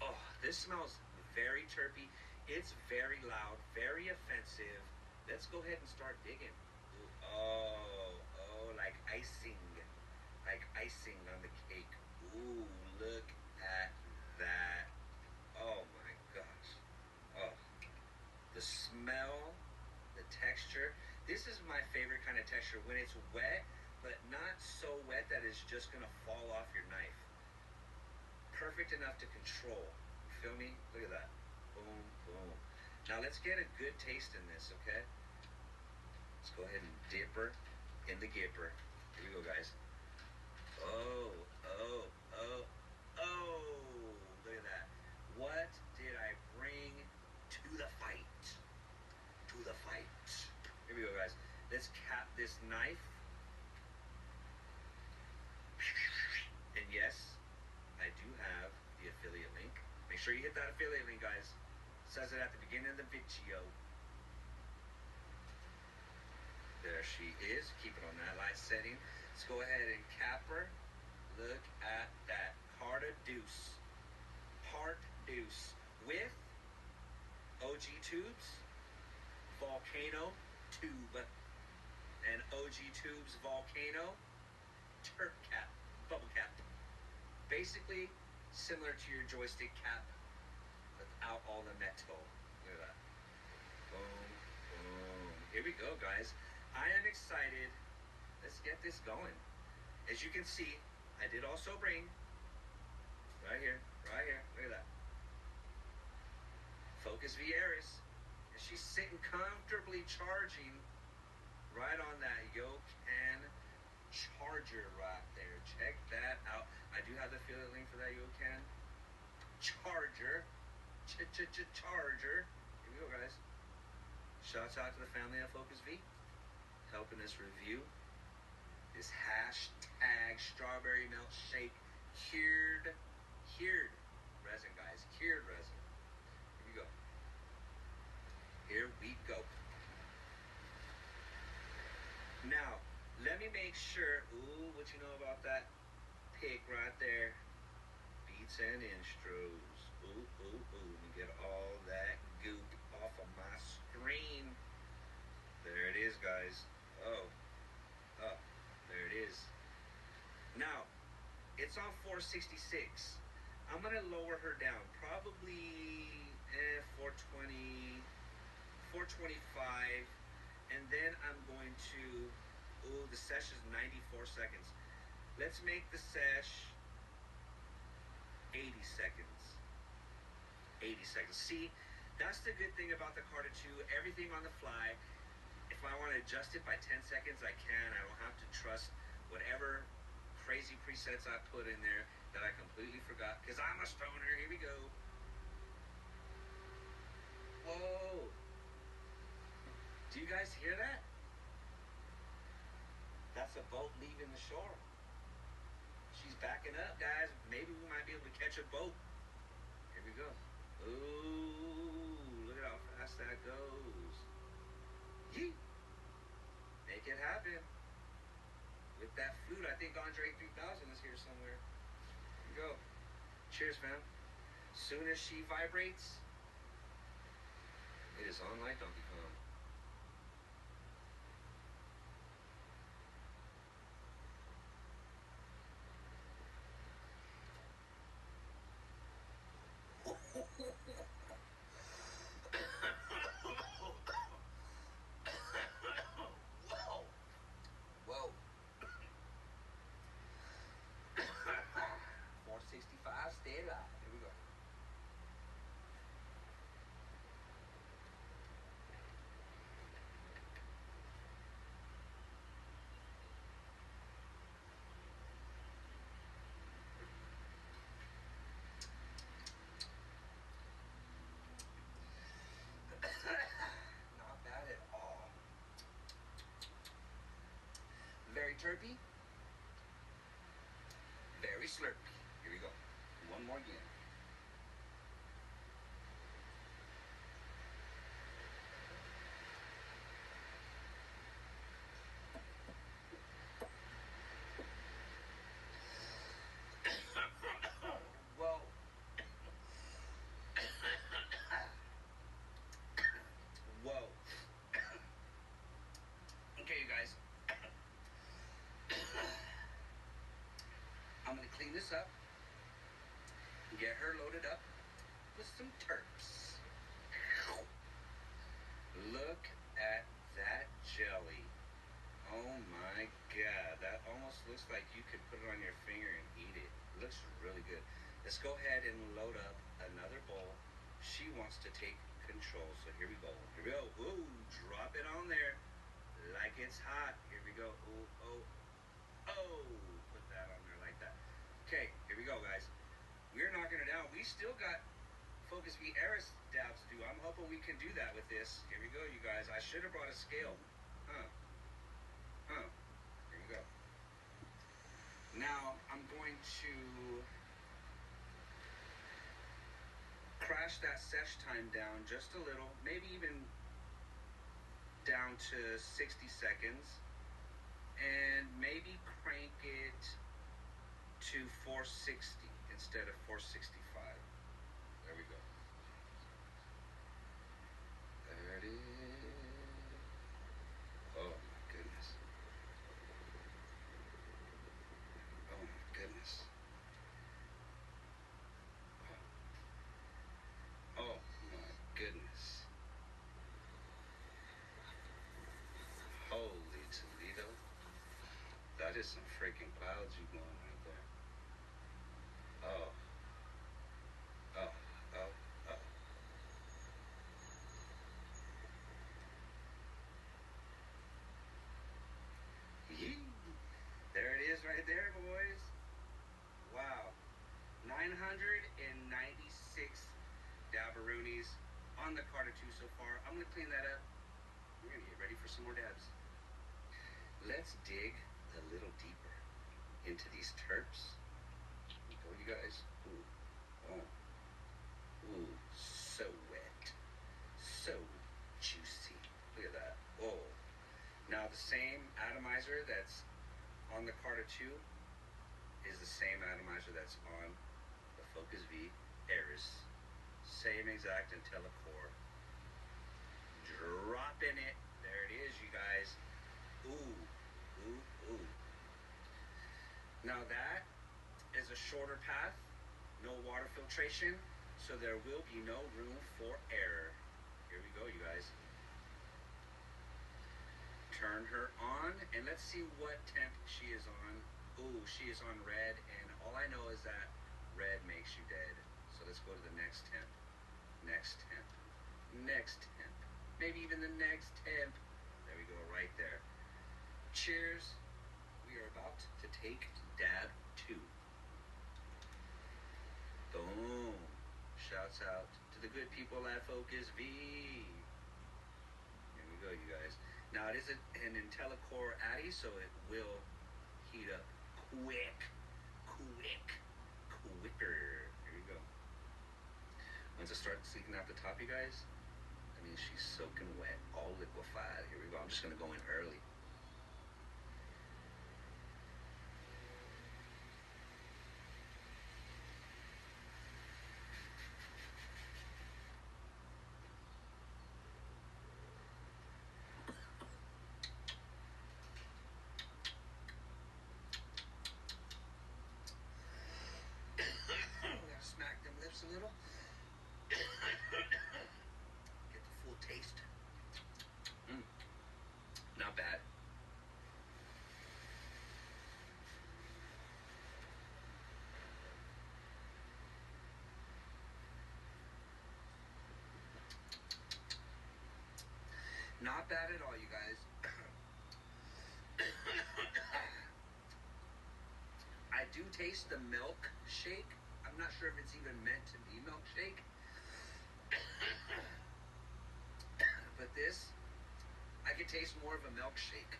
Oh, this smells very terpy. It's very loud, very offensive. Let's go ahead and start digging. Ooh, oh, like icing on the cake. Ooh, look at that. Oh my gosh. Oh, the smell, the texture. This is my favorite kind of texture when it's wet, but not so wet that it's just gonna fall off your knife. Perfect enough to control. You feel me? Look at that. Boom, boom. Now let's get a good taste in this, okay? Let's go ahead and dip her in the gipper. Here we go, guys. Oh, oh, oh, oh. Look at that. What did I bring to the fight? To the fight. Here we go, guys. Let's cap this knife. And yes, I do have the affiliate link. Make sure you hit that affiliate link, guys. It says it at the beginning of the video. There she is. Keep it on that light setting. Let's go ahead and cap her. Look at that. Heart of deuce. Heart deuce. With OG tubes, volcano tube, and OG tubes volcano turp cap, bubble cap. Basically similar to your joystick cap without all the metal. Look at that. Boom, boom. Here we go, guys. I am excited. Let's get this going. As you can see, I did also bring right here. Look at that. Focus Vieira's. And she's sitting comfortably charging right on that Yocan charger right there. Check that out. I do have the affiliate link for that Yocan charger. Charger. Here we go, guys. Shouts out to the family at Focus V, helping us review this hashtag strawberry milkshake cured resin, guys. Cured resin. Here we go. Here we go. Now, let me make sure. Ooh, what you know about that pic right there? Beats and Instros. Ooh, ooh, ooh. Let me get all that goop off of my screen. There it is, guys. Oh, there it is. Now, it's on 466. I'm going to lower her down. Probably 420, 425. And then I'm going to, ooh, the sesh is 94 seconds. Let's make the sesh 80 seconds. 80 seconds. See, that's the good thing about the Carter 2. Everything on the fly. If I want to adjust it by 10 seconds, I can. I don't have to trust whatever crazy presets I put in there that I completely forgot. Because I'm a stoner. Here we go. Whoa. Do you guys hear that? That's a boat leaving the shore. She's backing up, guys. Maybe we might be able to catch a boat. Here we go. Ooh, look at how fast that goes. Yee. Make it happen. With that flute, I think Andre 3000 is here somewhere. Here we go. Cheers, fam. Soon as she vibrates, it is on like Donkey Kong. Whoa. 465, stay alive. Here we go. Not bad at all. Very terpy. Very slurpy. Here we go. One more again. Whoa. Whoa. Okay, you guys. I'm gonna clean this up. Get her loaded up with some terps. Look at that jelly. Oh my god, that almost looks like you could put it on your finger and eat it. It looks really good. Let's go ahead and load up another bowl. She wants to take control, so here we go. Here we go. Ooh, drop it on there like it's hot. Here we go. Ooh, oh, oh. Put that on there like that. Okay, here we go, guys. We're knocking her down. We still got Focus V Eris dabs to do. I'm hoping we can do that with this. Here we go, you guys. I should have brought a scale. Here we go. Now, I'm going to crash that sesh time down just a little. Maybe even down to 60 seconds. And maybe crank it to 460 instead of 465. There we go. There it is. Oh my goodness. Oh my goodness. Oh my goodness. Holy Toledo. That is some freaking clouds you going right there. Oh. Oh, oh, oh. Yee. There it is right there, boys. Wow. 996 dabberoonies on the Carter 2 so far. I'm going to clean that up. We're going to get ready for some more dabs. Let's dig a little deeper into these terps. Here we go, you guys. Ooh. Oh. Ooh, so wet. So juicy. Look at that. Whoa. Now the same atomizer that's on the Carter 2 is the same atomizer that's on the Focus V Eris. Same exact IntelliCore. Dropping it. There it is, you guys. Ooh. Ooh, ooh. Now that is a shorter path. No water filtration. So there will be no room for error. Here we go, you guys. turn her on, and let's see what temp she is on. Ooh, she is on red, and all I know is that red makes you dead. So let's go to the next temp. Next temp. Next temp. Maybe even the next temp. There we go, right there. Cheers. We are about to take dab 2. Boom. Shouts out to the good people at Focus V. Here we go, you guys. Now, it is an IntelliCore Addy, so it will heat up quicker. Here we go. Once it starts leaking out the top, you guys, I mean, she's soaking wet, all liquefied. Here we go. I'm just going to go in early. Smack them lips a little. Get the full taste. Not bad. Not bad at all, you guys. I do taste the milkshake. I'm not sure if it's even meant to be milkshake. But this, I could taste more of a milkshake.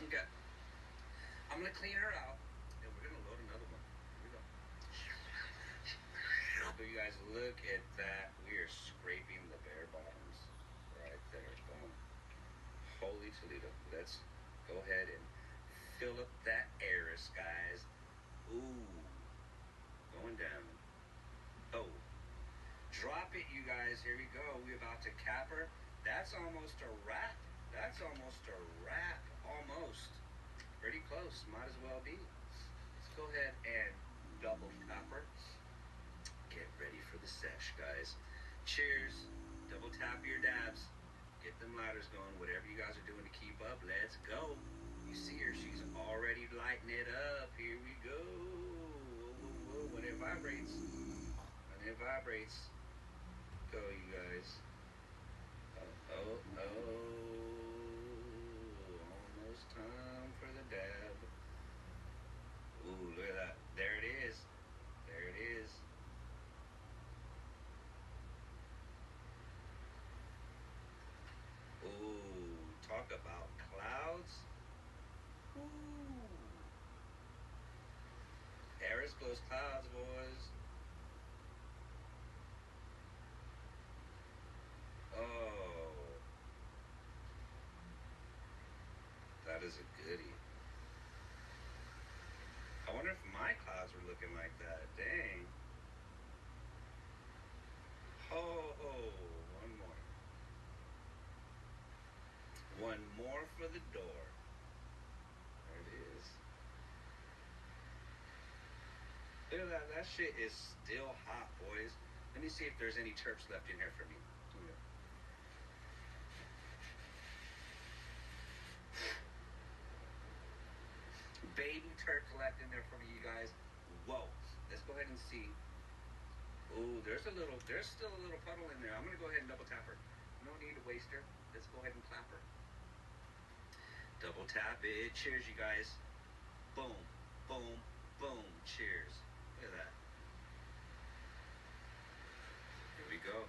Okay. I'm going to clean her out, and we're going to load another one. Here we go. So you guys, look at that. We are scraping the bare bottoms right there. Boom. Holy Toledo. Let's go ahead and fill up that Eris, guys. Ooh. Going down. Oh. Drop it, you guys. Here we go. We're about to cap her. That's almost a wrap. That's almost a wrap. Almost. Pretty close. Might as well be. Let's go ahead and double cap her. Get ready for the sesh, guys. Cheers. Double tap your dabs. Get them lighters going. Whatever you guys are doing to keep up, let's go. You see her. She's already lighting it up. Here we go. Whoa, whoa, whoa. When it vibrates. When it vibrates. Go, you guys. Oh, oh, oh. Almost time for the dab. Ooh, look at that. There it is. There it is. Ooh, talk about clouds. Ooh. Eris blows clouds, boys. Oh. That is a goodie. I wonder if my clouds were looking like that. Dang. Oh, one more. One more for the door. There it is. Look at that. That shit is still hot, boys. Let me see if there's any terps left in here for me. Baby terps left in there for me, you guys. Whoa. Let's go ahead and see. Ooh, there's still a little puddle in there. I'm gonna go ahead and double tap her. No need to waste her. Let's go ahead and clap her. Double tap it. Cheers, you guys. Boom, boom, boom. Cheers. Look at that. Here we go.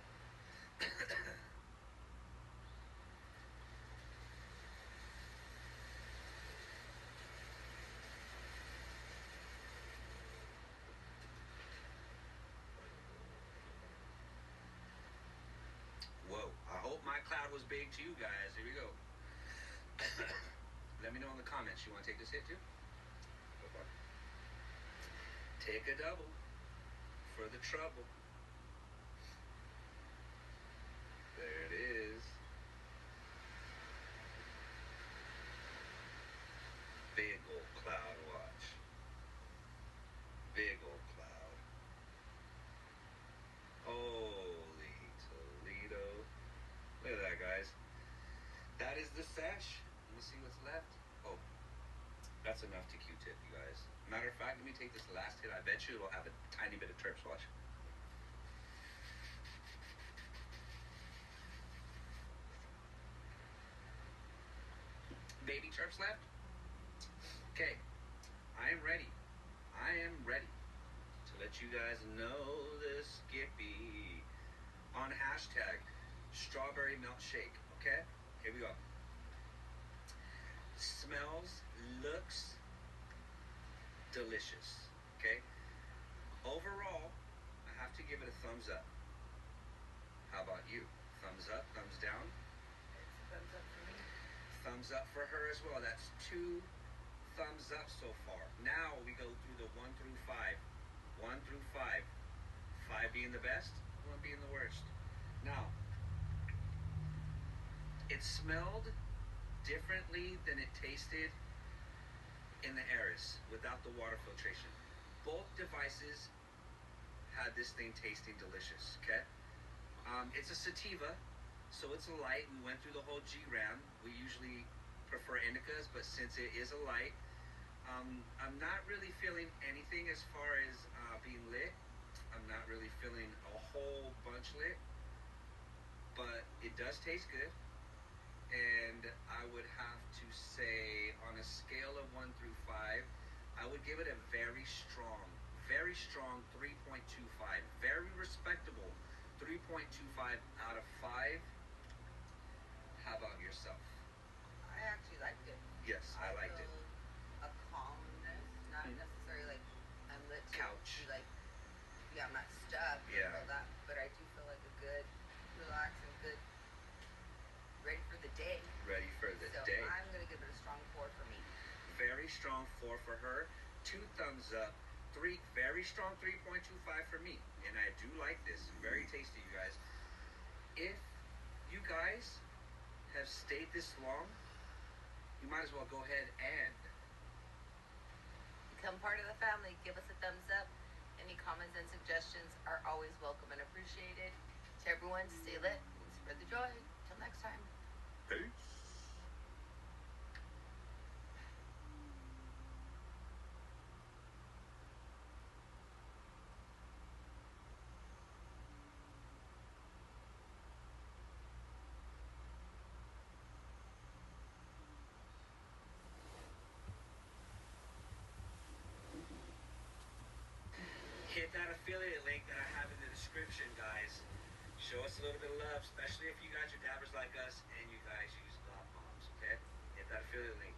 Whoa, I hope my cloud was big to you guys. Here we go. Let me know in the comments. You want to take this hit too? Go for it. Take a double for the trouble. There it is. Big old cloud, watch. Big old cloud. Oh. That's enough to Q-tip, you guys. Matter of fact, let me take this last hit. I bet you it'll have a tiny bit of terps. Watch. Baby terps left. Okay, I am ready. I am ready to let you guys know the Skippy on hashtag strawberry milkshake. Okay, here we go. Smells, looks delicious. Okay, overall, I have to give it a thumbs up. How about you? Thumbs up, thumbs down? Thumbs up for me. Thumbs up for her as well. That's 2 thumbs up so far. Now we go through the 1 through 5. 1 through 5. 5 being the best, 1 being the worst. Now, it smelled differently than it tasted in the Aris without the water filtration. Both devices had this thing tasting delicious, okay? It's a sativa, so it's a light. We went through the whole G-Ram. We usually prefer indicas, but since it is a light, I'm not really feeling anything as far as being lit. I'm not really feeling a whole bunch lit, but it does taste good. And I would have to say, on a scale of 1 through 5, I would give it a very strong 3.25. Very respectable 3.25 out of 5. How about yourself? I actually liked it. Yes, I liked it. A calmness, not necessarily like I'm lit to Couch. be like, yeah, I'm not stuck. Yeah. And all that, but I do feel like a good, relaxing, good, ready for the day. Ready for the So day. I'm gonna give it a strong 4 for me. Very strong 4 for her. 2 thumbs up. 3 very strong 3.25 for me. And I do like this. Very tasty, you guys. If you guys have stayed this long, you might as well go ahead and Become part of the family. Give us a thumbs up. Any comments and suggestions are always welcome and appreciated. To everyone, stay lit and spread the joy. Till next time. peace. Hit that affiliate link that I have in the description, guys. Show us a little bit of love, especially if you guys are dabbers like us and you guys use God bombs, okay? Hit that affiliate link.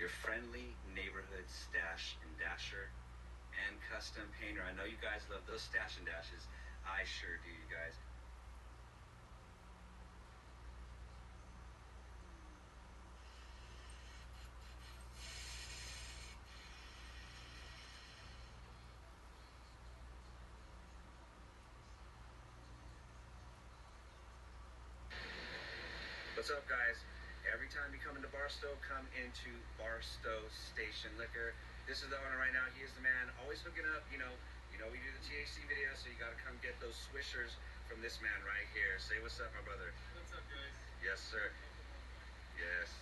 Your friendly neighborhood stash and dasher and custom painter. I know you guys love those stash and dashes. I sure do, you guys. What's up, guys? Every time you come into Barstow, come into Barstow Station Liquor. This is the owner right now. He is the man. Always hooking up. You know we do the THC video, so you got to come get those swishers from this man right here. Say what's up, my brother. What's up, guys? Yes, sir. Yes.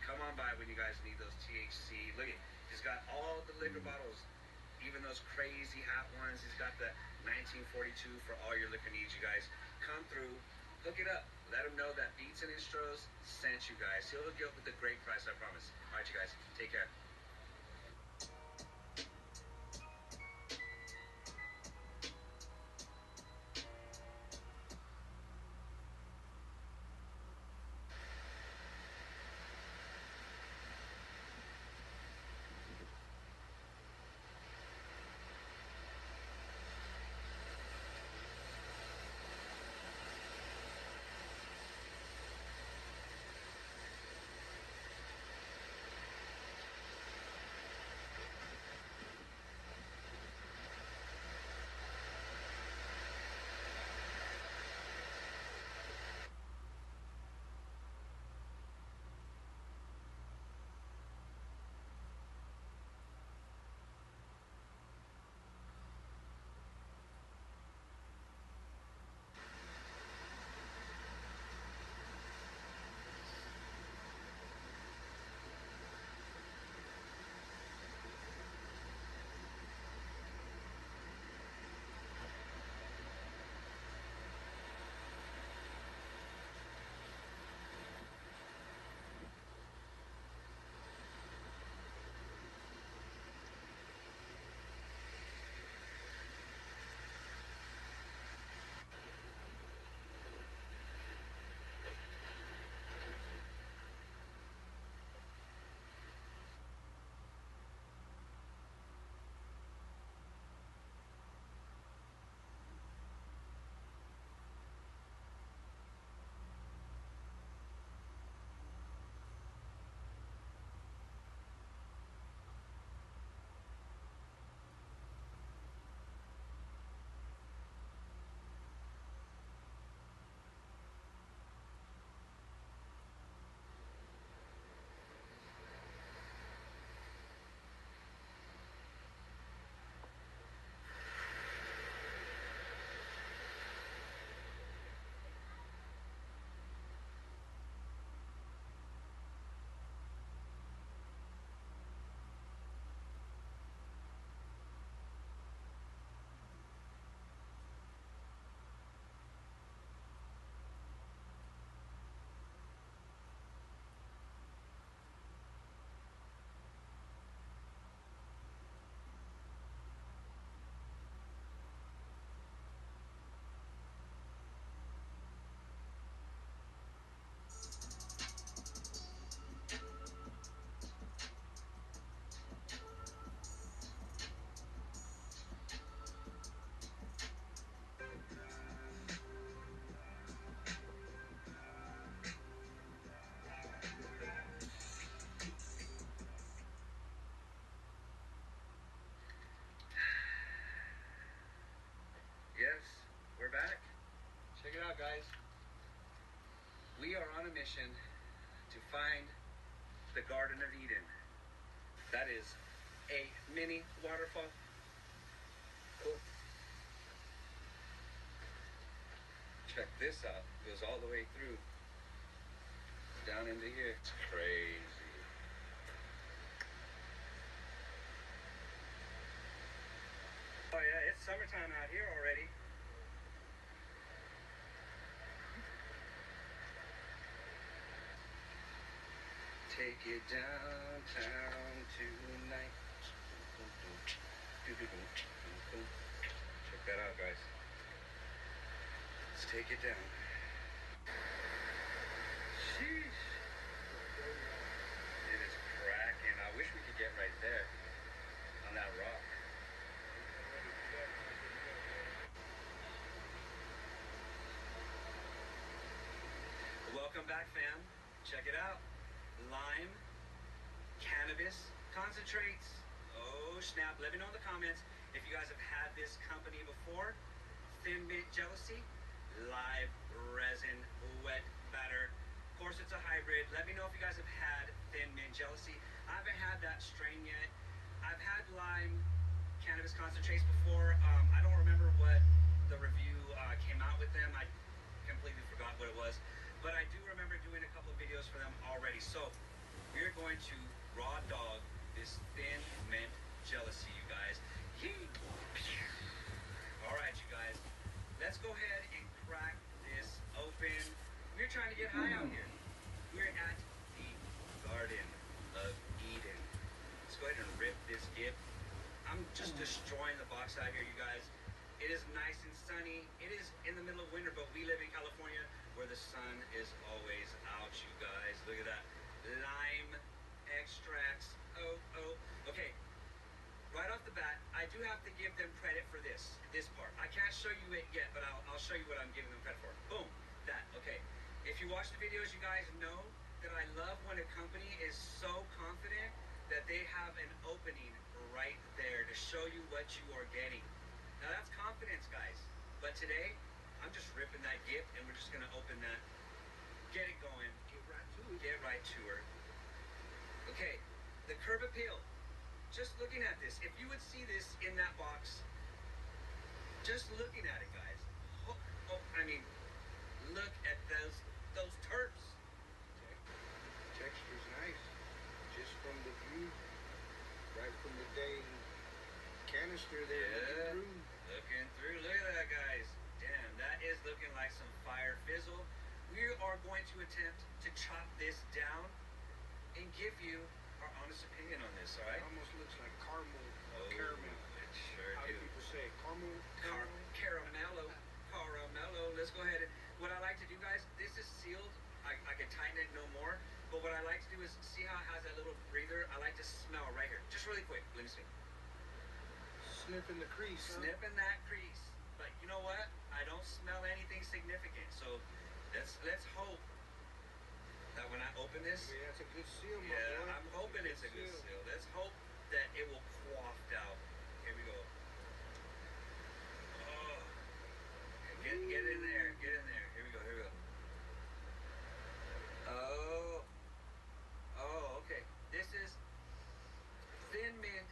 Come on by when you guys need those THC. Look at, he's got all the liquor bottles, even those crazy hot ones. He's got the 1942 for all your liquor needs, you guys. Come through, hook it up. Let him know that Beats and Instros sent you guys. He'll hook you up with a great price, I promise. All right, you guys, take care. We are on a mission to find the Garden of Eden. That is a mini waterfall. Cool. Check this out. Goes all the way through. Down into here. It's crazy. Oh yeah, it's summertime out here already. Take it downtown tonight. Check that out, guys. Let's take it down. Sheesh. It is cracking. I wish we could get right there on that rock. Welcome back, fam. Check it out. Lime, cannabis, concentrates. Oh, snap. Let me know in the comments if you guys have had this company before. Thin Mint Jealousy, live resin, wet batter. Of course, it's a hybrid. Let me know if you guys have had Thin Mint Jealousy. I haven't had that strain yet. I've had lime cannabis concentrates before. I don't remember what the review came out with them. I completely forgot what it was. But I do remember doing a couple of videos for them already. So we're going to raw dog this Thin Mint Jealousy, you guys. Yee! All right, you guys. Let's go ahead and crack this open. We're trying to get high out here. We're at the Garden of Eden. Let's go ahead and rip this gift. I'm just destroying the box out here, you guys. It is nice and sunny. It is in the middle of winter, but we live in California where the sun is always out, you guys. Look at that. Lime extracts. Oh. Okay. Right off the bat, I do have to give them credit for this part. I can't show you it yet, but I'll show you what I'm giving them credit for. Boom. That. Okay. If you watch the videos, you guys know that I love when a company is so confident that they have an opening right there to show you what you are getting. Now that's confidence, guys. But today, I'm just ripping that gift and we're just gonna open that. Get it going. Get right to her. Okay, the curb appeal. Just looking at this, if you would see this in that box, just looking at it, guys. I mean, look at those terps. Texture's nice. Just from the view, right from the day canister there. Yeah, looking through. Look at that, guys. Damn, that is looking like some fire fizzle. We are going to attempt to chop this down and give you our honest opinion on this, all right? It almost looks like caramel or Oh, caramel. it sure How do do. people say it? Caramel? Caramello. Let's go ahead. What I like to do, guys, this is sealed. I can tighten it no more. But what I like to do is see how it has that little breather. I like to smell right here. Just really quick. Let me see. Sniffing the crease. Huh? Snipping that crease. But you know what? I don't smell anything significant. So let's hope that when I open this, Yeah, it's a good seal, my yeah, boy. I'm hoping it's a good seal. Let's hope that it will quaff out. Here we go. Oh, get in there. Get in there. Here we go. Oh, okay. This is Thin Mint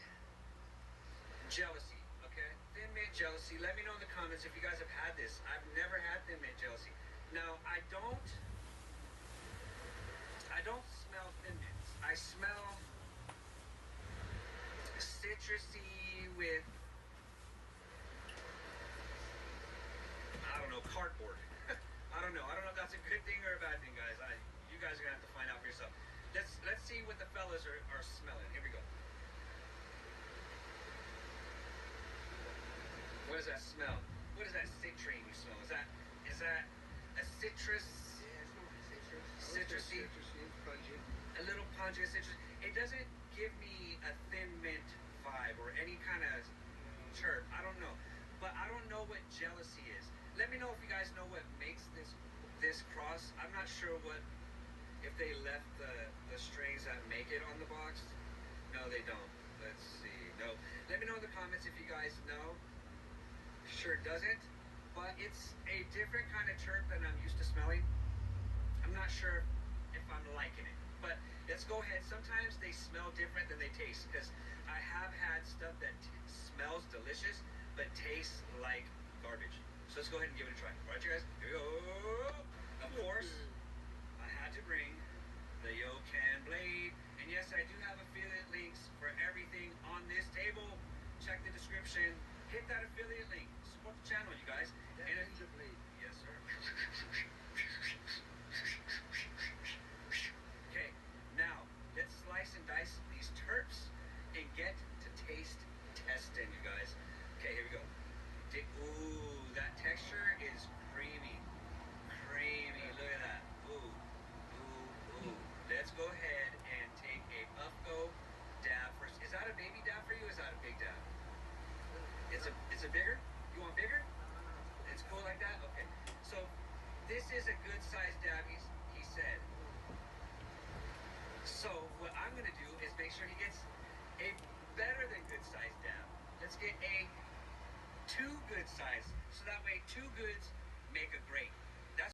Jealousy. Okay, Thin Mint Jealousy. Let me know in the comments if you guys have had this. I've never had Thin Mint Jealousy. Now I don't smell Thin Mints. I smell citrusy with, I don't know, cardboard. I don't know if that's a good thing or a bad thing, guys. You guys are gonna have to find out for yourself. Let's see what the fellas are smelling. Here we go. What does that smell? What is that citrine you smell? Is that a citrus? Yeah, it's not citrus. Citrusy. Citrusy, pungent. A little pungent citrus. It doesn't give me a Thin Mint vibe or any kind of chirp. I don't know. But I don't know what jealousy is. Let me know if you guys know what makes this cross. I'm not sure if they left the strains that make it on the box. No, they don't. Let's see. No. Let me know in the comments if you guys know. Sure doesn't. But it's a different kind of chirp than I'm used to smelling. I'm not sure if I'm liking it. But let's go ahead. Sometimes they smell different than they taste, because I have had stuff that smells delicious but tastes like garbage. So let's go ahead and give it a try. All right, you guys, here we go. Of course, I had to bring the Yocan blade. And yes, I do have affiliate links for everything on this table. Check the description. Hit that affiliate link. Support the channel, you guys. That And ninja blade. yes, sir. Okay, now let's slice and dice these terps and get to taste testing, you guys. Okay, here we go. Ooh, that texture is creamy. Creamy. Look at that. Ooh. Ooh, ooh. Let's go ahead and take a Puffco dab first. Is that a baby dab for you? Or is that a big dab? It's a bigger? You want bigger? It's cool like that? Okay. So this is a good sized dab, he said. So what I'm gonna do is make sure he gets a better than good sized dab. Let's get a 2 good size. So that way 2 goods make a great.